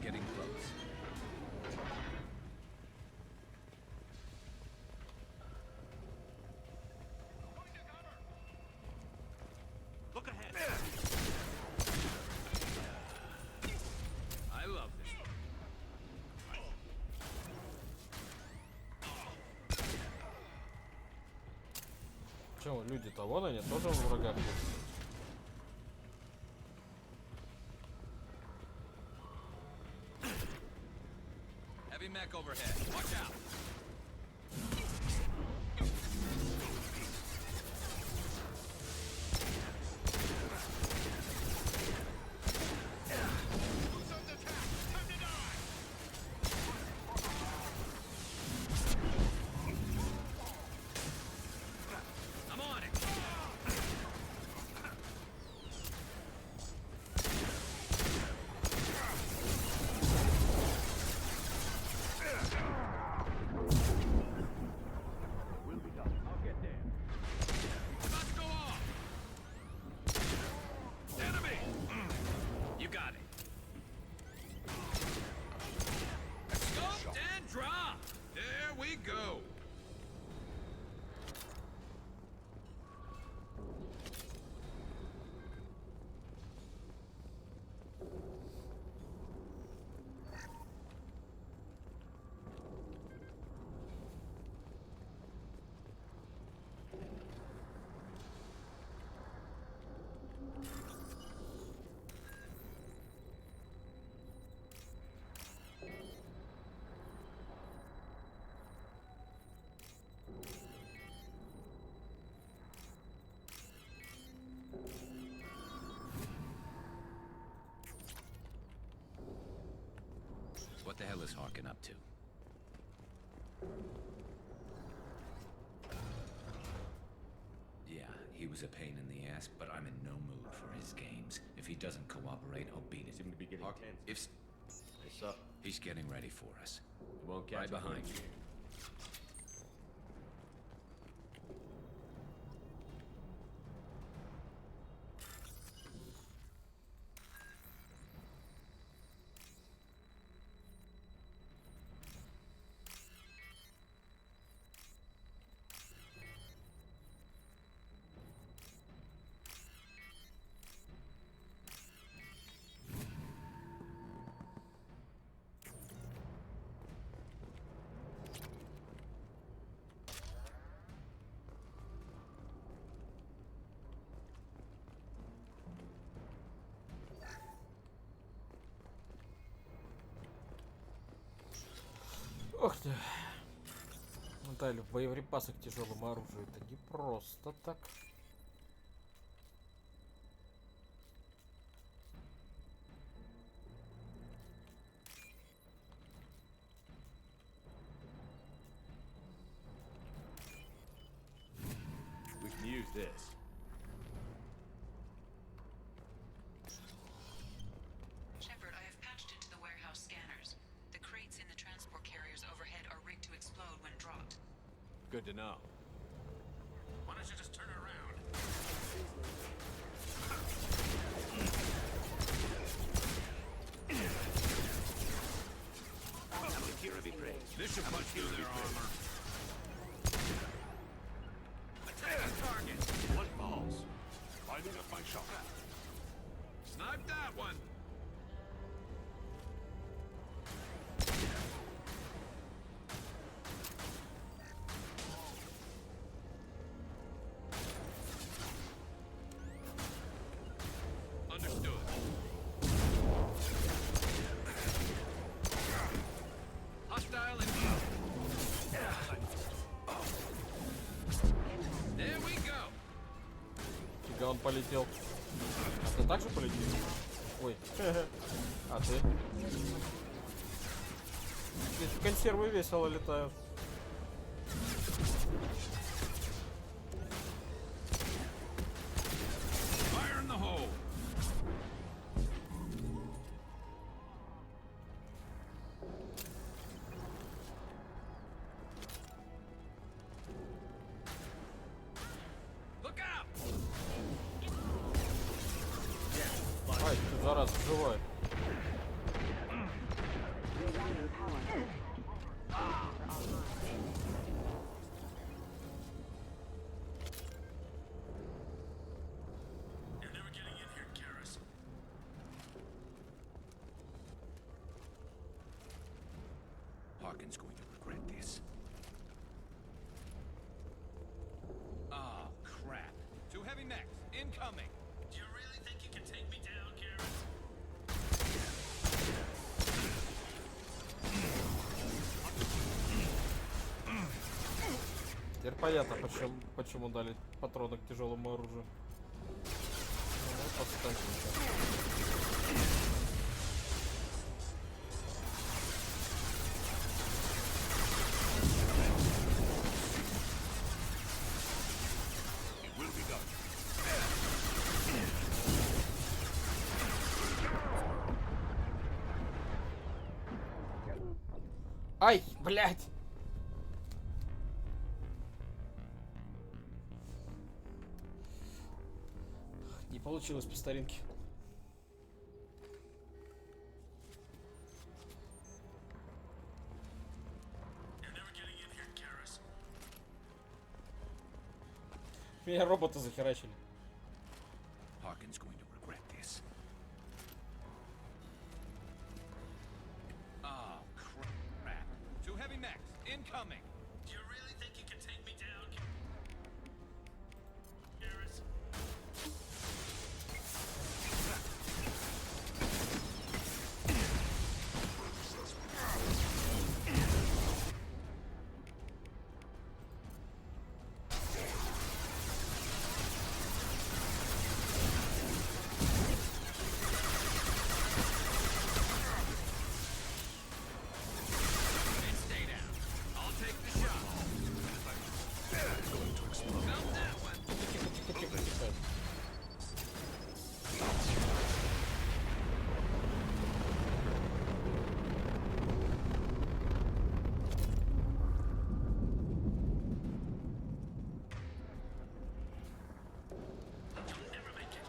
Getting close. Look ahead. I love this. Чего люди-то? Вон они тоже в врагах есть. Heavy mech overhead. Watch out. I'm on it. Let's go off. Enemy. You got it. Scoped and dropped. There we go. What the hell is Hawken up to? Yeah, he was a pain in the ass, but I'm in no mood for his games. If he doesn't cooperate, I'll beat it. Seem to be getting tense. If What's up? he's getting ready for us. Won't catch Right up behind with you. Ох ты. Наталья, в боеприпасах к тяжелому оружию это не просто так. We can use this. Shepard, I have patched into the warehouse scanners. The crates in the transport carriers overhead are rigged to explode when dropped. Good to know. Why don't you just turn around? This should punch through their armor. Attack the target. One falls. Lining up my shot. Snipe that one. полетел. А ты так же полетел? Ой. А ты? Эти консервы весело летают. Fire in the hole! Look out! Ай, ты зараза, живой. You're never getting in here, Garrus. Harkin's going to regret this. Oh, crap. Two heavy mechs, incoming! Do you really think you can take me down, Garrus? Теперь понятно, почему дали патроны к тяжелому оружию. Ну, подставь. It will be done. Ай, блядь! Не получилось по старинке. You're never getting in here, Garrus. Меня роботы захерачили. Harkin's going to regret this. Oh, crap. Two heavy mechs, incoming! Do you really think you can take me down, Garrus? And stay down. I'll take the shot. Going to explode. Found that one. Тихо-тихо-тихо-тихо. You'll never make it.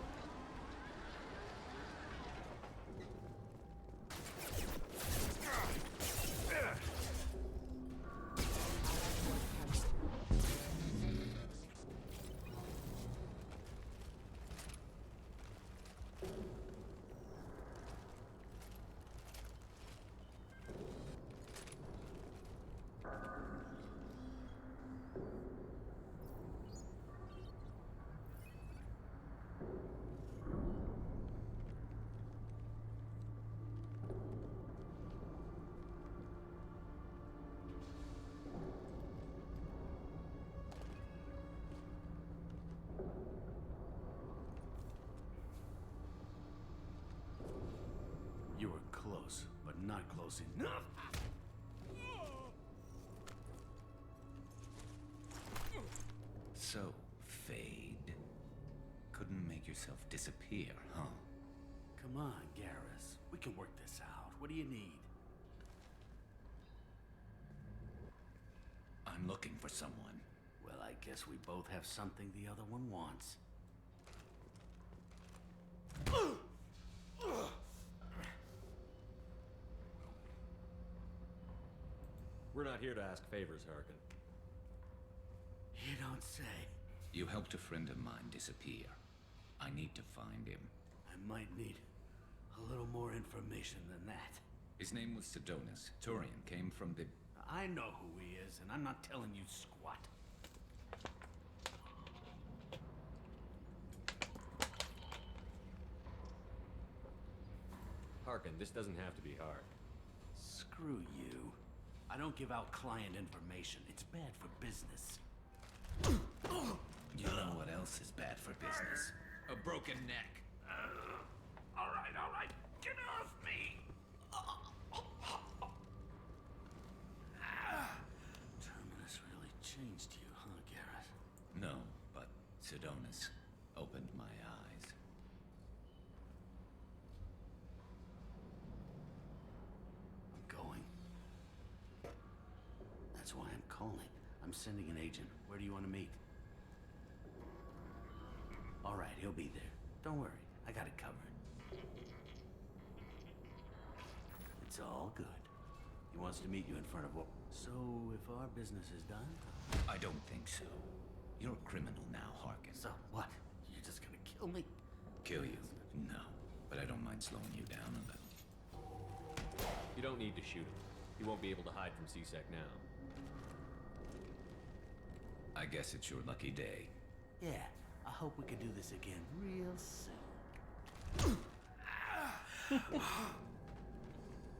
You were close, but not close enough. So, Fade. Couldn't make yourself disappear, huh? Come on, Garrus. We can work this out. What do you need? I'm looking for someone. Well, I guess we both have something the other one wants. We're not here to ask favors, Harkin. You don't say. You helped a friend of mine disappear. I need to find him. I might need a little more information than that. His name was Sidonus. Turian came from the... I know who he is, and I'm not telling you squat. Harkin, this doesn't have to be hard. Screw you. I don't give out client information. It's bad for business. You know what else is bad for business? A broken neck. All right. Get off me! Terminus really changed you, huh, Garrett? No, but Sidonis opened my eyes. I'm going. That's why I'm calling. I'm sending an agent. Where do you want to meet? All right, he'll be there. Don't worry, I got it covered. It's all good. He wants to meet you in front of what? So, if our business is done? I don't think so. You're a criminal now, Harkin. So, what? You're just gonna kill me? Kill you? No. But I don't mind slowing you down a little. You don't need to shoot him. He won't be able to hide from CSEC now. I guess it's your lucky day. Yeah, I hope we can do this again real soon.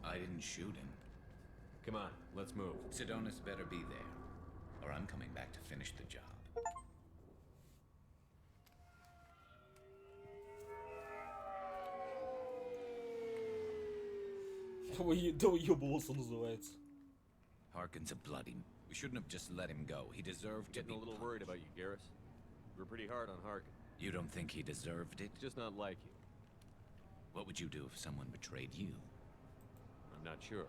I didn't shoot him. Come on, let's move. Sidonis better be there, or I'm coming back to finish the job. Доебывался называется. Harkin's a bloody... We shouldn't have just let him go. He deserved to be... Getting a little worried about you, Garrus. We're pretty hard on Harkin. You don't think he deserved it? Just not like you. What would you do if someone betrayed you? I'm not sure,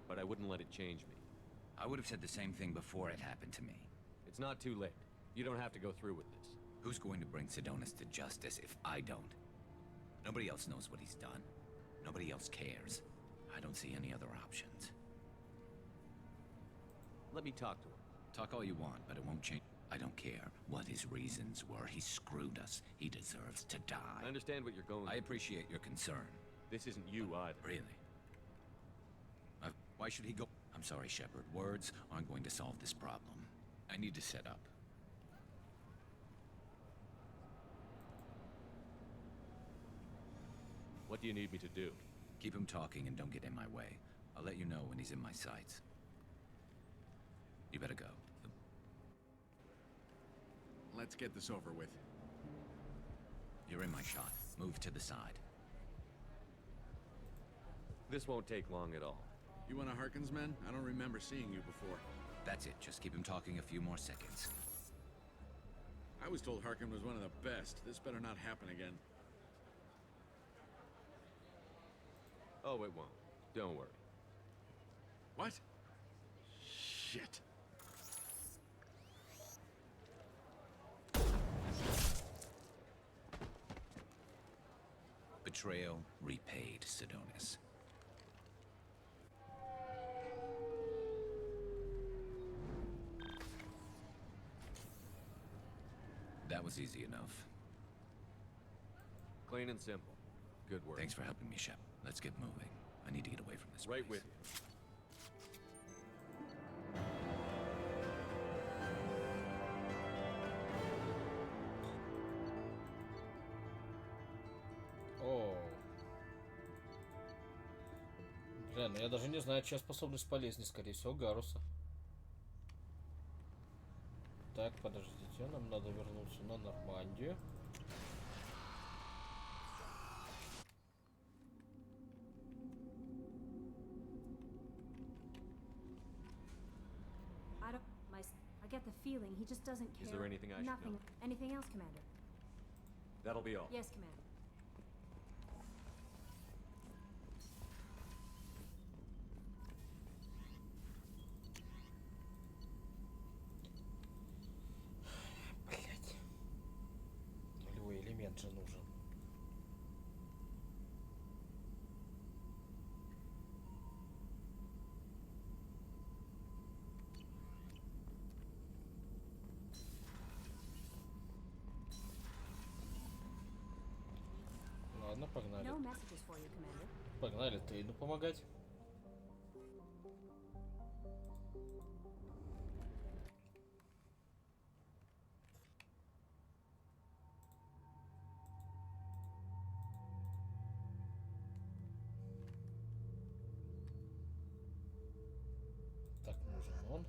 but I wouldn't let it change me. I would have said the same thing before it happened to me. It's not too late. You don't have to go through with this. Who's going to bring Sidonis to justice if I don't? Nobody else knows what he's done. Nobody else cares. I don't see any other options. Let me talk to him. Talk all you want, but it won't change. I don't care what his reasons were. He screwed us. He deserves to die. I understand what you're going through. I appreciate your concern. This isn't you either. Really? Why should he go? I'm sorry, Shepard. Words aren't going to solve this problem. I need to set up. What do you need me to do? Keep him talking and don't get in my way. I'll let you know when he's in my sights. You better go. Let's get this over with. You're in my shot. Move to the side. This won't take long at all. You one of Harkin's men? I don't remember seeing you before. That's it. Just keep him talking a few more seconds. I was told Harkin was one of the best. This better not happen again. Oh, it won't. Don't worry. What? Shit. Betrayal repaid, Sidonis. That was easy enough. Clean and simple. Good work. Thanks for helping me, Shep. Let's get moving. I need to get away from this Right place. with you. О. Блин, я даже не знаю, чья способность полезнее, скорее всего, Гаруса. Так, подождите, нам надо вернуться на Нормандию. I get the feeling he just doesn't care. Is there anything I should Nothing. know? Anything else, Commander? That'll be all. Yes, Commander. Блять. Нулевой элемент же нужен. Ладно, погнали. No messages for you, Commander. Погнали Тейну помогать. Так, нужен он.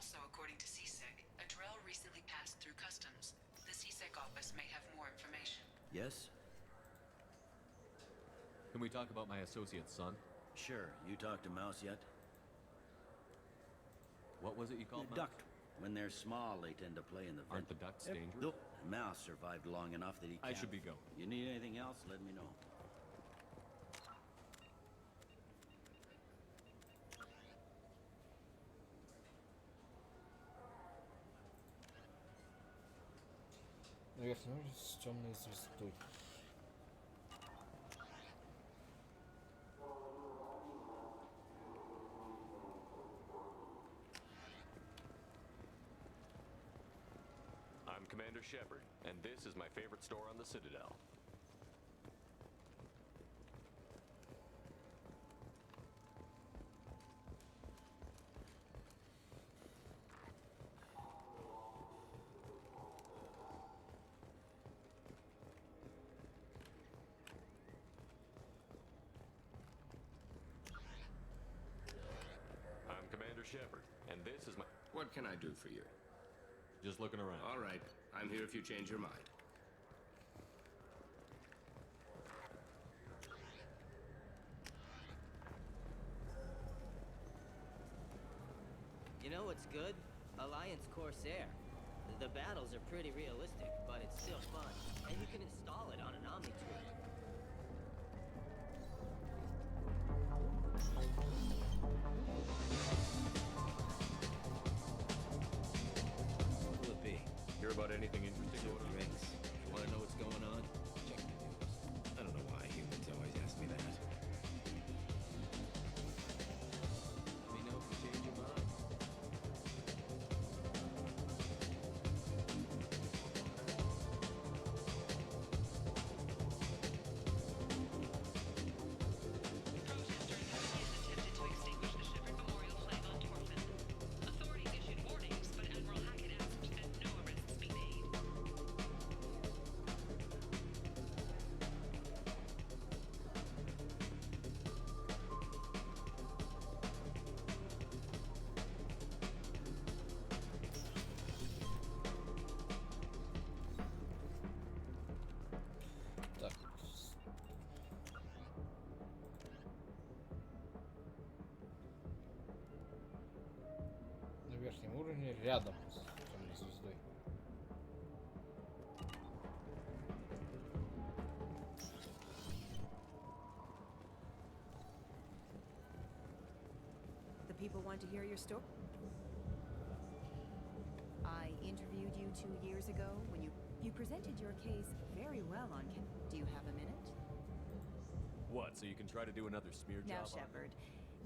Also, according to CSEC, a Drell recently passed through customs. The CSEC office may have more information. Yes? Can we talk about my associate's son? Sure. You talked to Mouse yet? What was it you called Mouse? Duct. When they're small, they tend to play in the Aren't vent. the ducks dangerous? Nope. Mouse survived long enough that he I can't. should be going. You need anything else, let me know. На верхнем уровне с темной звездой. I'm Commander Shepard, and this is my favorite store on the Citadel. I'm Commander Shepard, and this is my... What can I do for you? Just looking around. All right. I'm here if you change your mind. You know what's good? Alliance Corsair. The battles are pretty realistic, but it's still fun. And you can install it on an Omni-tool. Who will it be? Hear about anything interesting going on? Drinks. You want to know what's going on? Check the news. I don't know why humans always ask me that. Let me know if you change your mind. Attempted to extinguish the Shepard Memorial flag on Torfin. Authorities issued warnings, but Admiral Hackett asked that no arrests be made. Так. На верхнем уровне рядом с темной звездой. The people want to hear your story? I interviewed you 2 years ago when you presented your case very well on Do you have a minute? What, so you can try to do another smear Now, job on me? Shepard,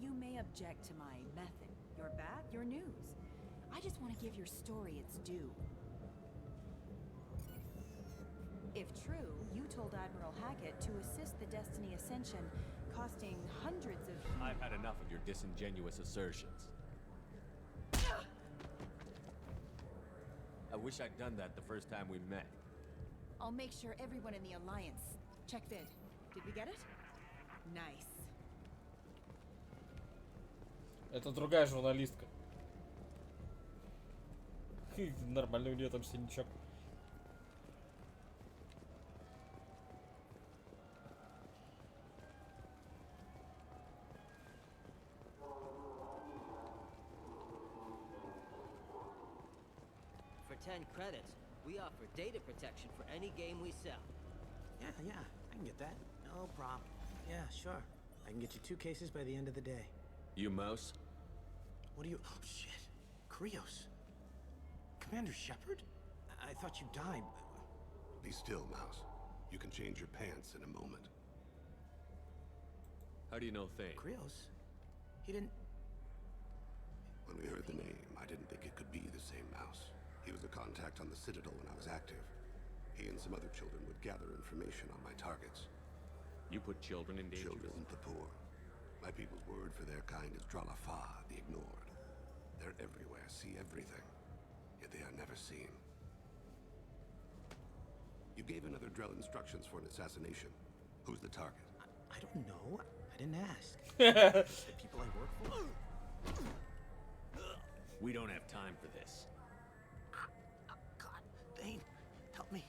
you may object to my method. Your back, your news. I just want to give your story its due. If true, you told Admiral Hackett to assist the Destiny Ascension, costing hundreds of... I've had enough of your disingenuous assertions. I wish I'd done that the first time we met. I'll make sure everyone in the Alliance... Check vid. Did we get it? Nice. Это другая журналистка. Нормально у нее там синячок. For 10 credits, we offer data protection for any game we sell. Yeah, I can get that. No problem. Yeah, sure. I can get you 2 cases by the end of the day. You Mouse? What do you... Oh, shit. Krios. Commander Shepard? I thought you died. Be still, Mouse. You can change your pants in a moment. How do you know Thane? Krios? He didn't... When we heard the name, I didn't think it could be the same Mouse. He was a contact on the Citadel when I was active. He and some other children would gather information on my targets. You put children in danger? Children, the poor. My people's word for their kind is Dralafa, the ignored. They're everywhere, see everything. Yet they are never seen. You gave another Drell instructions for an assassination. Who's the target? I don't know. I didn't ask. The people I work for? We don't have time for this. God, Thane, help me.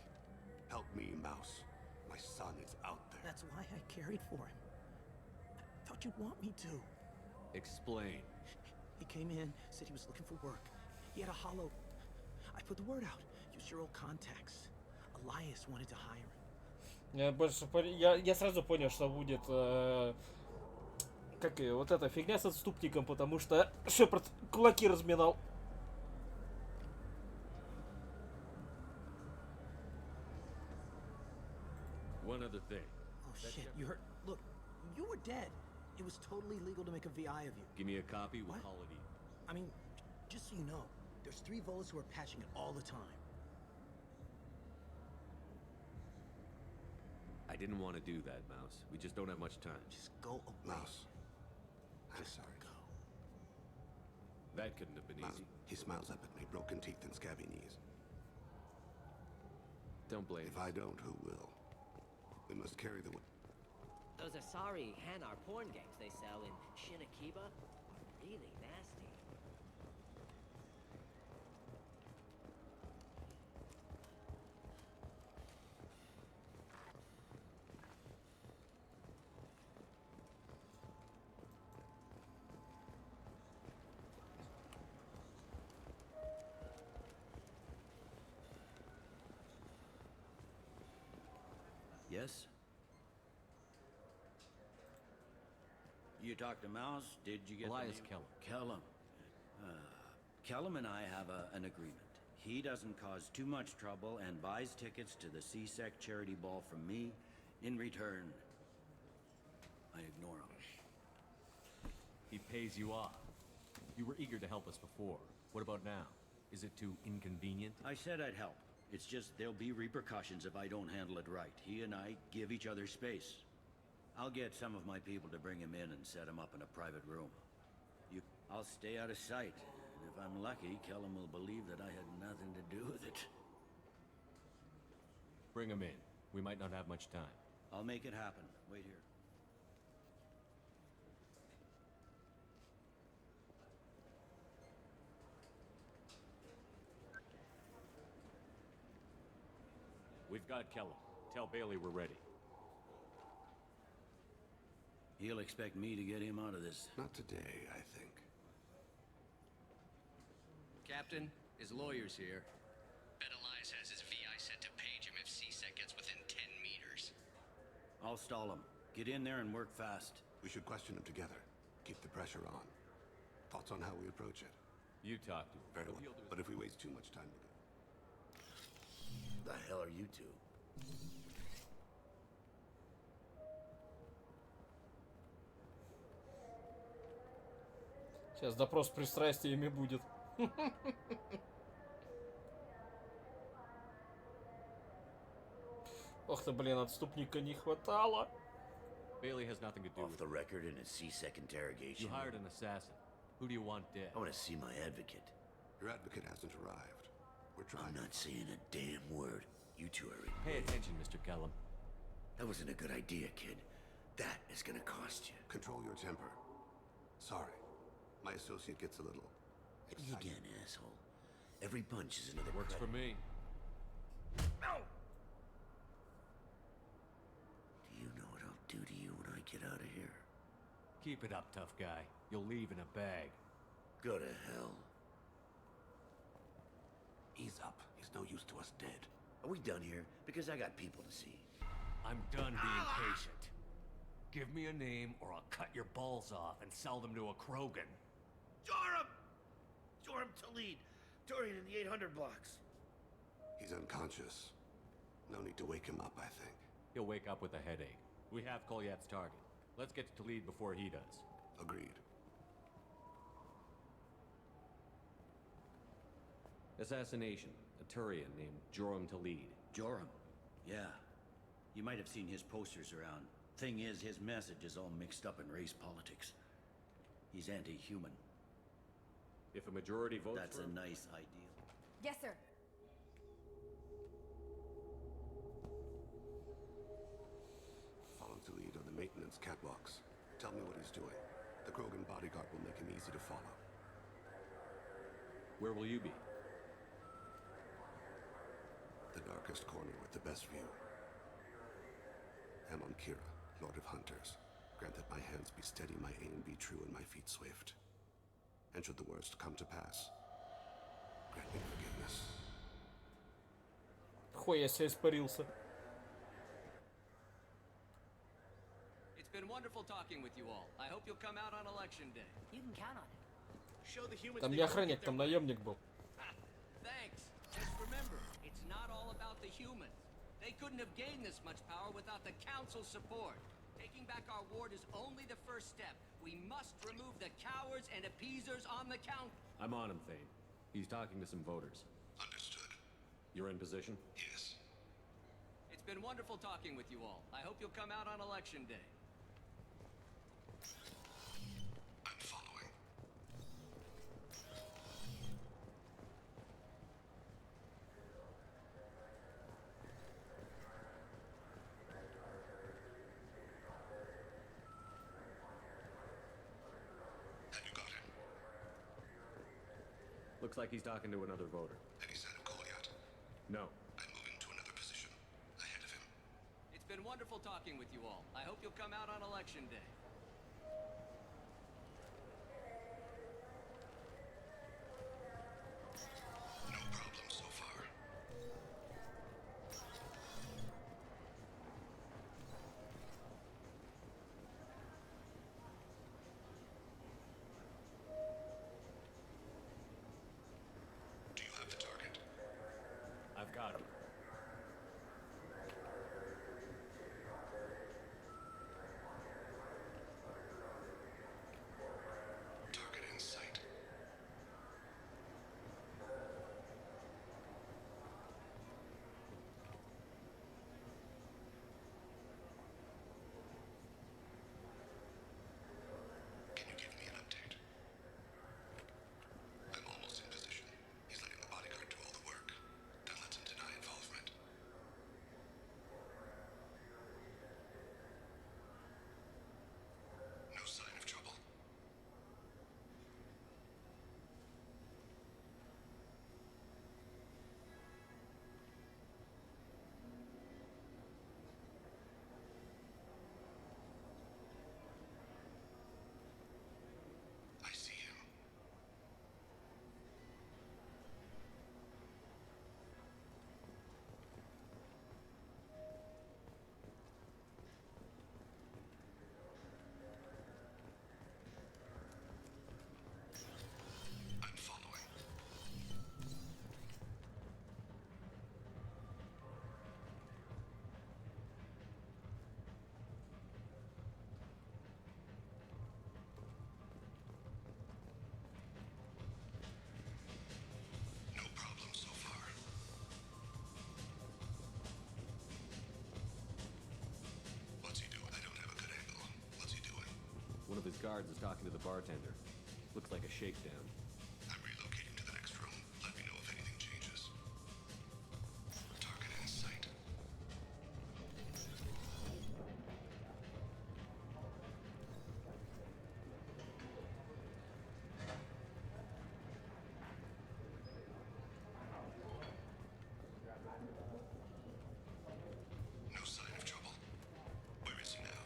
Help me, Mouse. My son is out there. That's why I carried for him. I thought you'd want me to. Explain. He came in, said he was looking for work. He had a hollow. I put the word out. Use your old contacts. Elias wanted to hire him. Я сразу понял, что будет как и вот эта фигня с отступником, потому что Шепард кулаки разминал. One other thing. Oh shit, you hurt. Look, you were dead. It was totally legal to make a VI of you. Give me a copy, we'll What? call it even. I mean, just so you know, there's 3 Volus who are patching it all the time. I didn't want to do that, Mouse. We just don't have much time. Just go away. Mouse. I'm sorry. Go. That couldn't have been Mouse, easy. he smiles up at me, broken teeth and scabby knees. Don't blame If I don't, who will? We must carry the... Those Asari Hanar porn games they sell in Shinakiba, really nasty. Yes? You talked to Mouse? Did you get Elias the name? Kellum. Kellum and I have an agreement. He doesn't cause too much trouble and buys tickets to the CSEC charity ball from me. In return, I ignore him. He pays you off. You were eager to help us before. What about now? Is it too inconvenient? I said I'd help. It's just there'll be repercussions if I don't handle it right. He and I give each other space. I'll get some of my people to bring him in and set him up in a private room. I'll stay out of sight. And if I'm lucky, Kellum will believe that I had nothing to do with it. Bring him in. We might not have much time. I'll make it happen. Wait here. We've got Kellum. Tell Bailey we're ready. He'll expect me to get him out of this. Not today, I think. Captain, his lawyer's here. Bet Elias has his VI set to page him if CSEC gets within 10 meters. I'll stall him. Get in there and work fast. We should question him together. Keep the pressure on. Thoughts on how we approach it? You talk to him. Very well. But if we waste too much time with it... The hell are you two? Сейчас допрос с пристрастиями будет. Ох ты, блин, отступника не хватало. Bailey has nothing to do Off with the it. record in a CSEC interrogation. You hired an assassin. Who do you want dead? I want to see my advocate. Your advocate hasn't arrived. We're trying... I'm not saying a damn word. You two are in. Pay attention, Mr. Kellum. That wasn't a good idea, kid. That is gonna cost you. Control your temper. Sorry. My associate gets a little... You again, asshole. Every punch is another Works for me. No! Do you know what I'll do to you when I get out of here? Keep it up, tough guy. You'll leave in a bag. Go to hell. Ease up. He's no use to us dead. Are we done here? Because I got people to see. I'm done being patient. Give me a name or I'll cut your balls off and sell them to a Krogan. Joram! Joram Talid! Dorian in the 800 blocks. He's unconscious. No need to wake him up, I think. He'll wake up with a headache. We have Kolyat's target. Let's get to Talid before he does. Agreed. Assassination. A Turian named Joram Talid. Joram? Yeah. You might have seen his posters around. Thing is, his message is all mixed up in race politics. He's anti-human. If a majority votes That's for a him, nice ideal. Yes, sir. Follow Talid on the maintenance catwalks. Tell me what he's doing. The Krogan bodyguard will make him easy to follow. Where will you be? The darkest corner with the best view. Amon Kira, Lord of Hunters. Grant that my hands be steady, my aim be true, and my feet swift. And should the worst come to pass, grant me forgiveness. Хуй, я себя испарился. It's been wonderful talking with you all. I hope you'll come out on election day. You can count on it. Show the humans Там they не won't охранник, get там their way. наемник был. Thanks. Just remember, it's not all about the humans. They couldn't have gained this much power without the Council's support. Taking back our ward is only the first step. We must remove the cowards and appeasers on the count. I'm on him, Thane. He's talking to some voters. Understood. You're in position? Yes. It's been wonderful talking with you all. I hope you'll come out on election day. I'm following. Have you got him? Looks like he's talking to another voter. Any sign of Goliath? No. I'm moving to another position. Ahead of him. It's been wonderful talking with you all. I hope you'll come out on election day. No problem so far. Do you have the target? I've got him. Target in sight. Can you give me an update? I'm almost in position. He's letting the bodyguard do all the work. That lets him deny involvement. No sign of trouble. I see him. I'm following. No problem so far. What's he doing? I don't have a good angle. What's he doing? One of his guards is talking to the bartender. Looks like a shakedown. I'm relocating to the next room. Let me know if anything changes. Target in sight. No sign of trouble. Where is he now?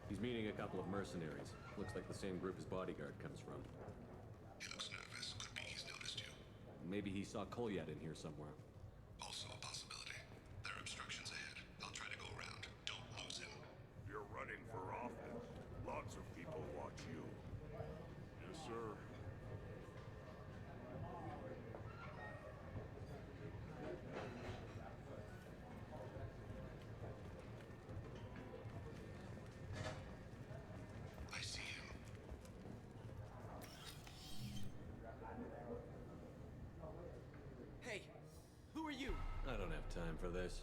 He's meeting a couple of mercenaries. Looks like the same group his bodyguard comes from. He looks nervous. Could be he's noticed you. Maybe he saw Kolyat in here somewhere. Also a possibility. There are obstructions ahead. I'll try to go around. Don't lose him. You're running for office. Lots of people watch you. Yes, sir. I see him. Hey, who are you? I don't have time for this.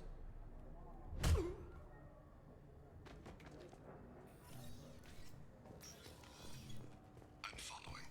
I'm following.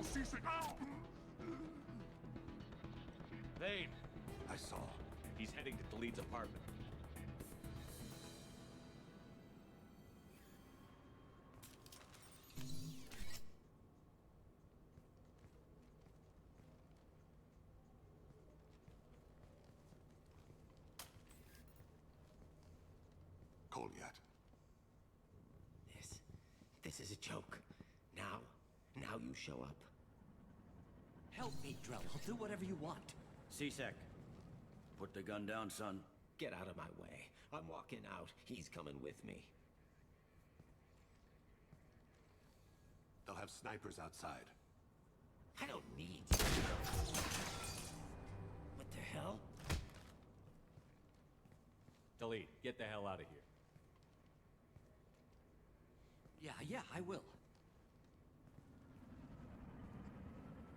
I'll cease it. Ow! Vane! I saw. He's heading to Khalid's apartment. Goliath. This is a joke. Now you show up. Help me, Drell. I'll do whatever you want. C-Sec, put the gun down, son. Get out of my way. I'm walking out. He's coming with me. They'll have snipers outside. I don't need you. What the hell? Khalid, get the hell out of here. Yeah, I will.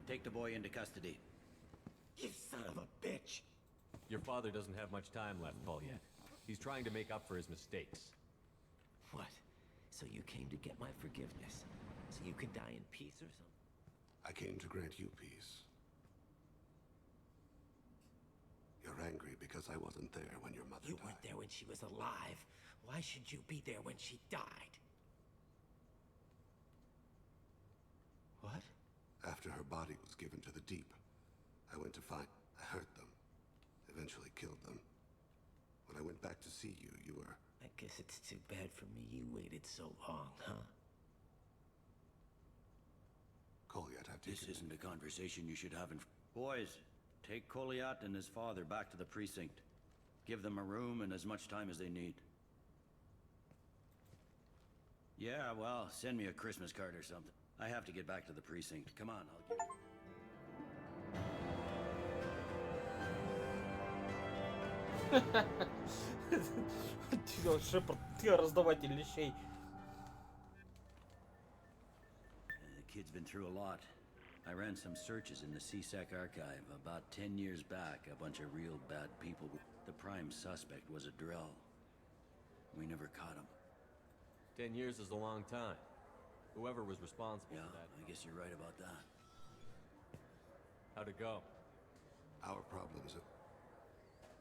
Take the boy into custody. You son of a bitch! Your father doesn't have much time left, Paul, yet. He's trying to make up for his mistakes. What? So you came to get my forgiveness? So you can die in peace or something? I came to grant you peace. You're angry because I wasn't there when your mother died. You weren't there when she was alive. Why should you be there when she died? What? After her body was given to the deep, I went to find... I hurt them. Eventually killed them. When I went back to see you, you were... I guess it's too bad for me you waited so long, huh? Goliath, I've This isn't a conversation you should have in... Boys, take Goliath and his father back to the precinct. Give them a room and as much time as they need. Yeah, well, send me a Christmas card or something. I have to get back to the precinct. Come on, I'll give Шепард, ты раздаватель лещей. The kid's been through a lot. I ran some searches in the CSEC archive. About 10 years back, a bunch of real bad people. The prime suspect was a Drell. We never caught him. 10 years is a long time. Whoever was responsible for that. I guess you're right about that. How'd it go? Our problems are...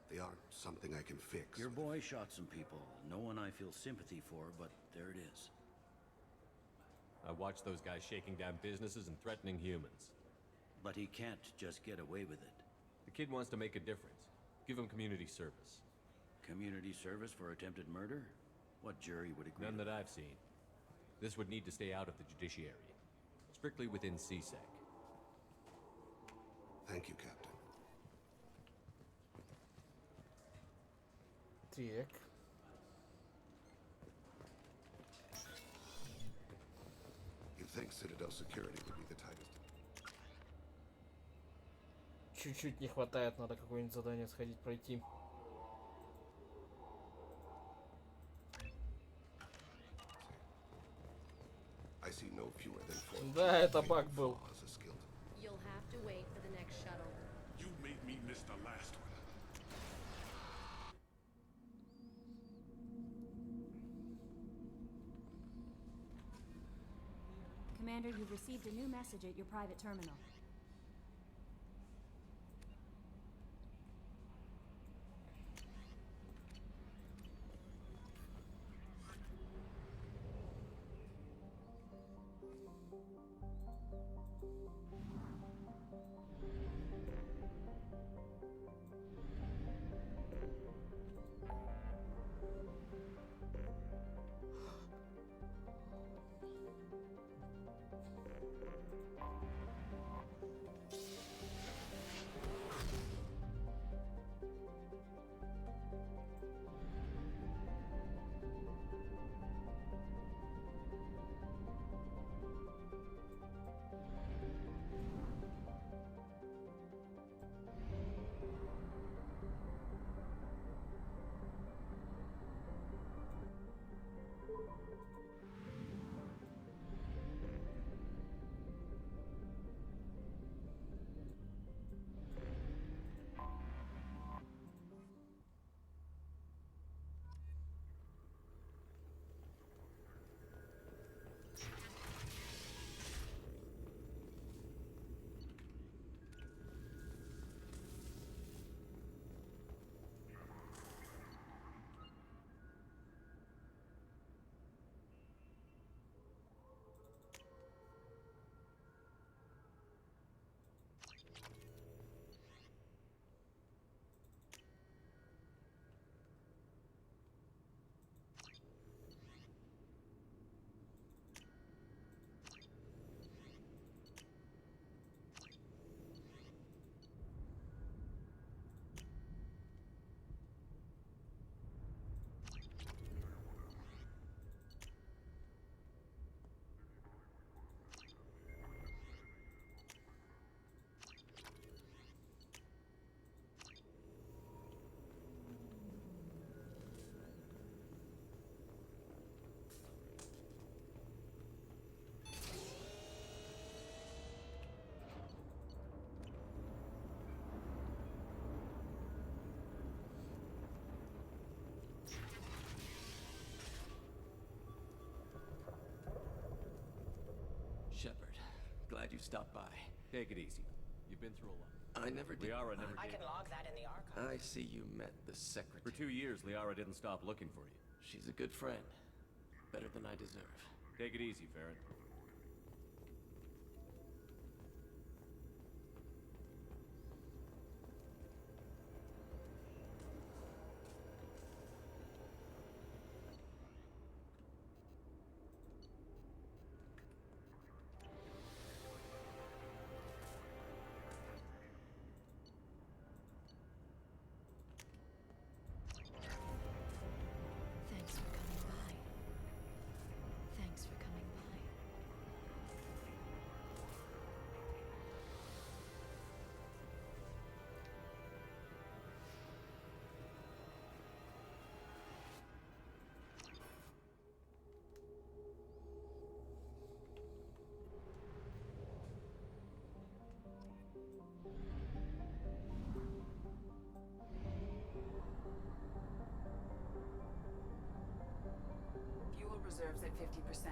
They aren't something I can fix. Your boy shot some people. No one I feel sympathy for, but there it is. I watched those guys shaking down businesses and threatening humans. But he can't just get away with it. The kid wants to make a difference. Give him community service. Community service for attempted murder? What jury would agree? None that I've seen. This would need to stay out of the judiciary. Strictly within CSEC. Thank you, Captain. Так. You think Citadel security would be the tightest? Чуть-чуть не хватает, надо какое-нибудь задание сходить пройти. I see no fewer than 4. Да, это баг был. You'll have to wait for the next shuttle. You made me miss the last one. Commander, you've received a new message at your private terminal. glad you stopped by. Take it easy. You've been through a lot. I never did. Liara never I did. can log that in the archive. I see you met the secretary. For 2 years, Liara didn't stop looking for you. She's a good friend. Better than I deserve. Take it easy, Farron. Thanks for coming by. Thanks for coming by. Fuel reserves at 50%.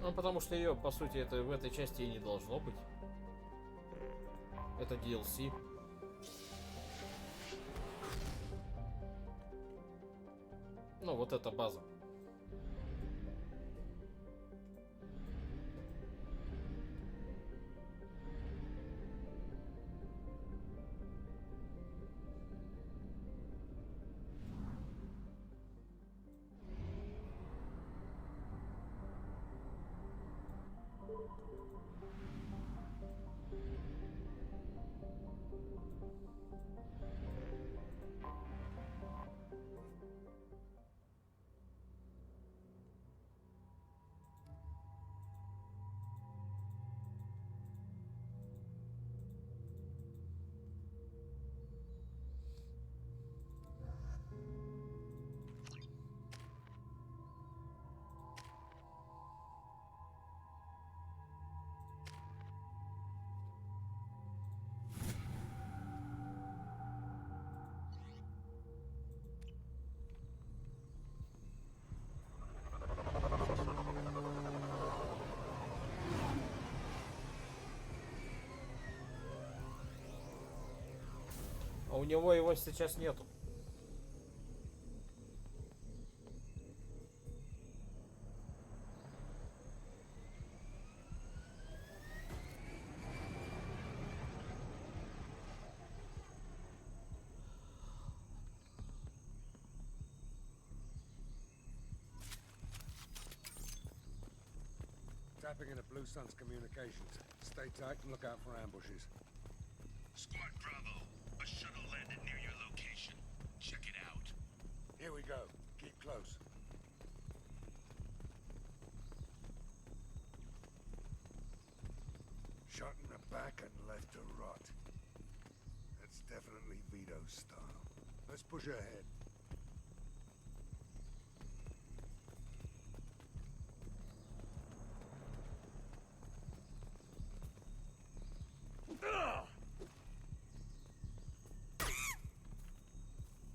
Ну, потому что ее, по сути, это в этой части и не должно быть. Это DLC. Ну, вот эта база. А у него его сейчас нету. Tapping into Blue Sun's communications. Stay tight and look out for ambushes. Squad Bravo, a shuttle landed near your location. Check it out. Here we go. Keep close. Shot in the back and left to rot. That's definitely Vito's style. Let's push ahead.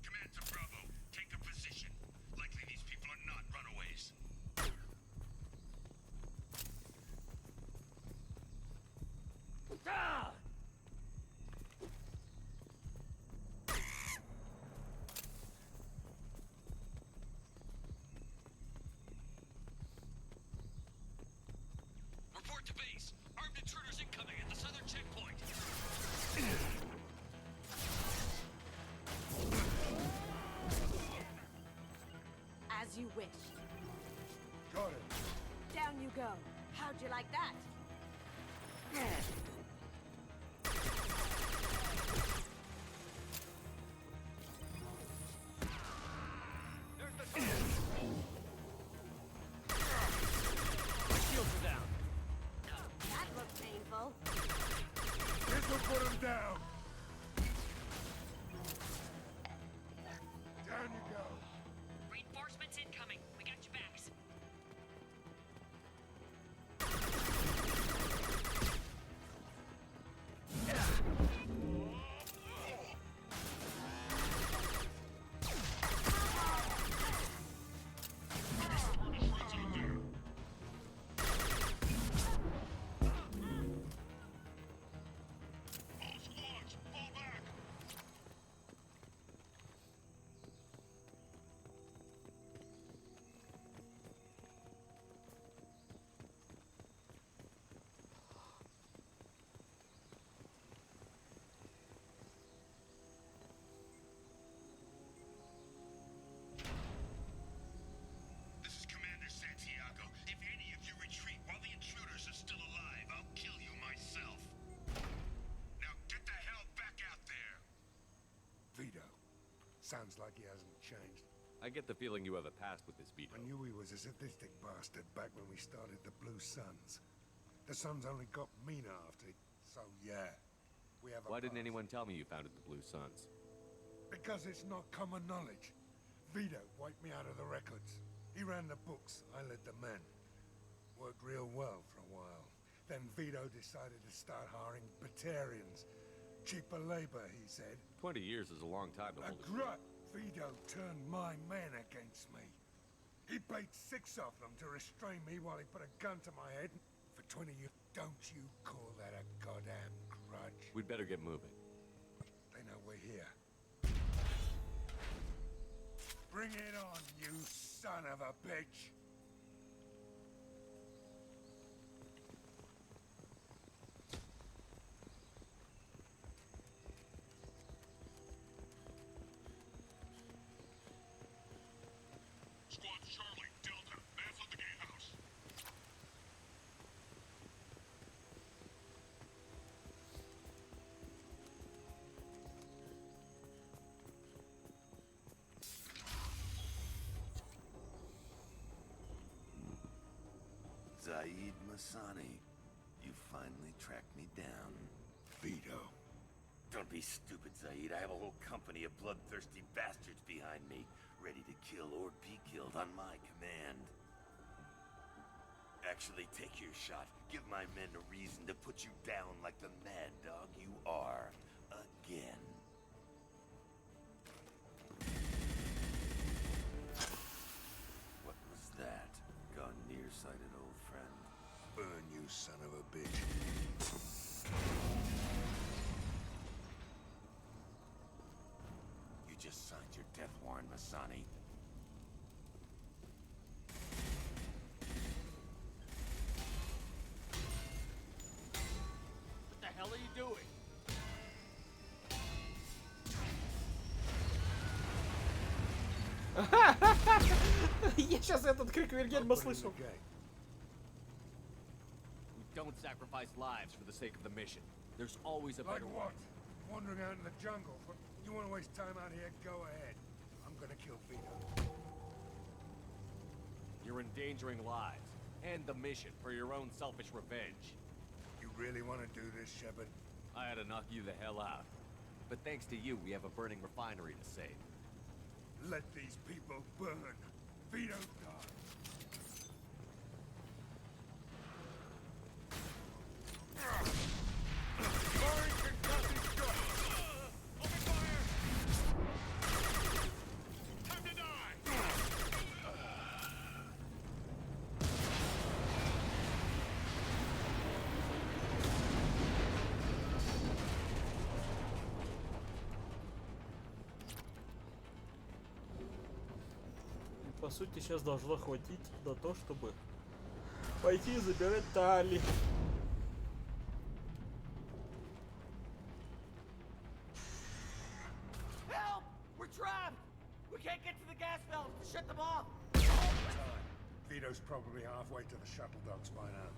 Command to Bravo, take a position. Likely these people are not runaways. Report to base. Armed intruders incoming at the southern checkpoint. As you wish. Got it. Down you go. How'd you like that? Shields are down. That looked painful. This'll put him down. Down you go. Reinforcements incoming. We got your backs. Sounds like he hasn't changed. I get the feeling you have a past with this Vito. I knew he was a sadistic bastard back when we started the Blue Suns. The Suns only got meaner after, so yeah. We have a Why didn't past. anyone tell me you founded the Blue Suns? Because it's not common knowledge. Vito wiped me out of the records. He ran the books, I led the men. Worked real well for a while. Then Vito decided to start hiring Batarians. Cheaper labor, he said. 20 years is a long time to A hold a glut! Vito turned my men against me. He paid 6 of them to restrain me while he put a gun to my head. For 20 years, don't you call that a goddamn grudge? We'd better get moving. They know we're here. Bring it on, you son of a bitch! Squad Charlie, Delta, that's at the gatehouse. Zaid Masani, you finally tracked me down. Vito. Don't be stupid, Zaid. I have a whole company of bloodthirsty bastards behind me, ready to kill or be killed on my command. Actually, take your shot. Give my men a reason to put you down like the mad dog you are. Again. What was that? Gone nearsighted, old friend. Burn, you son of a bitch. You just signed your death warrant, Masani. What the hell are you doing? Я сейчас этот крик Вильгельма слышу. We don't sacrifice lives for the sake of the mission. There's always a Like better what? way. Wandering out in the jungle? You want to waste time out here? Go ahead. I'm gonna kill Vito. You're endangering lives and the mission for your own selfish revenge. You really want to do this, Shepard? I had to knock you the hell out. But thanks to you, we have a burning refinery to save. Let these people burn. Vito died. Firing concussive shots. Open fire! Time to die! И, по сути, сейчас должно хватить на то, чтобы пойти и забирать Тали. Help! We're trapped! We can't get to the gas valves to shut them off! Vito's probably halfway to the shuttle docks by now.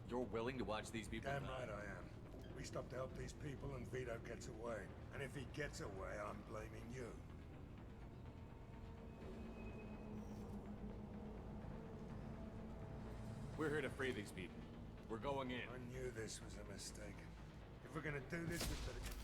You're willing to watch these people Damn die? right I am. We stop to help these people and Vito gets away. And if he gets away, I'm blaming you. We're here to free these people. We're going in. I knew this was a mistake. If we're gonna do this, we better get...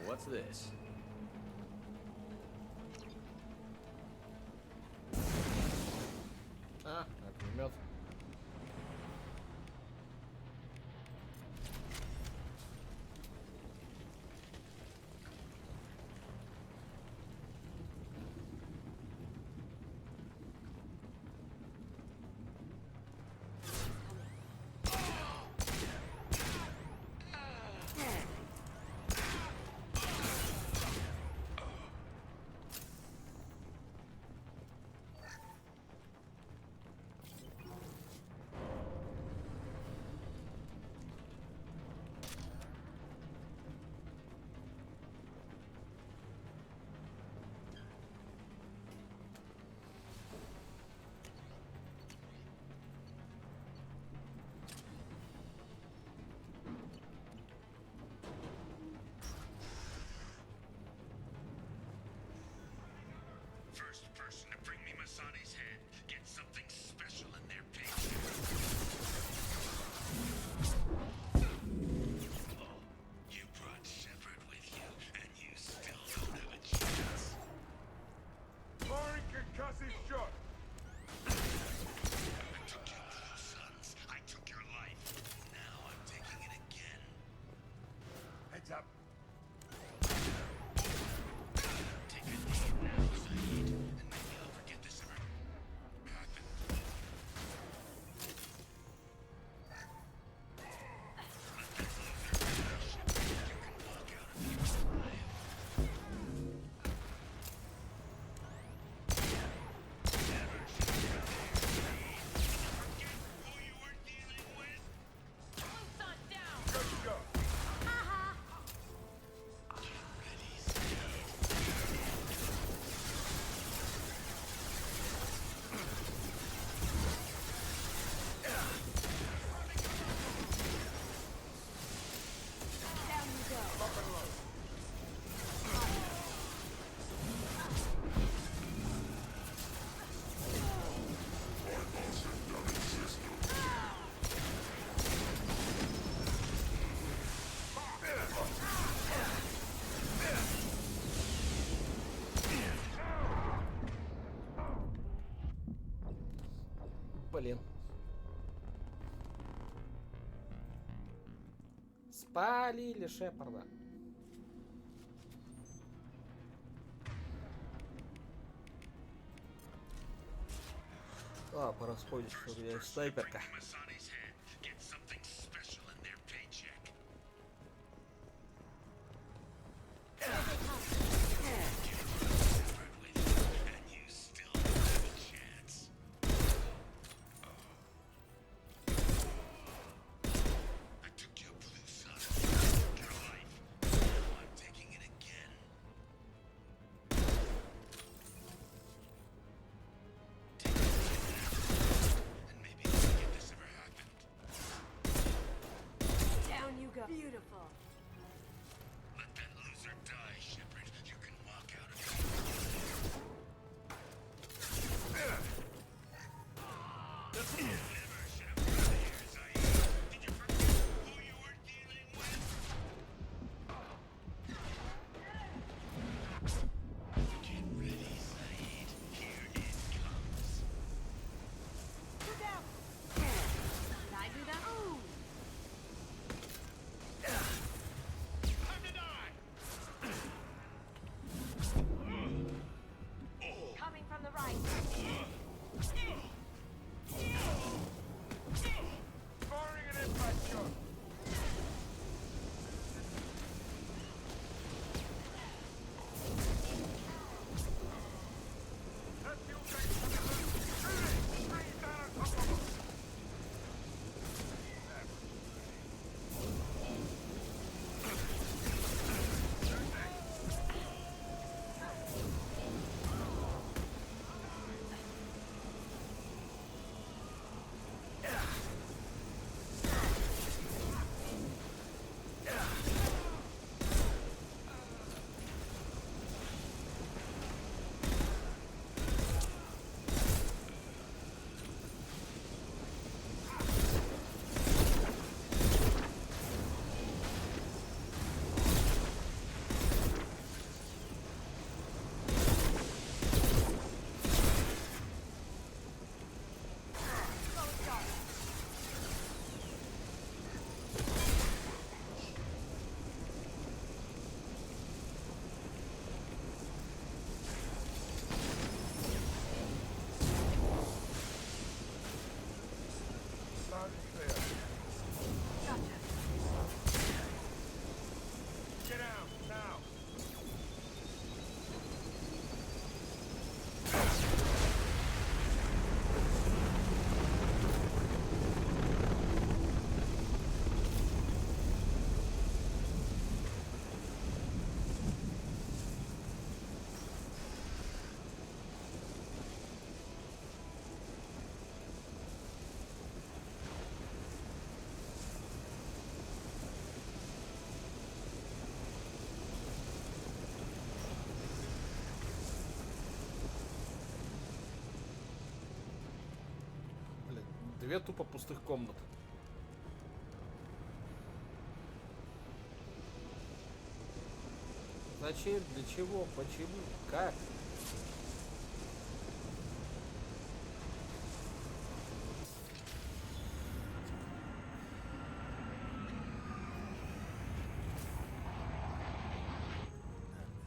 what's this? А, огнемет. First person to bring me Masani's head gets something special in their paycheck. Oh, you brought Shepard with you, and you still don't have a chance. Firing concussive shot. I took your blue sons. I took your life. Now I'm taking it again. Heads up. Take a knee now, Saeed, and maybe I'll forget this ever happened. Блин. Спалили Шепарда. А, пора вспомнить, что у меня есть снайперка. Masani's head gets something special in their paycheck. Shepard with you, and you still don't have a chance. I took your blue son, took your life. Now I'm taking it again. Take it, and maybe I'll forget this ever happened. 2 тупо пустых комнаты. Зачем? Для чего? Почему? Как?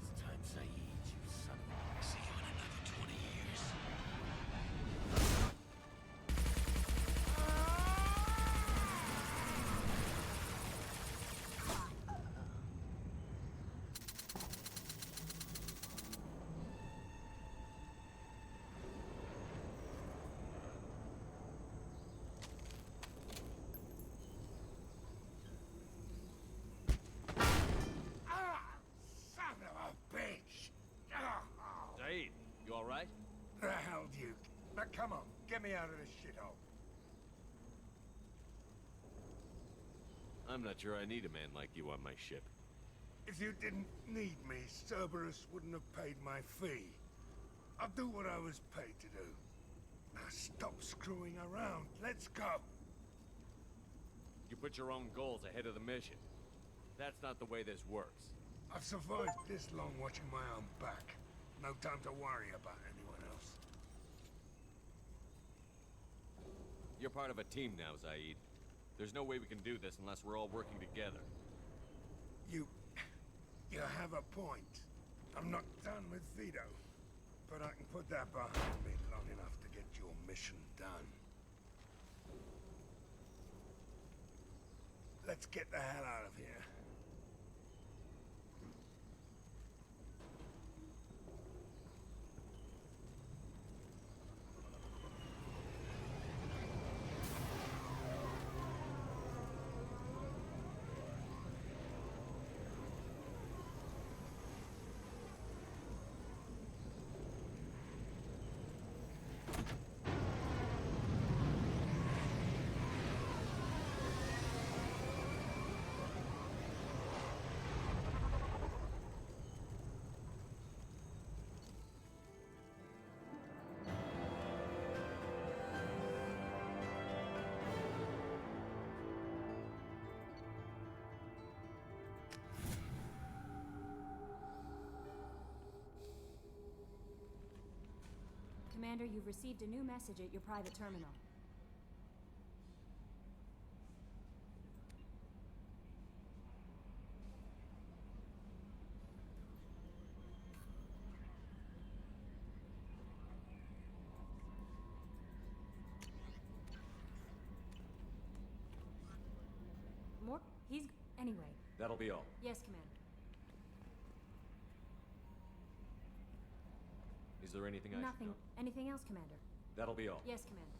This time, Saeed, you son of a... See you in another 20 years. Son of a bitch! Saeed, you alright? The hell, Duke? Now come on, get me out of this shithole. I'm not sure I need a man like you on my ship. If you didn't need me, Cerberus wouldn't have paid my fee. I'll do what I was paid to do. Now stop screwing around. Let's go. You put your own goals ahead of the mission. That's not the way this works. I've survived this long watching my own back. No time to worry about anyone else. You're part of a team now, Saeed. There's no way we can do this unless we're all working together. You have a point. I'm not done with Vito. But I can put that behind me long enough to get your mission done. Let's get the hell out of here. Commander, you've received a new message at your private terminal. More? He's... Anyway. That'll be all. Yes, Commander. Is there anything I should Nothing. know? Anything else, Commander? That'll be all. Yes, Commander.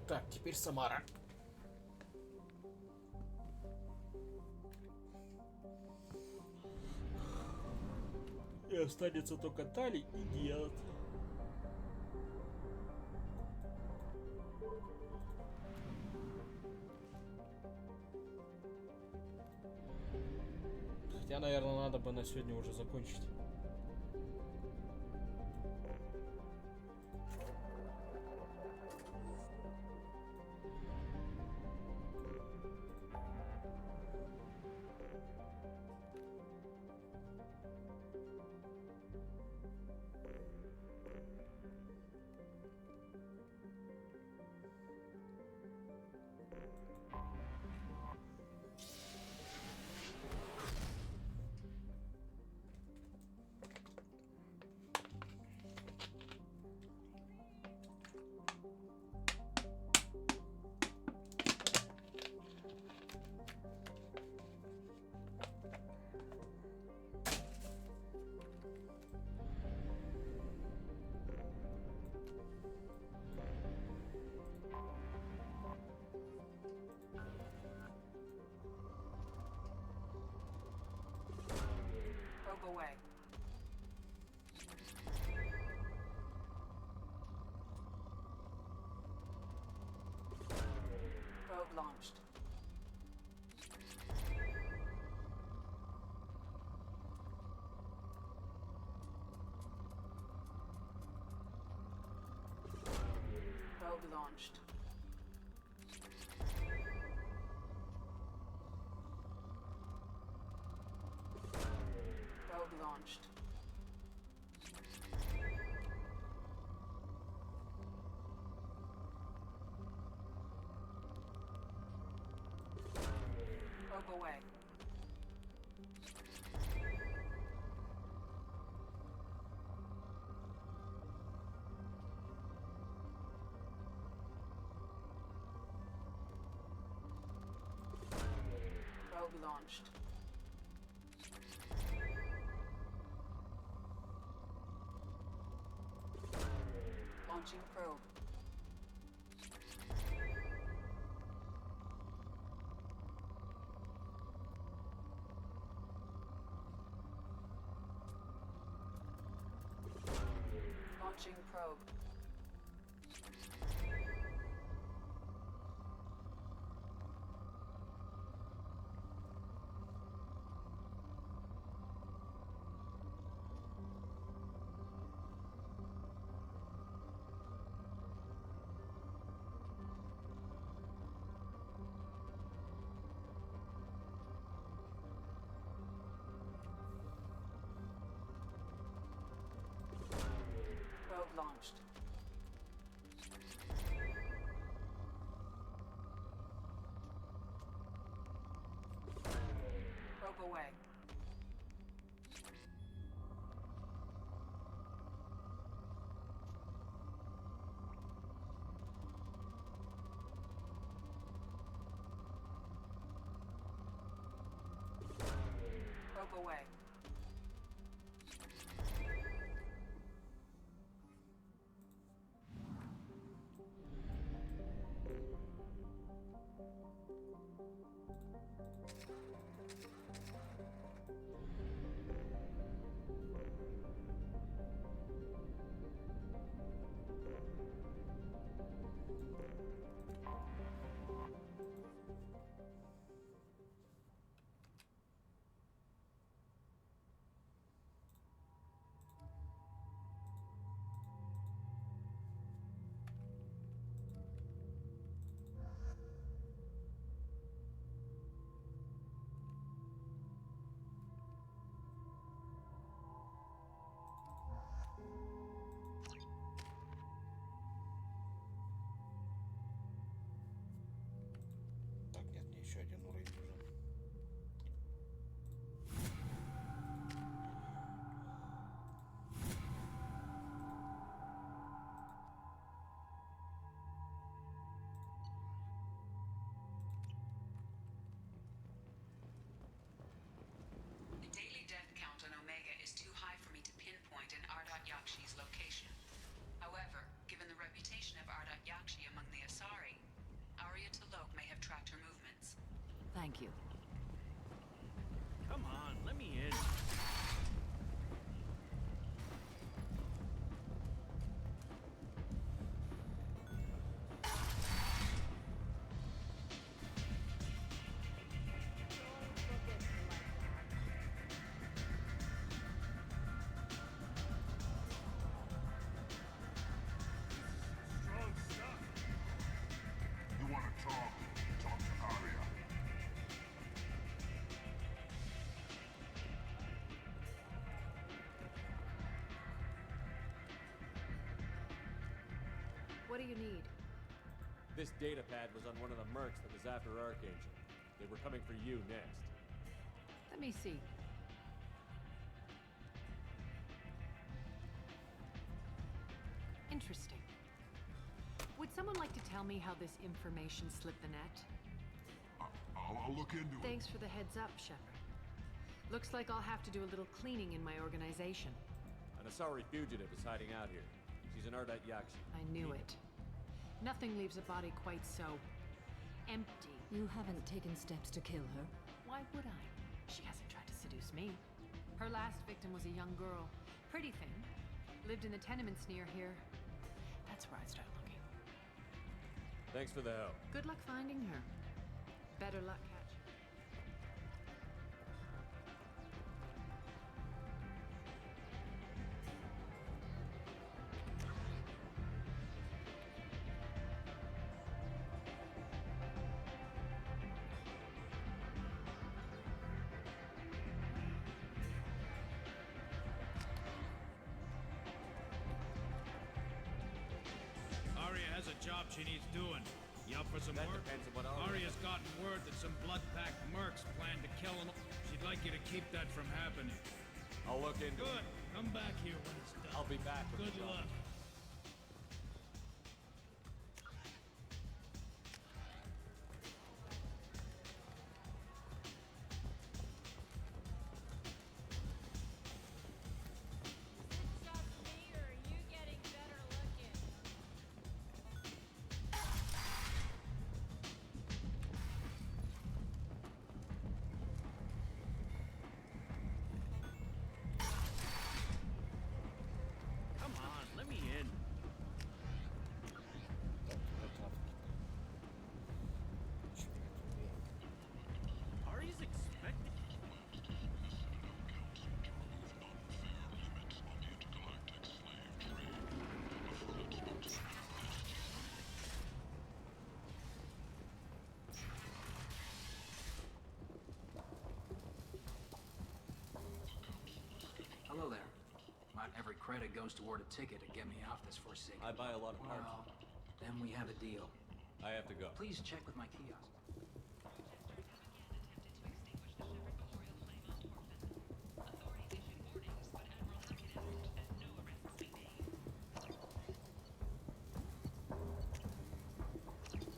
Так, теперь Самара. И останется только Тали и Гиат. Хотя, наверное, надо бы на сегодня уже закончить. launched. Probe launched. Probe away. Probe launched. Launching probe. Launching probe. Probe launched. Probe away. Probe away. Так, нет, мне еще один уровень нужен. The daily death count on Omega is too high for me to pinpoint an Ardot Yakshi's location. However, given the reputation of Ardot Yakshi among the Asari, Arya T'Loak may have tracked her movements. Thank you. Come on, let me in. Strong stuff. You want to talk? Talk to Arya. What do you need? This data pad was on one of the mercs that was after Archangel. They were coming for you next. Let me see. Interesting. Would someone like to tell me how this information slipped the net? I'll look into it. Thanks for the heads up, Shepard. Looks like I'll have to do a little cleaning in my organization. An Asari fugitive is hiding out here. She's an Ardite Yakshi. I knew it. Nothing leaves a body quite so empty. You haven't taken steps to kill her? Why would I? She hasn't tried to seduce me. Her last victim was a young girl. Pretty thing. Lived in the tenements near here. That's where I'd start looking. Thanks for the help. Good luck finding her. Better luck catching. job she needs doing. You up for some That work? depends on what Aria's gotten word that some blood-packed mercs plan to kill an... She'd like you to keep that from happening. I'll look into Good. it. Come back here when it's done. I'll be back with Good the job. luck. Come on, let me in. Aria's expecting... Hello there. Not every credit goes toward a ticket to get me off this forsaken... I buy a lot of parts. Well, then we have a deal. I have to go. Please check with my kiosk.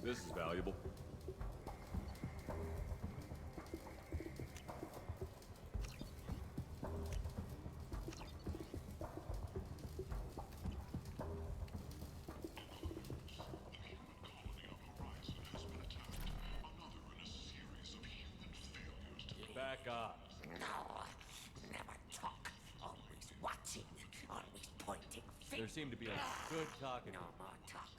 This is valuable. Back off. No, never talk. Always watching, always pointing There seemed to be a good talking. No more talk.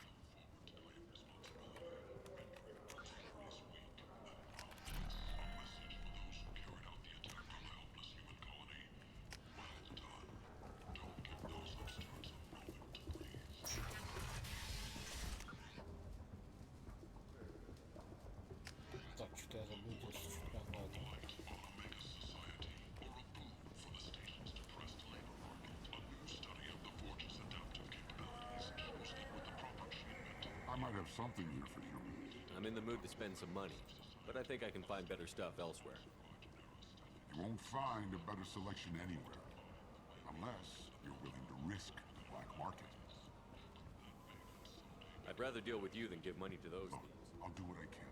Так, что-то я забыл, просто что такое. I might have something here for you. I'm in the mood to spend some money, but I think I can find better stuff elsewhere. You won't find a better selection anywhere. Unless you're willing to risk the black market. I'd rather deal with you than give money to those Look, thieves. I'll do what I can.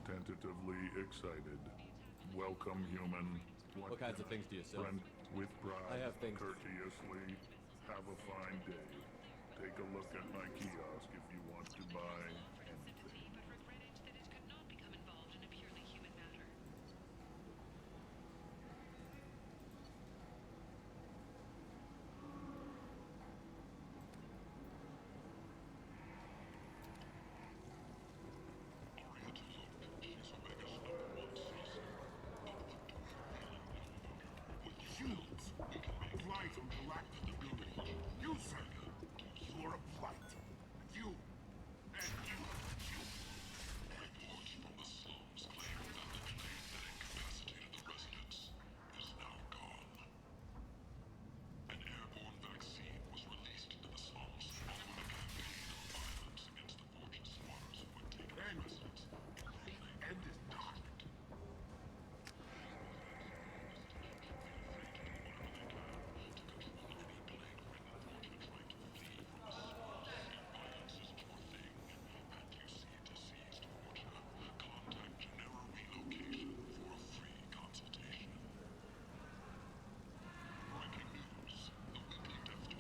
Tentatively excited. Welcome, human. What kinds of things do you sell? Friend with pride. I have things. Courteously. Have a fine day. Take a look at my kiosk if you want to buy anything. Shields fly from galactic ability. You, sir, you are a blight. You and you. Reports from the slums claim that the grenade that incapacitated the residents is now gone. An airborne vaccine was released into the slums following a campaign of violence against the fortune squatters who had taken residence. The end is nigh.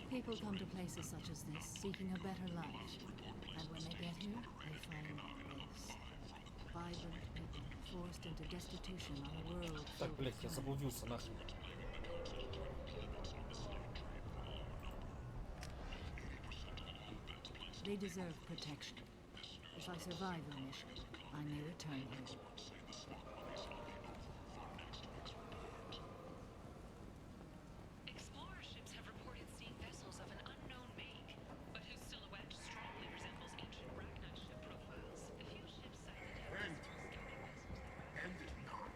People come to places such as this, seeking a better life. And when they get here, they find this. Vibrant people, forced into destitution on a world Так, filled блядь, with я заблудился нахрен. They deserve protection. If I survive your mission, I may return here. Explorer ships have reported seeing vessels of an unknown make, but whose silhouette strongly resembles ancient Ragnar ship profiles. A few ships sighted End. End it not.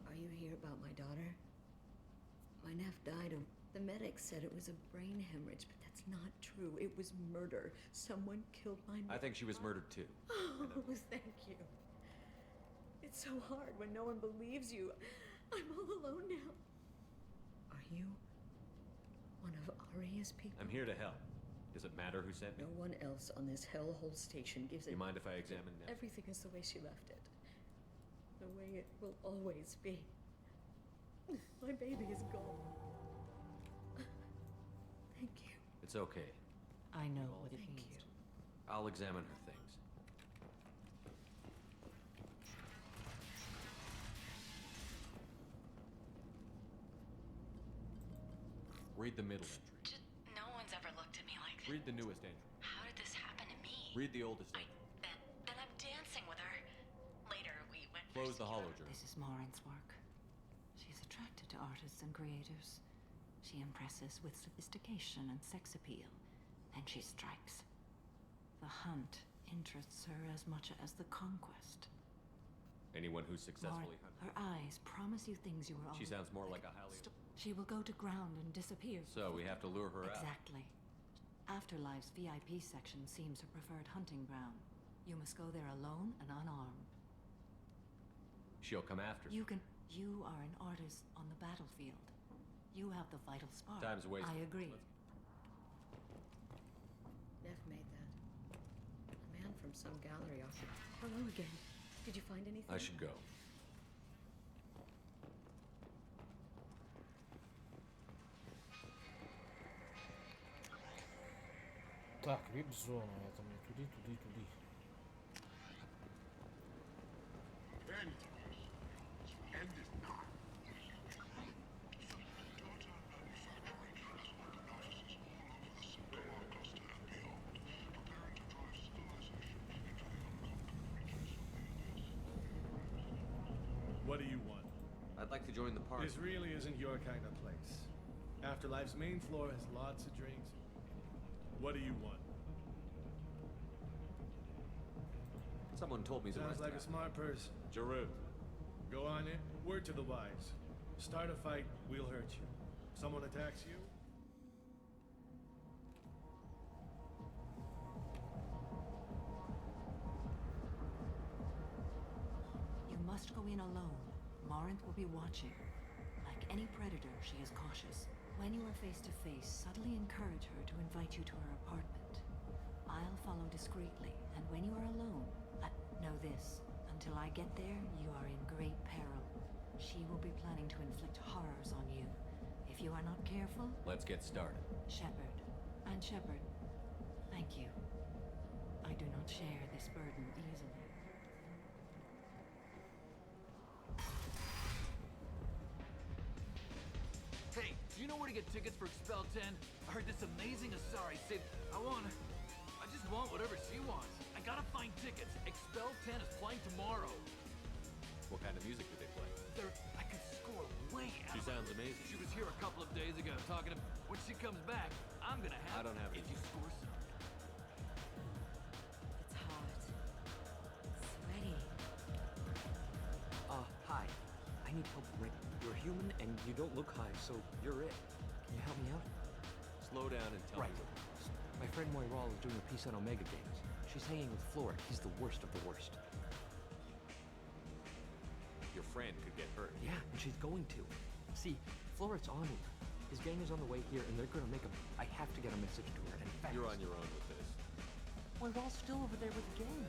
Are you here about my daughter? My nephew died of... The medics said it was a brain hemorrhage, but that's not true. It was murder. Someone killed my I think she was murdered too. Oh, thank you. It's so hard when no one believes you. I'm all alone now. Are you one of Aria's people? I'm here to help. Does it matter who sent me? No one else on this hellhole station gives it... You mind if I examine Neff? Everything is the way she left it. The way it will always be. My baby is gone. Thank you. It's okay. I know what it Thank means. you. I'll examine her things. Read the middle entry. No one's ever looked at me like this. Read the newest entry. How did this happen to me? Read the oldest entry. Then I'm dancing with her. Later, we went for Close the hollow journal. This is Morin's work. She's attracted to artists and creators. She impresses with sophistication and sex appeal, and she strikes. The hunt interests her as much as the conquest. Anyone who's successfully Morin, hunted. her eyes promise you things you were She always... sounds more like a Hallie. She will go to ground and disappear. So we have to lure her out. Exactly. Afterlife's VIP section seems her preferred hunting ground. You must go there alone and unarmed. She'll come after me. You are an artist on the battlefield. You have the vital spark. Time's wasted. I agree. Neff made that. A man from some gallery offered. Hello again. Did you find anything? I should go. Так, вип-зона. Это мне туди, туди, туди. End. End it not. What do you want? I'd like to join the party. This really isn't your kind of place. Afterlife's main floor has lots of drinks. What do you want? Someone told me the Sounds rest like of a smart person. Giroux. Go on in. Word to the wise. Start a fight, we'll hurt you. Someone attacks you, You must go in alone. Morinth will be watching. Like any predator, she is cautious. When you are face to face, subtly encourage her to invite you to her apartment. I'll follow discreetly, and when you are alone, know this. Until I get there, you are in great peril. She will be planning to inflict horrors on you. If you are not careful... Let's get started. Shepard. And Shepard, thank you. I do not share this burden easily. Hey, do you know where to get tickets for Expel 10? I heard this amazing Asari say I just want whatever she wants. I gotta find tickets. Expel 10 is playing tomorrow. What kind of music do they play? I could score way out. She sounds amazing. She was here a couple of days ago talking to... When she comes back, I'm gonna have... I don't have If you score some... It's hot. Sweaty. Hi. I need help with... You're human and you don't look high, so you're it. Can you help me out? Slow down and tell me. My friend Moiral is doing a piece on Omega Games. She's hanging with Floric. He's the worst of the worst. Your friend could get hurt. Yeah, and she's going to. See, Floric's on him. His gang is on the way here, and they're gonna make him. I have to get a message to her, and fast. You're on your own with this. Moiral's still over there with the gang.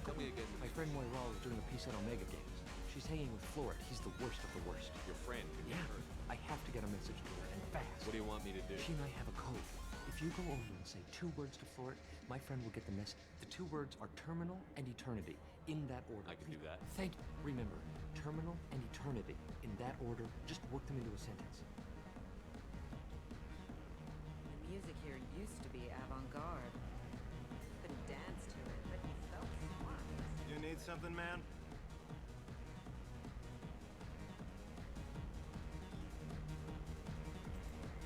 Tell me again. My friend Moiral is doing a piece on Omega Games. She's hanging with Floric. He's the worst of the worst. Your friend could get hurt. I have to get a message to her, and fast. want me to do? She and I have a code. If you go over and say 2 words to Floret, my friend will get the message. The 2 words are terminal and eternity, in that order. I can do that. Thank you. Remember, terminal and eternity, in that order. Just work them into a sentence. The music here used to be avant-garde. Couldn't dance to it, but he felt smart. You need something, man?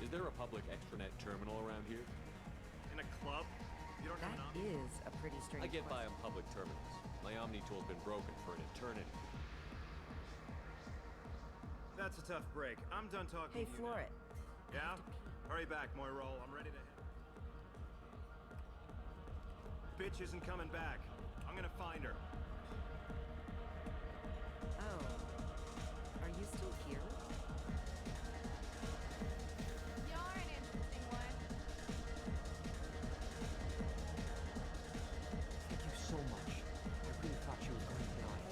Is there a public extranet terminal around here? In a club? You don't have That an is a pretty strange I get by question. on public terminals. My Omni tool's been broken for an eternity. That's a tough break. I'm done talking Hey, to you Floret. now. Yeah? Hurry back, Moirol. I'm ready to hit. Bitch isn't coming back. I'm gonna find her. Oh. Are you still here? You're an interesting one. Thank you so much. I really thought you were going to die.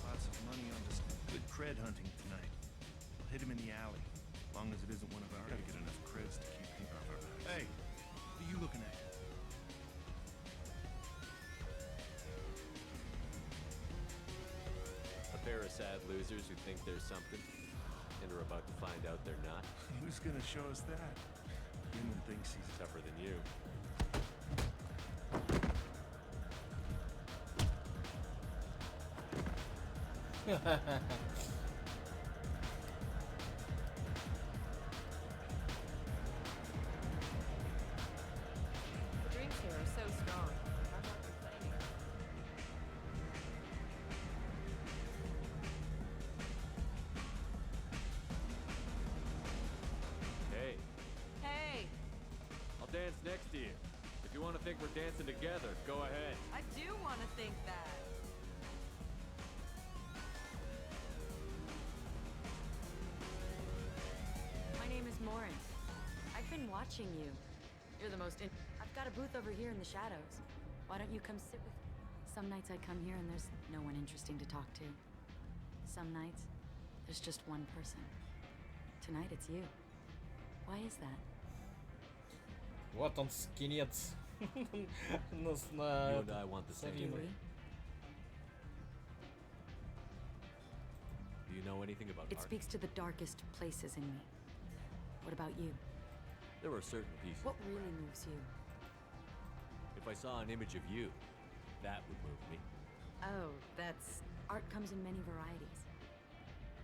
Lots of money on this good cred hunting tonight. I'll hit him in the alley. As long as it isn't one of ours. Gotta get enough creds to keep people off our backs. Hey, what are you looking at? A pair of sad losers who think there's something and are about to find out they're not. Who's gonna show us that? Human thinks he's Tougher than you. The drinks here are so strong. I'm not complaining. Hey, Hey, I'll dance next to you. If you want to think we're dancing together, go ahead. I do want to think that. My name is Morin. I've been watching you. You're the most I've got a booth over here in the shadows. Why don't you come sit with me? Some nights I come here and there's no one interesting to talk to. Some nights, there's just one person. Tonight it's you. Why is that? Вот он, скинец. Нас You на... and I want the same Савиной. thing. Do you know anything about It art? speaks to the darkest places in me. What about you? There are certain pieces. What really moves you? If I saw an image of you, that would move me. Oh, that's... Art comes in many varieties.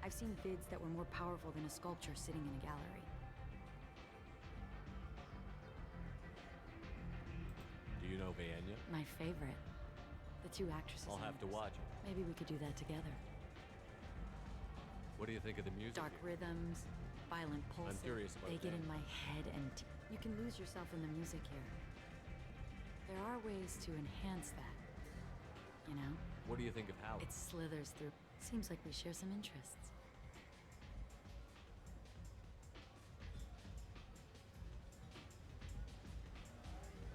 I've seen vids that were more powerful than a sculpture sitting in a gallery. Do you know Vanya? My favorite. The 2 actresses. I'll in have to it. watch it. Maybe we could do that together. What do you think of the music? Dark here? rhythms, violent pulses. curious about They get that. in my head and you can lose yourself in the music here. There are ways to enhance that. You know? What do you think of Howard? It slithers through. Seems like we share some interests.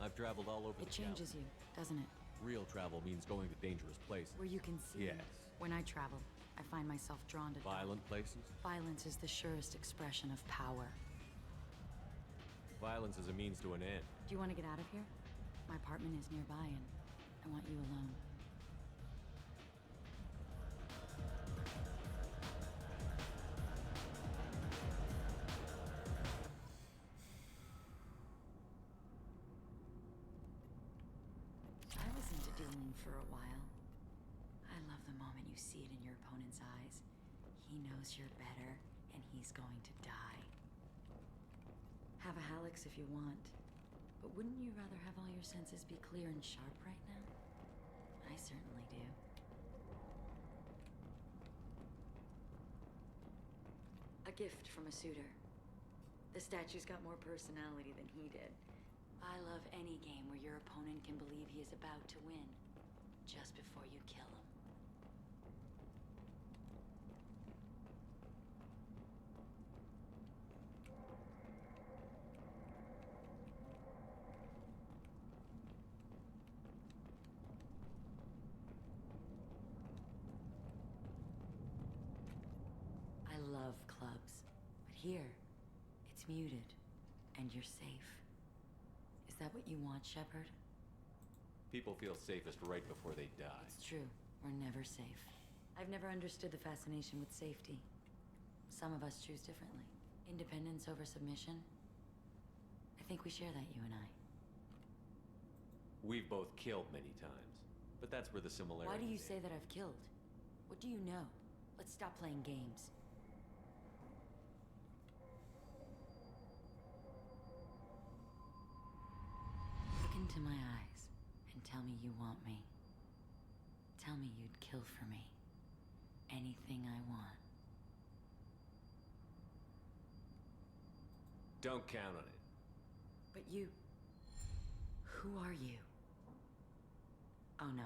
I've traveled all over It the changes you, doesn't it? Real travel means going to dangerous places. Where you can see. Yes. When I travel, I find myself drawn to Violent places? Violence is the surest expression of power. Violence is a means to an end. Do you want to get out of here? My apartment is nearby and I want you alone. I was into dueling for a while. I love the moment you see it in your opponent's eyes. He knows you're better and he's going to die. Have a Hallex if you want. But wouldn't you rather have all your senses be clear and sharp right now? I certainly do. A gift from a suitor. The statue's got more personality than he did. I love any game where your opponent can believe he is about to win, just before you kill him. love clubs. But here, it's muted, and you're safe. Is that what you want, Shepard? People feel safest right before they die. It's true. We're never safe. I've never understood the fascination with safety. Some of us choose differently. Independence over submission. I think we share that, you and I. We've both killed many times, but that's where the similarity. Why do you say that I've killed? What do you know? Let's stop playing games. Look into my eyes and tell me you want me. Tell me you'd kill for me. Anything I want. Don't count on it. But you... Who are you? Oh no.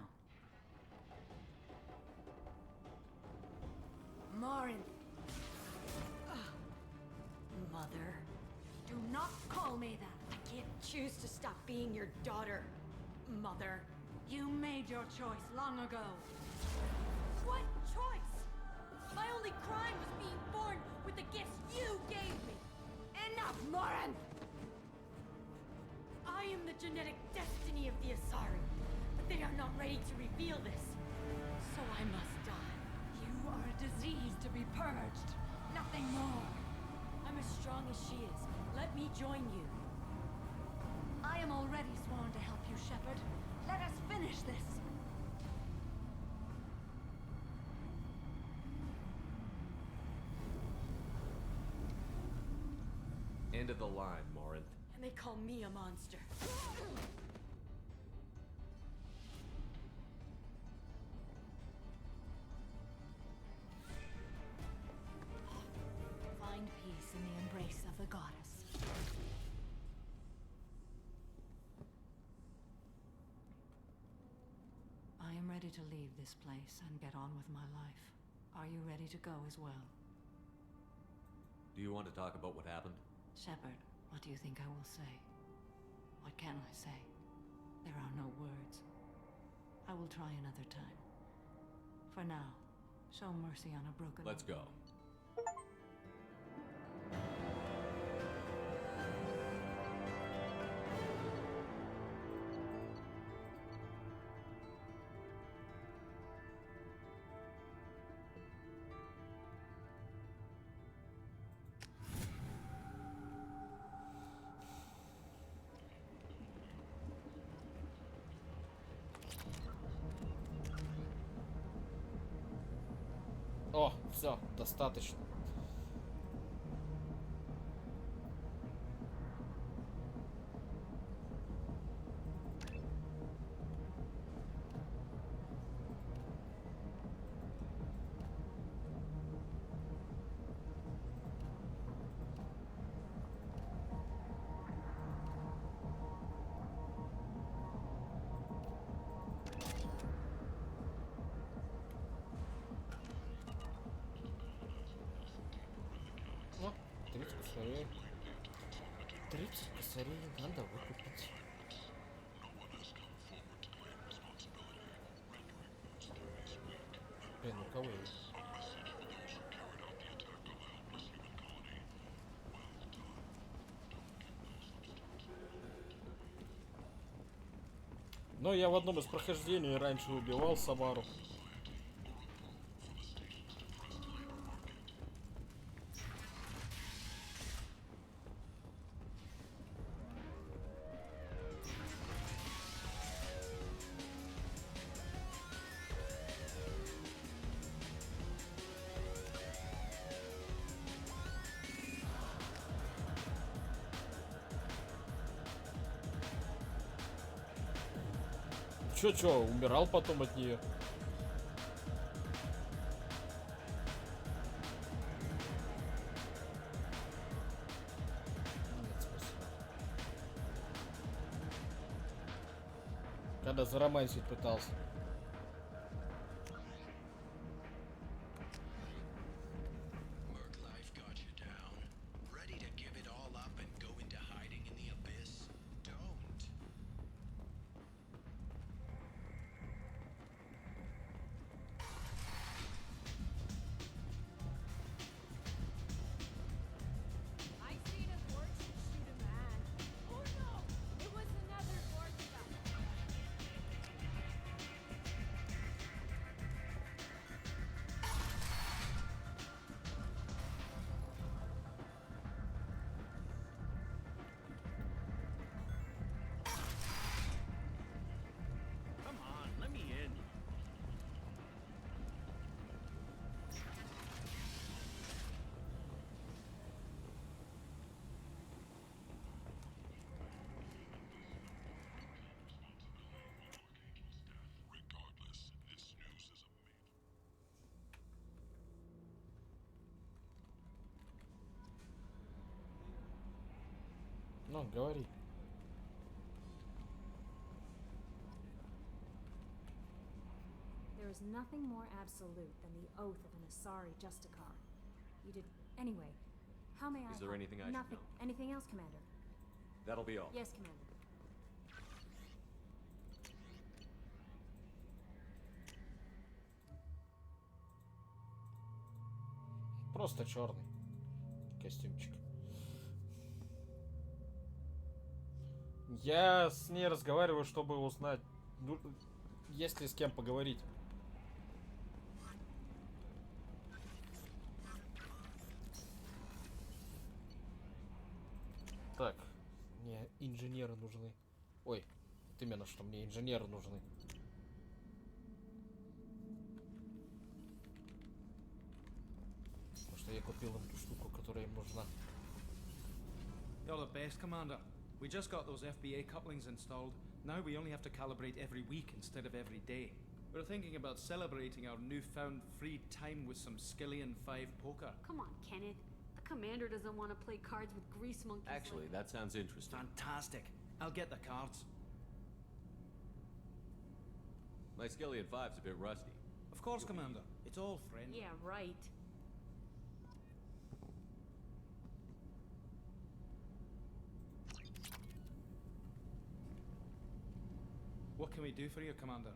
Marin! Mother. Do not call me that. I can't choose to stop being your daughter, Mother. You made your choice long ago. What choice? My only crime was being born with the gifts you gave me. Enough, Marin! I am the genetic destiny of the Asari, but they are not ready to reveal this. So I must die. You are a disease to be purged. Nothing more. I'm as strong as she is. Let me join you. I am already sworn to help you, Shepard. Let us finish this. End of the line, Morinth. And they call me a monster. Find peace in the embrace of the goddess. I am ready to leave this place and get on with my life. Are you ready to go as well? Do you want to talk about what happened? Shepard, what do you think I will say? What can I say? There are no words. I will try another time. For now, show mercy on a broken... Let's go. О, все, достаточно. О, 30 косарей. 30 косарей надо выкупить. Блин, у кого есть? Но я в одном из прохождений раньше убивал Самару. Чё, умирал потом от нее. Нет, спасибо. Когда заромансить пытался. Ну, говори. There is nothing more absolute than the oath of an Asari Justicar. You did... Anyway, how may I Is there help? anything I should Nothing. know? Anything else, Commander? That'll be all. Yes, Commander. Просто черный костюмчик. Я с ней разговариваю, чтобы узнать, ну, есть ли с кем поговорить. Так, мне инженеры нужны. Ой, вот именно что мне инженеры нужны. Потому что я купил им ту штуку, которая им нужна. You're the best, Commander. We just got those FBA couplings installed. Now we only have to calibrate every week instead of every day. We're thinking about celebrating our newfound free time with some Skillian 5 poker. Come on, Kenneth. The commander doesn't want to play cards with grease monkeys. Actually, that sounds interesting. Fantastic. I'll get the cards. My Skillian 5's a bit rusty. Of course, Commander. It's all friendly. Yeah, right. What can we do for you, Commander?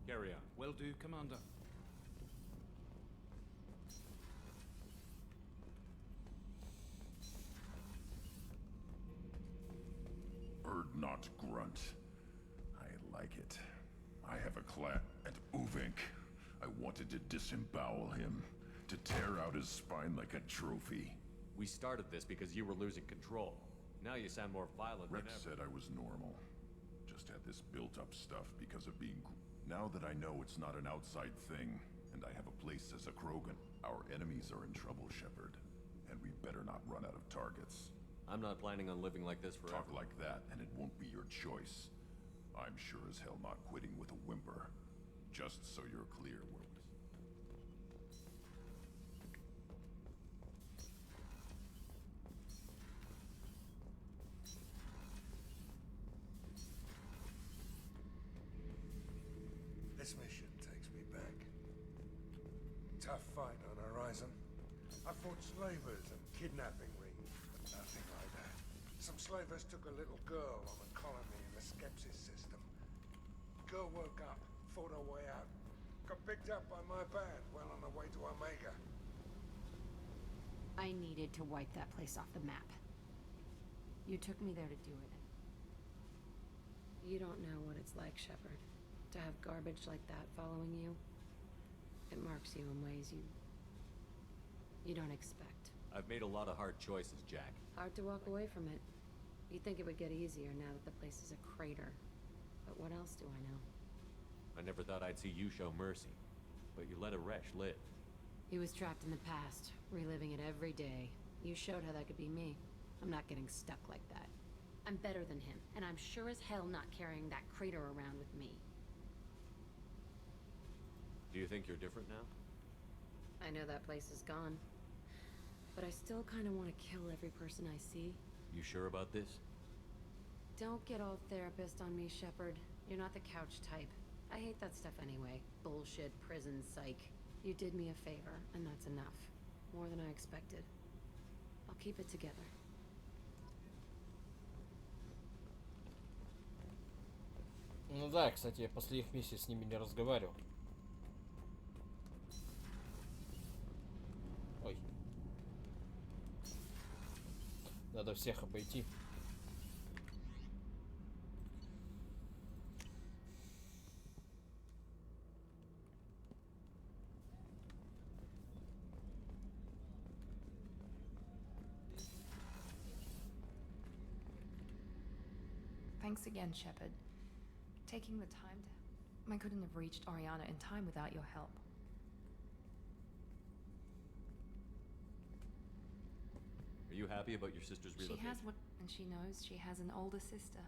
Carry on. Will do, Commander. Bird not grunt. I like it. I have a clan at Uvink. I wanted to disembowel him, to tear out his spine like a trophy. We started this because you were losing control. Now you sound more violent Rex than ever. said I was normal. Just had this built-up stuff because of being... Now that I know it's not an outside thing, and I have a place as a Krogan, our enemies are in trouble, Shepard. And we better not run out of targets. I'm not planning on living like this forever. Talk like that, and it won't be your choice. I'm sure as hell not quitting with a whimper. Just so you're clear, we're... This mission takes me back. Tough fight on Horizon. I fought slavers and kidnapping rings, but nothing like that. Some slavers took a little girl on a colony in the Skepsis system. Girl woke up, fought her way out. Got picked up by my band well on the way to Omega. I needed to wipe that place off the map. You took me there to do it. You don't know what it's like, Shepard. To have garbage like that following you. It marks you in ways you don't expect. I've made a lot of hard choices, Jack. Hard to walk away from it. You'd think it would get easier now that the place is a crater. But what else do I know? I never thought I'd see you show mercy. But you let a wretch live. He was trapped in the past, reliving it every day. You showed how that could be me. I'm not getting stuck like that. I'm better than him, and I'm sure as hell not carrying that crater around with me. Do you think you're different now? I know that place is gone. But I still kind of want to kill every person I see. You sure about this? Don't get all therapist on me, Shepard. You're not the couch type. I hate that stuff anyway. Bullshit, prison, psych. You did me a favor, and that's enough. More than I expected. I'll keep it together. Ну да, кстати, я после их миссии с ними не разговаривал. Ой. Надо всех обойти. Thanks again, Shepard. Taking the time to... I couldn't have reached Oriana in time without your help. Are you happy about your sister's relocation? She has what... and she knows she has an older sister.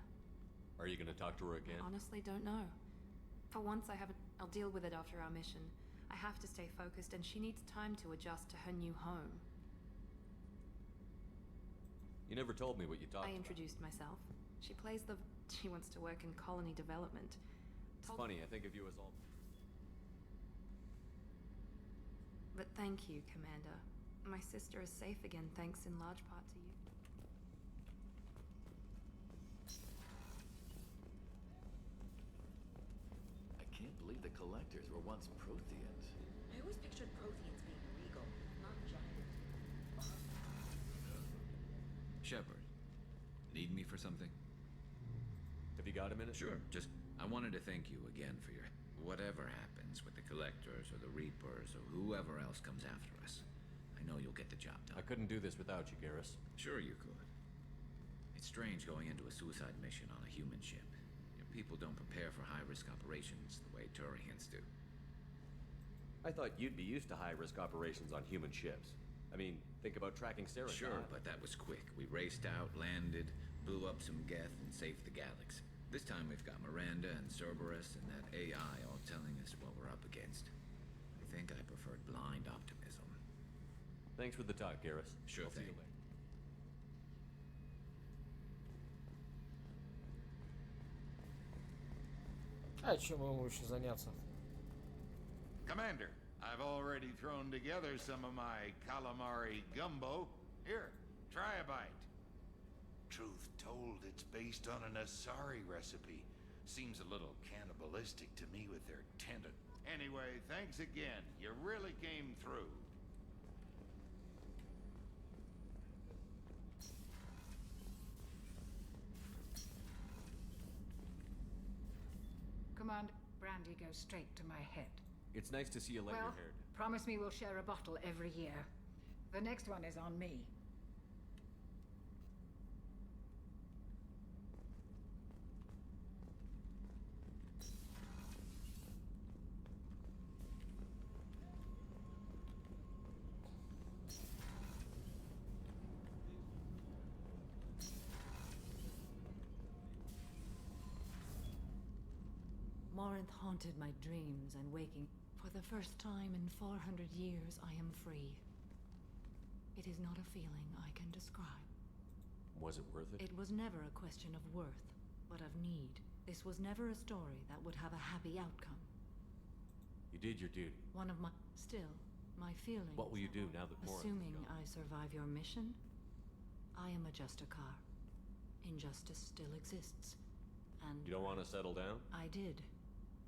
Are you gonna talk to her again? I honestly don't know. For once, I haven't... I'll deal with it after our mission. I have to stay focused, and she needs time to adjust to her new home. You never told me what you talked I about. introduced myself. She plays the... She wants to work in colony development. It's funny, I think of you as all... But thank you, Commander. My sister is safe again, thanks in large part to you. I can't believe the Collectors were once Protheans. I always pictured Protheans being regal, not giant. Shepard, need me for something? Have you got a minute? Sure, I wanted to thank you again for your... Whatever happens with the Collectors or the Reapers or whoever else comes after us, I know you'll get the job done. I couldn't do this without you, Garrus. Sure you could. It's strange going into a suicide mission on a human ship. Your people don't prepare for high-risk operations the way Turians do. I thought you'd be used to high-risk operations on human ships. I mean, think about tracking Sarah. Sure, but that was quick. We raced out, landed, blew up some Geth, and saved the Galax. This time we've got Miranda and Cerberus and that AI all telling us what we're up against. I think I preferred blind optimism. Thanks for the talk, Garrus. Sure I'll see thing. you later. А чем ему еще заняться? Commander, I've already thrown together some of my calamari gumbo. Here, try a bite. Truth told, it's based on an Asari recipe. Seems a little cannibalistic to me with their tendon. Anyway, thanks again. You really came through. Command, brandy goes straight to my head. It's nice to see you light your hair. Promise me we'll share a bottle every year. The next one is on me. Morinth haunted my dreams and waking. For the first time in 400 years, I am free. It is not a feeling I can describe. Was it worth it? It was never a question of worth, but of need. This was never a story that would have a happy outcome. You did your duty. One of my... Still, my feelings... What will you do now that Morinth is Assuming gone? I survive your mission, I am a Justicar. Injustice still exists. And... You don't want to settle down? I did.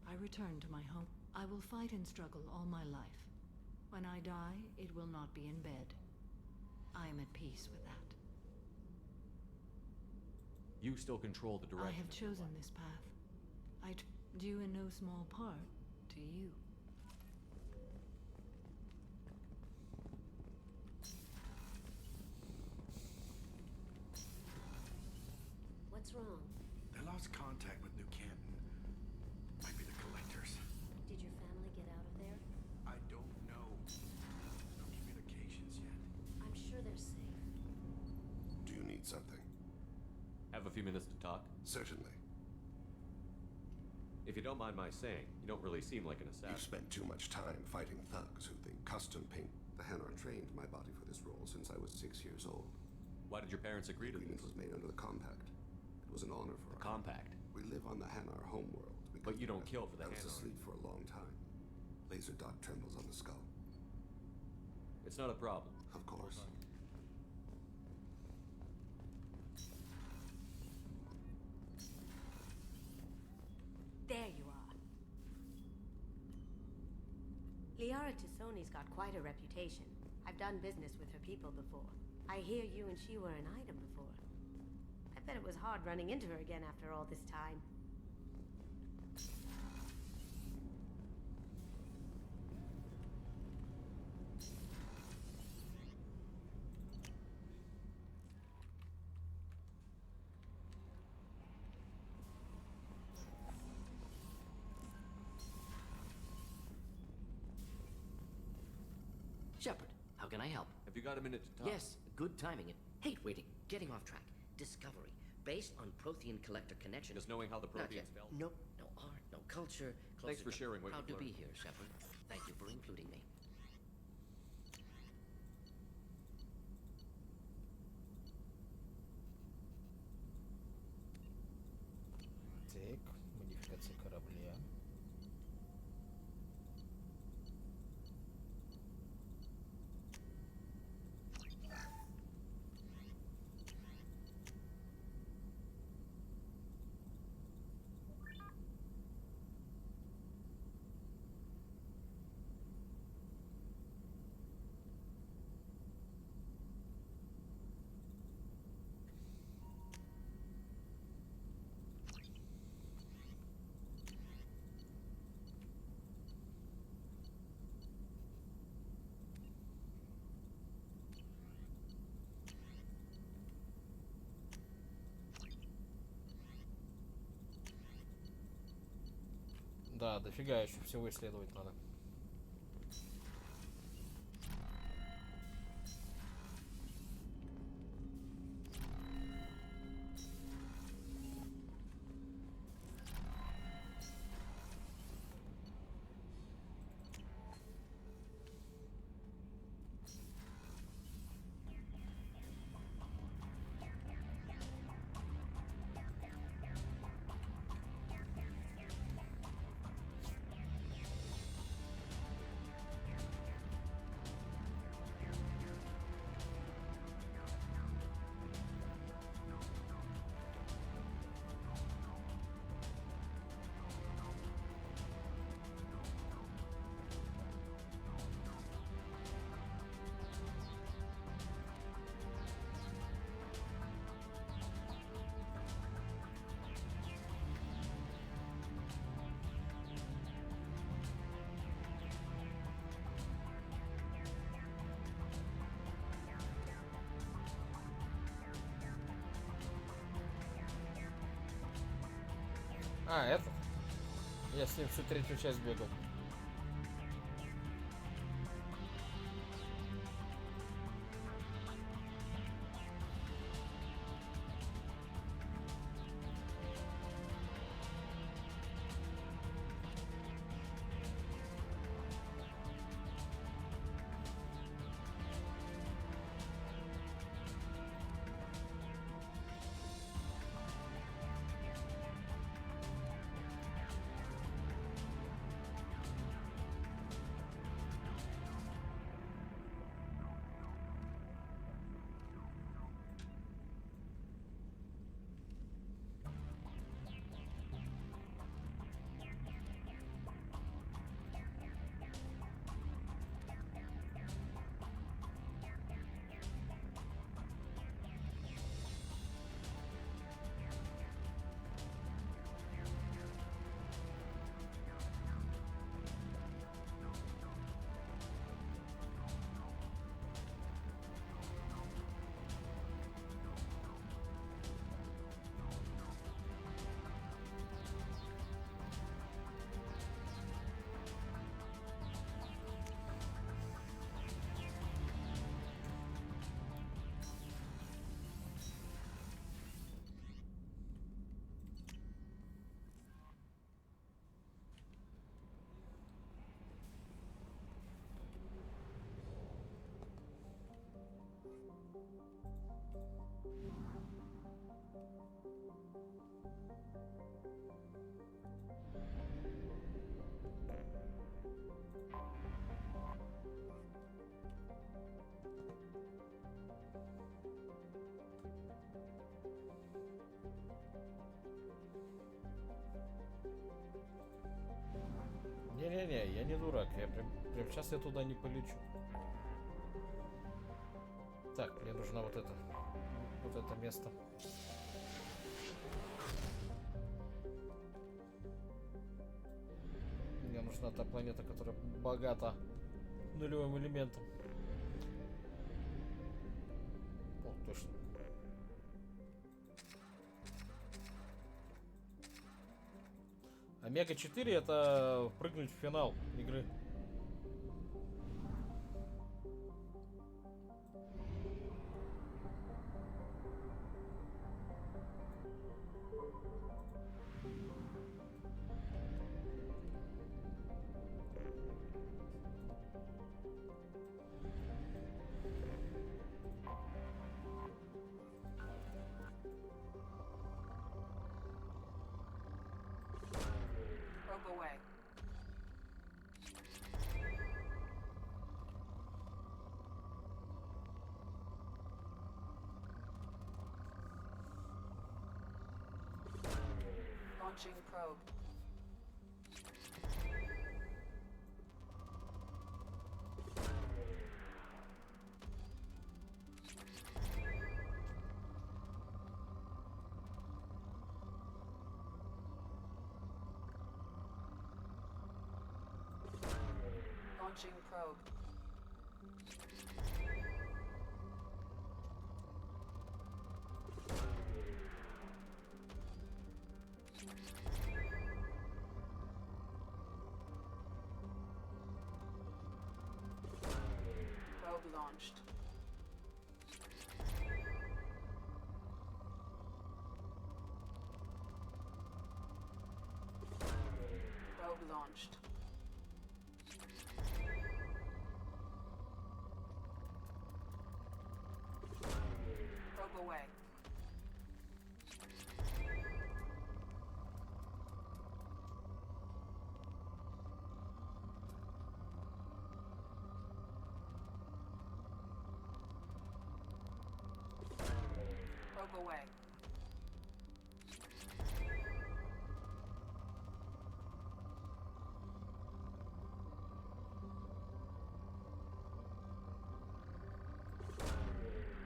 I returned to my home. I will fight and struggle all my life. When I die, it will not be in bed. I am at peace with that. You still control the direction. I have chosen this path. Due in no small part to you. What's wrong? They lost contact with New Canton. Might be the Collectors. Did your family get out of there? I don't know. No communications yet. I'm sure they're safe. Do you need something? Have a few minutes to talk? Certainly. If you don't mind my saying, you don't really seem like an assassin. You've spent too much time fighting thugs who think custom paint. The Hanar trained my body for this role since I was 6 years old. Why did your parents agree to this? The agreement was made under the Compact. It was an honor for us. Compact? We live on the Hanar homeworld. But you don't kill for the I was Hanar. asleep for a long time. Laser dot trembles on the skull. It's not a problem. Of course. There you are. Liara Tassoni's got quite a reputation. I've done business with her people before. I hear you and she were an item before. I bet it was hard running into her again after all this time. Shepard, how can I help? Have you got a minute to talk? Yes, good timing. Hey, waiting, getting off track. Discovery, based on Prothean collector connection. Just knowing how the Not yet. Protheans spelled? No art, no culture. Thanks for closer- sharing what Proud you've to be learned. here, Shepard. Thank you for including me. Да, дофига еще всего исследовать надо. А, этот? Я с ним всю третью часть бегал. Не-не-не, я не дурак, я прям сейчас я туда не полечу. Так, мне нужно вот это место. Мне нужна та планета, которая богата нулевым элементом. О, точно. Омега-4 это прыгнуть в финал игры. Probe away. Launching probe. Launching probe. launched. Probe launched. Probe away. Probe away.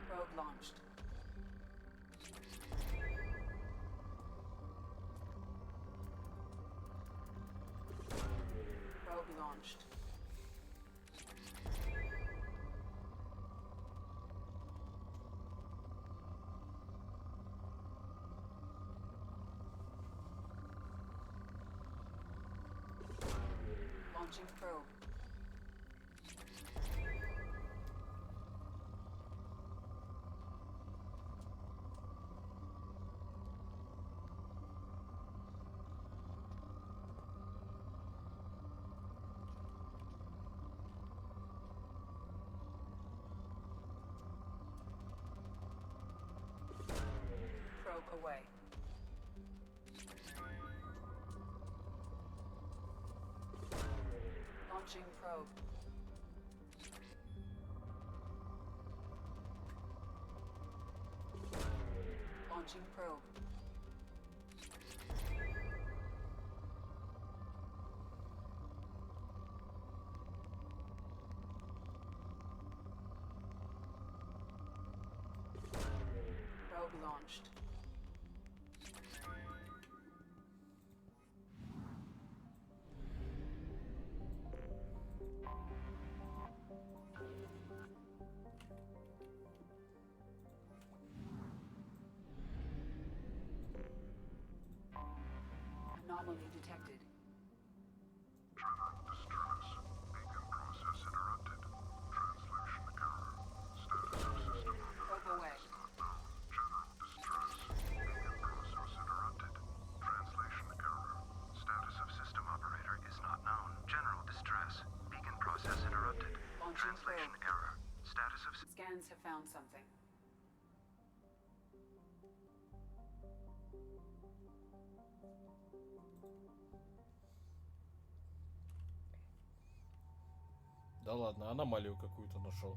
Probe launched. Probe launched. Launching probe. Probe away. Launching probe. Launching probe. Probe launched. Anomaly detected. General distress. Beacon process interrupted. Translation error. Status of system Probe away. General distress. Beacon process interrupted. Translation error. Status of system operator is not known. General distress. Beacon process interrupted. Launching Translation probe. error. Status of Scans have found something. Да ладно, аномалию какую-то нашел.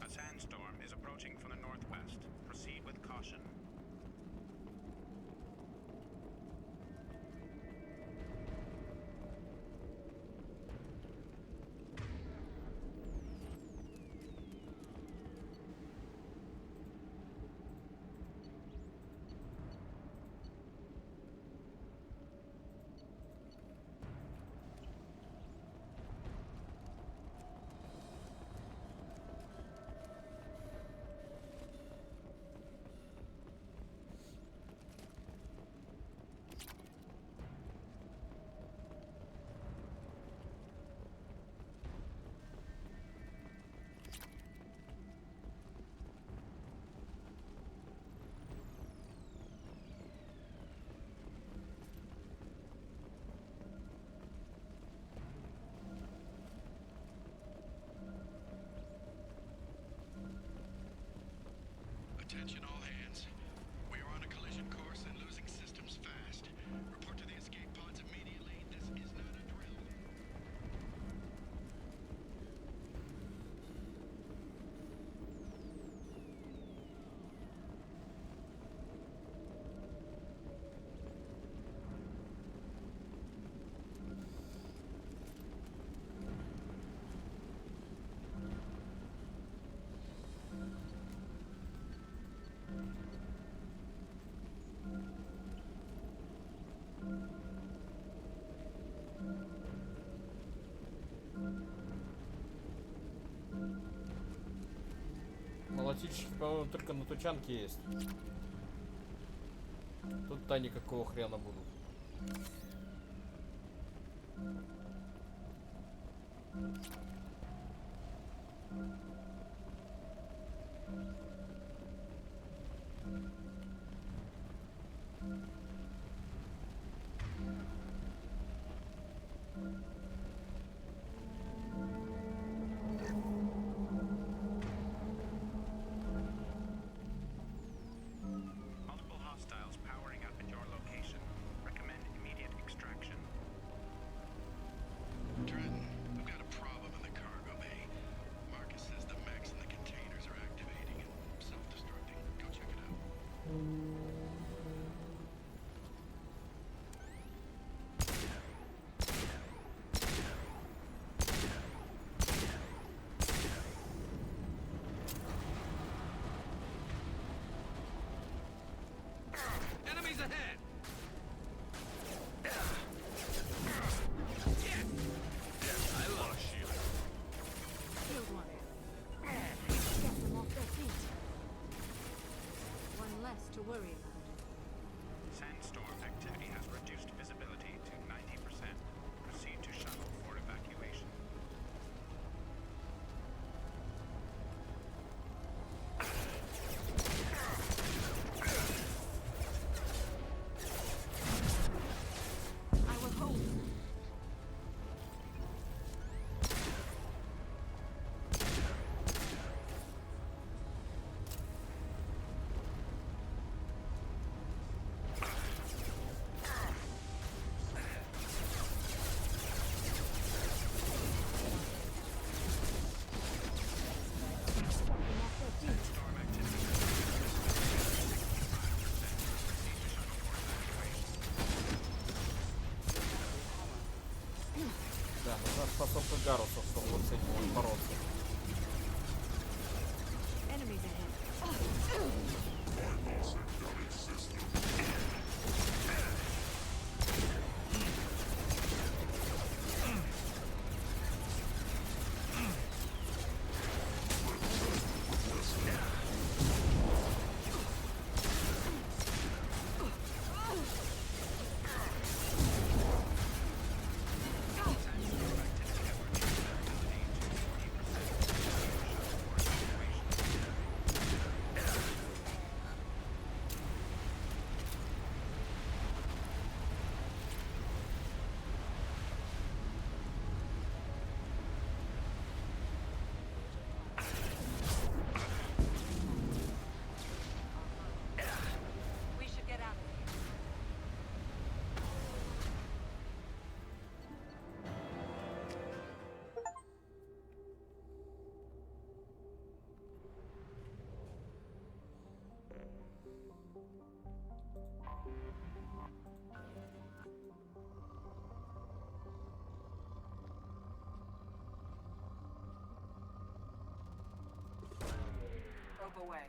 A sandstorm is approaching from the northwest. Proceed with caution. Attention all hands. We are on a collision course and losing systems fast. Report to the escape pods immediately. This is not a drill. автоматически, по-моему, только на тучанке есть. Тут-то никакого хрена будут. Multiple hostiles powering up at your location. Recommend immediate extraction. Trenton, we've got a problem in the cargo bay. Marcus says the mechs in the containers are activating and self-destructing. Go check it out. Enemies ahead! I love shield. Killed one. Get them off their feet. One less to worry about. Sandstorm activity has reduced visibility to 90%. Proceed to shuttle for evacuation. I will hold. Да, нужна способка Гаруса, чтобы вот с этим вот бороться. Enemies ahead. We should get out of here. Probe away.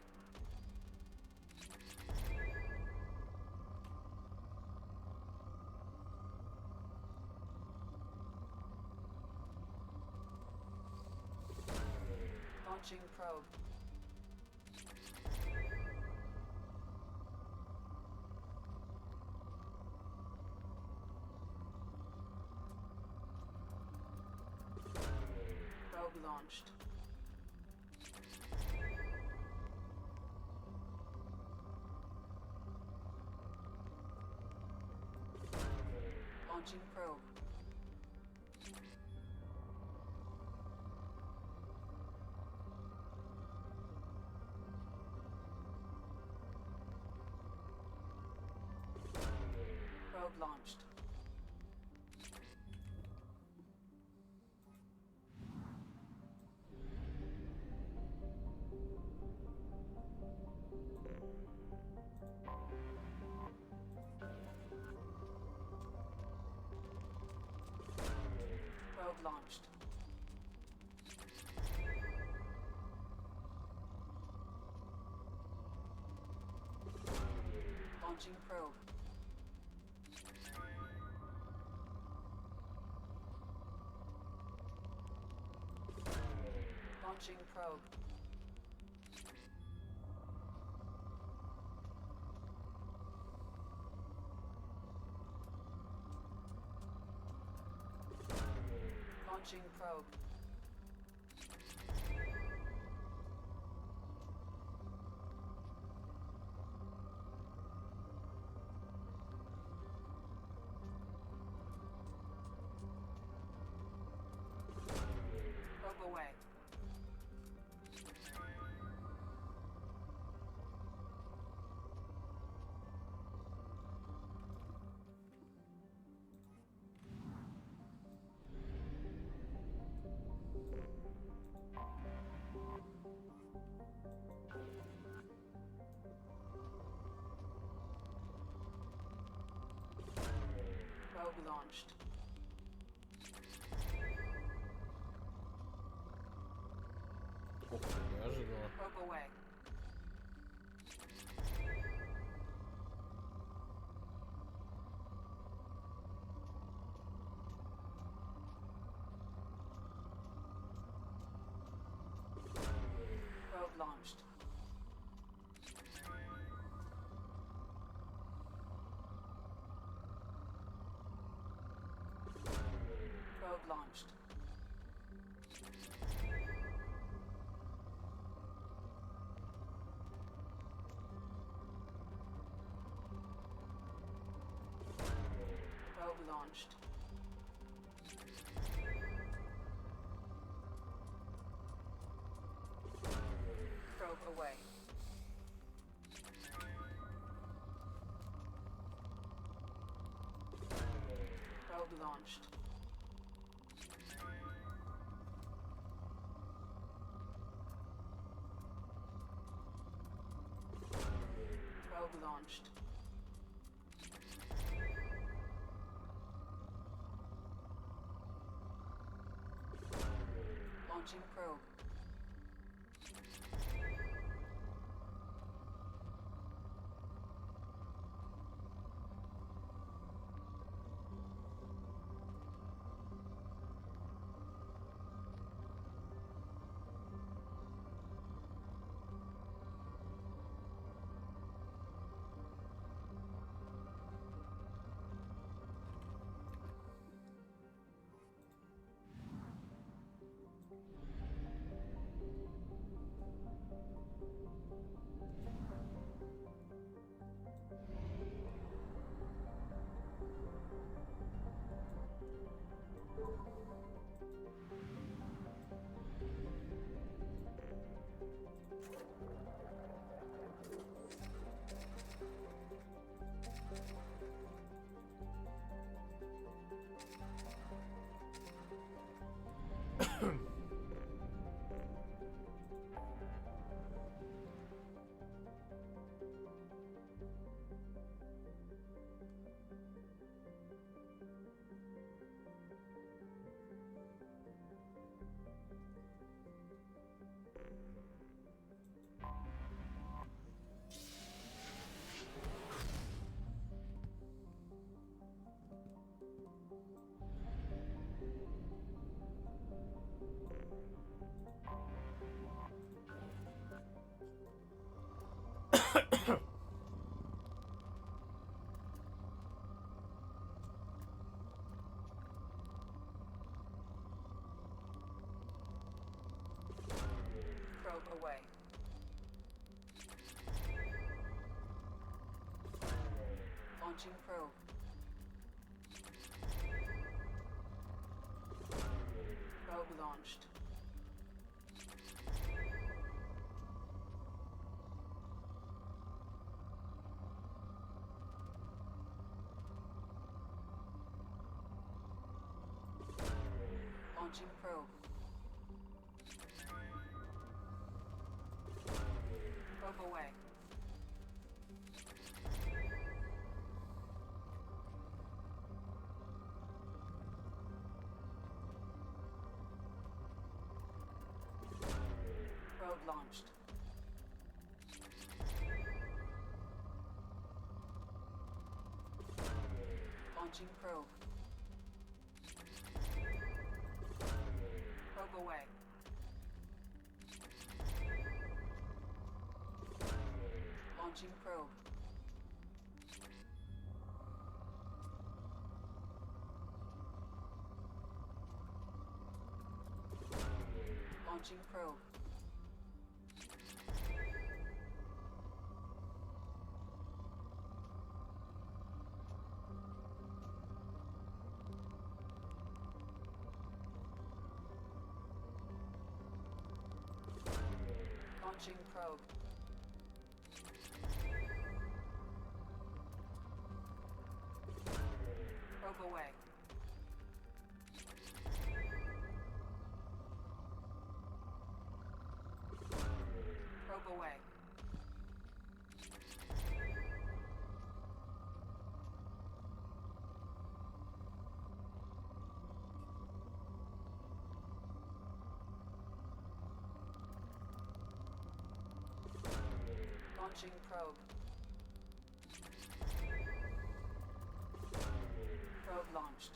Launching probe. Probe launched. Launching probe. Probe launched. Probe launched. Launching probe. Launching probe. Launching probe. Probe away. Probe launched. Ух ты, неожиданно. Probe away. Probe launched. Probe launched. Probe launched. Probe away. Probe launched. Probe launched. Launching probe. Probe away. Launching probe. Probe launched. Launching probe. Probe away. Probe launched. Launching probe. Probe away. Launching probe. Launching probe. Launching probe. Probe away. Probe away. Launching probe. Probe launched.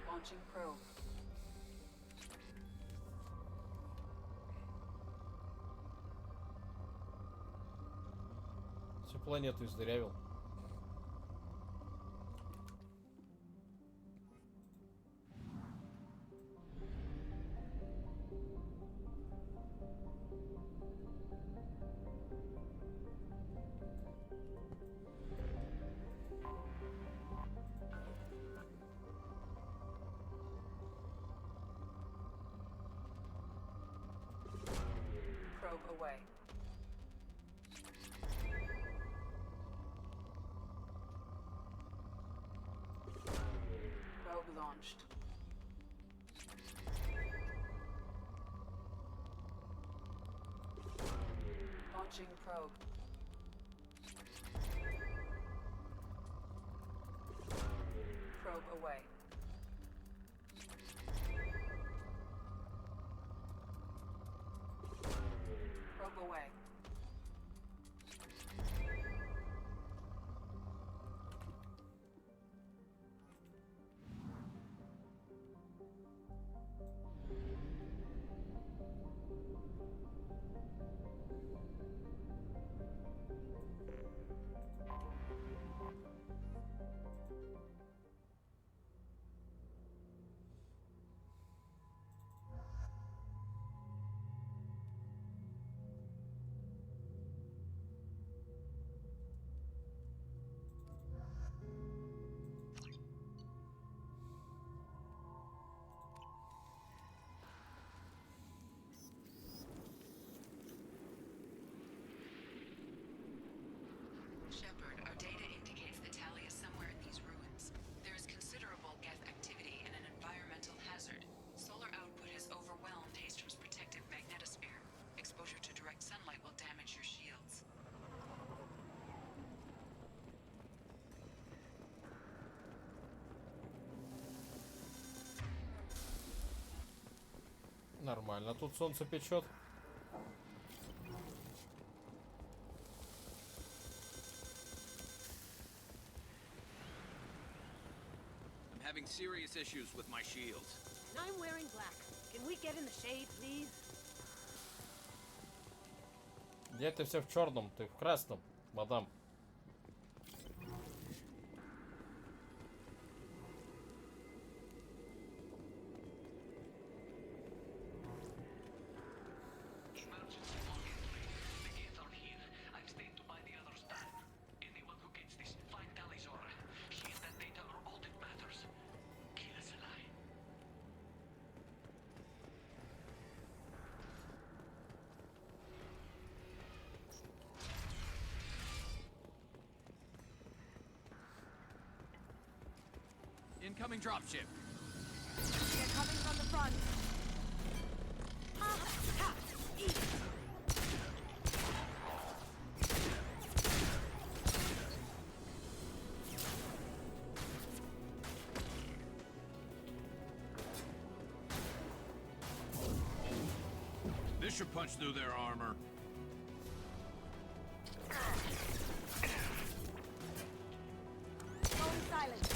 Launching probe. Всю планету издырявил. Probe away. Probe launched. Launching probe. Probe away. Probe away. Shepard, our data indicates the tally is somewhere in these ruins. There is considerable geth activity and an environmental hazard. Solar output has overwhelmed Hastrom's protective magnetosphere. Exposure to direct sunlight will damage your shields. Нормально, тут солнце печет. I'm having serious issues with my shields. And I'm wearing black. Can we get in the shade, please? Где ты все в черном? Ты в красном, мадам. Incoming dropship. They're coming from the front. This should punch through their armor. Going silent.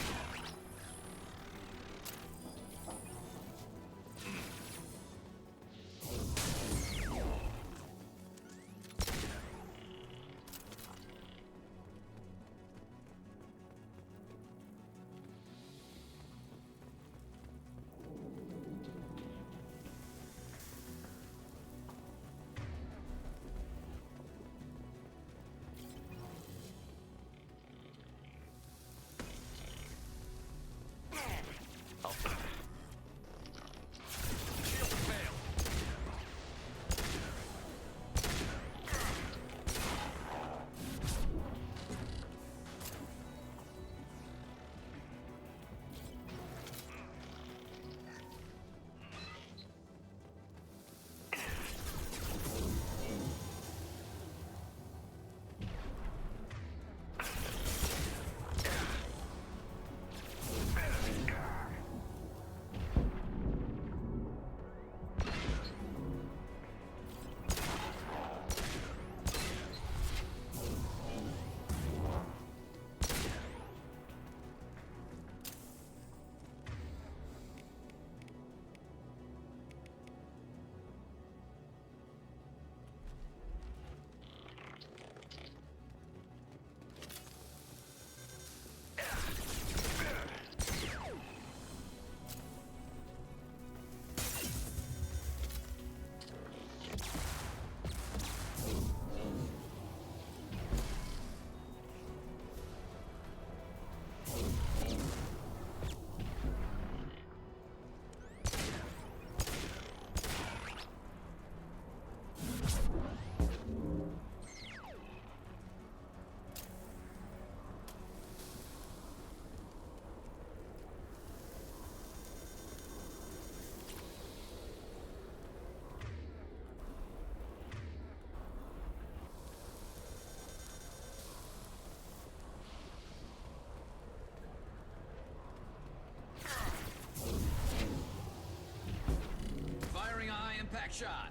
Impact shot.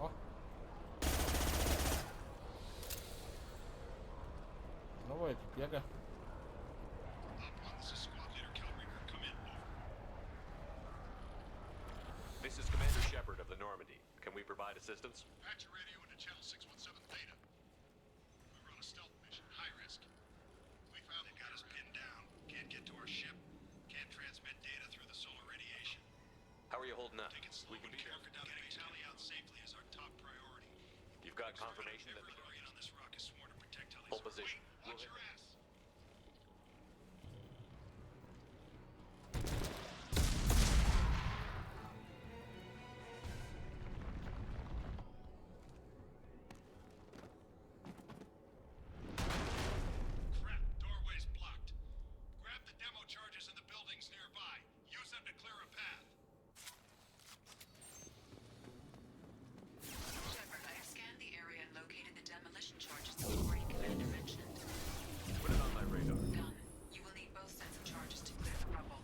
О. Давай, бега. This is Commander Shepard of the Normandy. Can we provide assistance? Patch your radio into channel 617 Theta. We were on a stealth mission, high risk. We found they got us pinned down. Can't get to our ship. Can't transmit data through the solar radiation. How are you holding up? Take it slow and careful. Getting Tally out safely is our top priority. You've got confirmation that the Guardian on this rock is sworn to protect Tally's. Hold position. Wait, watch your ass. Crap, doorway's blocked. Grab the demo charges in the buildings nearby. Use them to clear a path. Shepard, I have scanned the area and located the demolition charges the Marine Commander mentioned. Put it on my radar. Done. You will need both sets of charges to clear the rubble.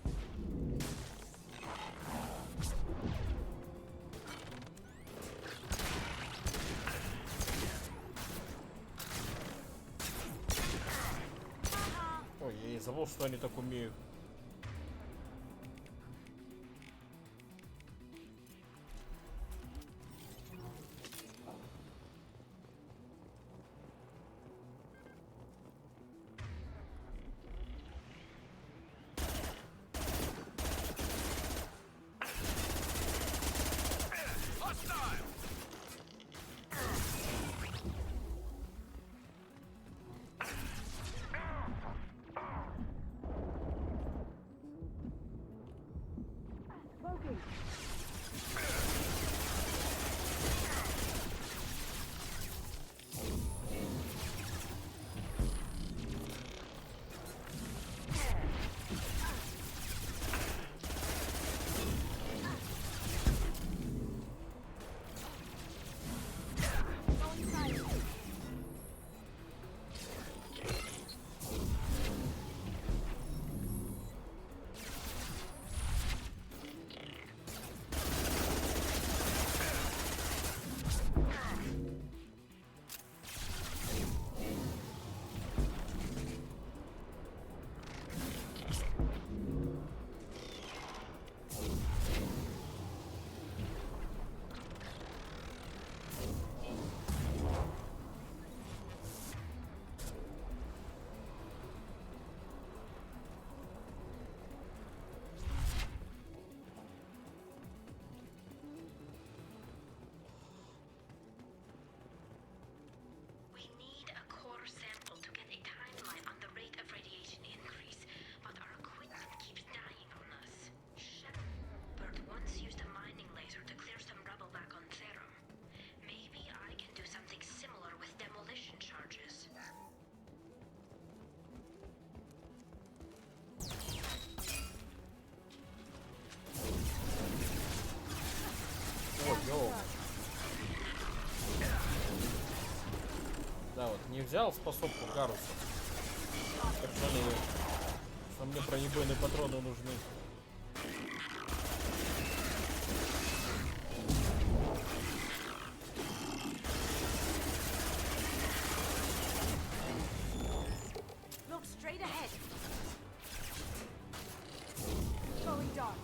Ой, я и забыл, что они так умеют. We need a core sample to get a timeline on the rate of radiation increase, but our equipment keeps dying on us. Shepard once used a mining laser to clear some rubble back on Therum. Maybe I can do something similar with demolition charges. Ой, ёлка. Да, вот не взял способку Гаруса. Так жалею. Что мне бронебойные патроны нужны. Look straight ahead. Going dark.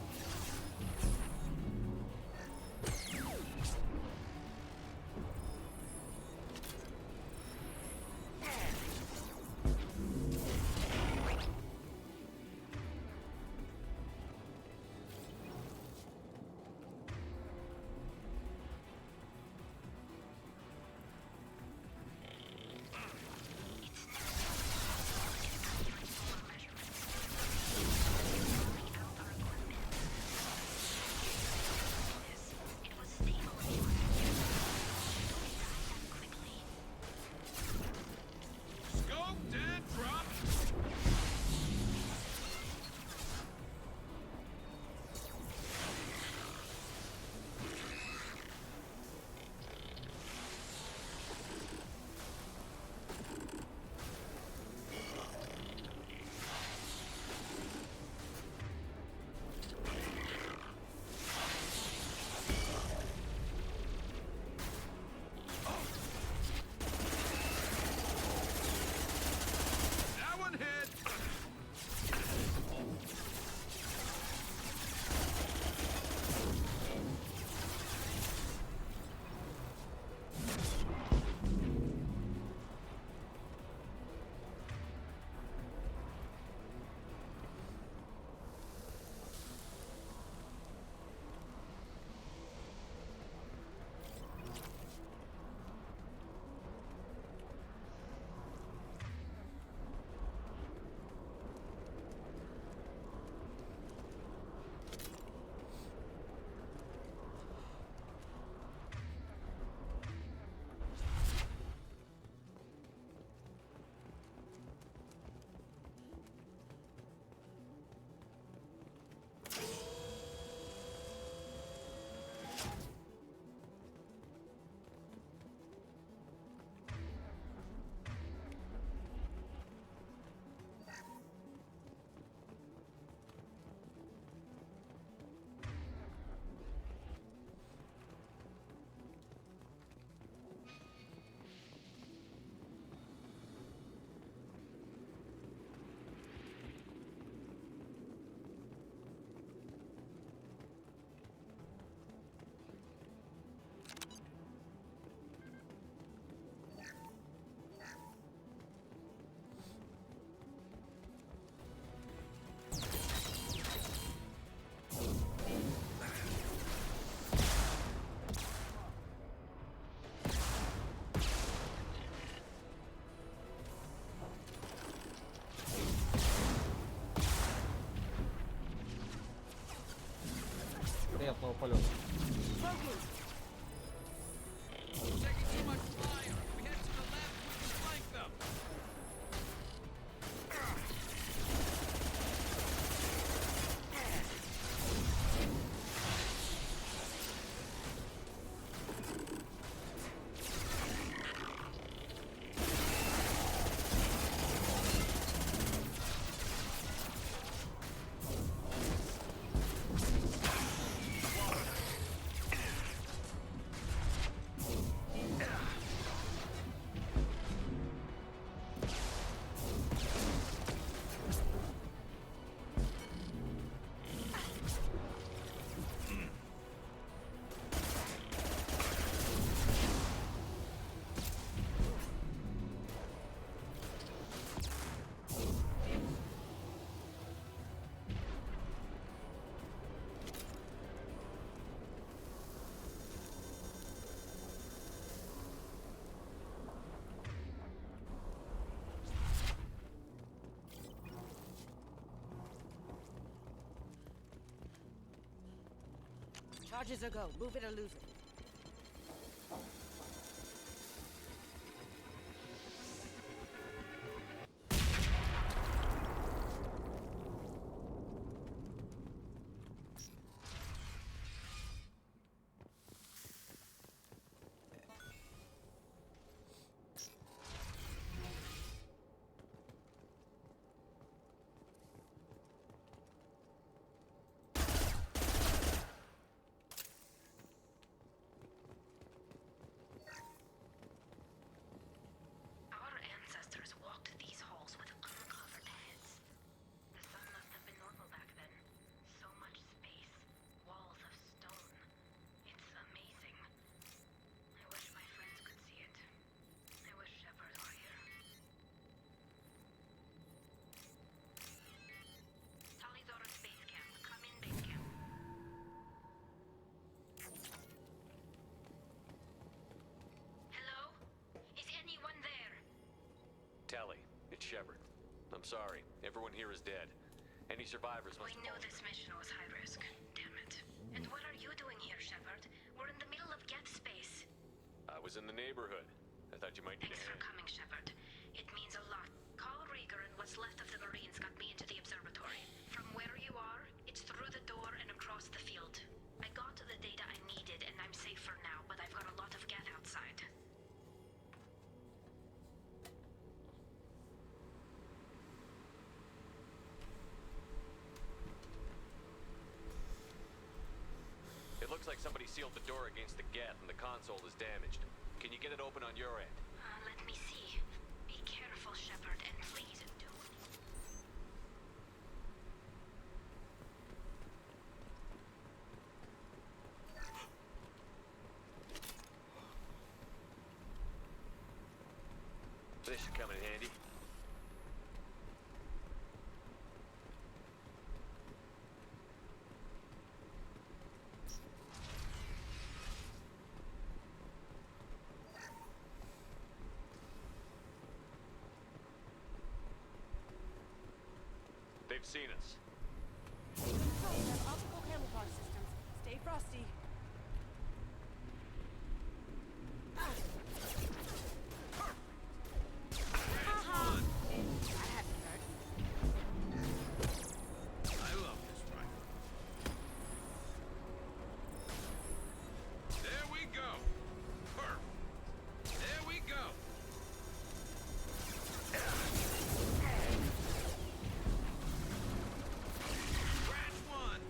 полет. Taking too much fire. We head to the left, we can flank them. Charges a go. Move it or lose it. Our ancestors walked these halls with uncovered heads. The sun must have been normal back then. So much space, walls of stone. It's amazing. I wish my friends could see it. I wish Shepard were here. Talisaurus base camp. Come in base camp. Hello? Is anyone there? Tally, it's Shepard. I'm sorry. Everyone here is dead. Any survivors must We knew this mission was high risk. Damn it. And what are you doing here, Shepard? We're in the middle of Geth space. I was in the neighborhood. I thought you might need Thanks a for hand. coming, Shepard. It means a lot. Carl Rieger and what's left of the Marines got me into the observatory. From where you are, it's through the door and across the field. I got the data I needed and I'm safe for now, but I've got a lot of Geth outside. It looks like somebody sealed the door against the Geth and the console is damaged. Can you get it open on your end? Let me see. Be careful, Shepard, and please do. This should come in handy. They've seen us. Control, we have optical camouflage systems. Stay frosty. That hadn't hurt. I love this rifle. There we go. Perfect. There we go. Scratch one.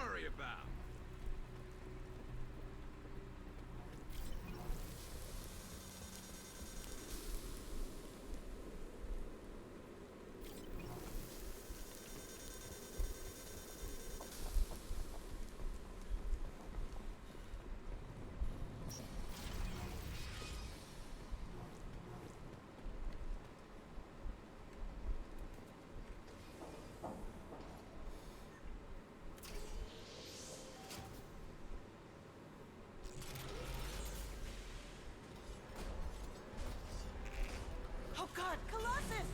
worry about. Oh god, Colossus!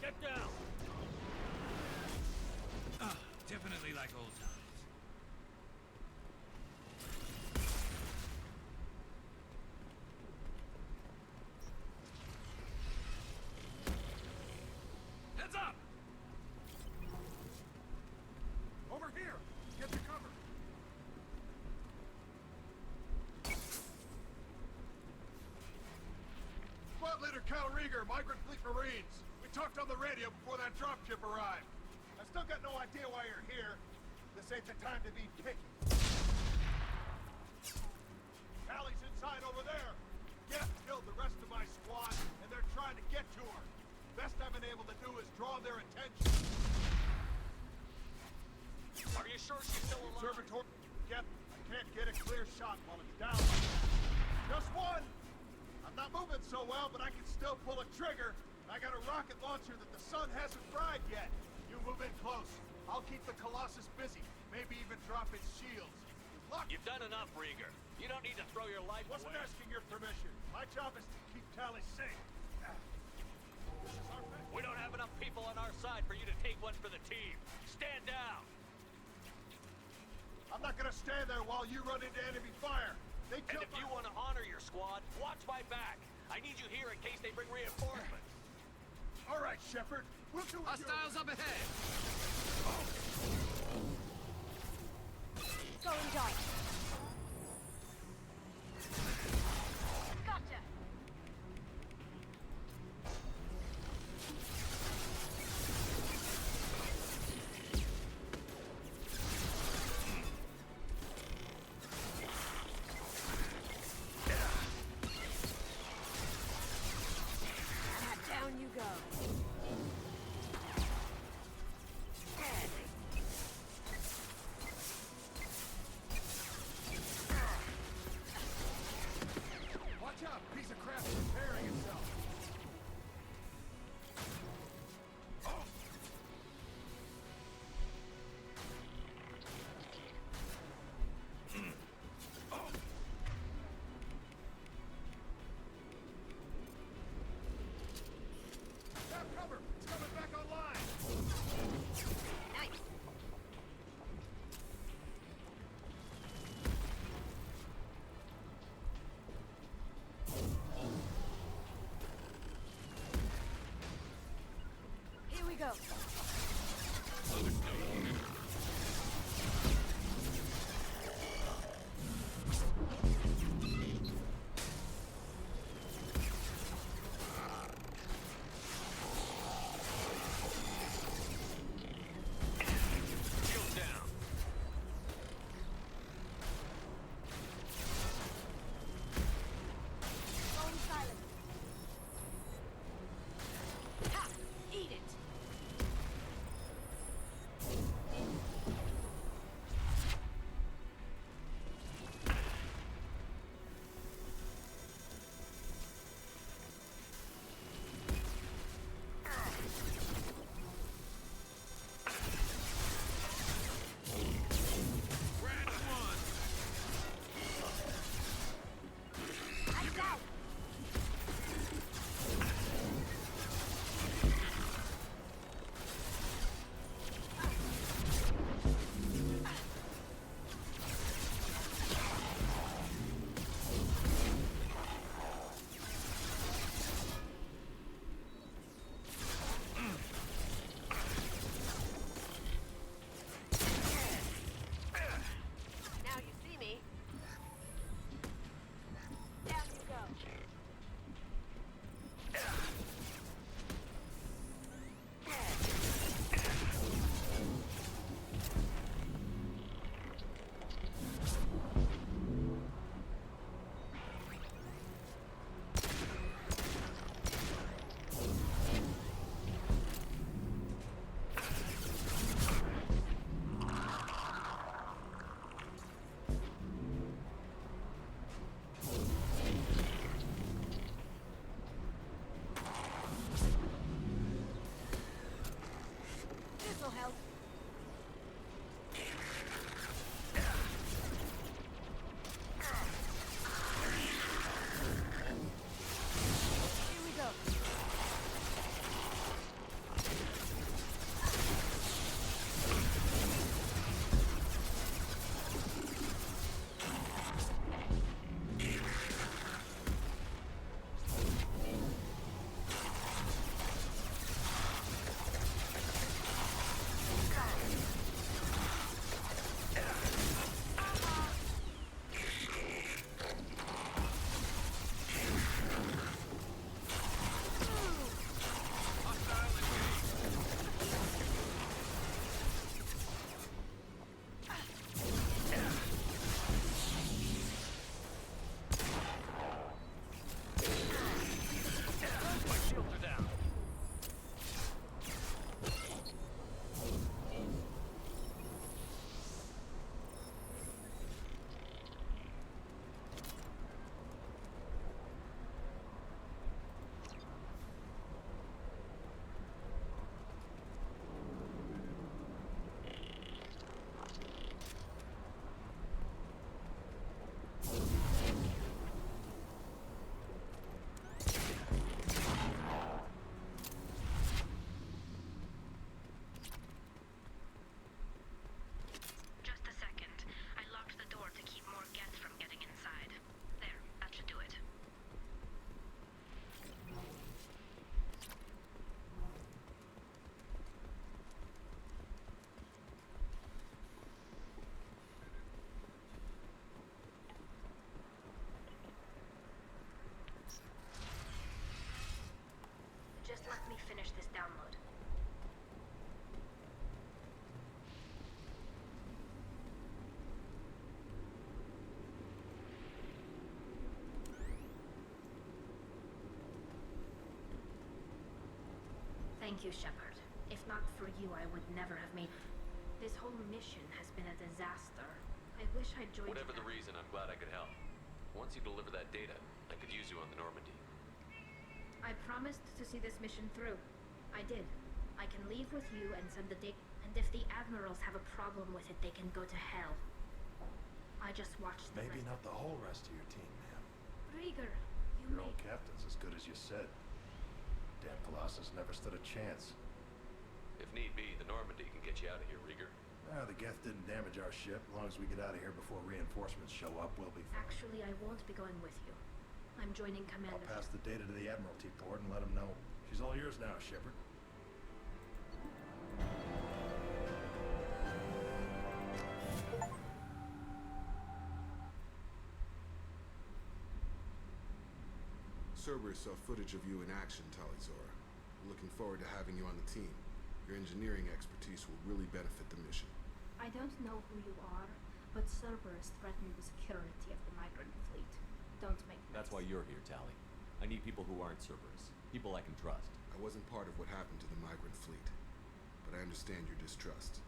Get down! Ah, definitely like old times. Heads up! Over here! Get to cover! Squad leader Cal Rieger, Migrant Fleet Marines. We talked on the radio before that dropship arrived. I still got no idea why you're here. This ain't the time to be picky. Callie's inside over there. Geth killed the rest of my squad, and they're trying to get to her. Best I've been able to do is draw their attention. Are you sure she's still alive? Observatory. Geth, I can't get a clear shot while it's down like that. Just one! I'm not moving so well, but I can still pull a trigger. I got a rocket launcher that the sun hasn't fried yet. You move in close. I'll keep the Colossus busy. Maybe even drop its shields. Good luck. You've done enough, Rieger. You don't need to throw your life Wasn't away. asking your permission. My job is to keep Tally safe. This is our best. We don't have enough people on our side for you to take one for the team. Stand down! I'm not gonna stand there while you run into enemy fire. They And killed if you want to honor your squad, watch my back. I need you here in case they bring reinforcements. All right, Shepard. We'll do it. Hostiles up ahead! Going dark. Gotcha! Down you go. Watch out! Piece of crap is repairing itself. Oh! Oh! Have cover! It's coming back online! Nice. Here we go. Shield down. Going silent. Ha! Eat it. this download. Thank you, Shepard. If not for you, I would never have made... This whole mission has been a disaster. I wish I'd joined Whatever you. the reason, I'm glad I could help. Once you deliver that data, I could use you on the Normandy. I promised to see this mission through. I did. I can leave with you and send the data. And if the admirals have a problem with it, they can go to hell. I just watched the Maybe rest not the whole rest of your team, ma'am. Rieger, you Your made... own captain's as good as you said. Damn Colossus never stood a chance. If need be, the Normandy can get you out of here, Rieger. The Geth didn't damage our ship. As long as we get out of here before reinforcements show up, we'll be fine. Actually, I won't be going with you. I'm joining Commander... I'll pass the data to the Admiralty port and let them know. She's all yours now, Shepard. Cerberus saw footage of you in action, Talizor. We're looking forward to having you on the team. Your engineering expertise will really benefit the mission. I don't know who you are, but Cerberus threatened the security of the migrant fleet. Don't make me... That's why you're here, Tali. I need people who aren't Cerberus. People I can trust. I wasn't part of what happened to the migrant fleet, but I understand your distrust.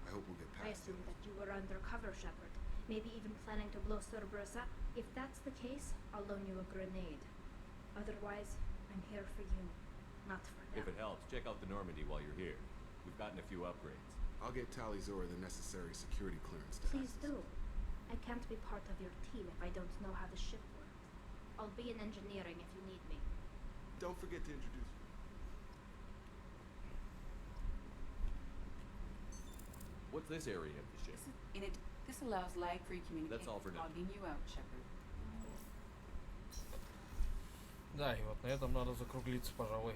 I hope we'll get I past it. assumed that you were undercover, Shepard. Maybe even planning to blow Cerberus up. If that's the case, I'll loan you a grenade. Otherwise, I'm here for you, not for them. If it helps, check out the Normandy while you're here. We've gotten a few upgrades. I'll get Talizor the necessary security clearance to Please access. do. I can't be part of your team if I don't know how the ship works. I'll be in engineering if you need me. Don't forget to introduce me. What's this area of the ship? This allows lag-free communication. That's all for now. Logging you out, Shepard. Да, и вот на этом надо закруглиться, пожалуй.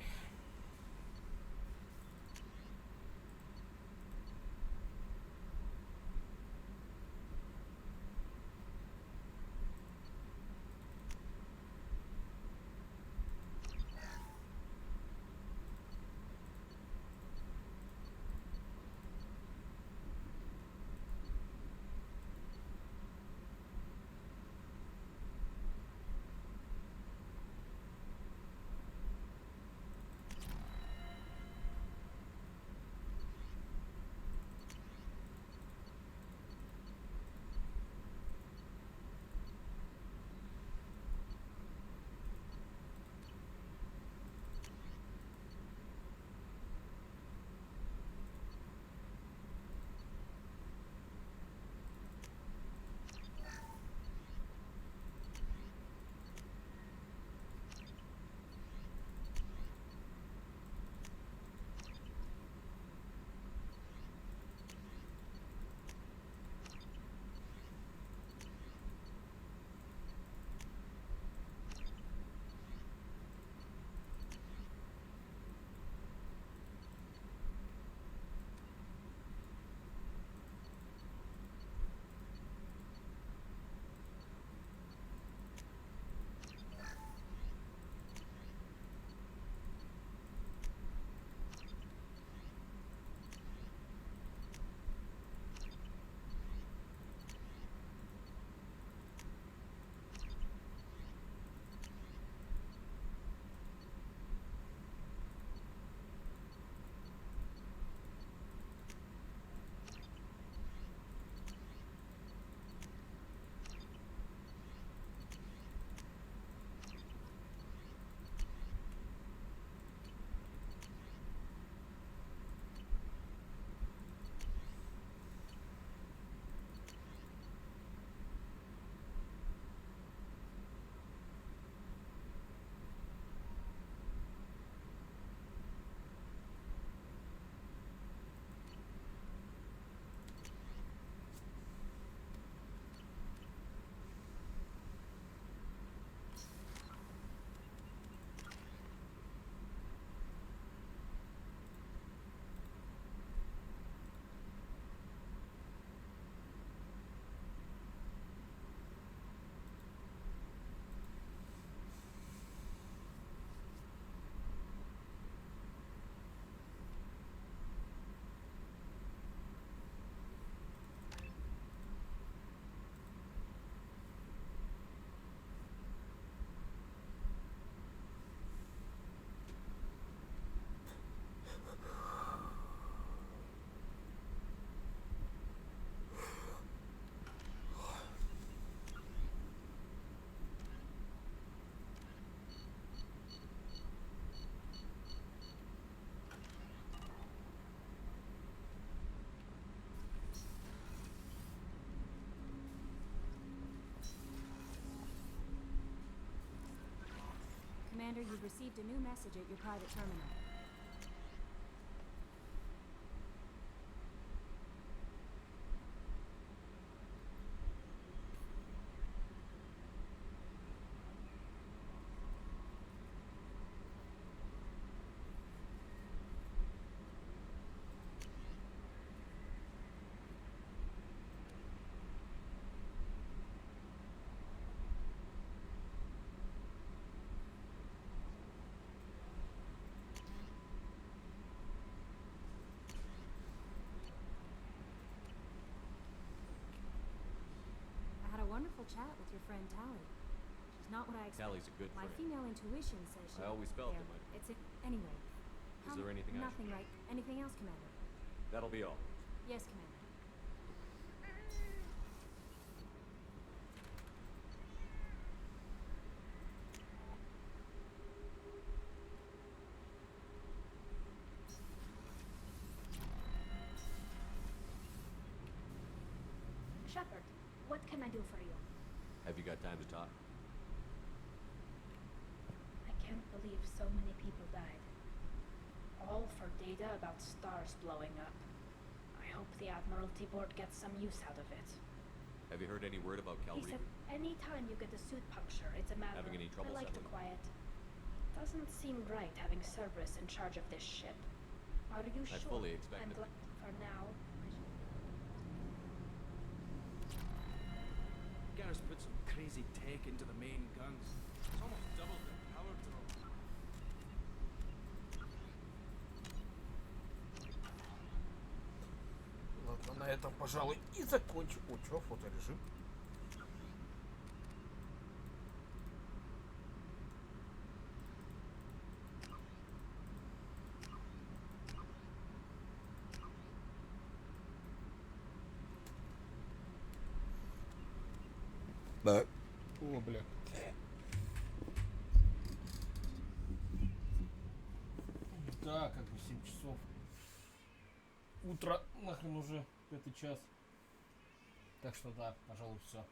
Commander, you've received a new message at your private terminal. Wonderful chat with your friend Tally. She's not what I expected. Tally's a good My friend. female intuition says she. I always felt there. it might. It's a, anyway. Is there anything I Nothing, right? Anything else, Commander? That'll be all. Yes, Commander. Shepard, what can I do for you? Have you got time to talk? I can't believe so many people died. All for data about stars blowing up. I hope the Admiralty Board gets some use out of it. Have you heard any word about Cal He said anytime you get a suit puncture, it's a matter Having any trouble I like the settling? quiet. Doesn't seem right having Cerberus in charge of this ship. Are you I sure? fully expect And it. for now, Garrus put some crazy tech into the main guns. It's almost doubled their power draw. Ладно, на этом, пожалуй, и закончу. О, чё, фоторежим? Да. О, бля. Да, как бы 7 часов. Утро, нахрен уже, 5 час. Так что да, пожалуй, все.